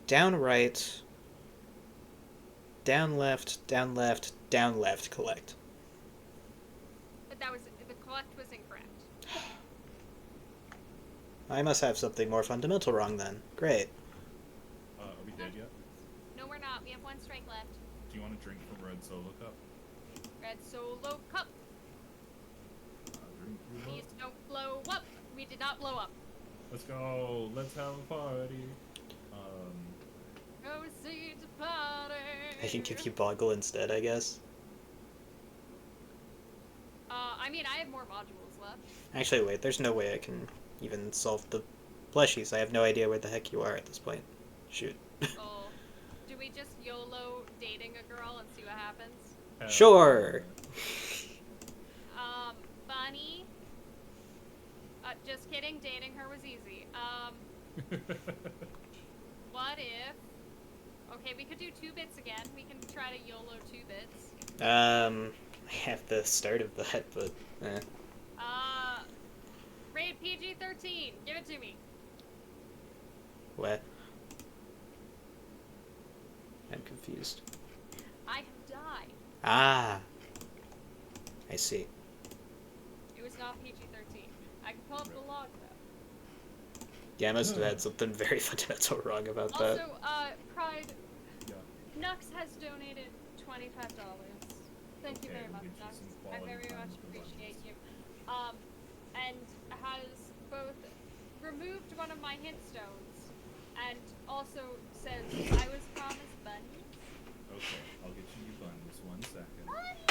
down right, down left, down left, down left, collect. But that was, the collect was incorrect. I must have something more fundamental wrong then. Great. Are we dead yet? No, we're not. We have 1 strike left. Do you want to drink from Red Solo Cup? Red Solo Cup. Drink you Please up. don't blow up. We did not blow up. Let's go. Let's have a party. Go see the party. I can give you Boggle instead, I guess. I mean, I have more modules left. Actually, wait, there's no way I can even solve the plushies. I have no idea where the heck you are at this point. Shoot. Oh, do we just YOLO dating a girl and see what happens? Sure. Bunny. Just kidding. Dating her was easy. What if? Okay, we could do 2 bits again. We can try to YOLO 2 bits. I have the start of that, but Rated PG-13. Give it to me. what? I'm confused. I have died. Ah. I see. It was not PG-13. I can pull up the log though. Yeah, I must have had something very fundamental wrong about that. Also, Pride Yeah. Nux has donated $25. Thank you Okay, very we'll much, get you Nux. some I quality very time much with the appreciate bunnies. you. And has both removed one of my hint stones and also says I was promised bunnies. Okay, I'll get you your bunnies. 1 second. Bunnies!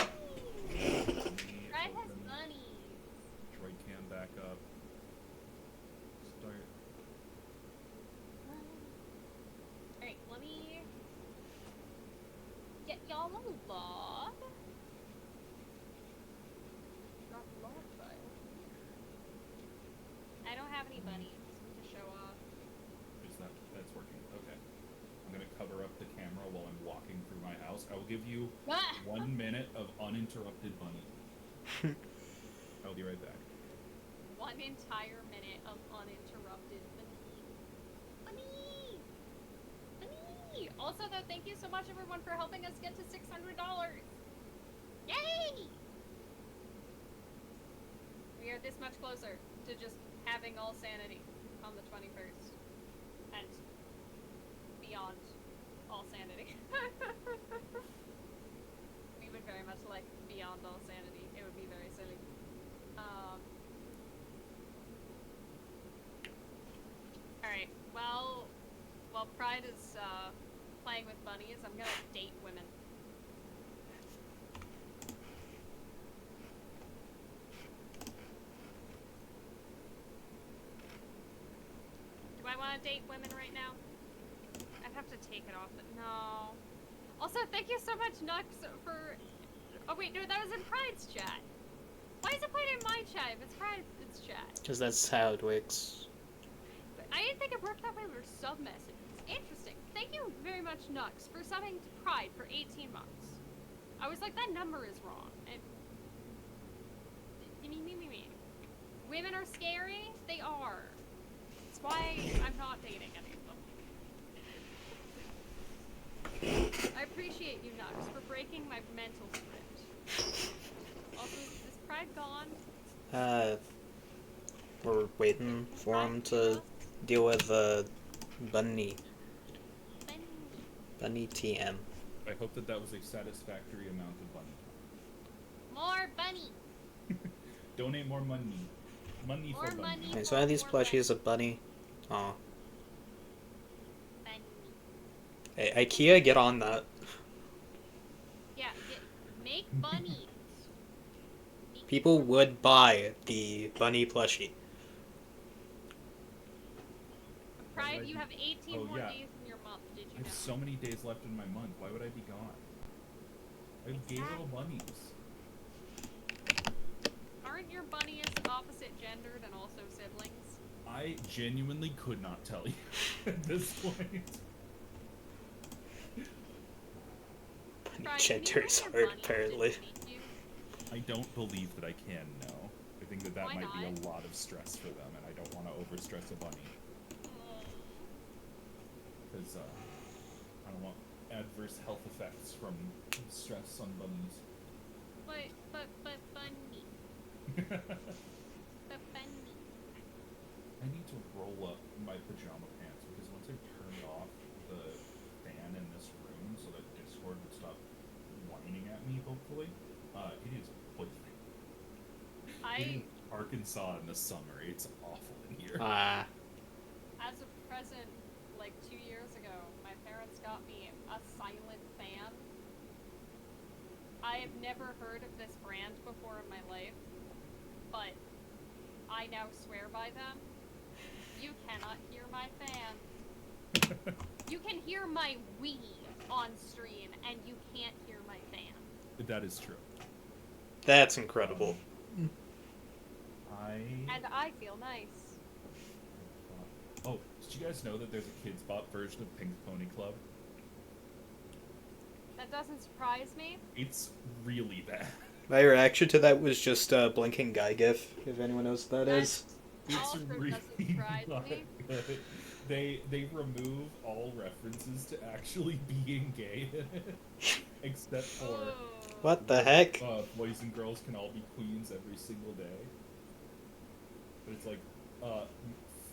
Let me Pride has open bunnies. Droid cam back up. Start. Alright, let me get y'all a log. Drop log file. I don't have any bunnies to show off. That's working? Okay. I'm gonna cover up the camera while I'm walking through my house. I will give you Ah! 1 minute of uninterrupted bunny. I'll be right back. 1 entire minute of uninterrupted bunny. Bunny! Also, though, thank you so much, everyone, for helping us get to $600. Yay! We are this much closer to just having all sanity on the 21st. And beyond all sanity. We would very much like beyond all sanity. It would be very silly. Alright, well, while Pride is playing with bunnies, I'm gonna date women. Do I want to date women right now? I'd have to take it off, but no. Also, thank you so much, Nux, for... Oh wait, no, that was in Pride's chat. Why is it playing in my chat if it's Pride's chat? Because that's how it works. But I didn't think it worked that way for sub messages. Interesting. Thank you very much, Nux, for subbing to Pride for 18 months. I was like, that number is wrong. And... Women are scary? They are. That's why I'm not dating any of them. I appreciate you, Nux, for breaking my mental script. Also, is Pride gone? We're waiting for him to deal with Bunny TM. I hope that was a satisfactory amount of bunny. More bunny! Donate more money. Money More for bunny. money. Okay, so I have these plushies of Bunny. Aw. Bunny. Hey, IKEA, get on that. Yeah, make bunnies. People would buy the Bunny plushie. Pride, you have 18 Oh, more yeah. days in your month, did you I know? have so many days left in my month. Why would I be gone? I have gay little bunnies. Aren't your bunnies opposite gendered and also siblings? I genuinely could not tell you at this point. Bunny Pride, gender can you is name your hard, bunnies apparently. didn't meet you? I don't believe that I can, no. I think that Why might be not? a lot of stress for them, and I don't want to overstress a bunny. Because, I don't want adverse health effects from stress on bunnies. But bunny. But bunny. I need to roll up my pajama pants, because once I turned off the fan in this room so that Discord would stop whining at me, hopefully, it is boiling. In Arkansas in the summer, it's awful in here. As a present, like 2 years ago, my parents got me a silent fan. I have never heard of this brand before in my life, but I now swear by them. You cannot hear my fan. You can hear my Wii on stream, and you can't hear my fan. That is true. That's incredible. And I feel nice. Oh, did you guys know that there's a Kids Bop version of Pink Pony Club? That doesn't surprise me. It's really bad. My reaction to that was just a blinking guy gif, if anyone knows what that is. It's Also really doesn't surprise not me. good. They remove all references to actually being gay in it, except for Oh. What the heck? boys and girls can all be queens every single day. But it's like,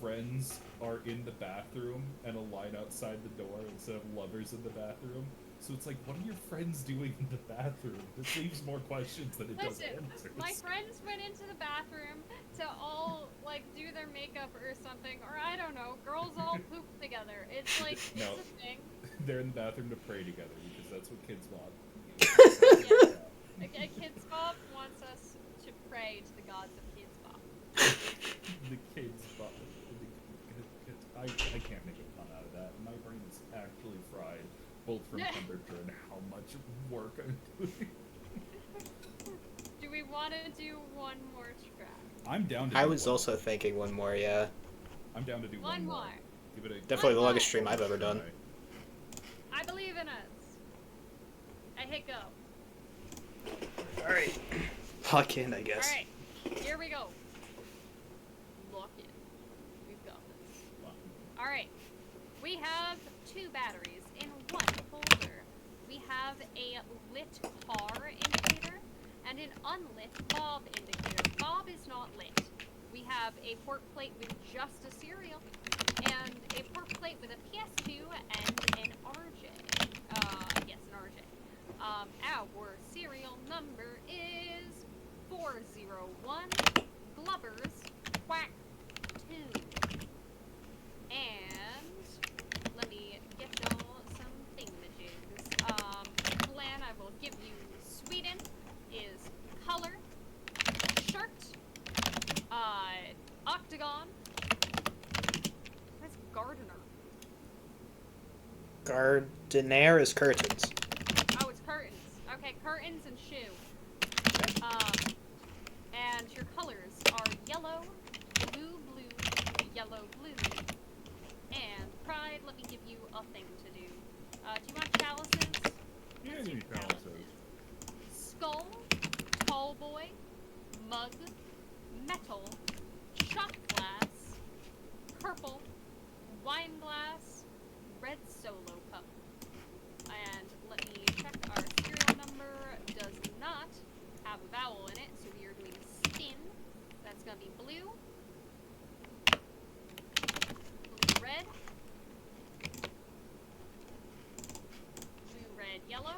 friends are in the bathroom and a line outside the door instead of lovers in the bathroom. So it's like, what are your friends doing in the bathroom? This leaves more questions than it does Listen, answers. my friends went into the bathroom to all like do their makeup or something, or I don't know. Girls all poop together. It's like No. it's a thing. They're in the bathroom to pray together because that's what kids want. Yeah. A Kids Bop wants us to pray to the gods of Kids Bop. The kids, but I can't make a pun out of that. My brain is actually fried, both from temperature and how much work I'm doing. Do we want to do one more track? I'm down to. I do was one also more. thinking one more, yeah. I'm down to do One more. Give it a Definitely the One longest more. stream I've ever done. I believe in us. I hit go. Alright. Lock in, I guess. All right, here we go. Lock in. We've got this. All right. We have 2 batteries in one holder. We have a lit car indicator and an unlit bob indicator. Bob is not lit. We have a port plate with just a serial and a port plate with a PS2 and an RJ. Yes, an RJ. Our serial number is 401 Glubbers Quack 2. And let me get y'all some thingamajigs. Plan I will give you Sweden is color, shirt, octagon. What's gardener? Gardener is curtains. Oh, it's curtains. Okay, curtains and shoe. And your colors are yellow, blue, yellow, blue. And pride, let me give you a thing to do. Do you want chalices? Yeah, Let's you do need chalices. Skull, tall boy, mug, metal, shot glass, purple, wine glass, red solo cup. And let me check our serial number. Does not have a vowel in it, so we are doing spin. That's gonna be blue, blue red, blue red yellow,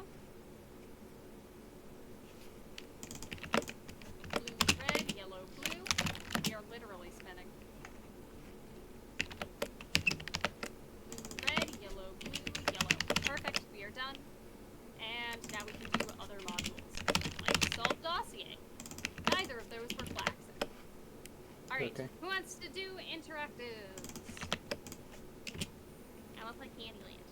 blue red yellow blue. We are literally spinning. Blue red yellow blue yellow. Perfect. We are done. And now we can do other modules, like solve dossier. Neither of those were flaxen. Alright, Okay. who wants to do interactives? I want to play Candyland.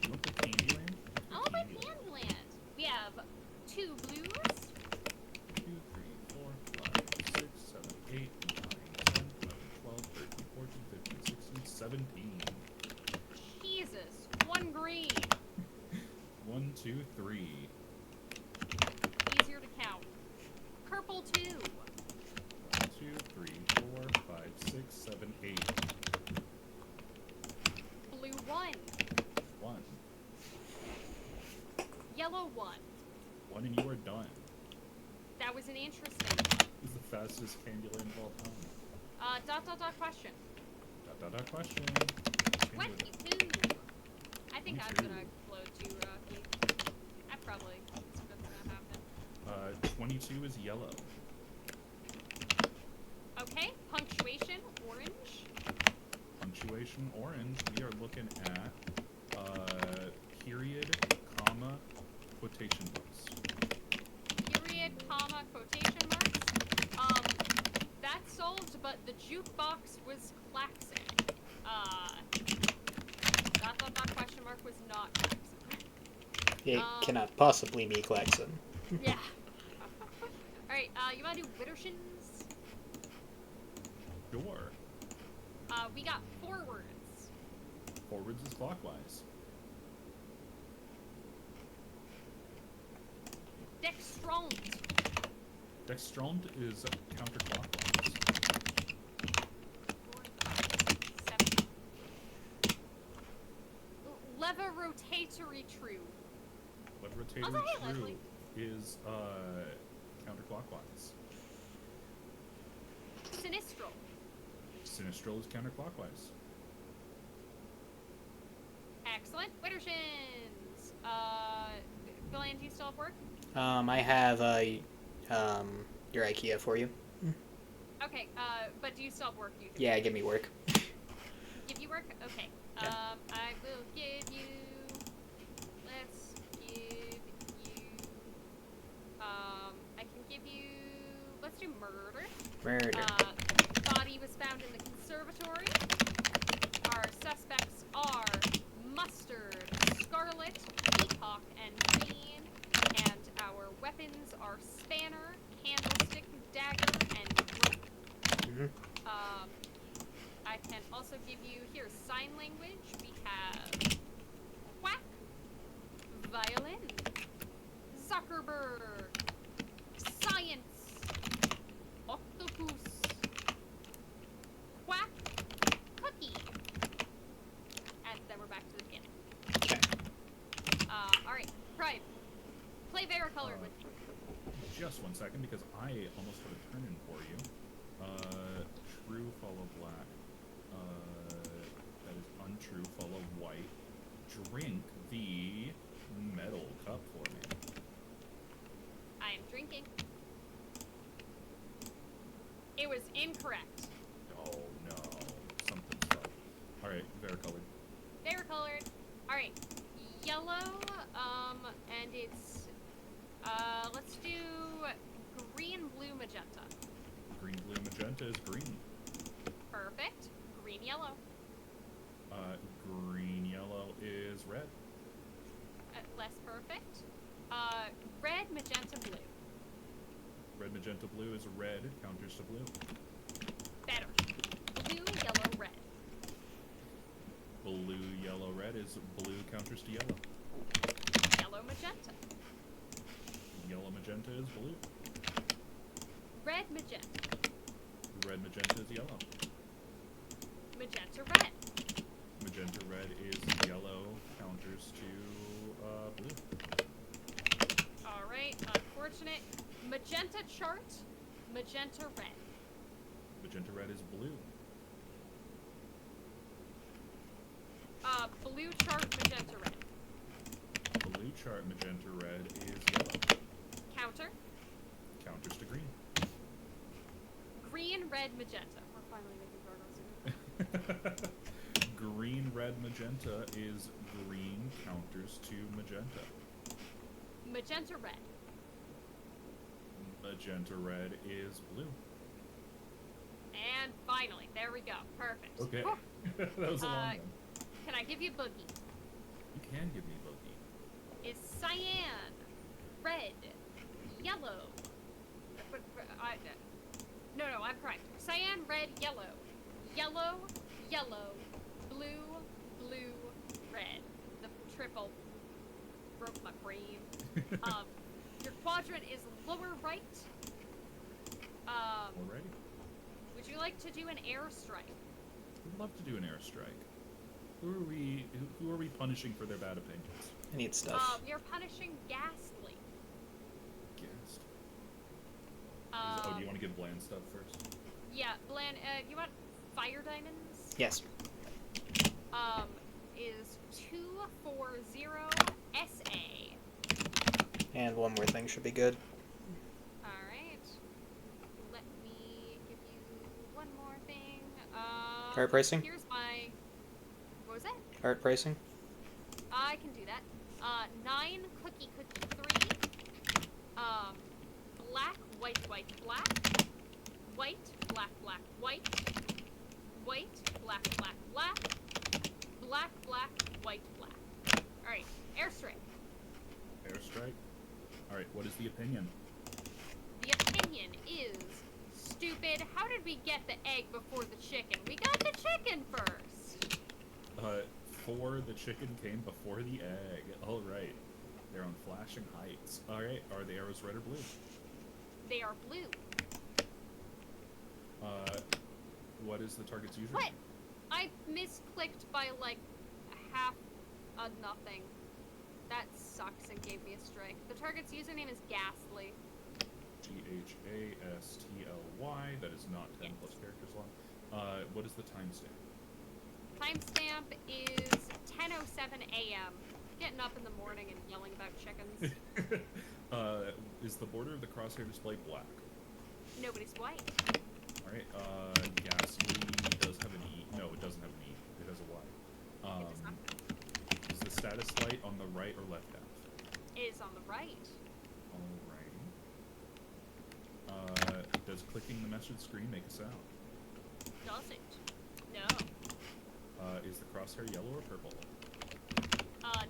You want the Candyland? I want to play Candyland. We have 2 blues, 2, 3, 4, 5, 6, 7, 8, 9, 10, 11, 12, 13, 14, 15, 16, 17. Jesus, 1 green. 1, 2, 3. Easier to count. Purple 2. 1, 2, 3, 4, 5, 6, 7, 8. Blue 1. 1. Yellow 1. 1 and you are done. That was an interesting one. This is the fastest Candyland of all time. Question. Question. 22. I think I'm 22. gonna explode too, Keith. That's gonna happen. 22 is yellow. Okay, punctuation, orange. Punctuation orange. We are looking at period, comma, quotation marks. Period, comma, quotation marks. That's solved, but the jukebox was klaxon. Question mark was not klaxon. It cannot possibly be Klaxon. Yeah. Alright, you wanna do Wittershins? Sure. We got 4 words. Forwards is clockwise. Dextront. Dextront is counterclockwise. 4, 5, 7. Clever rotatory true. Clever rotatory Also, hey, true Leslie. is counterclockwise. Sinistral. Sinistral is counterclockwise. Excellent. Wittershins. Gillian, do you still have work? I have your IKEA for you. Okay, but do you still have work? You can Yeah, give me work. give you work? Okay. Yeah. I will give you... Let's give you... I can give you... Let's do murder. Murder. Body was found in the conservatory. Our suspects are Mustard, Scarlet, Peacock, and Green. And our weapons are Spanner, Candlestick, Dagger, and Rope. Mm-hmm. I can also give you, here's sign language. We have quack, violin, Zuckerberg, science, octopus, quack, cookie. And then we're back to the beginning. Okay. Alright, Pride. Play varicolored with me. Just 1 second, because I almost put a turn in for you. True, follow black. That is untrue, follow white. Drink the metal cup for me. I am drinking. It was incorrect. Oh no, something's up. Alright, varicolored. Varicolored. Alright. Yellow, and it's, let's do green, blue, magenta. Green, blue, magenta is green. Perfect. Green, yellow. Green, yellow is red. Less perfect. Red, magenta, blue. Red, magenta, blue is red, counters to blue. Better. Blue, yellow, red. Blue, yellow, red is blue, counters to yellow. Yellow, magenta. Yellow, magenta is blue. Red, magenta. Red, magenta is yellow. Magenta, red. Magenta, red is yellow, counters to blue. Alright, unfortunate. Magenta chart, magenta, red. Magenta, red is blue. Blue chart, magenta, red. Blue chart, magenta, red is yellow. Counter. Counters to green. Green, red, magenta. We're finally making progress here. Green, red, magenta is green, counters to magenta. Magenta, red. Magenta, red is blue. And finally, there we go. Perfect. Okay. Whew. That was a long one. Can I give you boogie? You can give me bogey. Is cyan, red, yellow. No, I'm correct. Cyan, red, yellow. Yellow, yellow, blue, blue, red. The triple broke my brain. Your quadrant is lower right. Alrighty. Would you like to do an airstrike? We'd love to do an airstrike. Who are we punishing for their bad opinions? I need stuff. We are punishing Ghastly. Guessed. Oh, do you want to give Bland stuff first? Yeah, Bland, you want fire diamonds? Yes. Is 240 SA. And one more thing should be good. Alright. Let me give you one more thing. Art pricing? Here's my... What was that? Art pricing? I can do that. 9 cookie 3. Black, white, black. White, black, white. White, black, black. Black, white, black. Alright, airstrike. Airstrike? Alright, what is the opinion? The opinion is stupid. How did we get the egg before the chicken? We got the chicken first. The chicken came before the egg. Alright. They're on flashing heights. Alright, are the arrows red or blue? They are blue. What is the target's user? What? I misclicked by like half Nothing. That sucks and gave me a strike. The target's username is Ghastly. Ghastly. That is not 10 plus characters long. What is the timestamp? Timestamp is 10:07 a.m. Getting up in the morning and yelling about chickens. Is the border of the crosshair display black? Nobody's white. Alright, Ghastly does have an E. No, it doesn't have an E. It has a Y. It does not. Is the status light on the right or left half? Is on the right. Alrighty. Does clicking the message screen make a sound? Does it? No. Is the crosshair yellow or purple?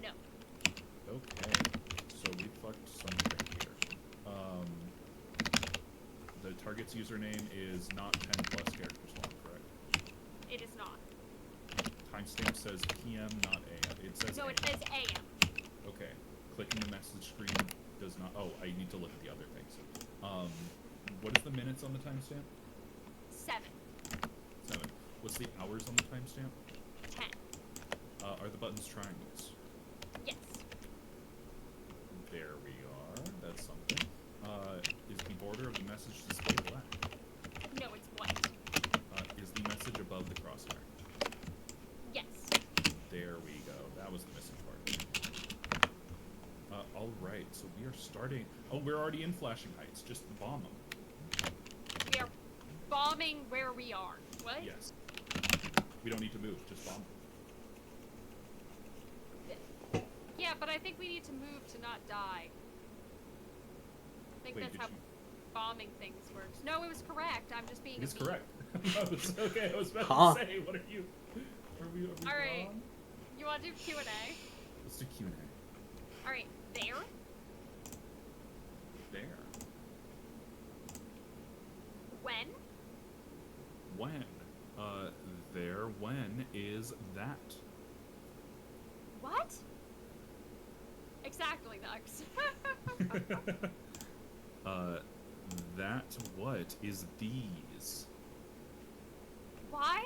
No. Okay. So we fucked something here. The target's username is not 10 plus characters long, correct? It is not. Timestamp says PM, not AM. It says No, AM. it says AM. Okay. Clicking the message screen does not... Oh, I need to look at the other things. What is the minutes on the timestamp? 7. 7. What's the hours on the timestamp? 10. Are the buttons triangles? Yes. There we are. That's something. Is the border of the message display black? No, it's white. Is the message above the crosshair? Yes. There we go. That was the missing part. Alright, so we are starting... Oh, we're already in Flashing Heights. Just bomb them. We are bombing where we are. What? Yes. We don't need to move. Just bomb them. Yeah, but I think we need to move to not die. I think Wait, that's did how you- bombing things works. No, it was correct. I'm just being It is a bee. correct. It's okay, I was about Huh. to say, what are you... Are we Alright. wrong? You want to do Q&A? Let's do Q&A. Alright, there. There. When? When? There. When is that? What? Exactly, Nux. That what is these? Why?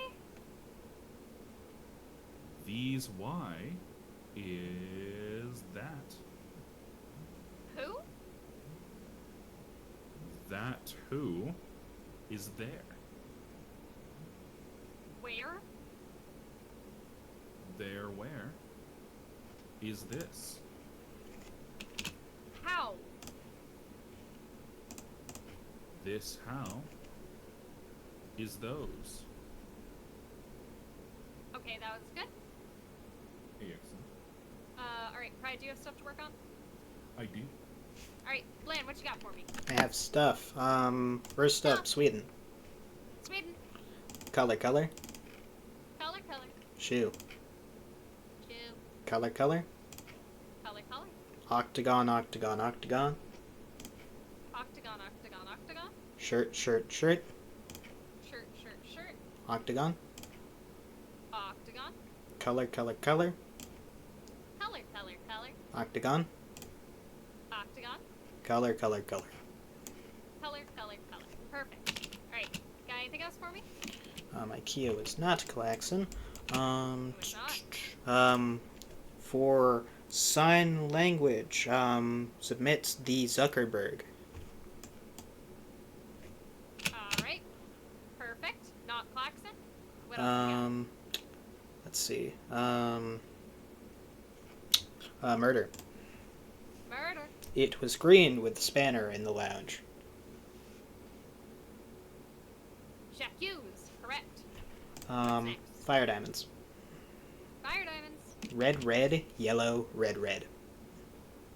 These why is that? Who? That who is there? Where? There where is this? How? This how is those? Okay, that was good. Excellent. Alright, Pride, do you have stuff to work on? I do. Alright, Bland, what you got for me? I have stuff. First up, Sweden. Sweden. Color, color. Color, color. Shoe. Two. Color, color. Color, color. Octagon, octagon, octagon. Octagon, octagon, octagon. Shirt, shirt, shirt. Shirt, shirt, shirt. Octagon. Octagon. Color, color, color. Color, color, color. Octagon. Octagon. Color, color, color. Color, color, color. Perfect. Alright, got anything else for me? IKEA is not Klaxon. It's not. For sign language, submit the Zuckerberg. Alright. Perfect. Not Klaxon. What else Let's see. Murder. you got? Murder. It was green with the spanner in the lounge. J'accuse. Correct. next? Fire diamonds. Fire diamonds. Red, red, yellow, red, red.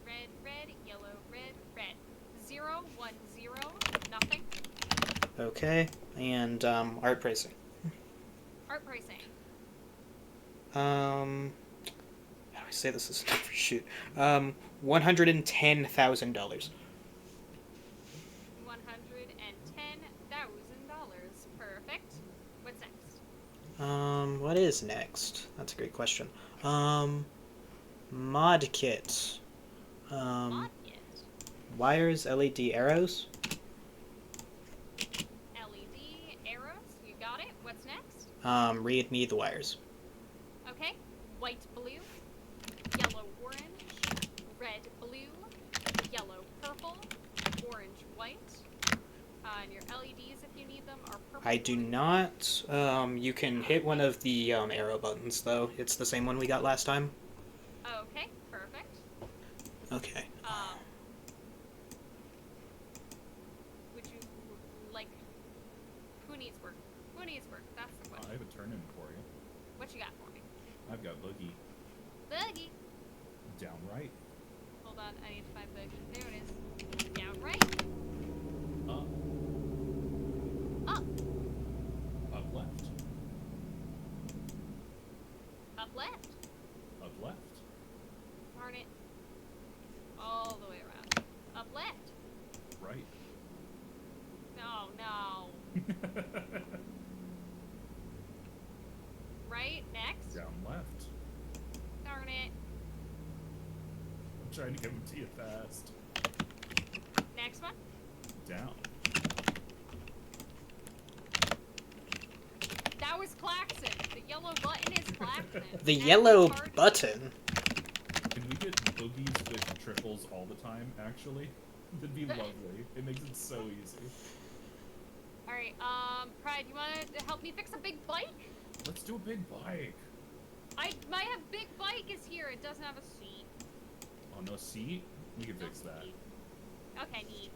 Red, red, yellow, red, red. 0, 1, 0. Nothing. Okay, and art pricing. Art pricing. How do I say this is not for shoot? $110,000. $110,000. Perfect. What's next? What is next? That's a great question. Mod kit. Mod kit. Wires, LED arrows. LED arrows. You got it. What's next? Read me the wires. Okay. White, blue. yellow orange, red blue, yellow purple, orange white. And your LEDs, if you need them, are purple. I do orange. not. You can hit one of the arrow buttons, though. It's the same one we got last time. Okay, perfect. Okay. Would you like... Who needs work? Who needs work? That's the I question. have a turn-in for you. What you got for me? I've got Boogie. Boogie! Downright. Hold on, I need to find Boogie. There it is. Down right. Up. Up. Up left. Up left. Up left. Darn it. All the way around. Up left. Right. No, no. Right, next. Down left. Darn it. I'm trying to give them to you fast. Next one. Down. That was Klaxon. The yellow button is Klaxon. The Every yellow card- button. Can we get boogies with triples all the time, actually? That'd be lovely. It makes it so easy. Alright, Pride, you wanna help me fix a big bike? Let's do a big bike. My big bike is here. It doesn't have a seat. Oh, no seat? We can No fix that. seat. Okay, neat.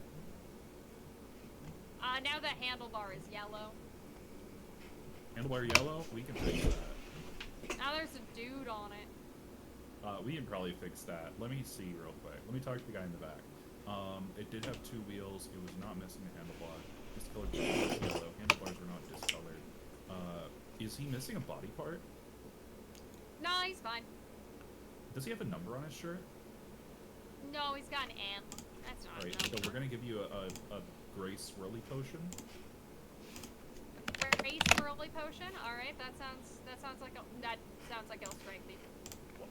Now the handlebar is yellow. Handlebar yellow? We can fix that. Now there's a dude on it. We can probably fix that. Let me see real quick. Let me talk to the guy in the back. It did have 2 wheels. It was not missing a handlebar. Discolored was yellow. Handlebars were not discolored. Is he missing a body part? No, he's fine. Does he have a number on his shirt? No, he's got an M. That's not Alright, a so number. we're gonna give you a gray swirly potion. Gray swirly potion. All right, that sounds like it'll strike me.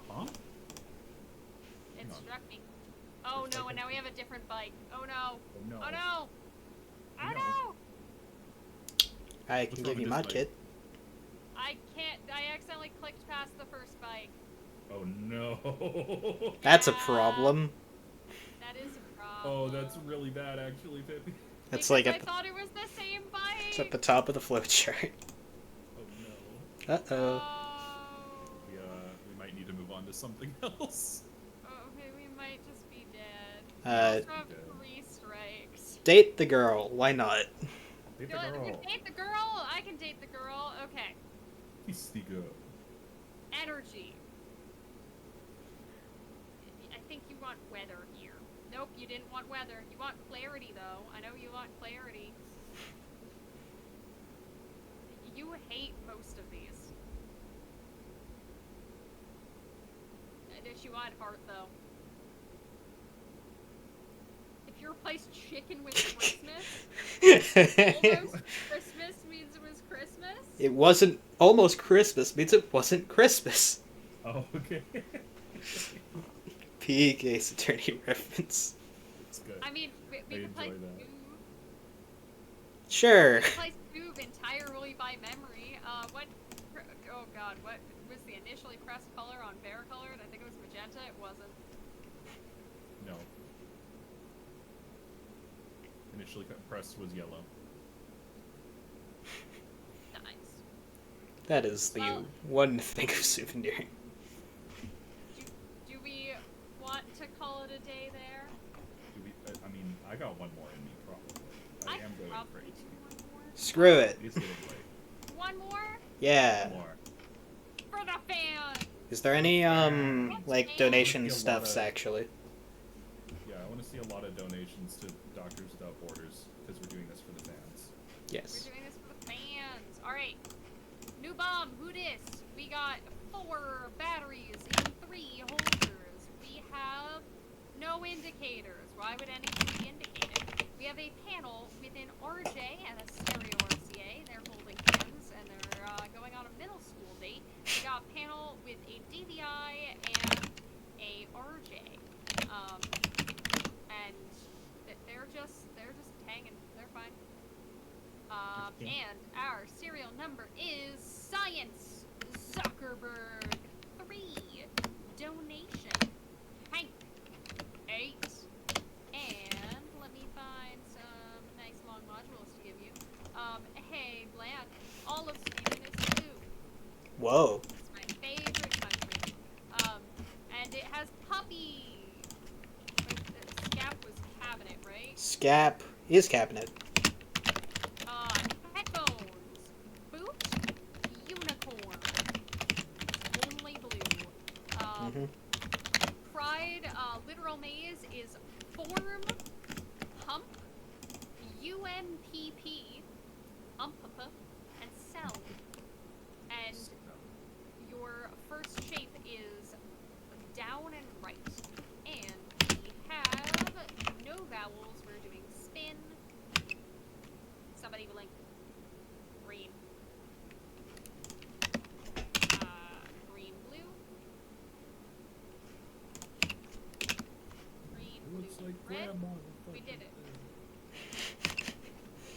Huh? It Hang on. struck me. Oh Looks no, like and now we have a different bike. Oh no. Oh no. Oh no. Oh No. no. I What's can wrong give you with my this kit. I can't. I accidentally clicked past the first bike. Oh no. That's a Yeah. problem. That is a problem. Oh, that's really bad, actually, Pippy. That's Because like I at the, thought it was the same bike. it's at the top of the flowchart. Oh no. Uh-oh. Oh. We might need to move on to something else. Okay, we might just be dead. Uh, We also have Dead. 3 strikes. Date the girl. Why not? Date Do the it- girl. Date the girl. I can date the girl. Okay. Kiss the girl. Energy. I think you want weather here. Nope, you didn't want weather. You want clarity, though. I know you want clarity. You hate most of these. Does you want art, though? If you replace chicken with Christmas, almost Christmas means it was Christmas? It wasn't almost Christmas means it wasn't Christmas. Oh, okay. Peak Ace Attorney reference. It's good. I mean, we I can play enjoy that. Goob. Sure. We can play Goob entirely by memory. Oh god, what was the initially pressed color on varicolored? I think it was magenta. It wasn't. No. Initially pressed was yellow. Nice. That is the Well- one thing of souvenir. Do we want to call it a day there? Do we, I mean, I got one more in me, probably. I am going probably crazy. do one more. Screw it. It is getting late. One more Yeah. One more. for the fan. Is there any like donation Yeah, a lot stuffs of- actually? Yeah, I want to see a lot of donations to Doctors Without Borders, because we're doing this for the fans. Yes. We're doing this for the fans. All right. New bomb. Who dis? We got 4 batteries and 3 holders. We have no indicators. Why would anything be indicated? We have a panel with an RJ and a stereo RCA. They're holding hands and they're going on a middle school date. We got a panel with a DVI and a RJ. And they're just hanging. They're fine. And our serial number is Science Zuckerberg 3 donation. Whoa. It's my favorite country. And it has puppy. Wait, Scap was cabinet, right? Scap is cabinet. Headphones. Boot. Unicorn. Only blue. Mm-hmm. Pride, literal maze is form, hump, UMPP, umpapa, and cell. And your first shape is down and right. And we have no vowels. We're doing spin. Somebody blink. Green. Green, blue. Green, It looks blue, like red. grandma. We did it.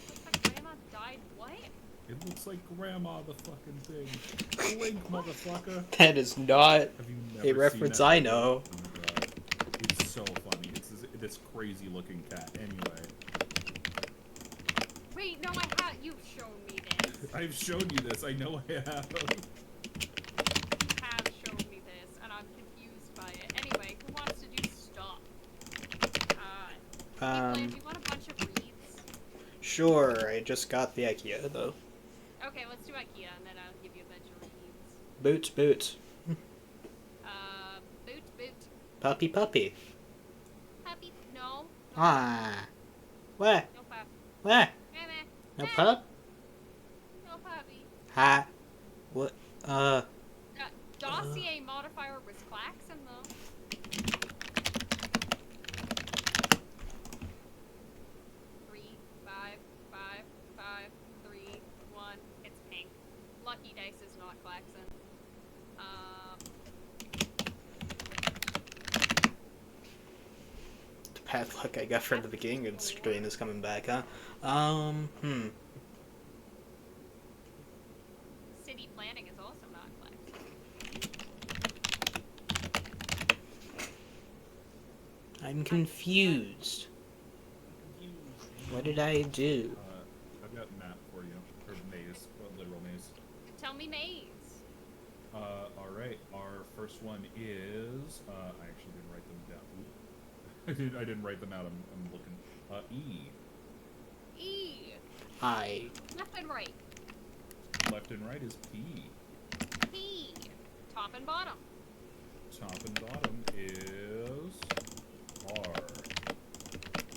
Looks like grandma died. What? It looks like grandma the fucking thing. Blink, motherfucker. That is not Have you never a seen reference that I video? know. Oh my god. It's so funny. It's this crazy looking cat. Anyway, Wait, no, you've shown me this. I've shown you this. I know I have. You have shown me this, and I'm confused by it. Anyway, who wants to do stop? Hey, do you want a bunch of reeds? Sure, I just got the IKEA, though. Okay, let's do IKEA, and then I'll give you a bunch of reeds. Boots, boots. Boot. Puppy, puppy. Puppy, no. Ah. What? No pup. What? Meh. No pup? No puppy. Ha. What? Dossier modifier was klaxon, though. 3, 5, 5, 5, 3, 1. It's pink. Lucky dice is not klaxon. The bad luck I got from the beginning of the screen is coming back, huh? City planning is also not klaxon. I'm confused. What did I do? I've got map for you, or maze, well, literal maze. Tell me maze. All right. Our first one is. I actually didn't write them down. I didn't write them out. I'm looking. E. E. I. Left and right. Left and right is P. P. Top and bottom. Top and bottom is R.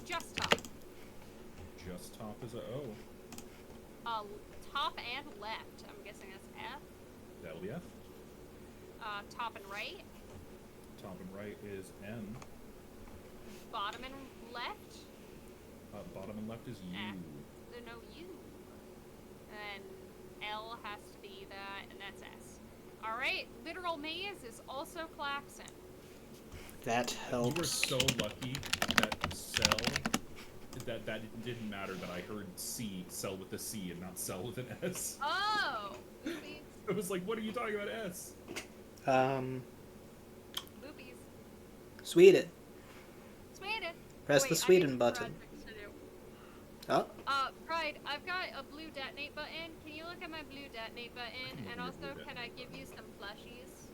Just top. Just top is a O. Top and left. I'm guessing that's F. That'll be F. Top and right. Top and right is M. Bottom and left. Bottom and left is U. F. There's no U. And L has to be that, and that's S. Alright, literal maze is also klaxon. That You were helps. so lucky that cell. That it didn't matter that I heard C, cell with a C, and not cell with an S. Oh! Boobies. I was like, what are you talking about S? Boobies. Sweden. Sweden. Press Wait, the I Sweden need button. projects to do. Oh, Pride, I've got a blue detonate button. Can you look at my blue detonate button? can look And at your also, blue can I detonate give you some plushies?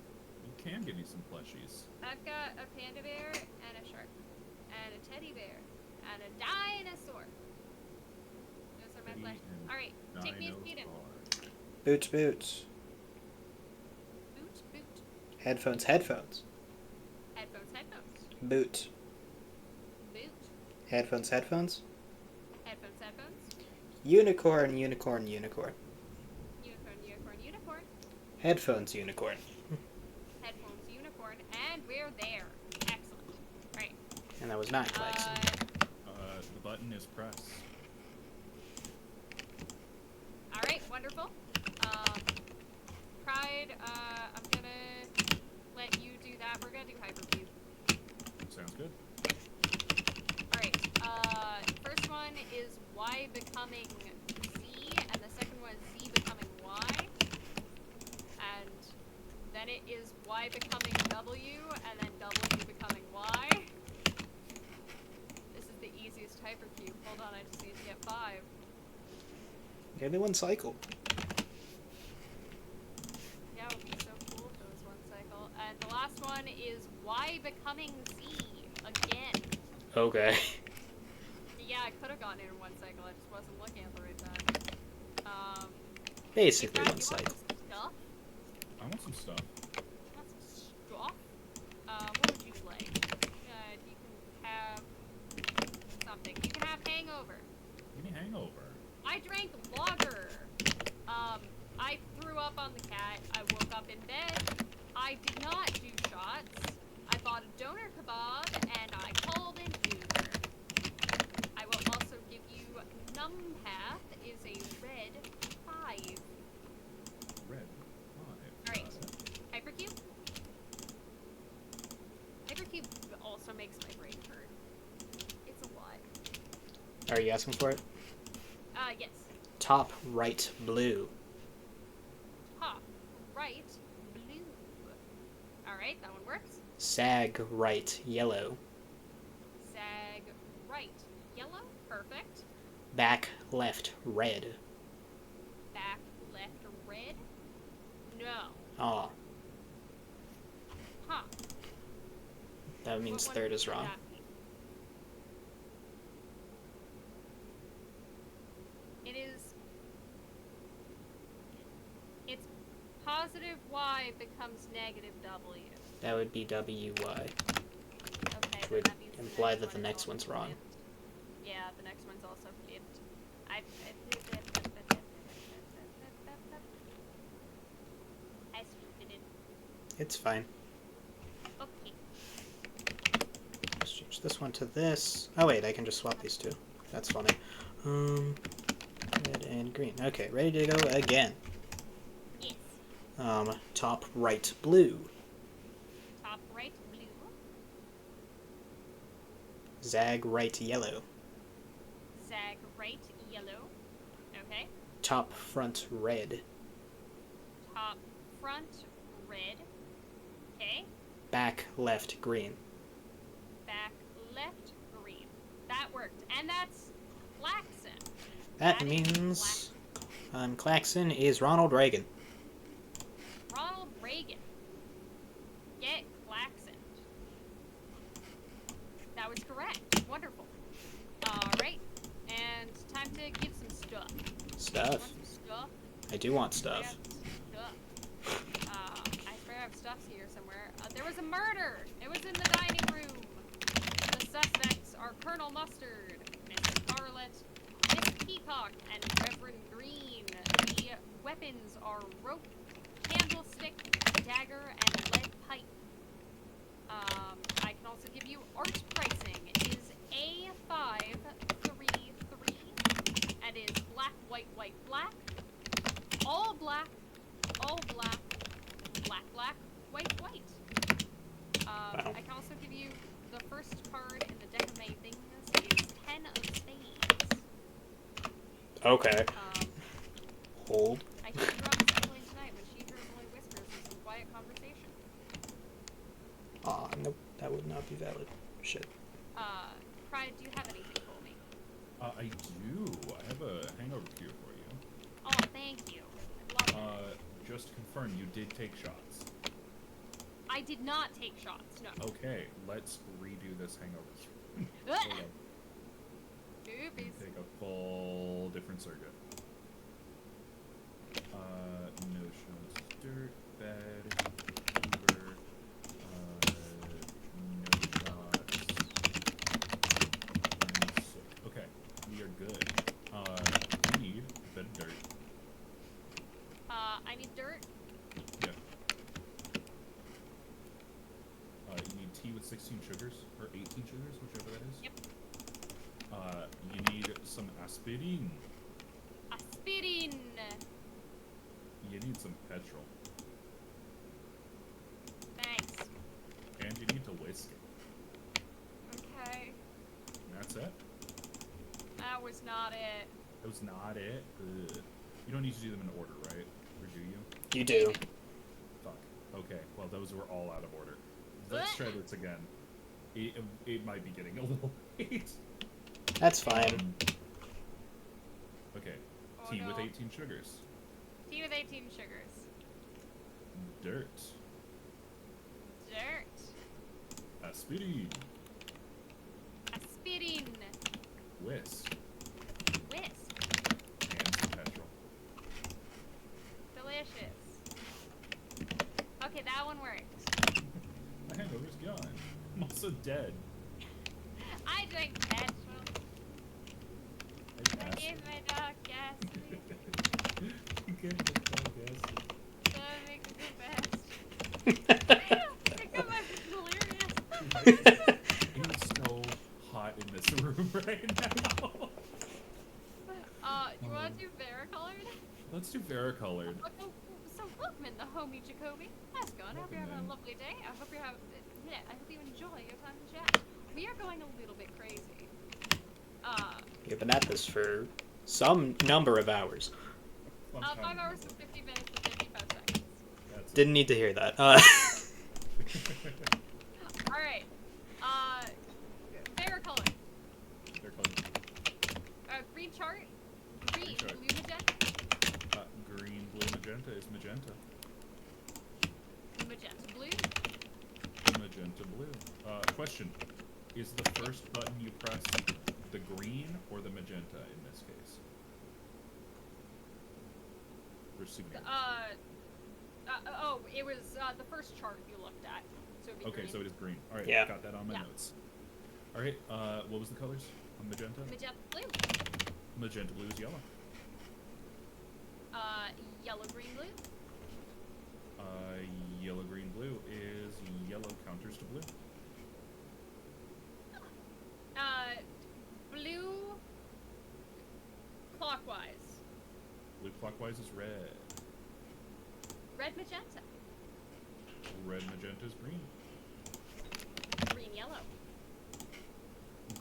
You can give me some plushies. I've got a panda bear and a shark and a teddy bear and a dinosaur. Those are my Teddy plushies. and Alright, take me to Dinos Sweden. are- boots, boots. Boot. Headphones, headphones. Headphones. Boot. Boot. Headphones, headphones. Headphones. Unicorn, unicorn, unicorn. Unicorn. Headphones, unicorn. Headphones, unicorn. And we're there. Excellent. Right. And that was not klaxon. The button is press. Alright, wonderful. Pride, I'm gonna let you do that. We're gonna do hyperview. Sounds good. Alright, first one is Y becoming Z, and the second one is Z becoming Y. And then it is Y becoming W, and then W becoming Y. This is the easiest hypercube. Hold on, I just need to get 5. Only one cycle. Yeah, one is Y becoming Z again. Okay. Yeah, I could have gone in one cycle. I just wasn't looking at the right time. Basically Brad, one you want cycle. some stuff? I want some stuff. You want some stuff? What would you like? You can have something. You can have hangover. Give me hangover. I drank lager. I threw up on the cat. I woke up in bed. I did not do shots. I bought a doner kebab and I called an Uber. I will also give you Numpath is a red 5. Red. Alright. Hypercube? Hypercube also makes my brain hurt. It's a lot. Are you asking for it? Yes. Top right blue. Top right blue. Alright, that one works. Sag right yellow. Sag right yellow. Perfect. Back left red. Back left red. No. Aw, Huh. that means What third one is would wrong. that be? It is. It's positive Y becomes negative W. That would be WY. Okay. Which then would that means imply that the one is next also one's wrong. flipped. Yeah, the next one's also flipped. I stupid it. It's fine. Okay. Let's change this one to this. Oh wait, I can just swap these two. That's funny. Red and green. Okay, ready to go again. Yes. Top right blue. Top right blue. Zag right yellow. Zag right yellow. Okay. Top front red. Top front red. Okay. Back left green. Back left green. That worked. And that's Klaxon. That That is means Klaxon is Ronald Reagan. Ronald Reagan. Get Klaxon. That was correct. Wonderful. Alright. And time to give some stuff. Stuff. Want some stuff? I do want I stuff. got stuff. I swear I have stuff here somewhere. There was a murder! It was in the dining room. The suspects are Colonel Mustard, Miss Scarlet, Miss Peacock, and Reverend Green. The weapons are rope, candlestick, dagger, and lead pipe. I can also give you art pricing. It is A533 and is black, white, white, black. All black, black, black, white, white. Wow. I can also give you the first card in the deck of my things is 10 of spades. Okay. Um, Hold. I hear you on the airplane tonight when she hears only whispers and some quiet conversation. Aw, nope. That would not be valid. Shit. Pride, do you have anything for me? I do. I have a hangover cure for you. Oh, thank you. I'd love it. Just to confirm, you did take shots. I did not take shots, no. Okay, let's redo this hangover. Ugh. Hold on. Oopies. Take a full different circuit. No shots, dirt, bed, Uber, no shots, and sick. Okay, we are good. We need a bit of dirt. I need dirt. Yeah. You need tea with 16 sugars, or 18 sugars, whichever that is. Yep. You need some aspirin. Aspirin. You need some petrol. Thanks. And you need to whisk it. Okay. And that's it. That was not it. That was not it. Ugh. You don't need to do them in order, right? Or do you? You do. Fuck. Okay, well, those were all out of order. Let's try this again. It might be getting a little late. That's fine. Okay, Oh, tea with no. 18 sugars. Tea with 18 sugars. Dirt. Dirt. Aspirin. Aspirin. Whisk. Whisk. And some petrol. Delicious. Okay, that one worked. My hangover's gone. I'm also dead. I drank petrol. I Acid. gave my dog gasoline. You can't make dog acid. So I make it the best. I think I'm hilarious. It's so hot in this room right now. You want to do varicolored? Let's do varicolored. So welcome in the homie Jacoby. How's it going? I hope you're having Welcome a in. lovely day. I hope I hope you enjoy your time in chat. We are going a little bit crazy. You've been at this for some number of hours. 5 hours and 50 minutes and 55 seconds. That's Didn't need to hear that. Alright. Varicolored. Varicolored. Green chart. Green, chart. blue, magenta. Green, blue, magenta is magenta. Magenta blue. Magenta blue. Question. Is the first button you press the green or the magenta in this case? We're assuming. It was the first chart you looked at. So it'd be Okay, green. so it is green. Alright, Yeah. got that on my Yeah. notes. Alright, what was the colors on magenta? Magenta blue. Magenta blue is yellow. Yellow, green, blue. Yellow, green, blue is yellow counters to blue. Blue clockwise. Blue clockwise is red. Red, magenta. Red magenta is green. Green, yellow.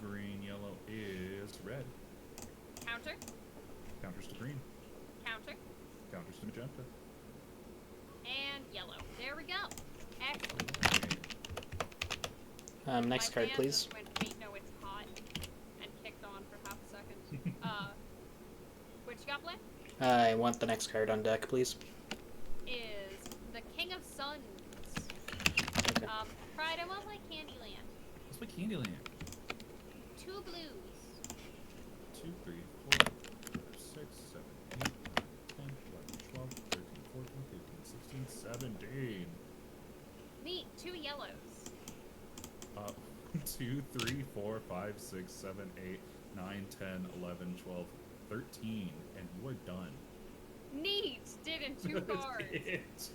Green yellow is red. Counter. Counters to green. Counter. Counters to magenta. And yellow. There we go. Excellent. Next My card, fan please. just went, wait, no, it's hot. And kicked on for half a second. What you got, Blaine? I want the next card on deck, please. Is the King of Suns. Okay. Pride, I want my Candyland. Let's play Candyland. 2 blues. 2, 3, 4, 5, 6, 7, 8, 9, 10, 11, 12, 13, 14, 15, 16, 17. Neat. 2 yellows. 2, 3, 4, 5, 6, 7, 8, 9, 10, 11, 12, 13. And you are done. Neat. Did in 2 cards. It.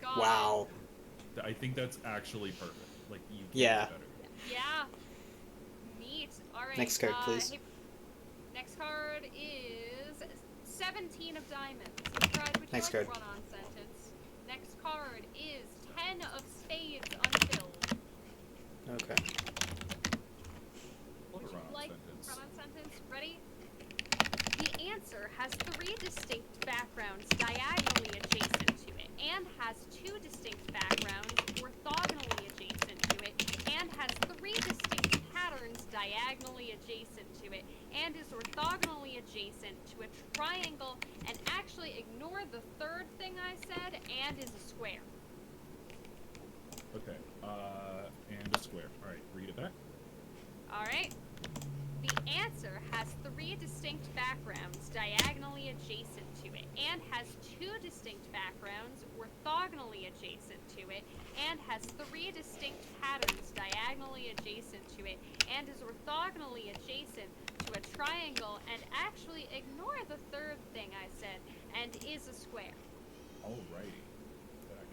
God. Wow. I think that's actually perfect. Like, you can't Yeah. do better. Yeah. Neat. All right. Next card, please. Hey, next card is 17 of diamonds. Pride, would you Next like card. a run-on sentence? Next card is 10 of spades unfilled. Okay. What a Would you run-on like sentence. run-on sentence? Ready? The answer has 3 distinct backgrounds diagonally adjacent to it, and has 2 distinct backgrounds orthogonally adjacent to it, and has 3 distinct patterns diagonally adjacent to it, and is orthogonally adjacent to a triangle, and actually ignore the third thing I said, and is a square. Okay. And a square. Alright, read it back. Alright. The answer has 3 distinct backgrounds diagonally adjacent to it, and has 2 distinct backgrounds orthogonally adjacent to it, and has 3 distinct patterns diagonally adjacent to it, and is orthogonally adjacent to a triangle, and actually ignore the third thing I said, and is a square. Alrighty.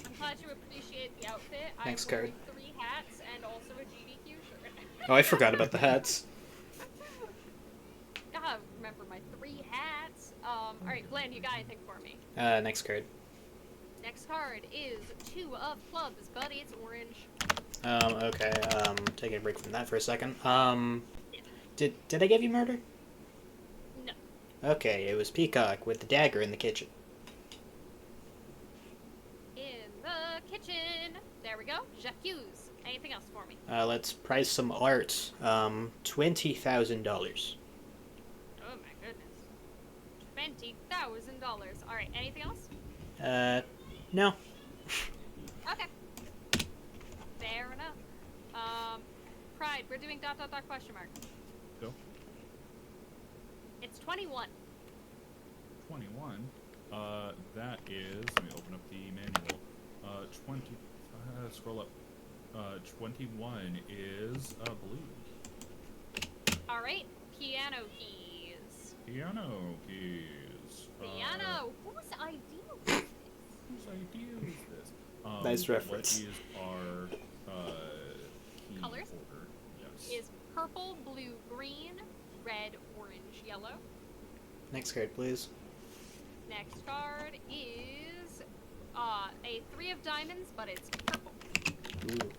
I'm glad you appreciate the outfit. Next I'm card. wearing 3 hats and also a GDQ shirt. Oh, I forgot about the hats. Gotta remember my 3 hats. Alright, Glenn, you got anything for me? Next card. Next card is 2 of clubs, but it's orange. Okay, taking a break from that for a second. Did I give you murder? No. Okay, it was Peacock with the dagger in the kitchen. In the kitchen. There we go. J'accuse. Anything else for me? Let's price some art. $20,000. Oh my goodness. $20,000. Alright, anything else? No. Okay. Fair enough. Pride. We're doing ... question mark. Go. It's 21. 21. That is. Let me open up the manual. 20. Scroll up. 21 is blue. All right. Piano keys. Piano keys. Piano. Whose idea was this? Whose idea is this? Nice reference. What is our key Colors? order? Yes. Is purple, blue, green, red, orange, yellow. Next card, please. Next card is a 3 of diamonds, but it's purple. Ooh.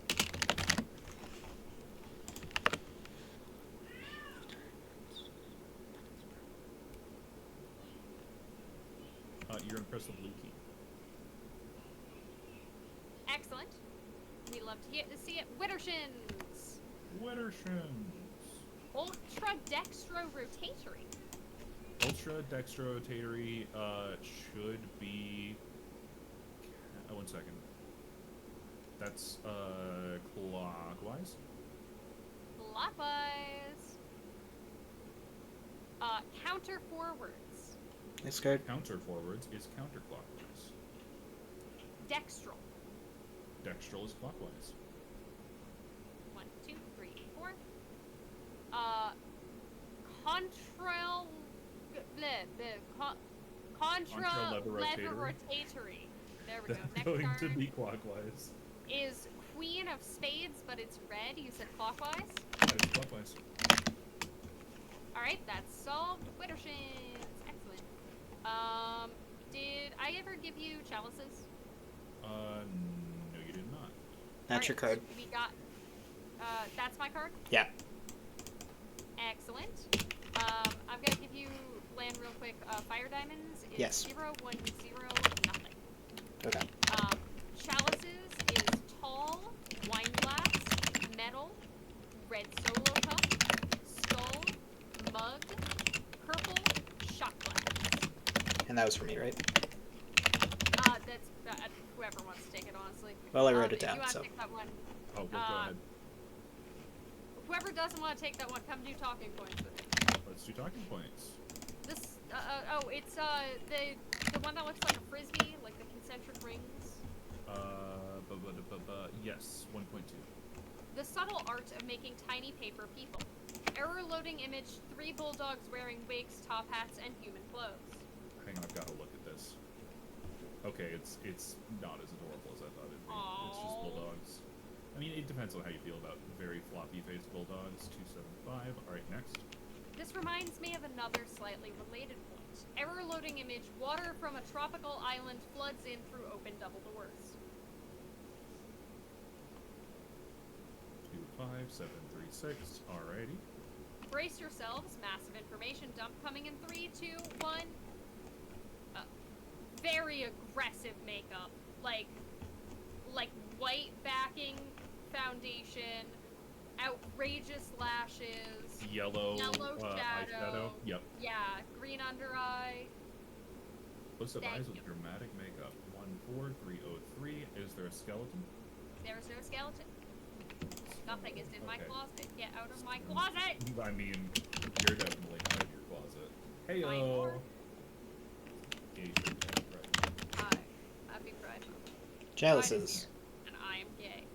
You're gonna press the blue key. Excellent. We love to see it. Widdershins. Widdershins. Ultra dextro rotatory. Ultra dextrotatory should be. 1 second. That's clockwise. Clockwise. Counter forwards. Next card. Counter forwards is counterclockwise. Dextral. Dextral is clockwise. 1, 2, 3, 4. Contral. Contra lever rotatory. There we go. That's Next going card to be clockwise. is Queen of Spades, but it's red. You said clockwise. That is clockwise. All right, that's solved. Widdershins. Excellent. Did I ever give you chalices? No, you did not. That's your card. We got. That's my card. Yeah. Excellent. I'm gonna give you land real quick. Fire diamonds is Yes. 0, 1, 0, nothing. Okay. Chalices is tall, wine glass, metal, red solo cup, skull, mug, purple, shot glass. And that was for me, right? That's whoever wants to take it, honestly. Well, I wrote it If you down, want so. to take that one, Oh, go ahead. whoever doesn't want to take that one, come do talking points with me. Let's do talking points. This, it's the one that looks like a frisbee, like the concentric rings. Yes, 1.2. The subtle art of making tiny paper people. Error loading image, 3 bulldogs wearing wigs, top hats, and human clothes. Hang on, I've got to look at this. Okay, it's not as adorable as I thought it'd be. It's just Aww. bulldogs. I mean, it depends on how you feel about very floppy-faced bulldogs. 275. All right, next. This reminds me of another slightly related point. Error loading image, water from a tropical island floods in through open double doors. 25736. Alrighty. Brace yourselves, massive information dump coming in 3, 2, 1. Very aggressive makeup. Like white backing foundation, outrageous lashes, Yellow shadow. eyeshadow. Yep. Yeah, green under eye. Close up Thank eyes with you. dramatic makeup. 14303. Is there a skeleton? There's no skeleton. Nothing is in my Okay. closet. Get out of my closet! I mean, you're definitely out of your closet. Hey Fine, yo. Lord. Right. I'd be proud. Chalices. And I am gay.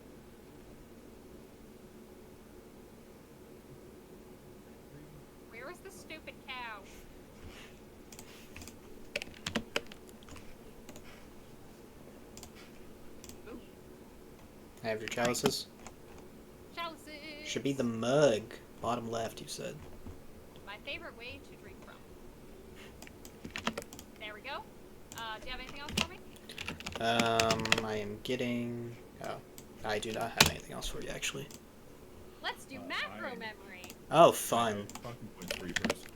Where is the stupid cow? Ooh, I have your chalices. chalices! Should be the mug. Bottom left, you said. My favorite way to drink from. There we go. Do you have anything else for me? I am getting... Oh, I do not have anything else for you, actually. Let's do macro I- memory. Oh, fun. Talking points for you first.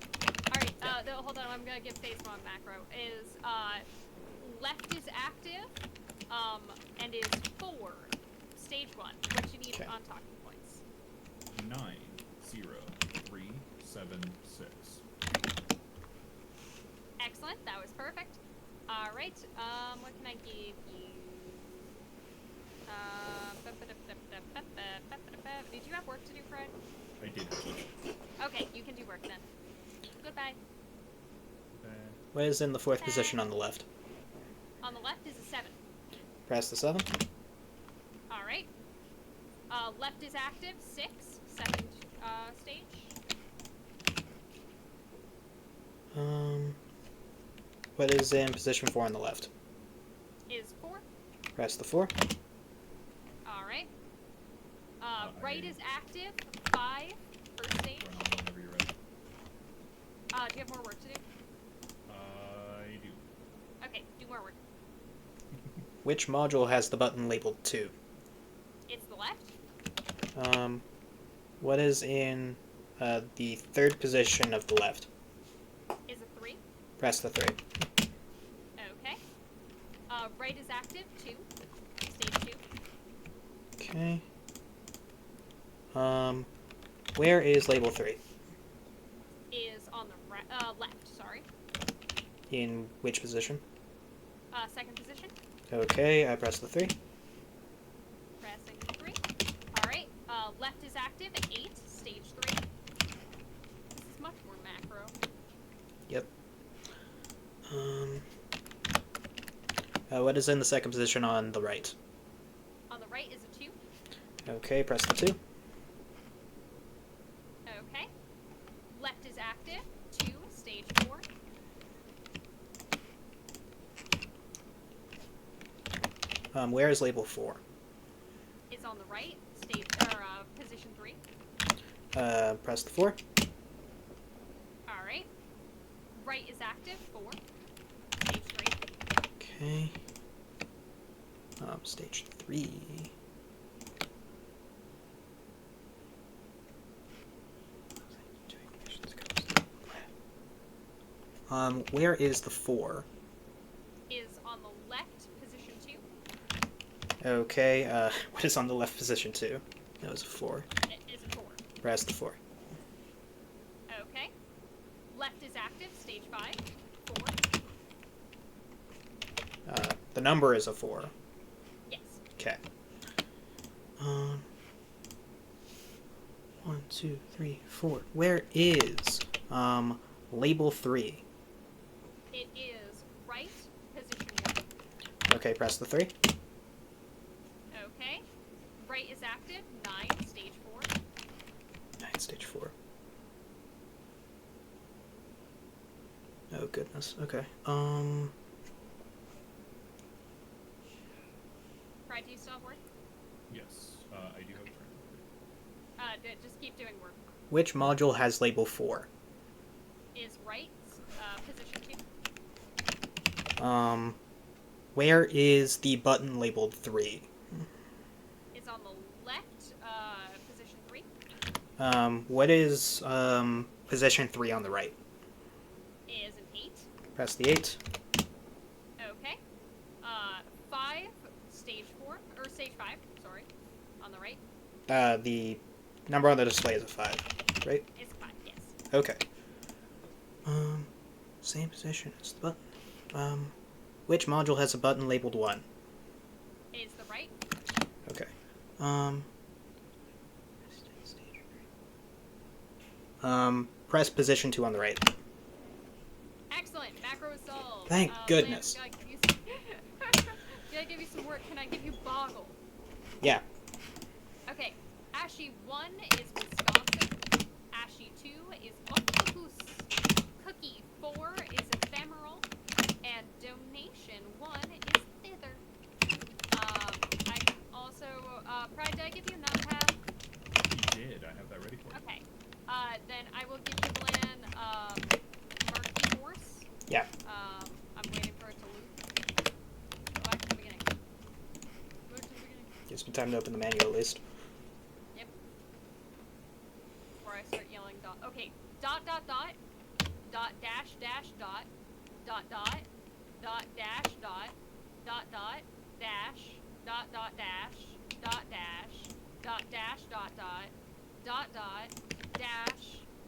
Alright, hold on, I'm gonna give face on macro. Is, left is active, and is 4. Stage 1. What you need Okay. on talking points. 90376. Excellent, that was perfect. Alright, what can I give you? Did you have work to do, Fred? Bye. What is in the fourth position on the left? On the left is a 7. Press the 7. Alright. Left is active, 6. Second stage. What is in position 4 on the left? Is 4. Press the 4. Alright. Right is active, 5. First stage. Whenever you're ready. Do you have more work to do? I do. Okay, do more work. Which module has the button labeled 2? It's the left. What is in the third position of the left? Is a 3. Press the 3. Okay. Right is active, 2. Stage 2. Okay. Where is label 3? Is on the left, sorry. In which position? Second position. Okay, I press the 3. Pressing 3. Alright. Left is active, 8. Stage 3. This is much more macro. Yep. What is in the second position on the right? On the right is a 2. Okay, press the 2. Okay. Left is active, 2. Stage 4. Where is label 4? Is on the right, position 3. Press the 4. Alright. Right is active, 4. Stage 3. Okay. Stage 3. Where is the 4? Is on the left, position 2. Okay, what is on the left position 2? That was a 4. It is a 4. Press the 4. Okay. Left is active, stage 5. 4. The number is a 4. Yes. Okay. 1, 2, 3, 4. Where is label 3? It is right, position 1. Okay, press the 3. Okay. Right is active, 9, stage 4. 9, stage 4. Oh goodness. Okay. Pride, do you still have work? Yes, I do have a turn. Just keep doing work. Which module has label 4? Is right, position 2. Where is the button labeled 3? Is on the left, position 3. What is position 3 on the right? Is an 8. Press the 8. Okay. 5, stage 4, or stage 5, sorry, on the right. The number on the display is a 5, right? Is 5, yes. Okay. Same position as the button. Which module has a button labeled 1? Is the right. Okay. Press position 2 on the right. Excellent. Macro is solved. Thank goodness. Lance, did I give you some work? Can I give you Boggle? Yeah. Okay. Ashy 1 is Wisconsin. Ashy 2 is Octopus. Cookie 4 is Ephemeral. And Donation 1 is Thither. I can also... Pride, did I give you a notepad? You did. I have that ready for you. Okay. Then I will give you Glenn, Marquee Horse. Yeah. I'm waiting for it to loop. Go back to the beginning. Go to the beginning. Gives me time to open the manual at least. Yep. Before I start yelling dot. Okay. Dot, dash, dot. Dot, dash, dash, dash. Dot, dash. Dot, dash. Dot, dash. Dot, dash. Dot, dash. Dash, dot.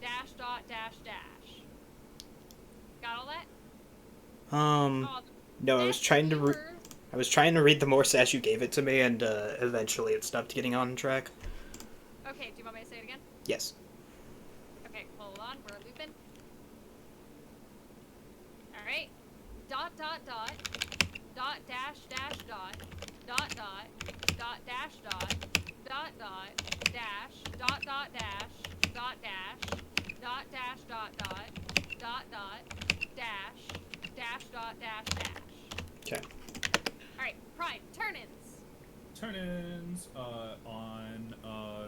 Dash, dash, dash. Got all that? Oh, No, I was trying to read the Morse as you gave it to me, and eventually it stopped getting on track. Okay, do you want me to say it again? Yes. Okay, hold on, we're looping. dot dot dot dot dash dash dot dot dot dot dash dot dot dot dash dot dot dash dot dash dot dash dot dot dot dot dash dash dot dash dash. Okay. All right, Prime turn-ins. Turn-ins on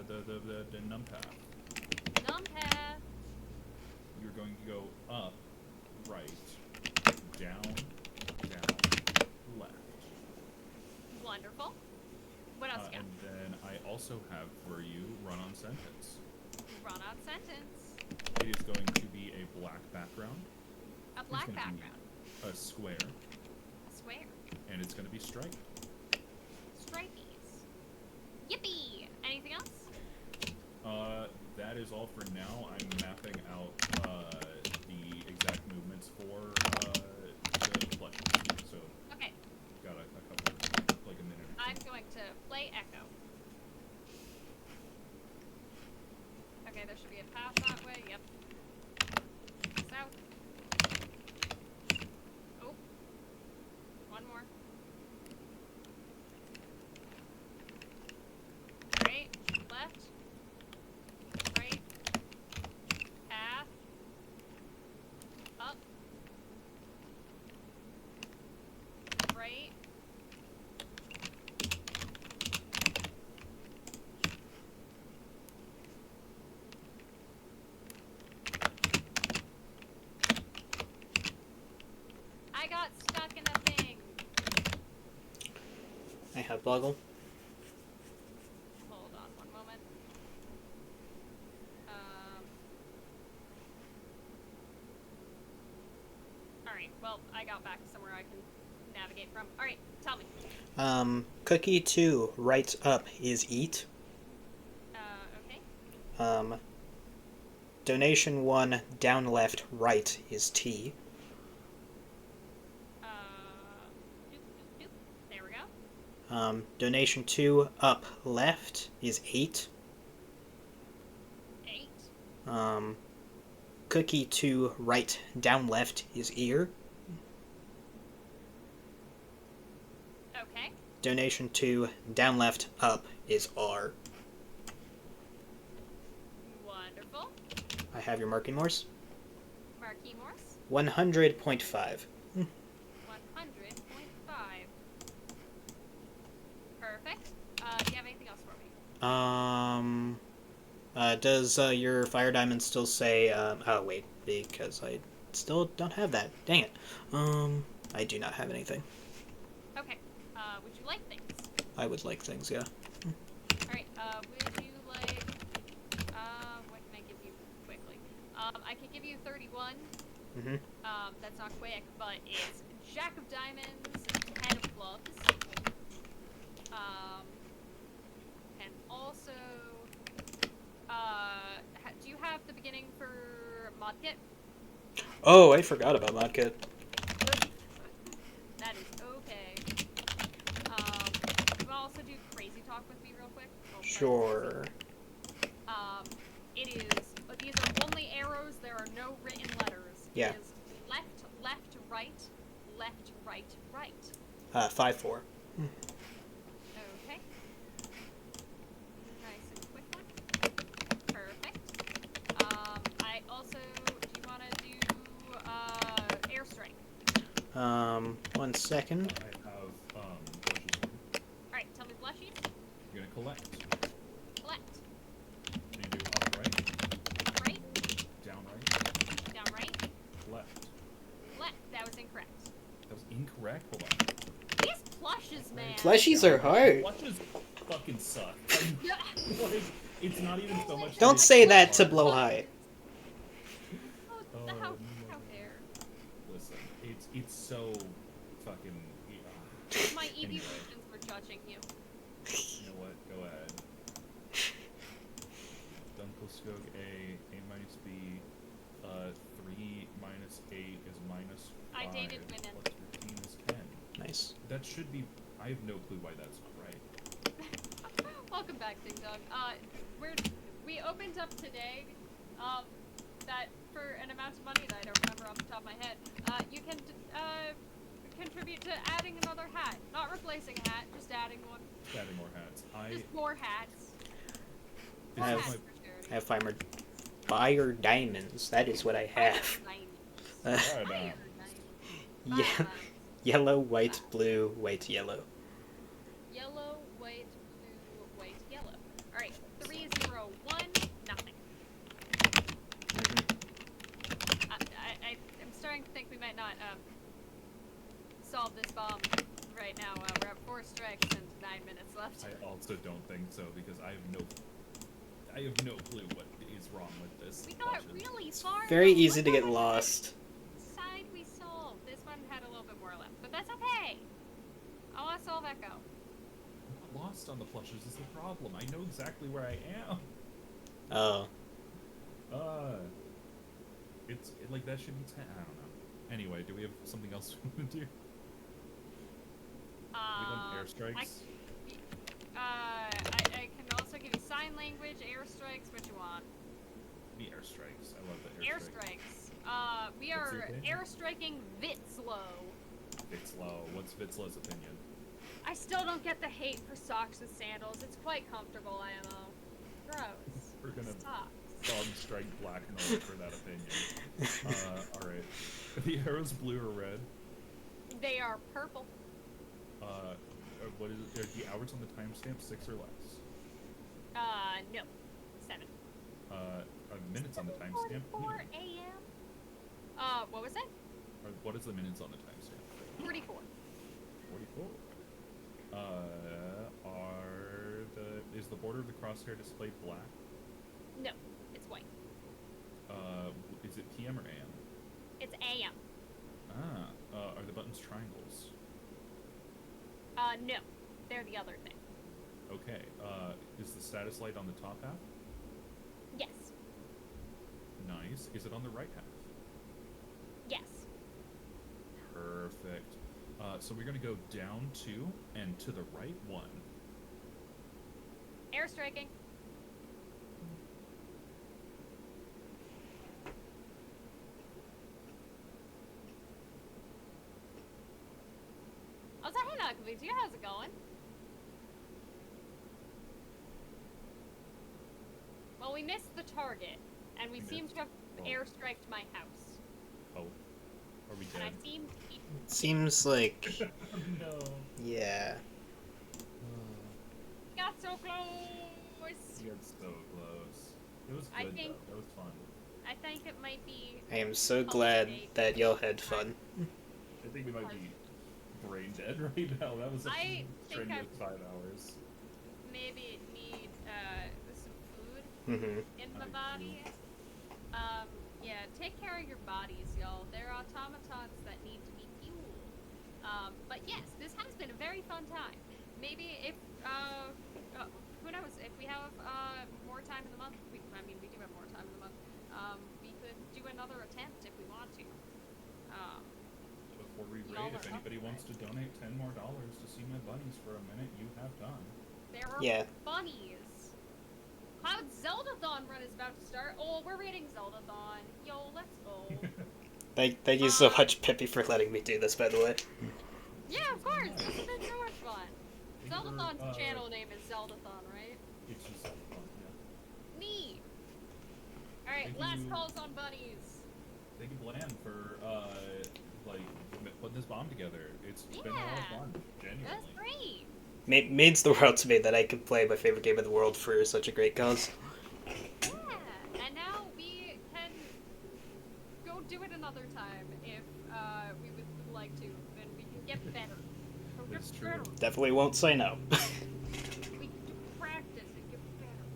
the numpath. Numpath. You're going to go up, right, down, left. Wonderful. What else you got? And then I also have for you run-on sentence. Run out sentence. It is going to be a black background. A black It's gonna be background. a square, A square. and it's going to be striped. Stripies. Yippee! Anything else? That is all for now. I'm mapping out the exact movements for the plushies. So Okay. got a couple, like a minute or I'm two. going to play Echo. Okay, there should be a path that way. Yep. South. Oh. One more. Right. Left. Right. Path. Up. Right. I got stuck in a thing. I have Boggle. Hold on one moment. Alright, well, I got back somewhere I can navigate from. Alright, tell me. Cookie 2, right up is eat. Okay. Donation 1, down left, right is tea. Doop, doop, doop. There we go. Donation 2, up left is 8. 8. Cookie 2, right, down left is ear. Okay. Donation 2, down left, up is R. Wonderful. I have your marking Morse. Marquis Morse. 100.5. 100.5. Perfect. Do you have anything else for me? Does your fire diamond still say, oh wait, because I still don't have that. Dang it. I do not have anything. Okay. Would you like things? I would like things, yeah. Alright, would you like, what can I give you quickly? I could give you 31. Mm-hmm. That's not quick, but it's Jack of Diamonds, 10 of Clubs. And also, do you have the beginning for Modkit? Oh, I forgot about Modkit. That is okay. You wanna also do Crazy Talk with me real quick? I'll play Sure. It is, these are only arrows, there are no written letters. Yeah. It is left, left, right, left, right, right. 5-4. Okay. Nice and quick one. Perfect. I also, do you want to do, airstrike? 1 second. I have plushies. Alright, tell me blushies. You're gonna collect. Collect. So you do up right, Up right, down right, down right, left. left. That was incorrect. That was incorrect. Hold on. These plushes, man. Plushies are hard. Plushes fucking suck. Like, it's not even so much. Don't say that to Blow High. Oh, how dare. Listen, it's so fucking. My EV Anyway. regions were judging you. You know what? Go ahead. Dunkelskog A minus B. 3 minus 8 is minus 5. I dated women. Plus 15 is 10. Nice. That should be. I have no clue why that's not right. Welcome back, Ding Dong. We opened up today, that for an amount of money that I don't remember off the top of my head, you can contribute to adding another hat. Not replacing a hat, just adding one. Just adding more hats. Just more hats. I More have- hats my, for charity. I have fire diamonds. That is what I have. Fire Fire diamonds. Yeah, Fire yellow, white, blue, white, yellow. Yellow, white, blue, white, yellow. Alright, 3, 0, 1, nothing. I'm starting to think we might not solve this bomb right now. We're at 4 strikes and 9 minutes left. I also don't think so because I have no clue what is wrong with this. We got watch it. really far. Very though. easy Look to how get much lost. side we solved. This one had a little bit more left, but that's okay. I'll let solve that go. I'm not lost on the plushes is the problem. I know exactly where I am. Oh. Like that should be 10. I don't know. Anyway, do we have something else we want to do? We done airstrikes. I can also give you sign language, airstrikes, what you want. The airstrikes. I love the airstrikes. Airstrikes. We What's are your opinion? airstriking Vitzlow. Vitzlow. What's Vitzlow's opinion? I still don't get the hate for socks with sandals. It's quite comfortable, IMO. Gross. We're gonna Socks. strike black noise for that opinion. Alright. The arrows blue or red? They are purple. What is it? Are the hours on the timestamp 6 or less? No. 7. Are minutes on the timestamp? 4 a.m. What was it? What is the minutes on the timestamp? 44. 44. Is the border of the crosshair displayed black? No, it's white. Is it PM or AM? It's AM. Are the buttons triangles? No. They're the other thing. Okay, is the status light on the top half? Yes. Nice. Is it on the right half? Yes. Perfect. So we're gonna go down 2 and to the right 1. Airstriking. Oh, so hey, Nakavitsu, how's it going? Well, we missed the target, and we We seem missed. to have Oh. airstriked my house. Oh. Are we And I dead? seem to be... Seems like, No. yeah. Got so close! We got so close. It was I good think- though. That was fun. I think it might be... I am so glad that y'all had fun. I think we might be brain dead right now. That was a I think strenuous I've- 5 hours. maybe need some food Mm-hmm. in my I body. Yeah, take care of your bodies, y'all. They're automatons that need to be fueled. But yes, this has been a very fun time. Maybe if, who knows, if we have more time in the month, we do have more time in the month, we could do another attempt if we want to. Before we Y'all raid, if are anybody up wants to donate $10 more to see my bunnies for a minute, you have time. There are Yeah. bunnies. Cloud Zeldathon run is about to start. Oh, we're raiding Zeldathon. Yo, let's go. Thank you so much, Pippy, for letting me do this, by the way. Yeah, of course. This has been so much fun. Thank you for, Zeldathon's channel name is Zeldathon, right? It's just fun, yeah. Neat. Alright, Thank last you. calls on bunnies. Thank you, Bland, for putting this bomb together. It's been a lot of Yeah. fun, That's genuinely. great. Means the world to me that I could play my favorite game in the world for such a great cause. Yeah. And now we can go do it another time if we would like to, and we can get better. We'll get That's true. better. Definitely won't say no. We can practice and get better.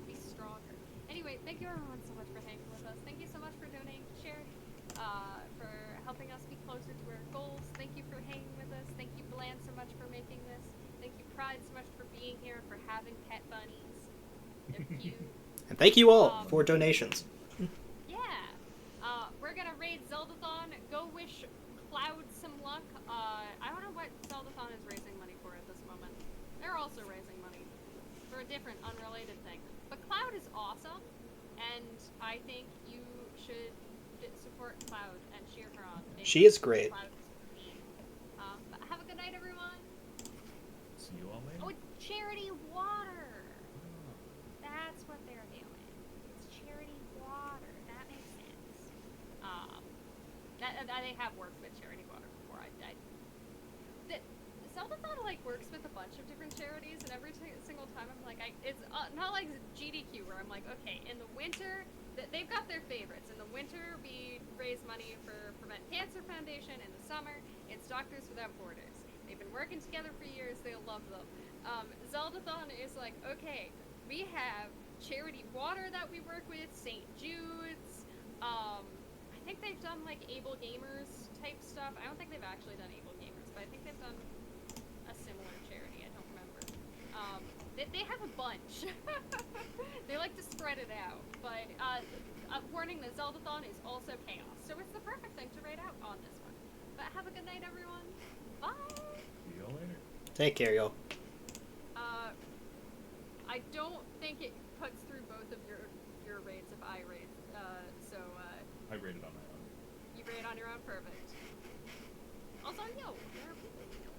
Be stronger. Anyway, thank you everyone so much for hanging with us. Thank you so much for donating to charity, for helping us be closer to our goals. Thank you for hanging with us. Thank you, Bland, so much for making this. Thank you, Pride, so much for being here and for having pet bunnies. They're cute. And thank you all for donations. Yeah. We're gonna raid Zeldathon. Go wish Cloud some luck. I don't know what Zeldathon is raising money for at this moment. They're also raising money for a different, unrelated thing. But Cloud is awesome, and I think you should support Cloud and cheer her on. She is great. Cloud is great. charity water. That's what they're doing. It's charity water. That makes sense. That they have worked with charity water before. The Zeldathon like works with a bunch of different charities, and every single time I'm like, it's not like GDQ where I'm like, okay, in the winter they've got their favorites. In the winter we raise money for Prevent Cancer Foundation. In the summer it's Doctors Without Borders. They've been working together for years. They love them. Zeldathon is like, okay, we have charity water that we work with, St. Jude's. I think they've done like Able Gamers type stuff. I don't think they've actually done Able Gamers, but I think they've done a similar charity. I don't remember. They have a bunch. They like to spread it out. But warning, the Zeldathon is also chaos, so it's the perfect thing to raid out on this one. But have a good night, everyone. Bye. See you later. Take care, y'all. I don't think it puts through both of your raids if I raid. So I rated on my own. you raid on your own, perfect. Also, yo, there are people.